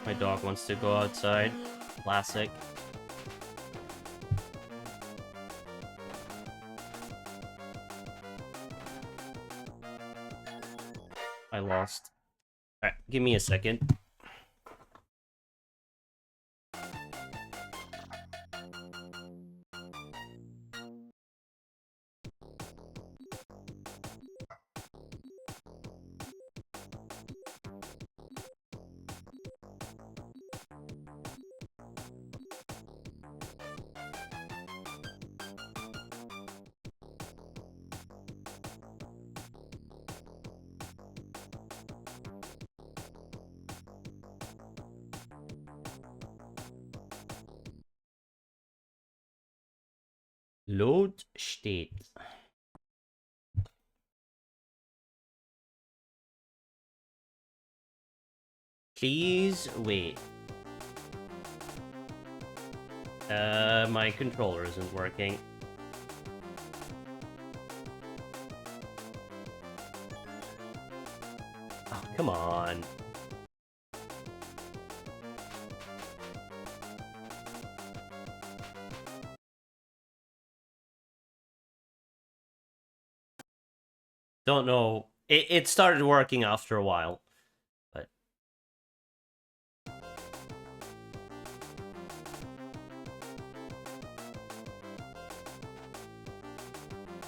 My dog wants to go outside. Classic. I lost. Alright, give me a second. Load steht. Please wait. My controller isn't working. Oh, come on. Don't know. It started working after a while, but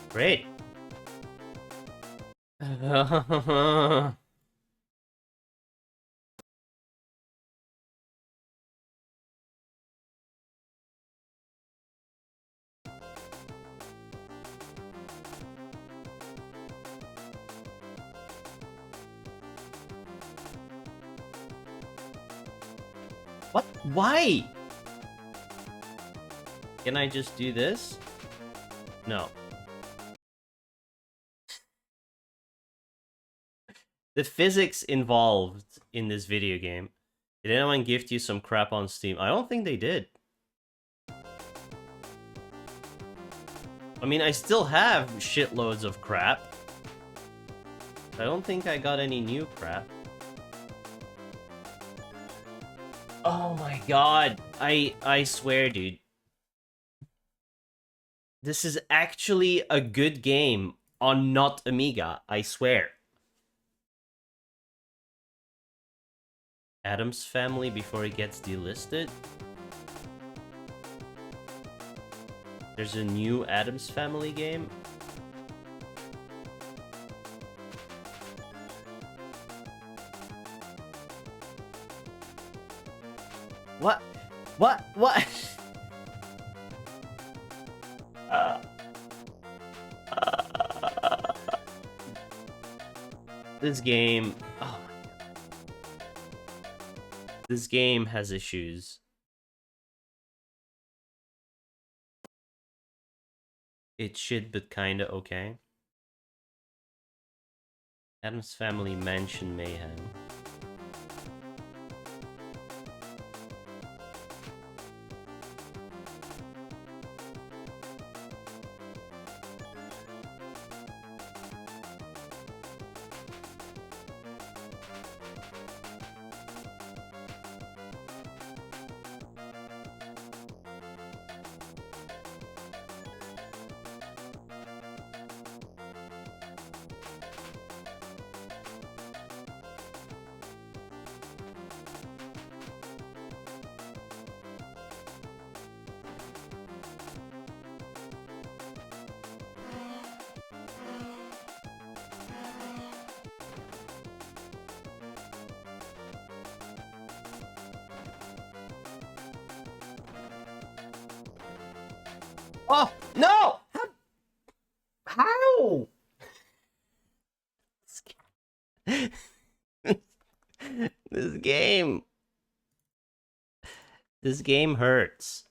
great. What? Why? Can I just do this? No. The physics involved in this video game. Did anyone gift you some crap on Steam? I don't think they did. I mean, I still have shitloads of crap. I don't think I got any new crap. Oh my god. I swear, dude. This is actually a good game on not Amiga, I swear. Adam's Family before it gets delisted? There's a new Adam's Family game? What? What? What? This game... Oh my god. This game has issues. It's shit, but kinda okay. Adam's Family Mansion Mayhem. Oh, no! How? This game... This game hurts.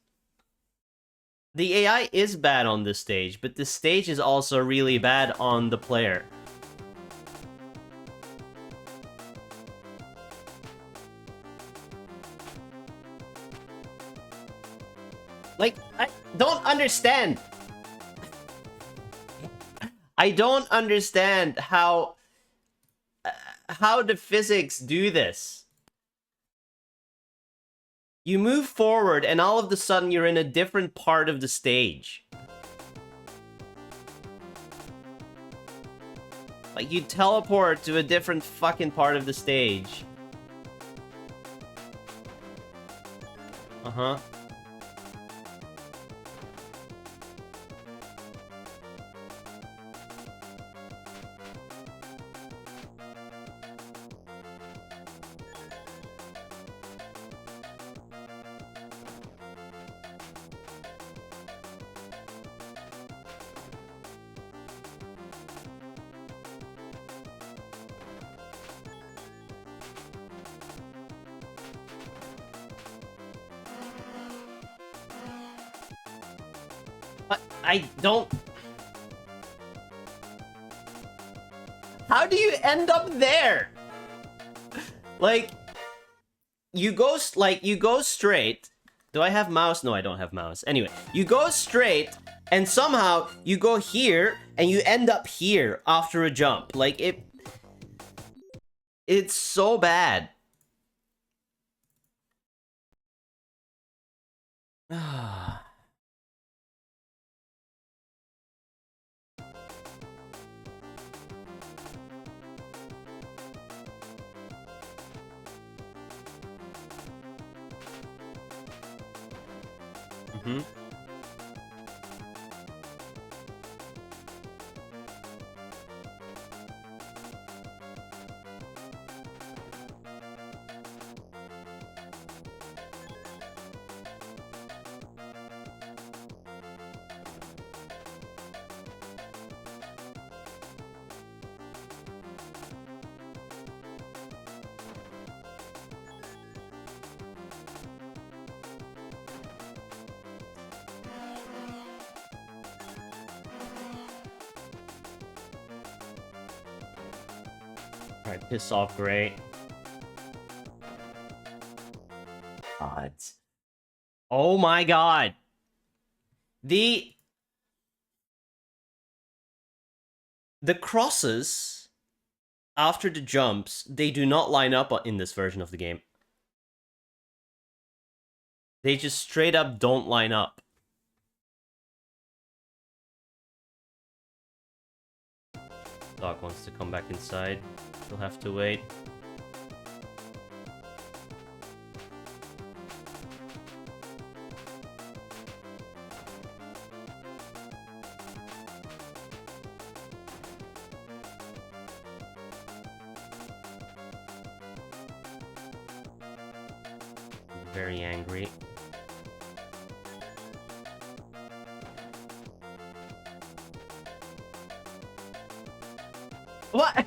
The AI is bad on this stage, but the stage is also really bad on the player. Like, I don't understand. I don't understand how the physics do this. You move forward and all of a sudden you're in a different part of the stage. Like, you teleport to a different fucking part of the stage. Uh-huh. I don't... How do you end up there? Like, you go straight. Do I have mouse? No, I don't have mouse. Anyway, you go straight, and somehow you go here, and you end up here after a jump. Like, it's so bad. Mm-hmm. Alright, piss off, great. God. Oh my god. The crosses after the jumps, they do not line up in this version of the game. They just straight up don't line up. Doc wants to come back inside. He'll have to wait. Very angry. What?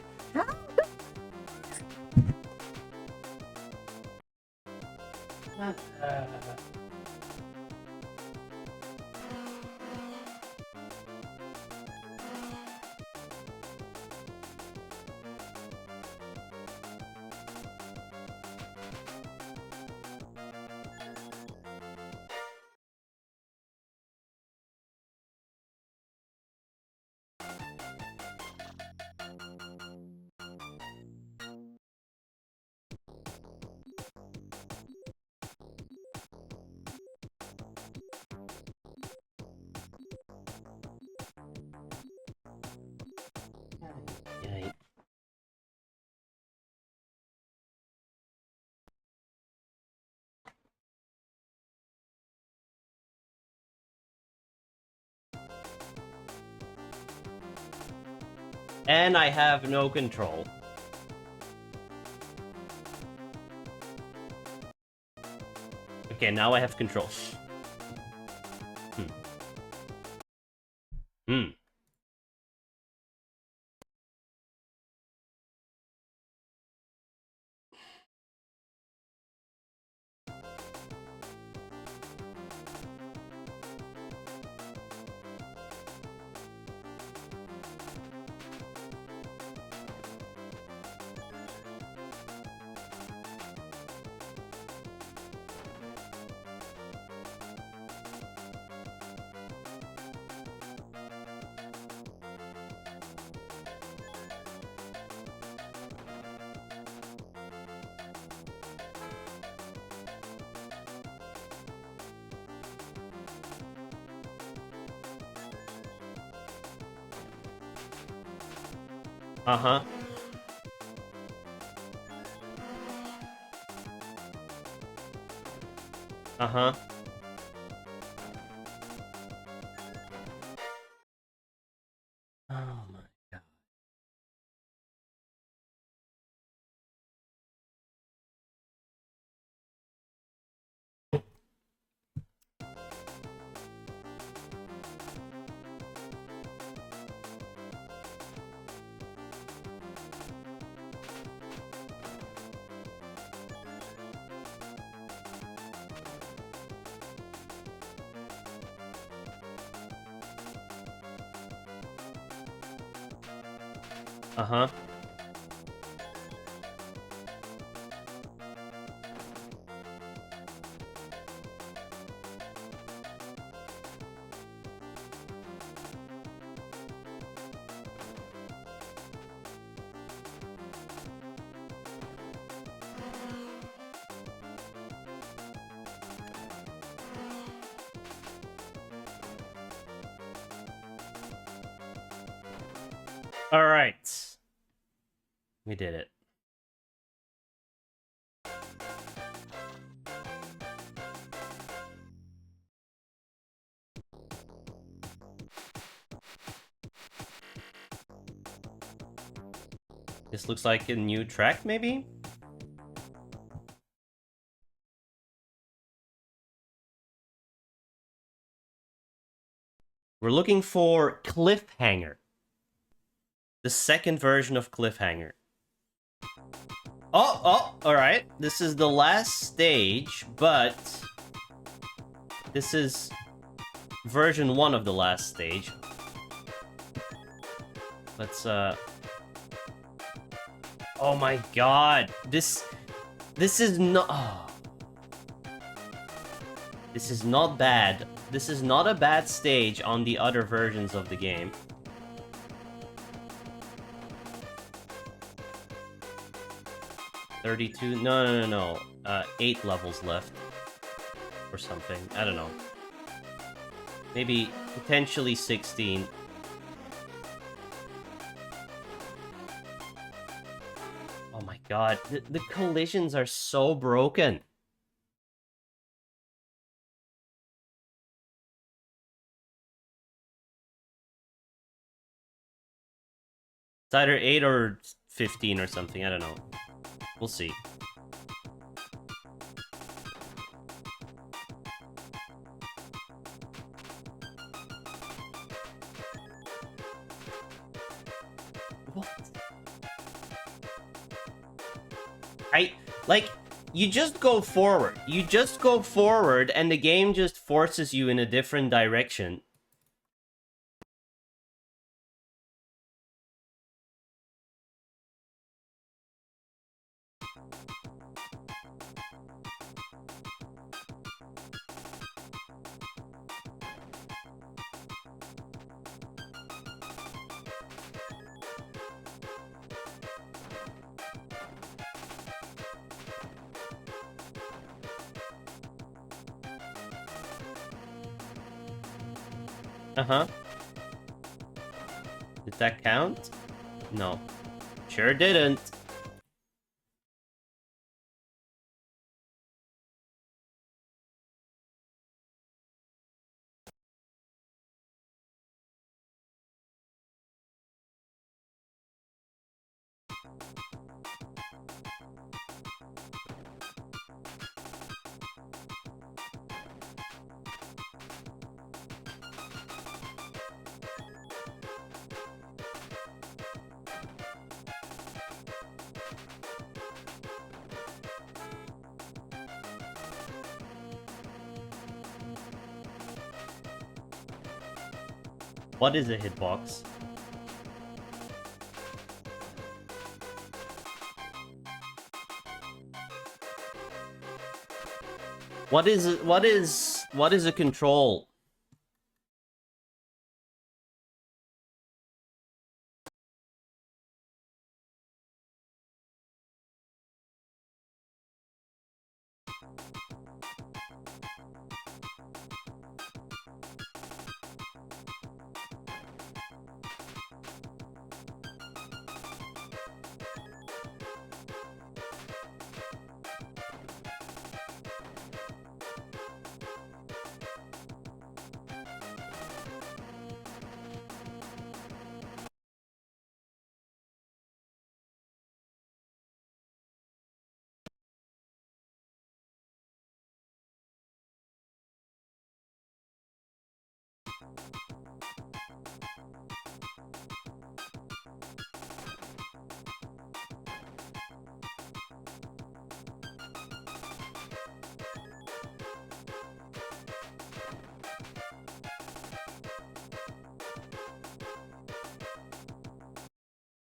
Yay. And I have no control. Okay, now I have control. Hmm. Uh-huh. Uh-huh. Oh my god. Uh-huh. All right. We did it. This looks like a new track, maybe? We're looking for Cliffhanger. The second version of Cliffhanger. Oh, alright. This is the last stage, but this is version 1 of the last stage. Let's, oh my god. This is not... Oh. This is not bad. This is not a bad stage on the other versions of the game. $32? No. 8 levels left. Or something. I don't know. Maybe potentially 16. Oh my god. The collisions are so broken. It's either 8 or 15 or something. I don't know. We'll see. What? Like, you just go forward. You just go forward and the game just forces you in a different direction. Uh-huh. Did that count? No. Sure didn't. What is a hitbox? What is a control?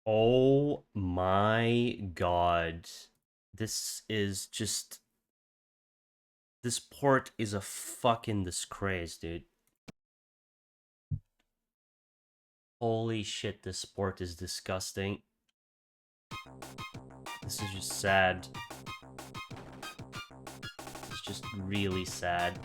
Oh my god. This is just... This port is a fucking disgrace, dude. Holy shit, this port is disgusting. This is just sad. It's just really sad.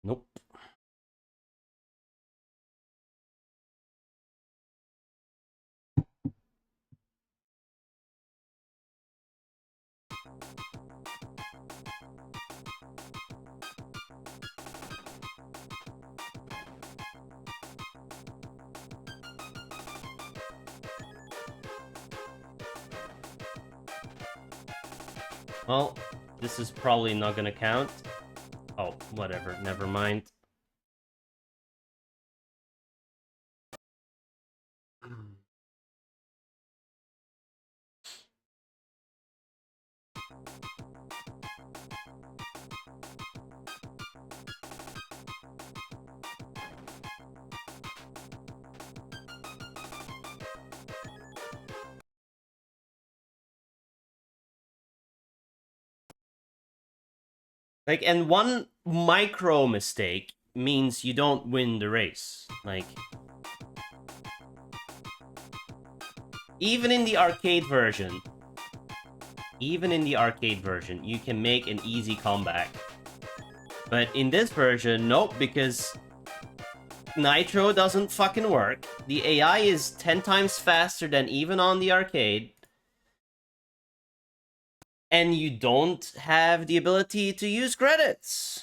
Nope. Well, this is probably not gonna count. Oh, whatever, never mind. Like, and one micro mistake means you don't win the race. Like, even in the arcade version, you can make an easy comeback. But in this version, nope, because Nitro doesn't fucking work. The AI is 10 times faster than even on the arcade. And you don't have the ability to use credits.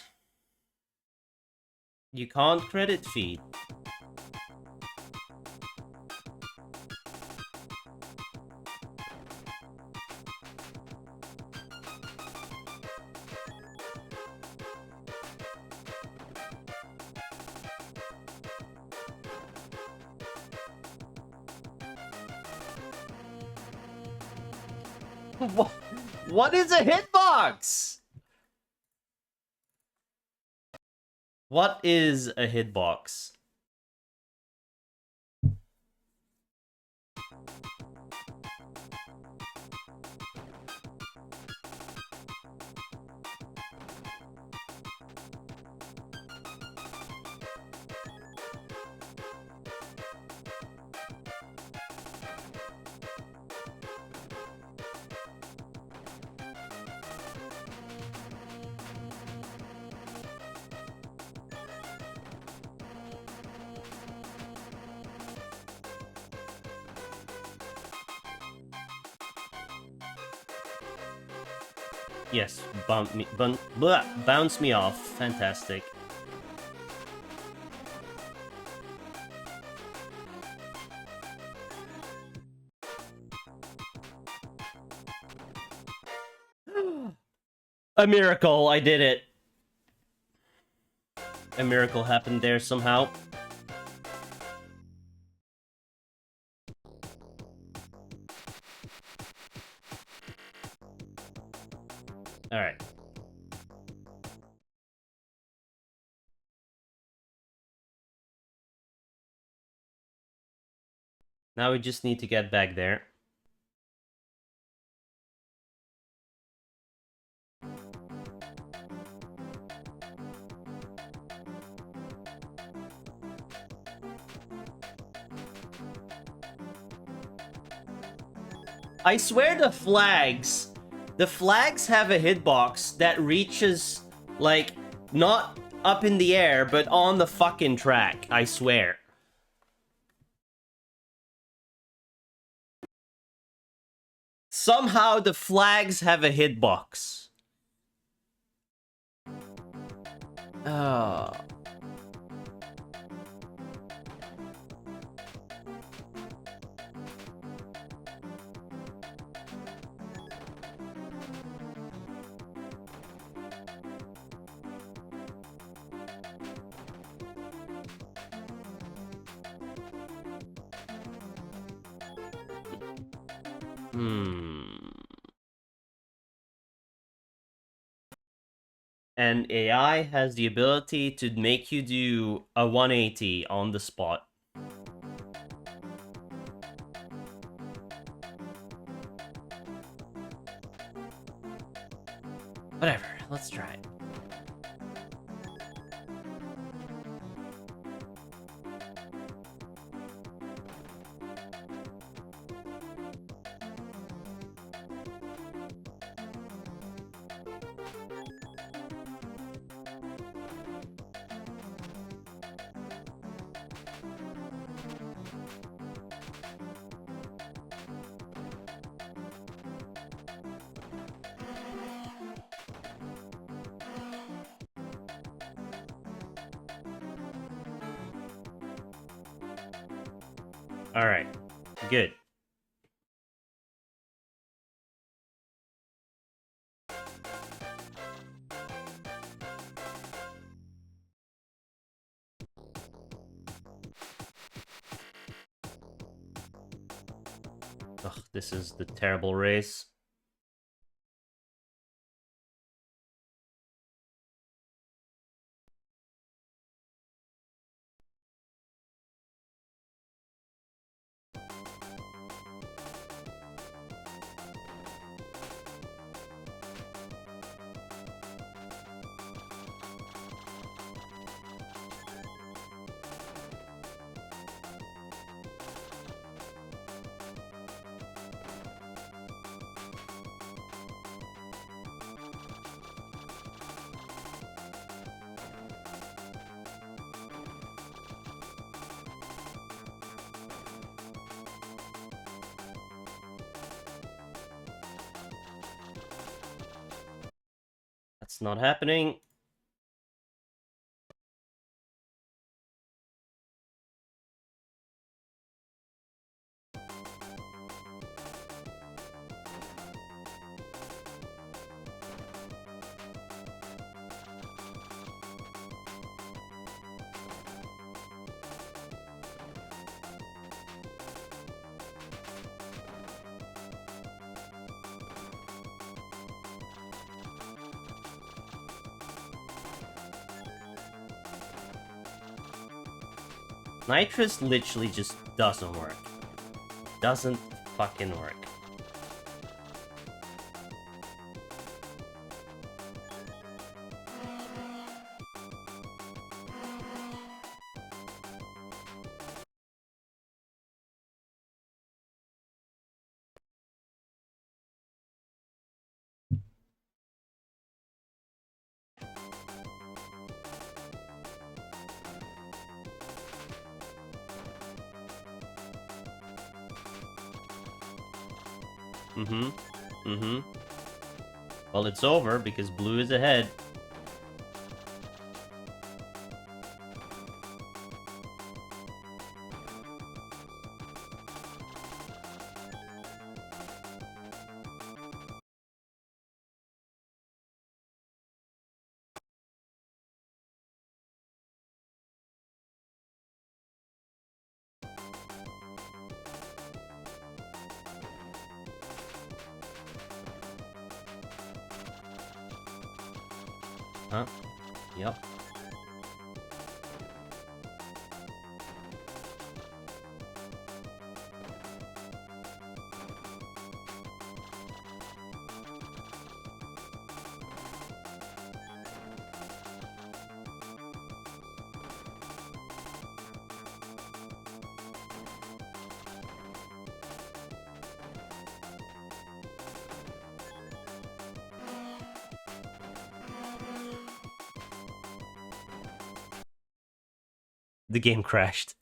You can't credit feed. What is a hitbox? What is a hitbox? Yes, bounce me off. Fantastic. A miracle, I did it. A miracle happened there somehow. Alright. Now we just need to get back there. I swear the flags have a hitbox that reaches, like, not up in the air, but on the fucking track, I swear. Somehow the flags have a hitbox. Oh. And AI has the ability to make you do a 180 on the spot. Whatever, let's try it. All right, good. Ugh, this is the terrible race. That's not happening. Nitrous literally just doesn't work. Doesn't fucking work. Well, it's over because blue is ahead. Huh? Yep. The game crashed.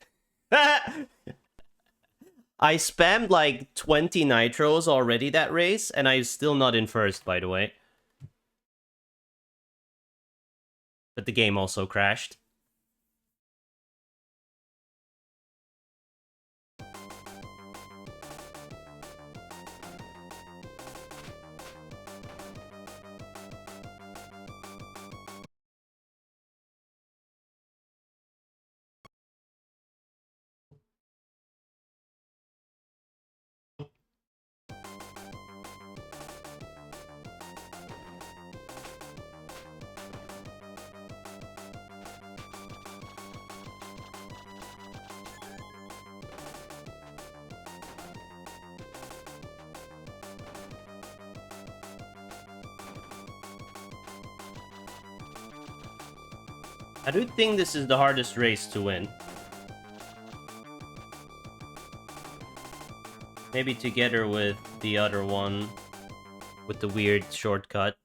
I spammed like 20 nitros already that race, and I'm still not in first, by the way. But the game also crashed. I do think this is the hardest race to win. Maybe together with the other one with the weird shortcut.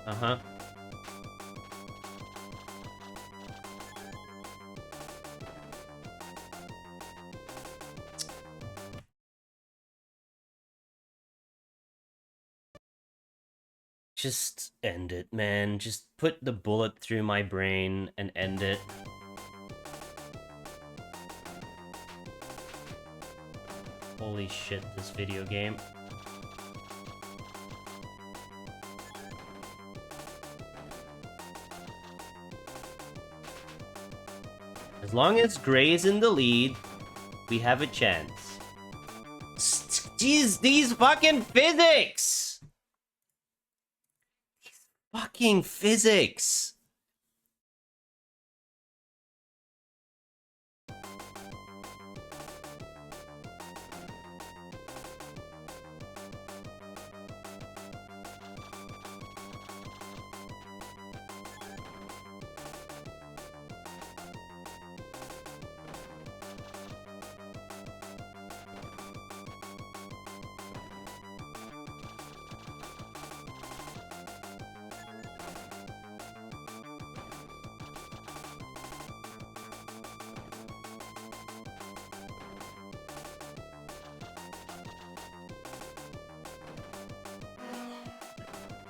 Uh-huh. Just end it, man. Just put the bullet through my brain and end it. Holy shit, this video game. As long as Gray's in the lead, we have a chance. Jeez, these fucking physics! These fucking physics!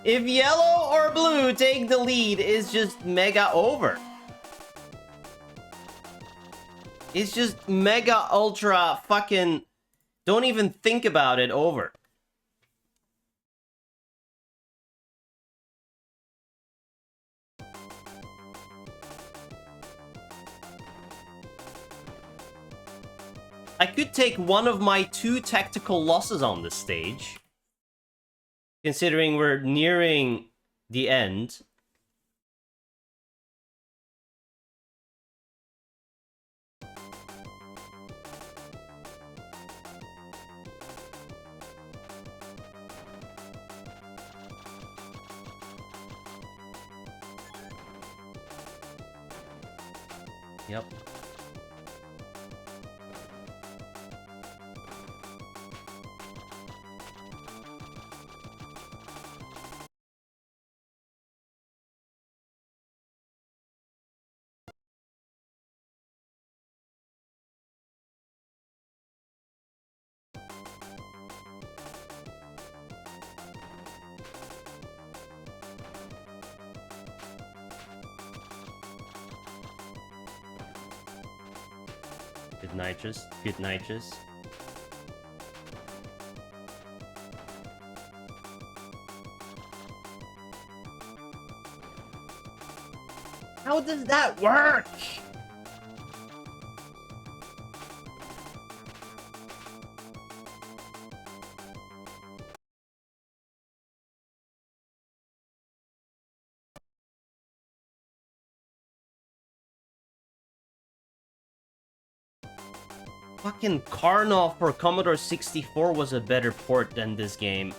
If yellow or blue take the lead, it's just mega over. It's just mega ultra fucking... Don't even think about it over. I could take one of my 2 tactical losses on this stage. Considering we're nearing the end. Yep. Good nitrous. Good nitrous. How does that work? Fucking Karnov for Commodore 64 was a better port than this game.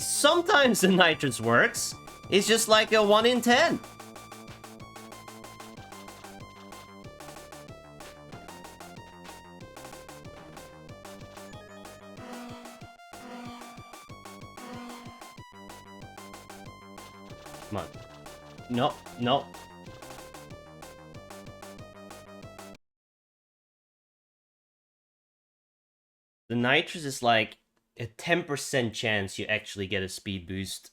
Sometimes the nitrous works. It's just like a 1 in 10. Come on. No, no. The nitrous is like a 10% chance you actually get a speed boost.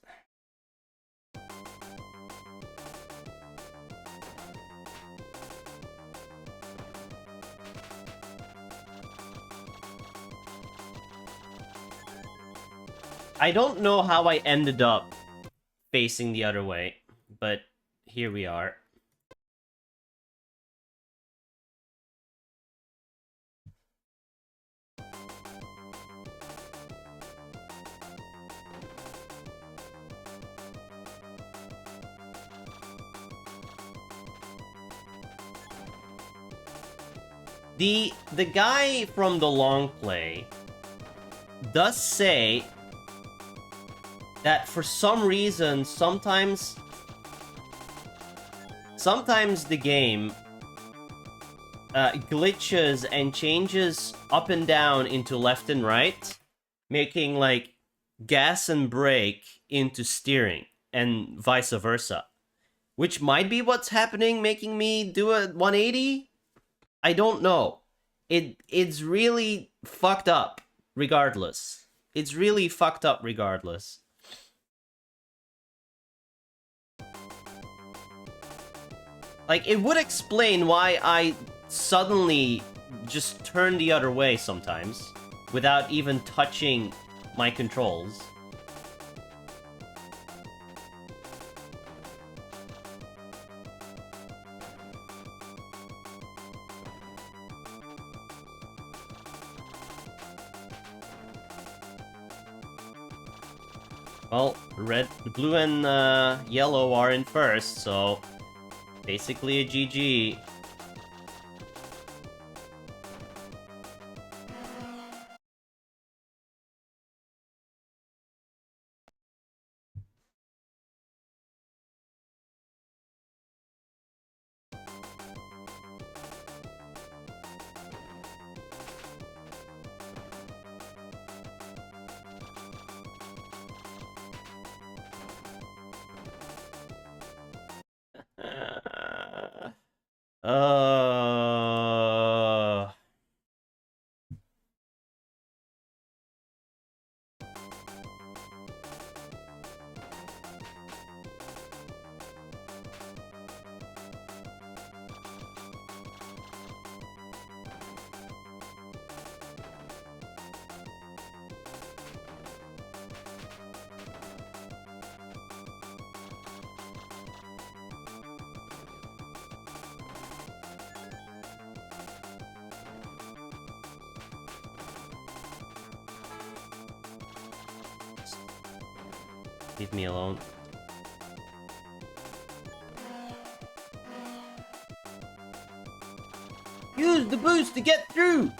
I don't know how I ended up facing the other way, but here we are. The guy from the long play does say that for some reason, sometimes the game glitches and changes up and down into left and right, making like gas and brake into steering and vice versa, which might be what's happening, making me do a 180. I don't know. It's really fucked up regardless. It's really fucked up regardless. Like, it would explain why I suddenly just turn the other way sometimes without even touching my controls. Well, blue and yellow are in first, so basically a GG. Uh... Leave me alone. Use the boost to get through!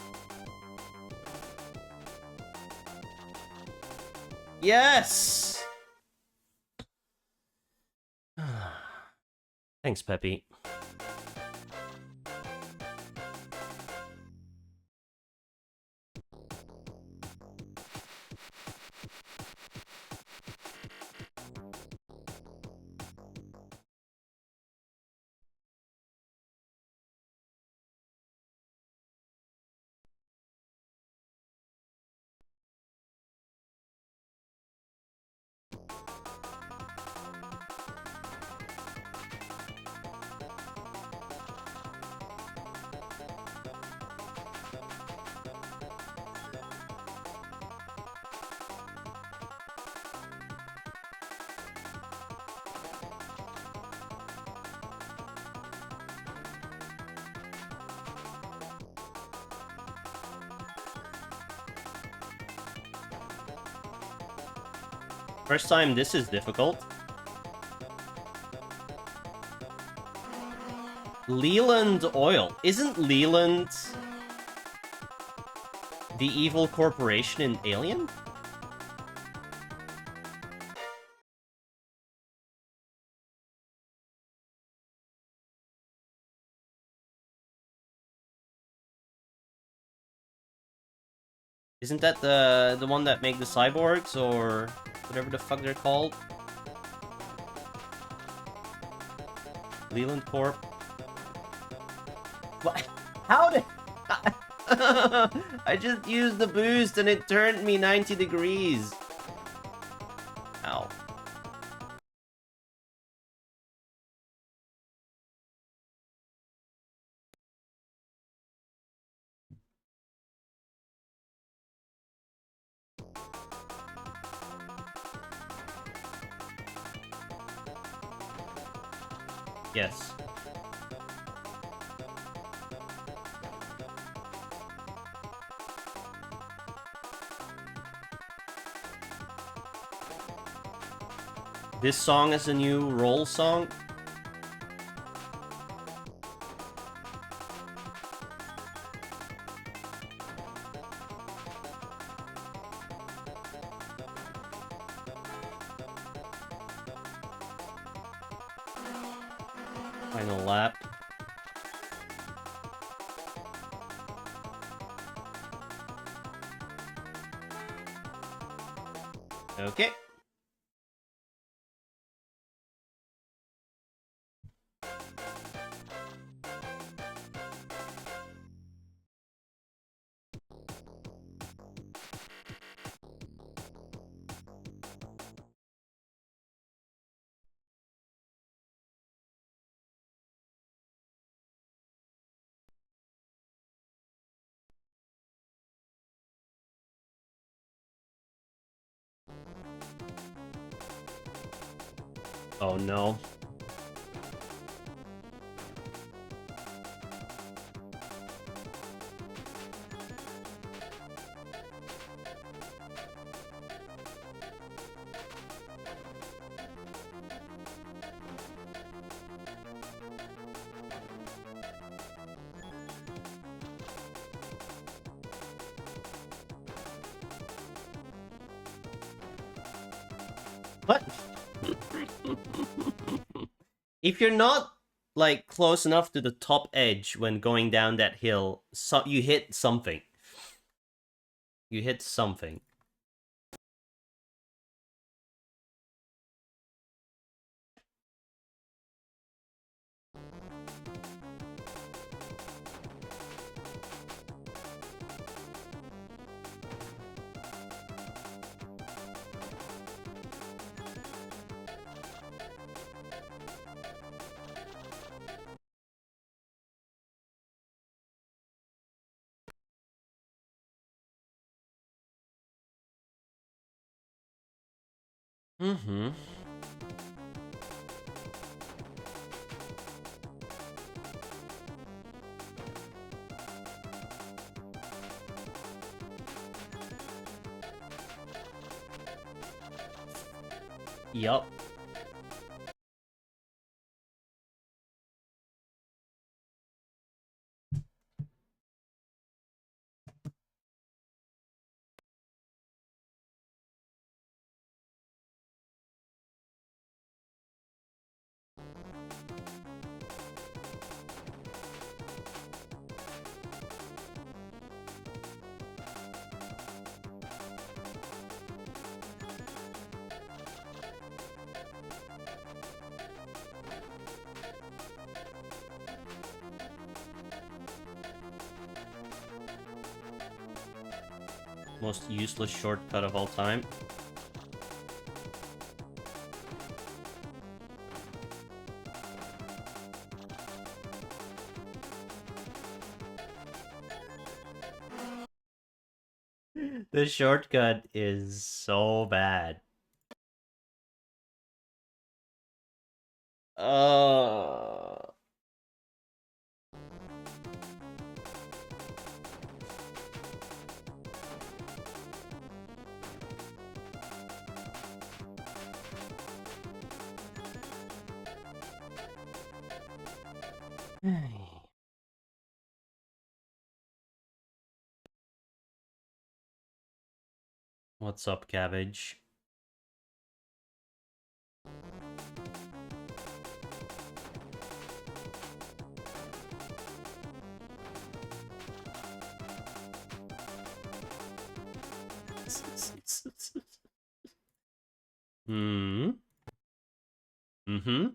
Yes! Thanks, Peppy. First time this is difficult. Leland Oil. Isn't Leland the evil corporation in Alien? Isn't that the one that make the cyborgs or whatever the fuck they're called? Leland Corp. What? How did... I just used the boost and it turned me 90 degrees. Ow. Yes. This song is a new roll song. Final lap. Okay. Oh no. What? If you're not, like, close enough to the top edge when going down that hill, so you hit something. You hit something. Mm-hmm. Yup. Most useless shortcut of all time. The shortcut is so bad. What's up, cabbage? Hmm. Mm-hmm.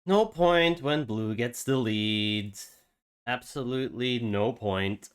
No point when blue gets the lead. Absolutely no point.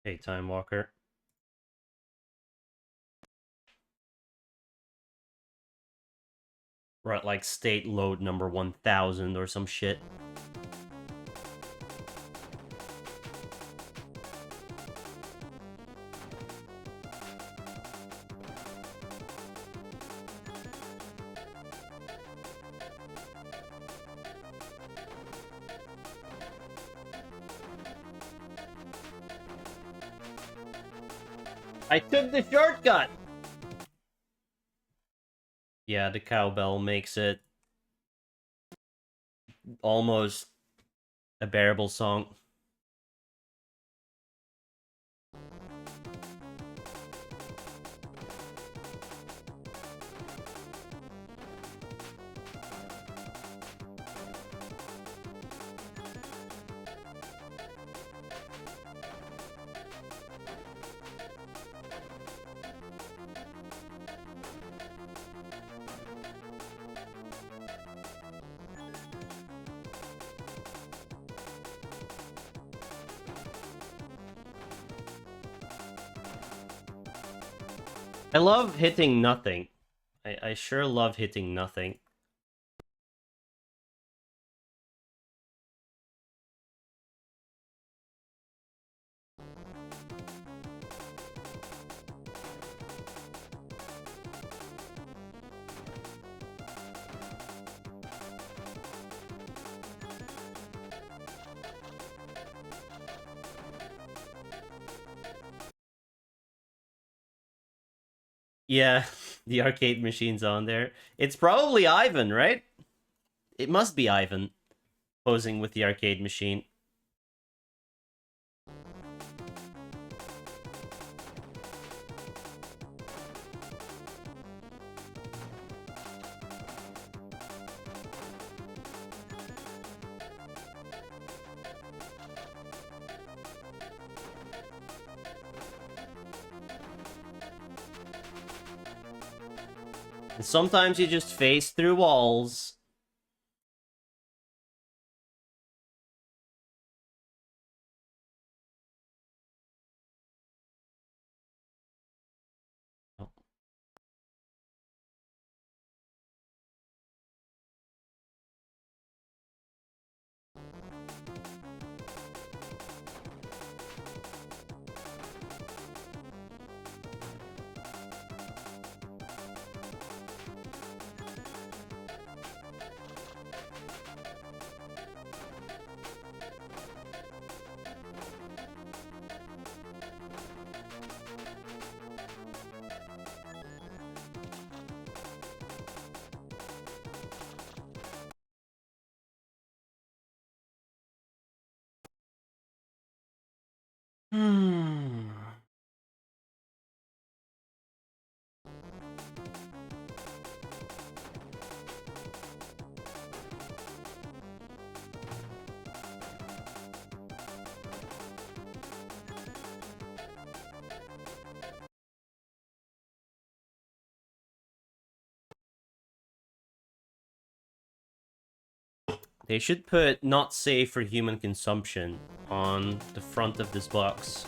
Hey, Time Walker. We're at like state load number 1000 or some shit. I took the shortcut! Yeah, the cowbell makes it almost a bearable song. I love hitting nothing. I sure love hitting nothing. Yeah, the arcade machine's on there. It's probably Ivan, right? It must be Ivan posing with the arcade machine. And sometimes you just face through walls. Oh. Hmm. They should put "not safe for human consumption" on the front of this box.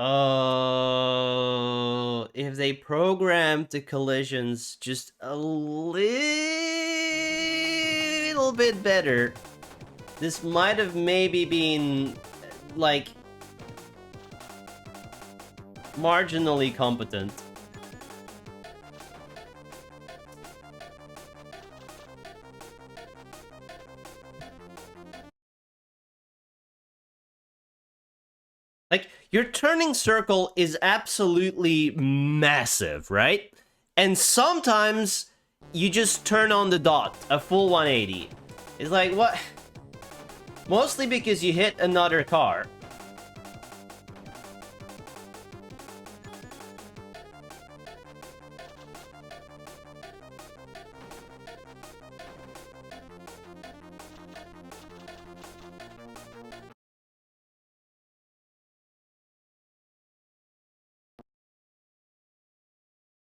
Oh, if they programmed the collisions just a little bit better, this might have maybe been, like, marginally competent. Like, your turning circle is absolutely massive, right? And sometimes you just turn on the dot, a full 180. It's like, what? Mostly because you hit another car.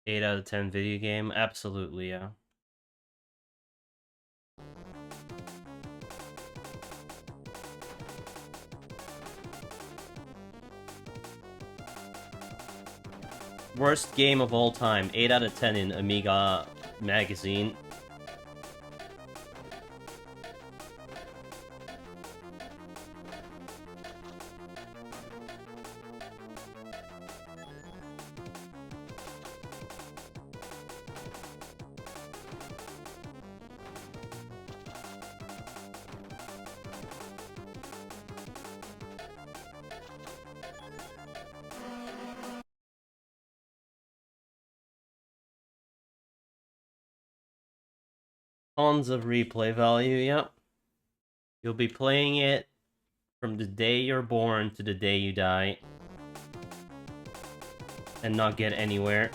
8 out of 10 video game? Absolutely, yeah. Worst game of all time. 8 out of 10 in Amiga magazine. Tons of replay value, yep. You'll be playing it from the day you're born to the day you die. And not get anywhere.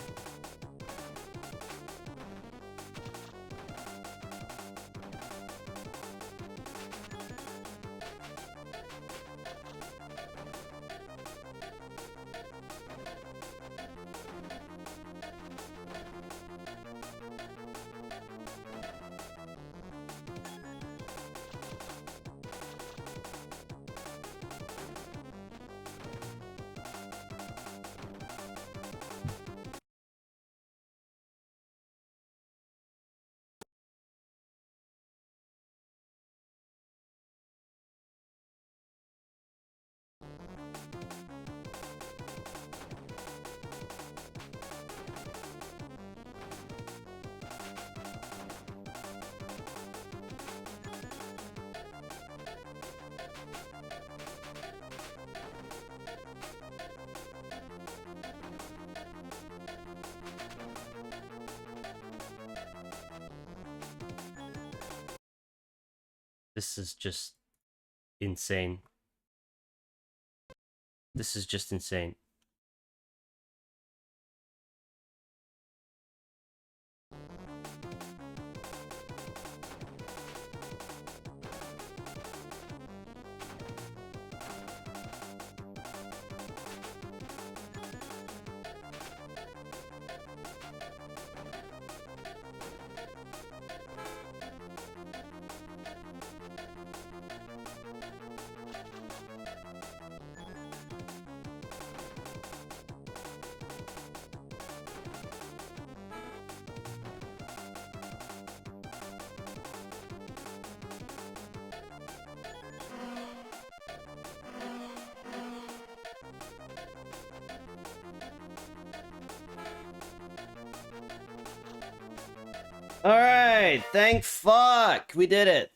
This is just insane. This is just insane. Alright, thank fuck! We did it!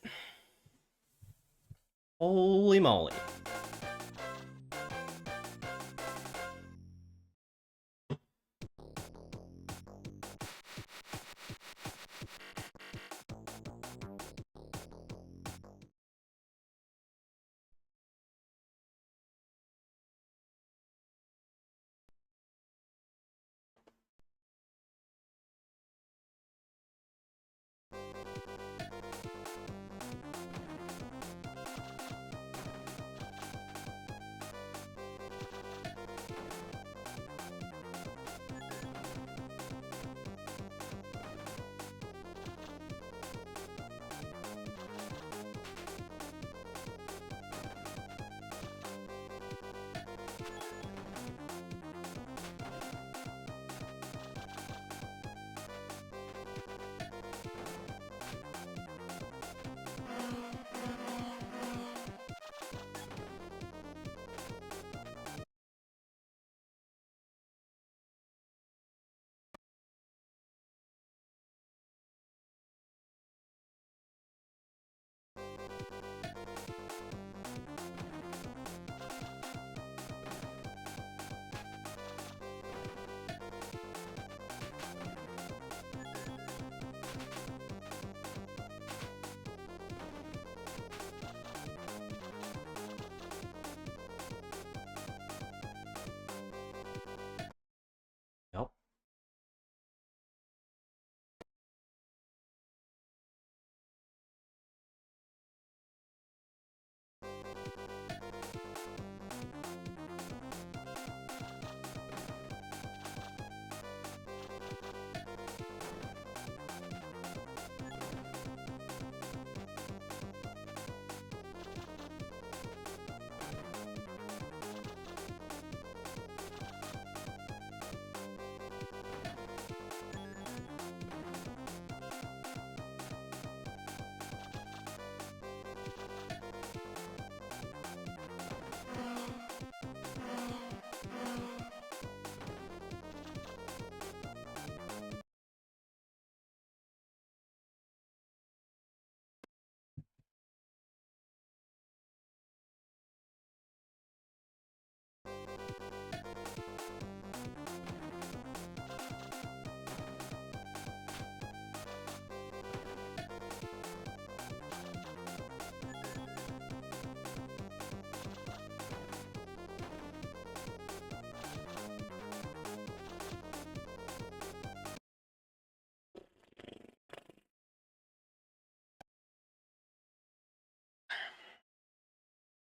Holy moly.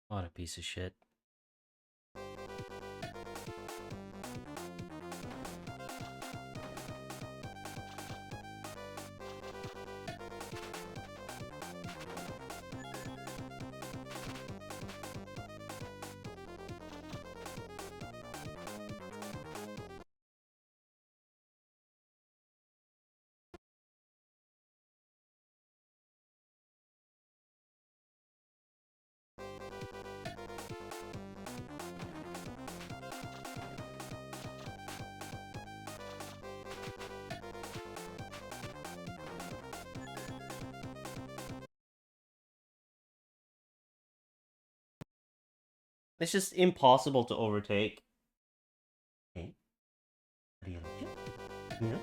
What a piece of shit. It's just impossible to overtake. Hey, do you like it? Yeah.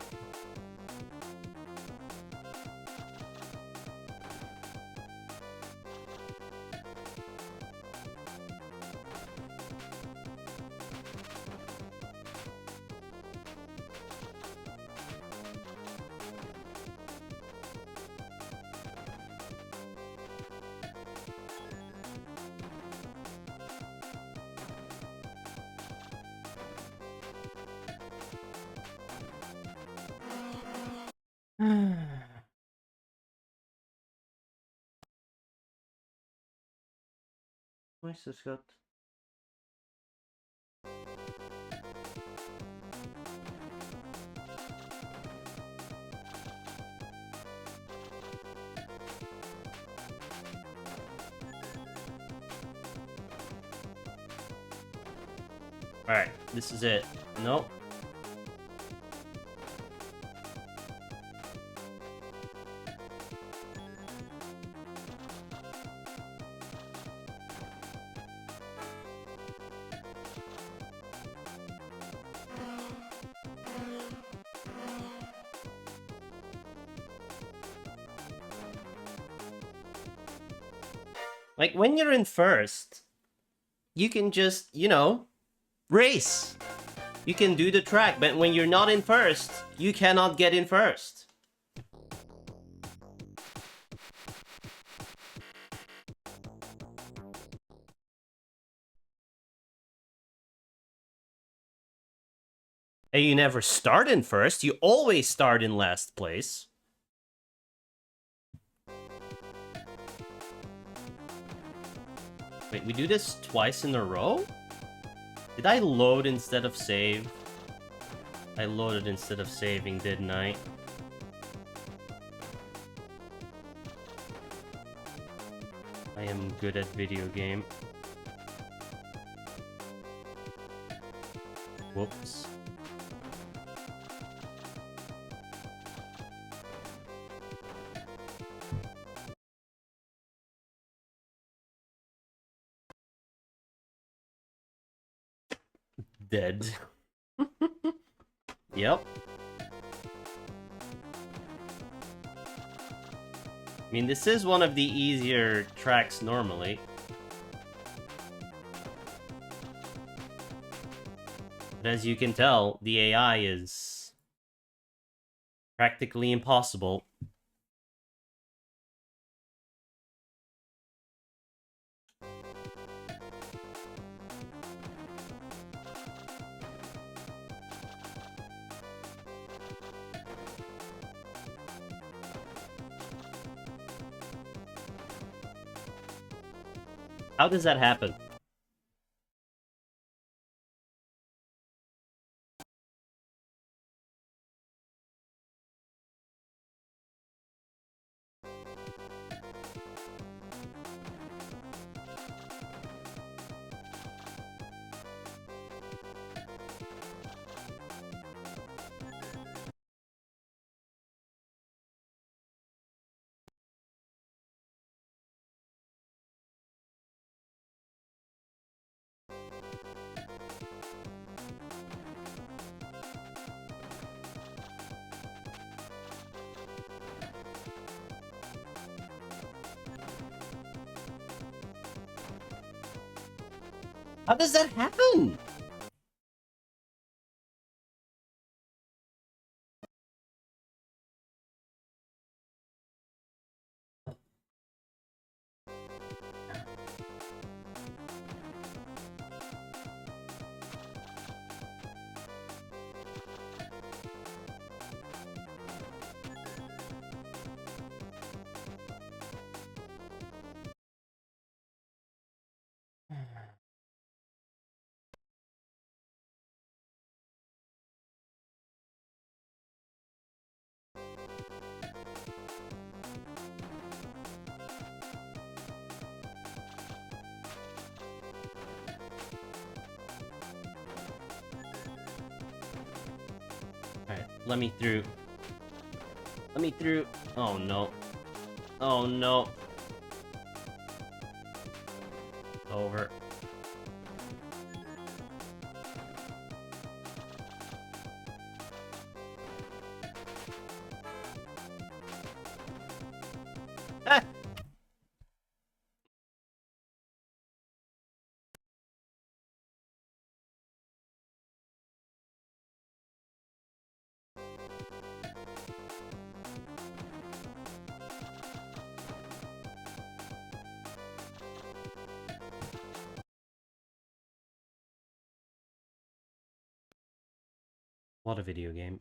Where's this got? Alright, this is it. Nope. Like, when you're in first, you can just, you know, race. You can do the track, but when you're not in first, you cannot get in first. And you never start in first, you always start in last place. Wait, we do this twice in a row? Did I load instead of save? I loaded instead of saving, didn't I? I am good at video game. Whoops. Dead. Yep. I mean, this is one of the easier tracks normally. But as you can tell, the AI is practically impossible. How does that happen? How does that happen? let me through. Let me through. Oh no. Oh no. Over. Ah! What a video game.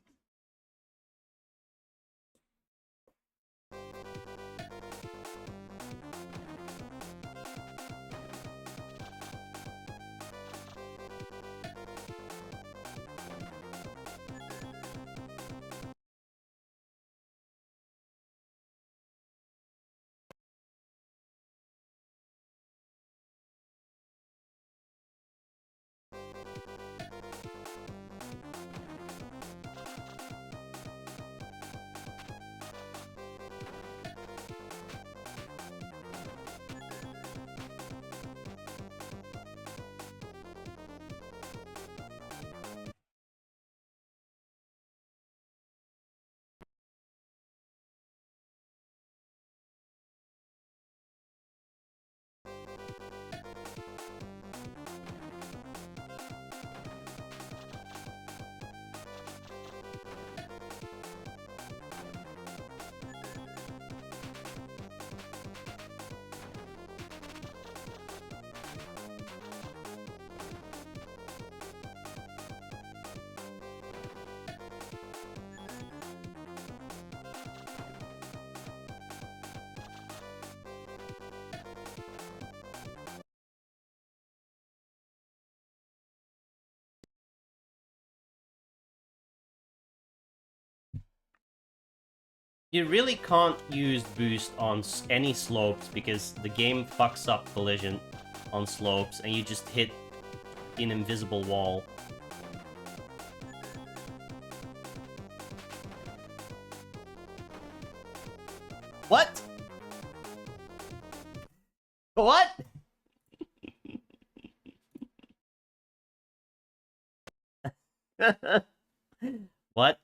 You really can't use boost on any slopes because the game fucks up collision on slopes and you just hit an invisible wall. What? What? What?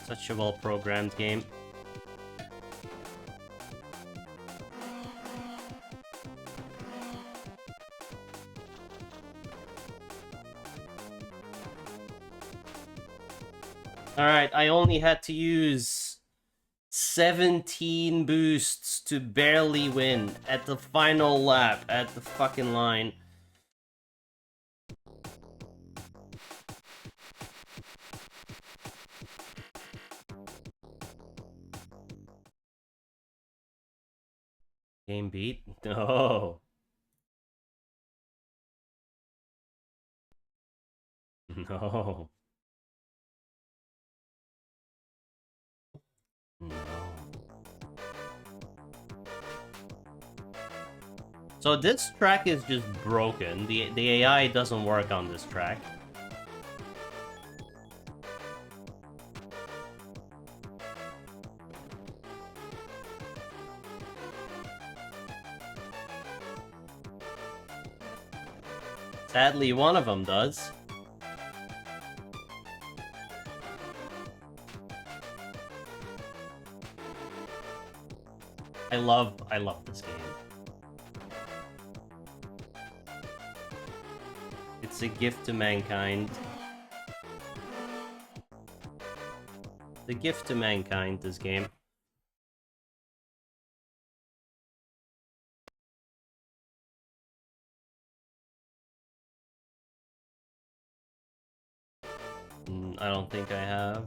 Such a well-programmed game. Alright, I only had to use 17 boosts to barely win at the final lap at the fucking line. Game beat? No. No. No. So this track is just broken. The AI doesn't work on this track. Sadly, one of them does. I love this game. It's a gift to mankind. The gift to mankind, this game. I don't think I have.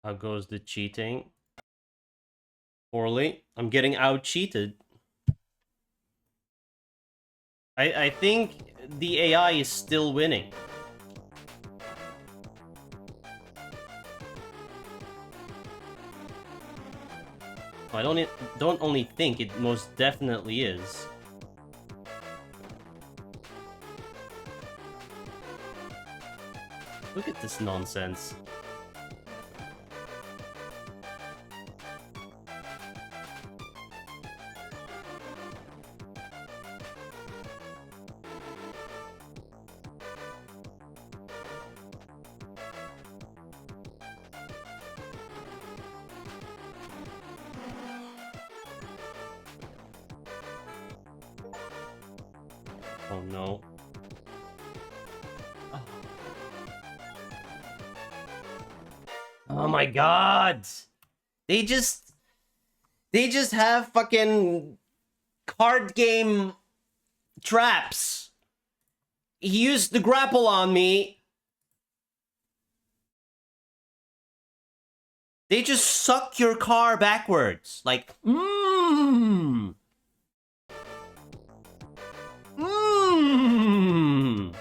How goes the cheating? Poorly. I'm getting out-cheated. I think the AI is still winning. I don't only think, it most definitely is. Look at this nonsense. Oh no. Oh my god! They just have fucking card game traps. He used the grapple on me. They just suck your car backwards. Like, mmm. Mmm.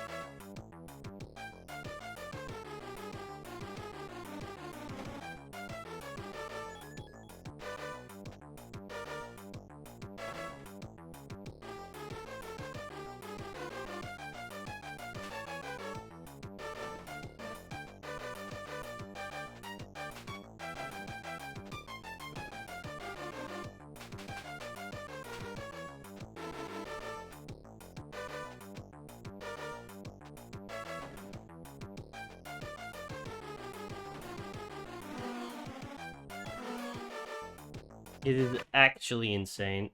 It is actually insane.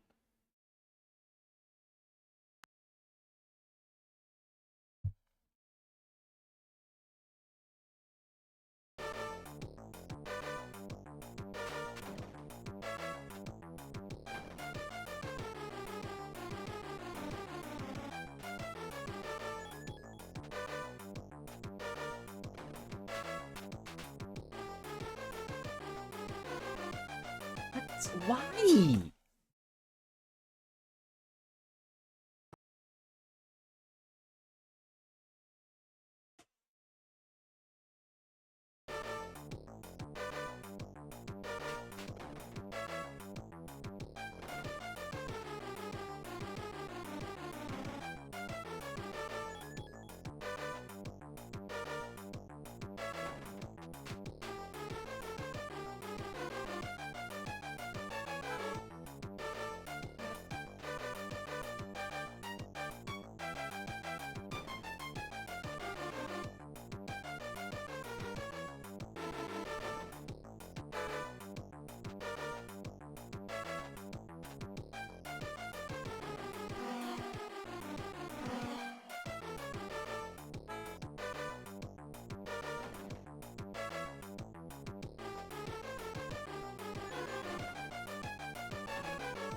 Why?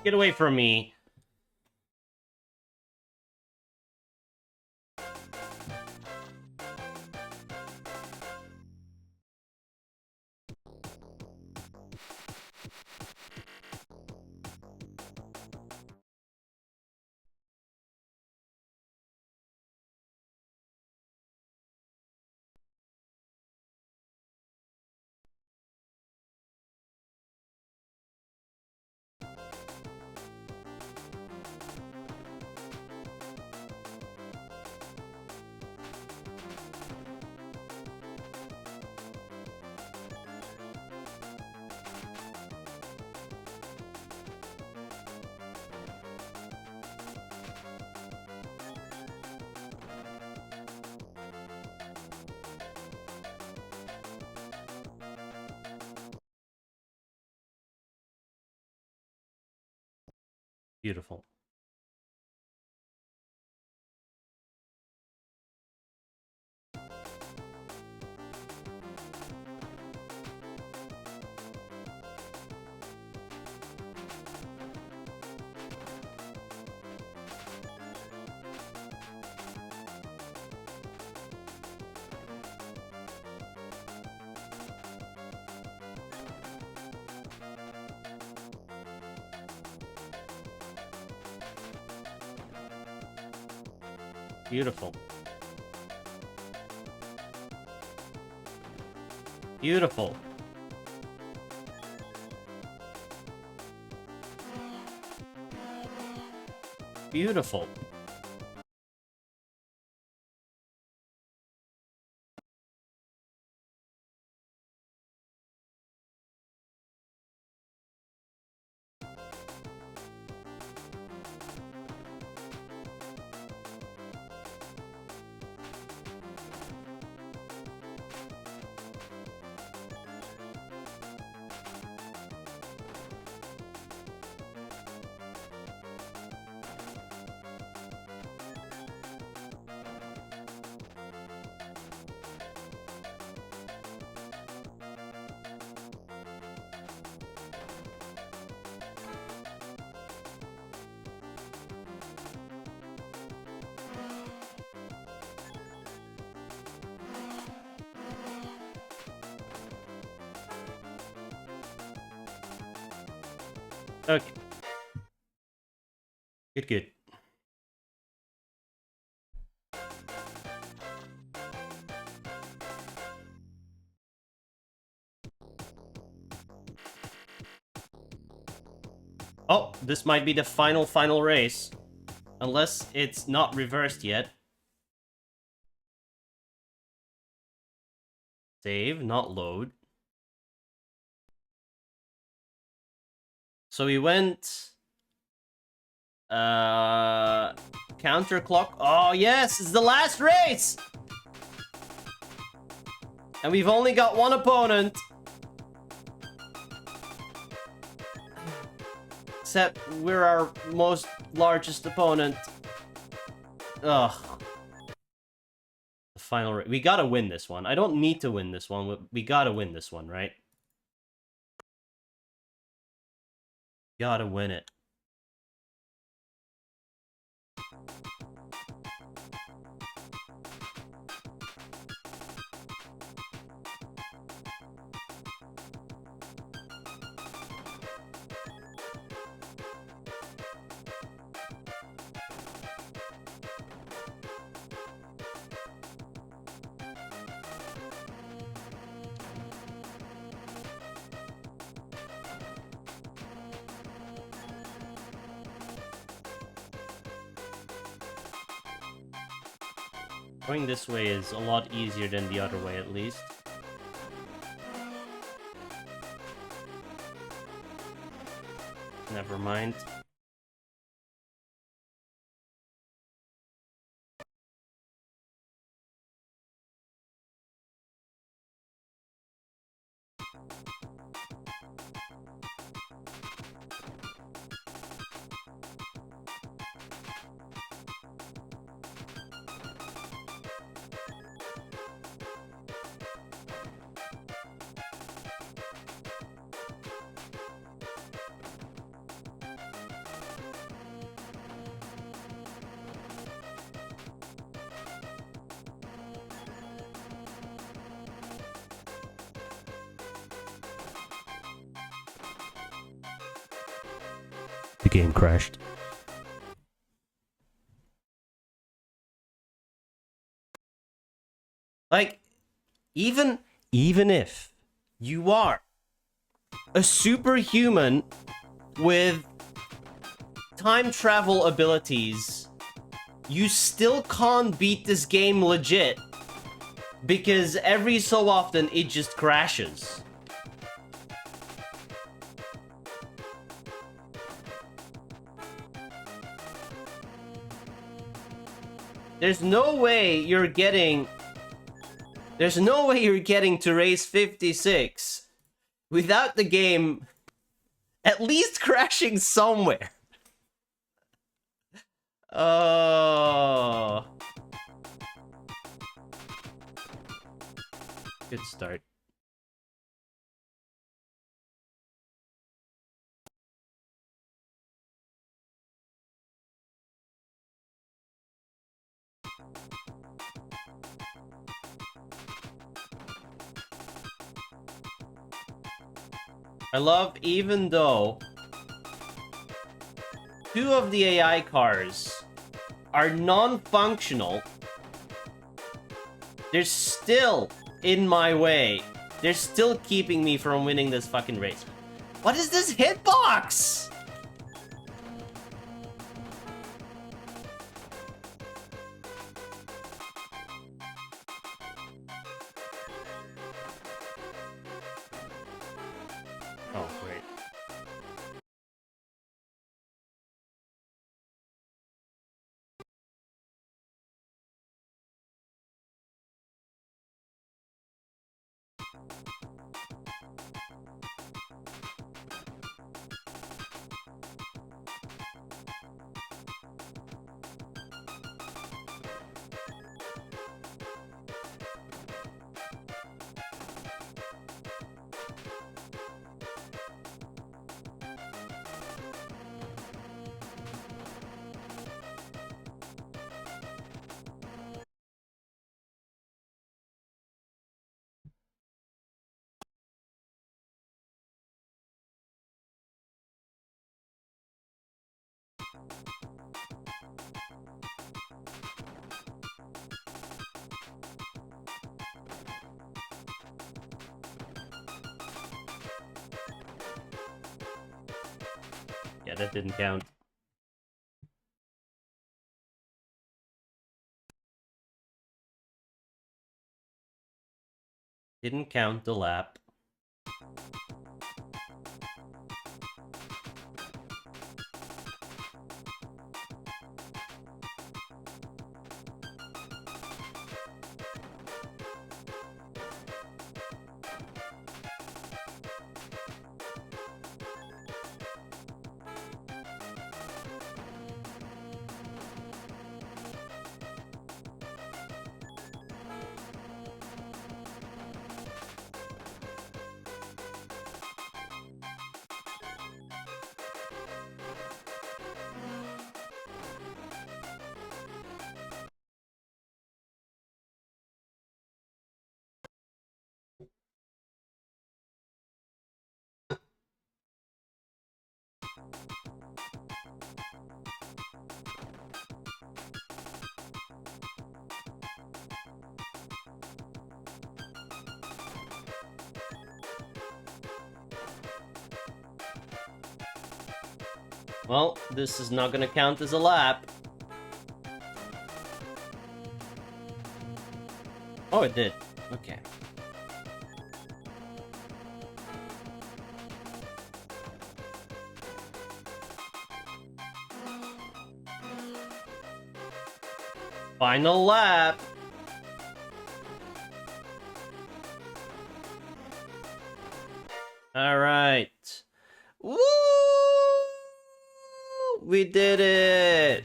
Get away from me. Beautiful. Beautiful. Beautiful. Beautiful. Okay. Good, good. Oh, this might be the final race. Unless it's not reversed yet. Save, not load. So we went... counterclock. Oh, yes! It's the last race! And we've only got one opponent. Except we're our most largest opponent. Ugh. The final race. We gotta win this one. I don't need to win this one. We gotta win this one, right? Gotta win it. Going this way is a lot easier than the other way, at least. Never mind. The game crashed. Like, even if you are a superhuman with time travel abilities, you still can't beat this game legit because every so often it just crashes. There's no way you're getting to race 56 without the game at least crashing somewhere. Oh. Good start. I love, even though 2 of the AI cars are non-functional, they're still in my way. They're still keeping me from winning this fucking race. What is this hitbox? Oh, great. Yeah, that didn't count. Didn't count the lap. Well, this is not gonna count as a lap. Oh, it did. Okay. Final lap. All right. Woo! We did it.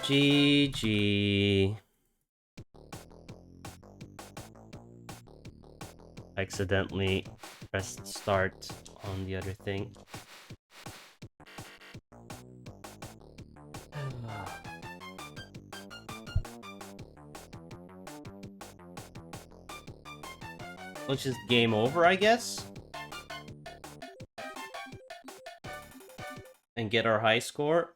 GG. Accidentally pressed start on the other thing. Which is game over, I guess. And get our high score.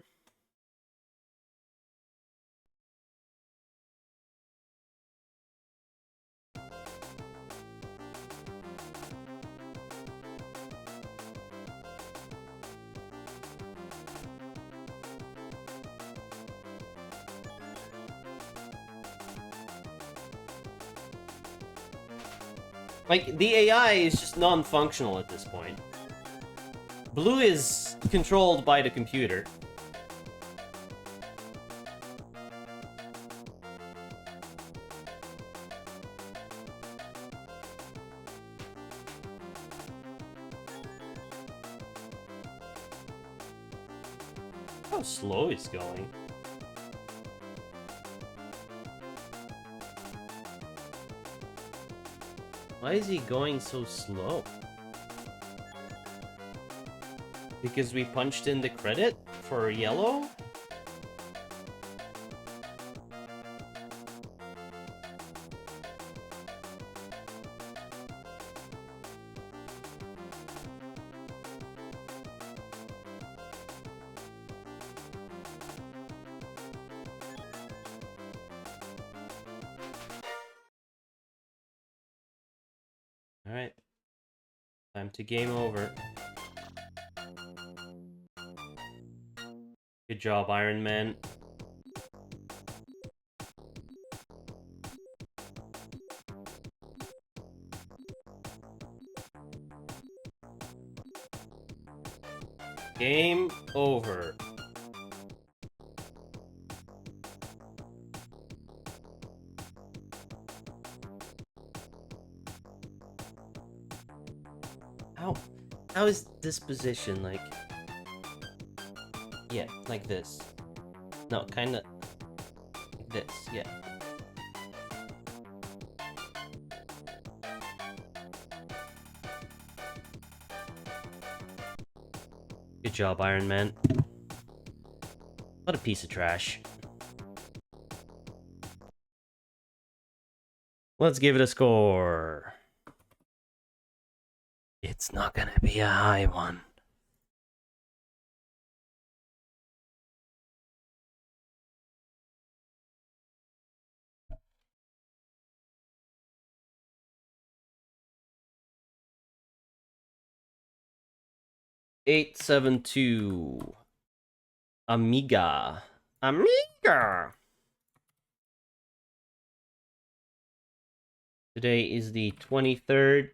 Like, the AI is just non-functional at this point. Blue is controlled by the computer. How slow it's going. Why is he going so slow? Because we punched in the credit for yellow? Alright. Time to game over. Good job, Ironman. Game over. How is this position like? Yeah, like this. No, kinda like this, yeah. Good job, Iron Man. What a piece of trash. Let's give it a score. It's not gonna be a high one. $872. Amiga. Amiga! Today is the 23rd.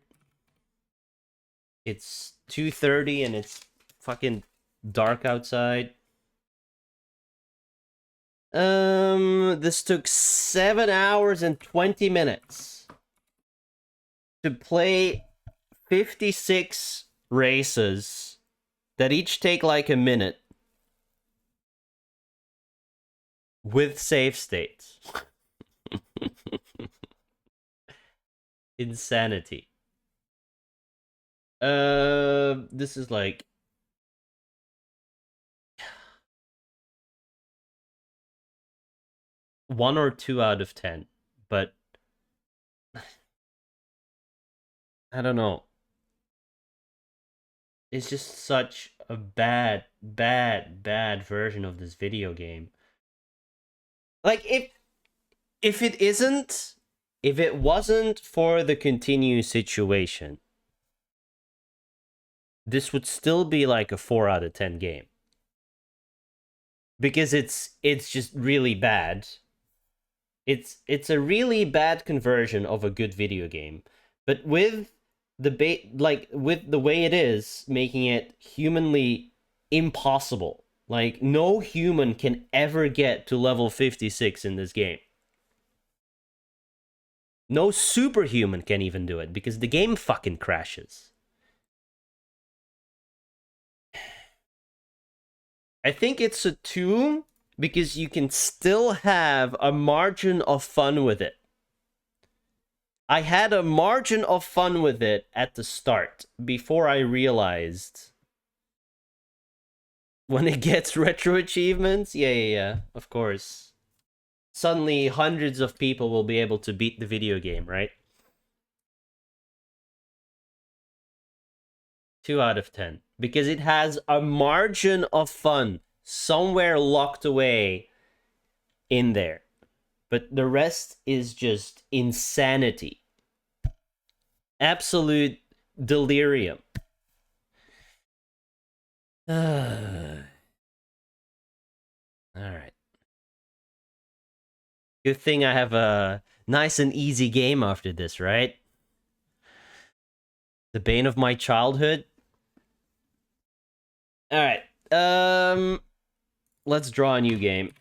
It's 2:30 and it's fucking dark outside. This took 7 hours and 20 minutes to play 56 races that each take like a minute with save states. Insanity. This is like 1 or 2 out of 10, but I don't know. It's just such a bad version of this video game. Like, if it wasn't for the continue situation, this would still be like a 4 out of 10 game. Because it's just really bad. It's a really bad conversion of a good video game, but with with the way it is, making it humanly impossible. Like no human can ever get to level 56 in this game. No superhuman can even do it because the game fucking crashes. I think it's a 2 because you can still have a margin of fun with it. I had a margin of fun with it at the start before I realized when it gets retro achievements. Yeah, of course. Suddenly hundreds of people will be able to beat the video game, right? 2 out of 10 because it has a margin of fun somewhere locked away in there. But the rest is just insanity. Absolute delirium. Alright. Good thing I have a nice and easy game after this, right? The bane of my childhood. Alright. Let's draw a new game.